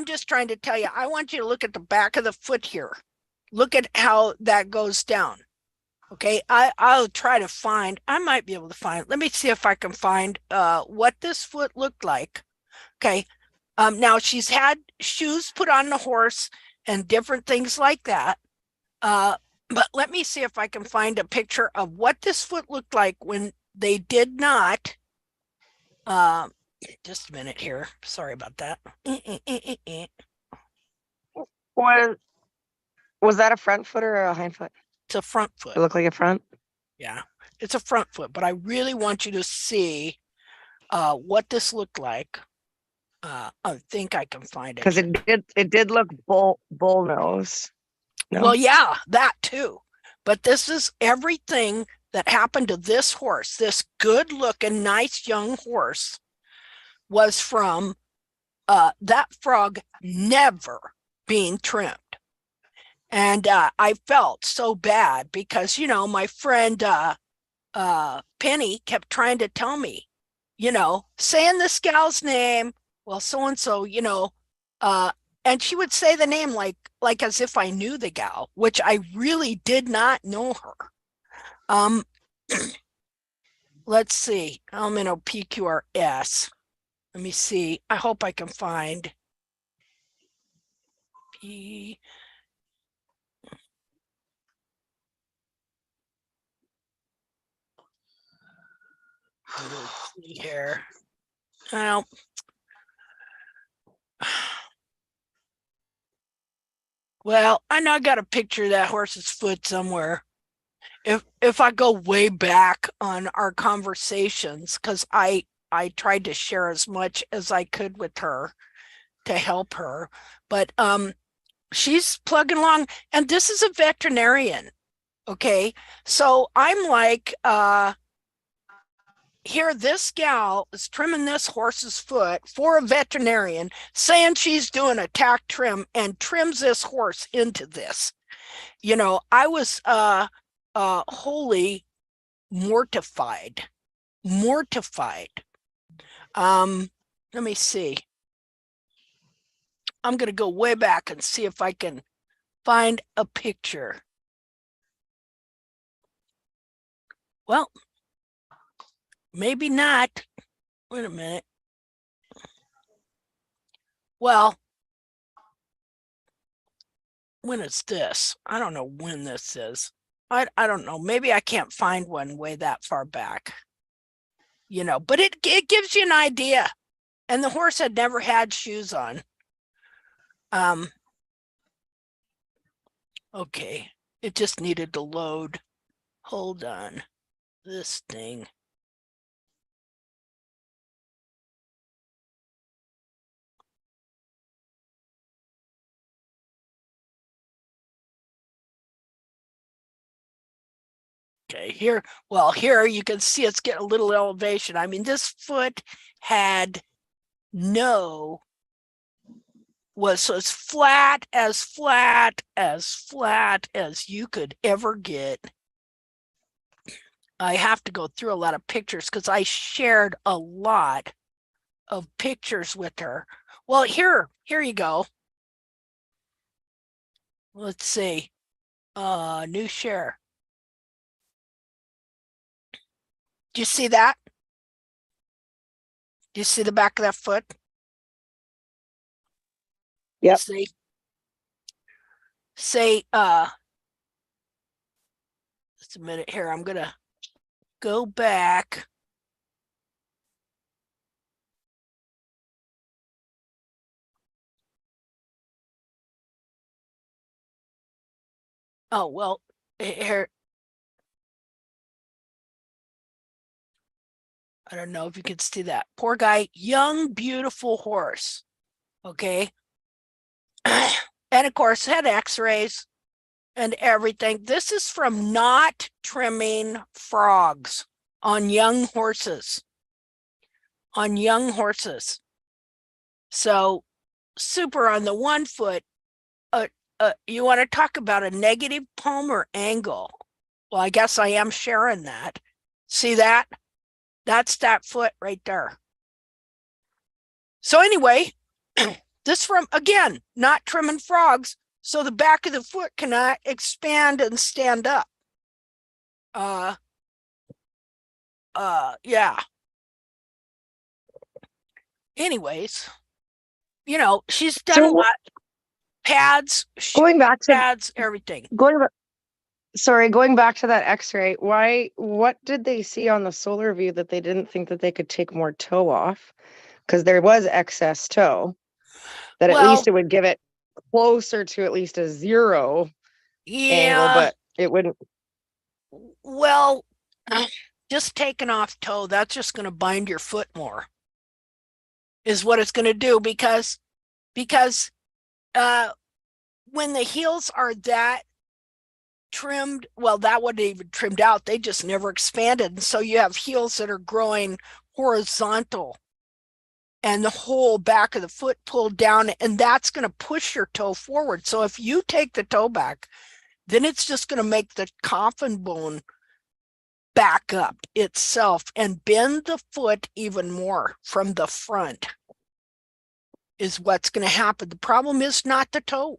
just trying to tell you, I want you to look at the back of the foot here. Look at how that goes down. Okay, I'll try to find, I might be able to find, let me see if I can find what this foot looked like. Okay, now she's had shoes put on the horse and different things like that. But let me see if I can find a picture of what this foot looked like when they did not. Just a minute here. Sorry about that. Was that a front foot or a hind foot? It's a front foot. It looked like a front? Yeah, it's a front foot, but I really want you to see what this looked like. I think I can find it. Because it did look bull nose. No? Well, yeah, that too. But this is everything that happened to this horse. This good looking, nice young horse was from that frog never being trimmed. And I felt so bad because, you know, my friend Penny kept trying to tell me, you know, saying this gal's name, well, so-and-so, you know, and she would say the name like as if I knew the gal, which I really did not know her. Let's see, I'm in PQRS. Let me see. I hope I can find P. Let's see here. Well, I know I got a picture of that horse's foot somewhere. If I go way back on our conversations, because I tried to share as much as I could with her to help her, but she's plugging along, and this is a veterinarian. Okay, so I'm like, here this gal is trimming this horse's foot for a veterinarian, saying she's doing a TACT trim, and trims this horse into this. You know, I was wholly mortified. Let me see. I'm gonna go way back and see if I can find a picture. Well, maybe not. Wait a minute. Well, when is this? I don't know when this is. I don't know. Maybe I can't find one way that far back. You know, but it gives you an idea. And the horse had never had shoes on. Okay, it just needed to load. Hold on. This thing. Okay, here, well, here you can see it's getting a little elevation. I mean, this foot had was as flat as you could ever get. I have to go through a lot of pictures because I shared a lot of pictures with her. Well, here you go. let's see. New share. Do you see that? Do you see the back of that foot? Yep. Say, just a minute here. I'm gonna go back. Oh, well, here. I don't know if you can see that. Poor guy, young, beautiful horse. Okay. And of course, had x-rays and everything. This is from not trimming frogs on young horses. On young horses. So super on the 1 foot. You want to talk about a negative palmar angle. Well, I guess I am sharing that. See that? That's that foot right there. So anyway, this from, again, not trimming frogs. So the back of the foot cannot expand and stand up. Yeah. Anyways, you know, she's done a lot. Pads, Going back to pads, everything. going back to that x-ray, what did they see on the solar view that they didn't think that they could take more toe off? Because there was excess toe, that at least it would give it closer to at least a 0 angle, but it wouldn't. Well, just taking off toe, that's just going to bind your foot more, is what it's going to do, because when the heels are that trimmed, well, that wasn't even trimmed out, they just never expanded. And so you have heels that are growing horizontal and the whole back of the foot pulled down, and that's going to push your toe forward. So if you take the toe back, then it's just going to make the coffin bone back up itself and bend the foot even more from the front, is what's going to happen. The problem is not the toe.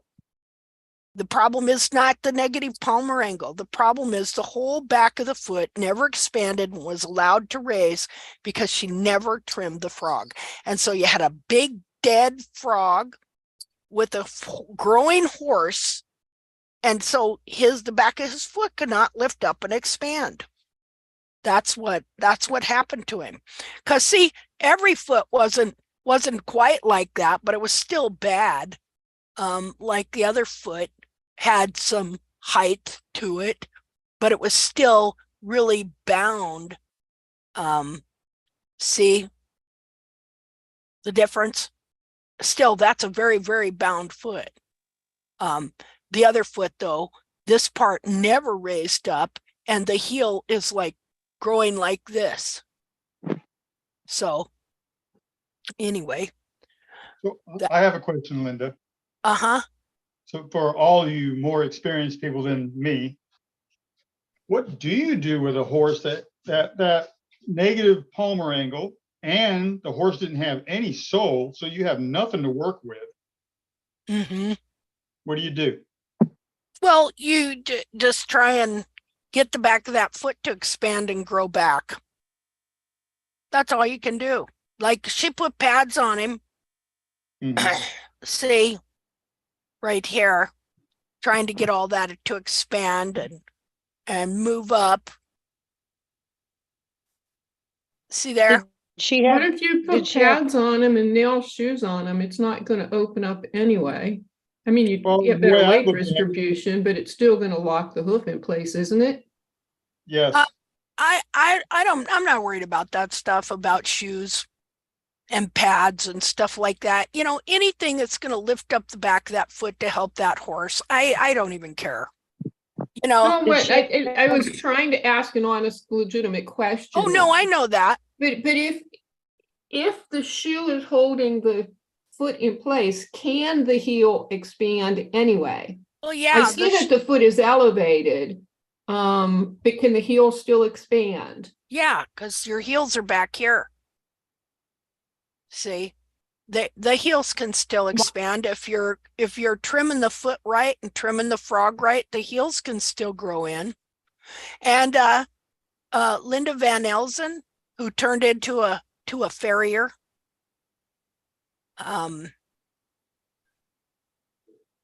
The problem is not the negative palmar angle. The problem is the whole back of the foot never expanded and was allowed to raise because she never trimmed the frog. And so you had a big dead frog with a growing horse. And so the back of his foot could not lift up and expand. That's what happened to him. Because see, every foot wasn't quite like that, but it was still bad. Like the other foot had some height to it, but it was still really bound. See the difference? Still, that's a very, very bound foot. The other foot, though, this part never raised up, and the heel is like growing like this. So anyway. So I have a question, Linda. Uh-huh. So for all you more experienced people than me, what do you do with a horse that negative palmar angle, and the horse didn't have any sole, so you have nothing to work with? Mm-hmm. What do you do? Well, you just try and get the back of that foot to expand and grow back. That's all you can do. Like, she put pads on him. Mm-hmm. See, right here, trying to get all that to expand and move up. See there? What if you put pads on him and nail shoes on him? It's not going to open up anyway. I mean, you get better weight distribution, but it's still going to lock the hoof in place, isn't it? Yes. I'm not worried about that stuff, about shoes and pads and stuff like that. You know, anything that's going to lift up the back of that foot to help that horse, I don't even care. You know, no, but I was trying to ask an honest, legitimate question. Oh no, I know that. But if the shoe is holding the foot in place, can the heel expand anyway? Well, yeah. I see that the foot is elevated, but can the heel still expand? Yeah, because your heels are back here. See, the heels can still expand if you're trimming the foot right and trimming the frog right, the heels can still grow in. And Linda Van Elzen, who turned into a farrier,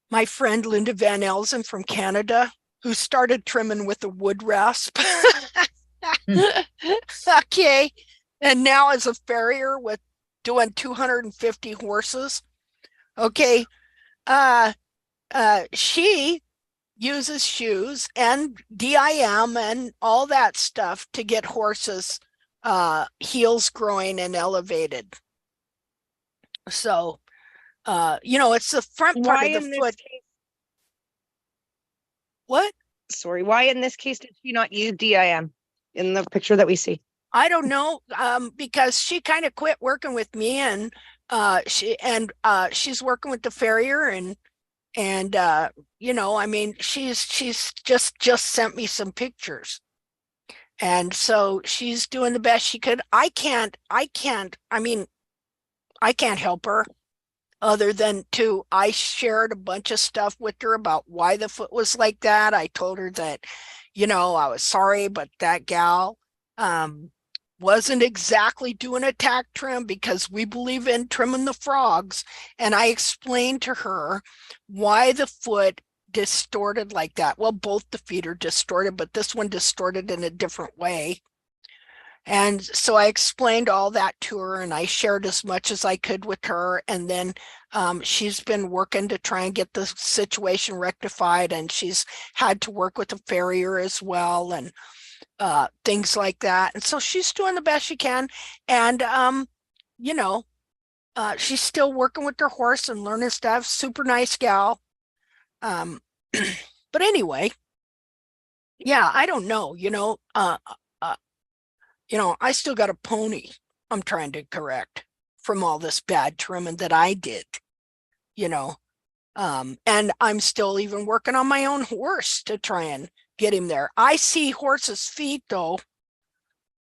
my friend Linda Van Elzen from Canada, who started trimming with a wood rasp. Okay, and now is a farrier with doing 250 horses. Okay, she uses shoes and DIM and all that stuff to get horses heels growing and elevated. So it's the front part of the foot. What? Sorry, why in this case did she not use DIM in the picture that we see? I don't know, because she kind of quit working with me, and she's working with the farrier, and I mean, she's just sent me some pictures, and so she's doing the best she could. I can't help her other than I shared a bunch of stuff with her about why the foot was like that. I told her that, I was sorry, but that gal wasn't exactly doing a TACT trim because we believe in trimming the frogs. And I explained to her why the foot distorted like that. Well, both the feet are distorted, but this one distorted in a different way. And so I explained all that to her, and I shared as much as I could with her. And then she's been working to try and get the situation rectified, and she's had to work with a farrier as well, and things like that. And so she's doing the best she can. And, she's still working with her horse and learning stuff. Super nice gal. But anyway, yeah, I don't know, I still got a pony I'm trying to correct from all this bad trimming that I did, and I'm still even working on my own horse to try and get him there. I see horses' feet though.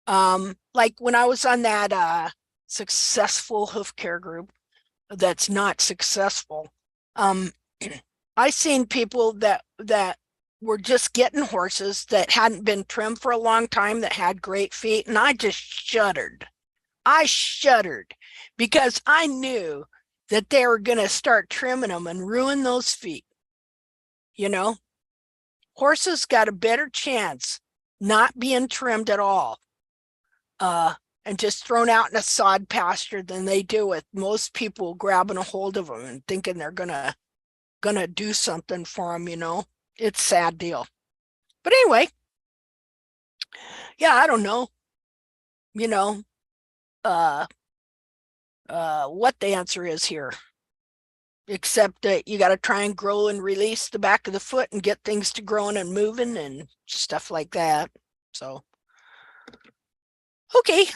Like when I was on that successful hoof care group that's not successful, I seen people that were just getting horses that hadn't been trimmed for a long time that had great feet, and I just shuddered. I shuddered because I knew that they were going to start trimming them and ruin those feet. Horses got a better chance not being trimmed at all and just thrown out in a sod pasture than they do with most people grabbing a hold of them and thinking they're gonna do something for them. It's a sad deal. But anyway, yeah, I don't know, what the answer is here, except that you got to try and grow and release the back of the foot and get things to growing and moving and stuff like that. So, okay.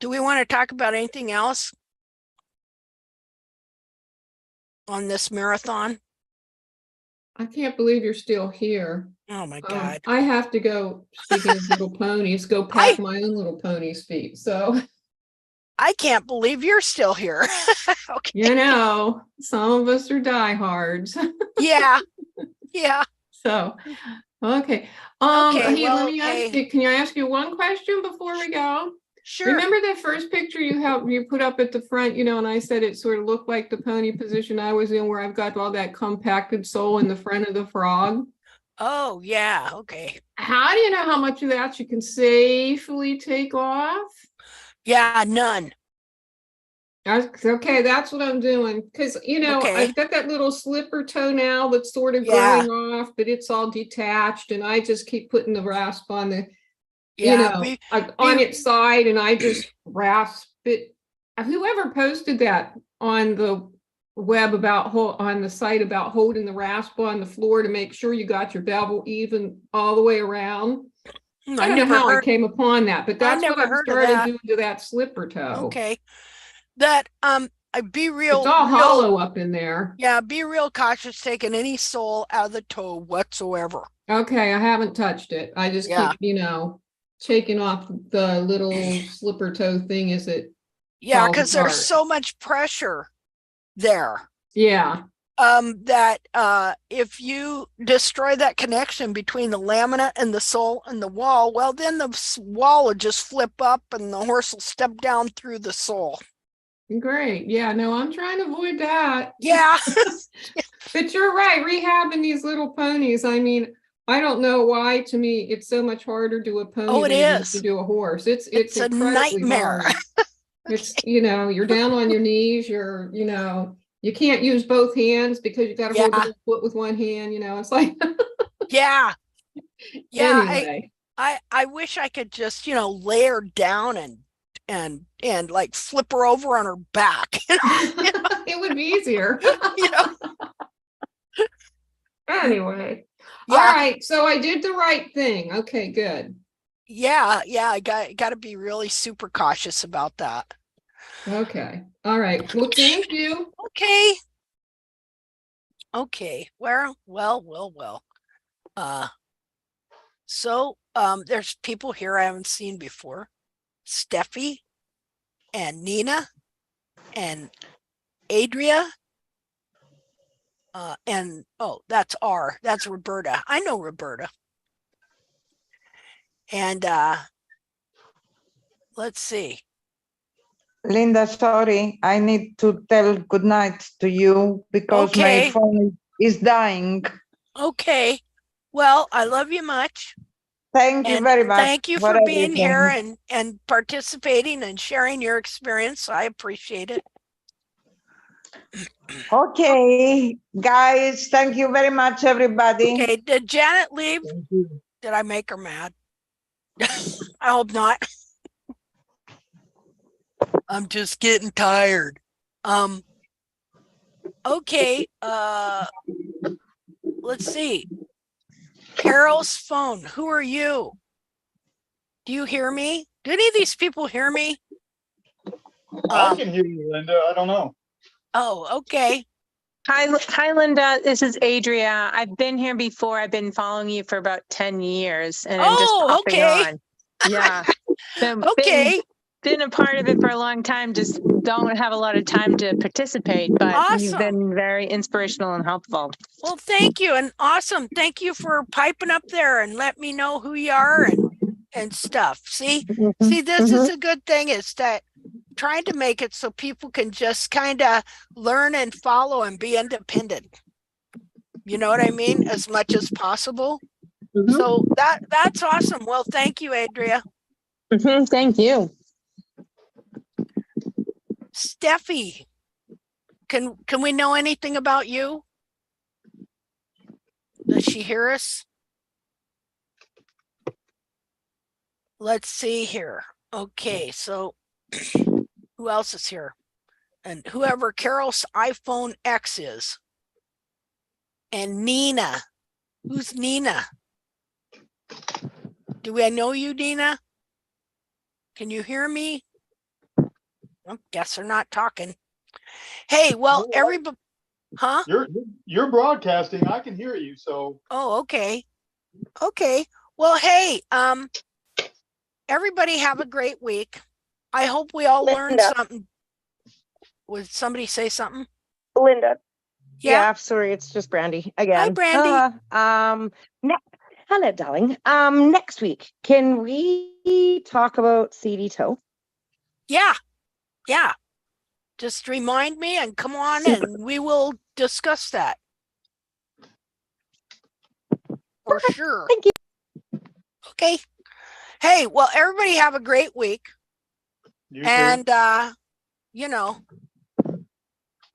Do we want to talk about anything else on this marathon? I can't believe you're still here. Oh my God. I have to go, speaking of little ponies, go pack my own little pony's feet. So I can't believe you're still here. Okay. Some of us are diehards. Yeah. Yeah. So, okay. Okay, Hey, let me ask you, can I ask you one question before we go? Sure. Remember that first picture you put up at the front, and I said it sort of looked like the pony position I was in, where I've got all that compacted sole in the front of the frog. Oh, yeah. Okay. How do you know how much of that you can safely take off? Yeah, none. Okay, that's what I'm doing. Because, Okay. I've got that little slipper toe now that's sort of growing off, but it's all detached. And I just keep putting the rasp on the, on its side, and I just rasp it. Whoever posted that on the web on the site about holding the rasp on the floor to make sure you got your bevel even all the way around. I don't know how I came upon that, but that's what I started doing to that slipper toe. Okay. That be real. It's all hollow up in there. Yeah, be real cautious taking any sole out of the toe whatsoever. Okay, I haven't touched it. I just keep, taking off the little slipper toe thing as it Yeah, falls because there's apart. so much pressure there. Yeah. That if you destroy that connection between the lamina and the sole and the wall, well, then the wall will just flip up and the horse will step down through the sole. Great. Yeah, no, I'm trying to avoid that. Yeah. But you're right, rehabbing these little ponies. I mean, I don't know why to me it's so much harder to do a pony it than it is is. to do a horse. It's a incredibly nightmare. hard. It's, you're down on your knees, you can't use both hands because you got to hold Yeah. the foot with one hand, it's like Yeah. anyway. I wish I could just, lay her down and like flip her over on her back. It would be easier. Anyway. Yeah. All right. So I did the right thing. Okay, good. Yeah. I got to be really super cautious about that. Okay. All right. Well, thank you. Okay. Well. So there's people here I haven't seen before. Steffi and Nina and Adria. And that's Roberta. I know Roberta. And let's see. Linda, sorry, I need to tell good night to you because my phone is dying. Okay. Well, I love you much. Thank you very much. Thank you for being here and participating and sharing your experience. I appreciate it. Okay, guys, thank you very much, everybody. Okay, did Janet leave? Did I make her mad? I hope not. I'm just getting tired. Okay, let's see. Carol's phone. Who are you? Do you hear me? Do any of these people hear me? I can hear you, Linda. I don't know. Oh, okay. Hi, Linda. This is Adria. I've been here before. I've been following you for about 10 years, and I'm just popping on. Yeah. Okay. Been a part of it for a long time. Just don't have a lot of time to participate, but you've been very inspirational and helpful. Well, thank you, and awesome. Thank you for piping up there and let me know who you are and stuff. See, this is a good thing, is that trying to make it so people can just kind of learn and follow and be independent. You know what I mean? As much as possible. So that's awesome. Well, thank you, Adria. Thank you. Steffi, can we know anything about you? Does she hear us? Let's see here. Okay, so who else is here? And whoever Carol's iPhone X is. And Nina. Who's Nina? Do I know you, Nina? Can you hear me? I guess they're not talking. Hey, well, everybody, huh? You're broadcasting. I can hear you. So. Oh, okay. Okay. Well, hey, everybody have a great week. I hope we all learned something. Would somebody say something? Linda. Yeah. Sorry, it's just Brandy again. Hi, Brandy. Hello, darling. Next week, can we talk about CD toe? Yeah. Just remind me and come on and we will discuss that. For sure. Thank you. Okay. Hey, well, everybody have a great week. You too. And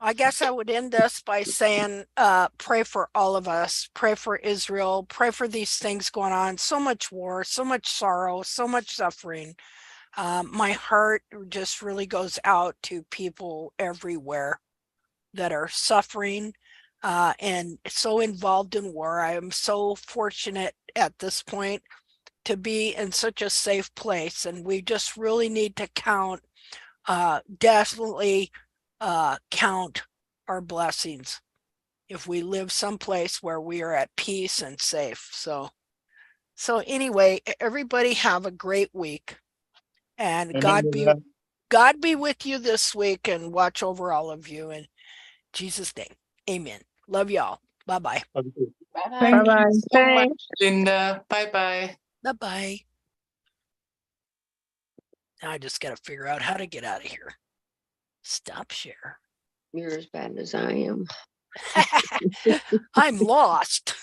I guess I would end this by saying, pray for all of us, pray for Israel, pray for these things going on. So much war, so much sorrow, so much suffering. My heart just really goes out to people everywhere that are suffering and so involved in war. I am so fortunate at this point to be in such a safe place, and we just really need to definitely count our blessings if we live someplace where we are at peace and safe. So anyway, everybody have a great week, and God be God be with you this week and watch over all of you in Jesus' name. Amen. Love y'all. Bye-bye. Bye-bye. Bye bye. you so Thanks. much, Linda. Bye-bye. Bye-bye. Now I just got to figure out how to get out of here. Stop share. You're as bad as I am. I'm lost.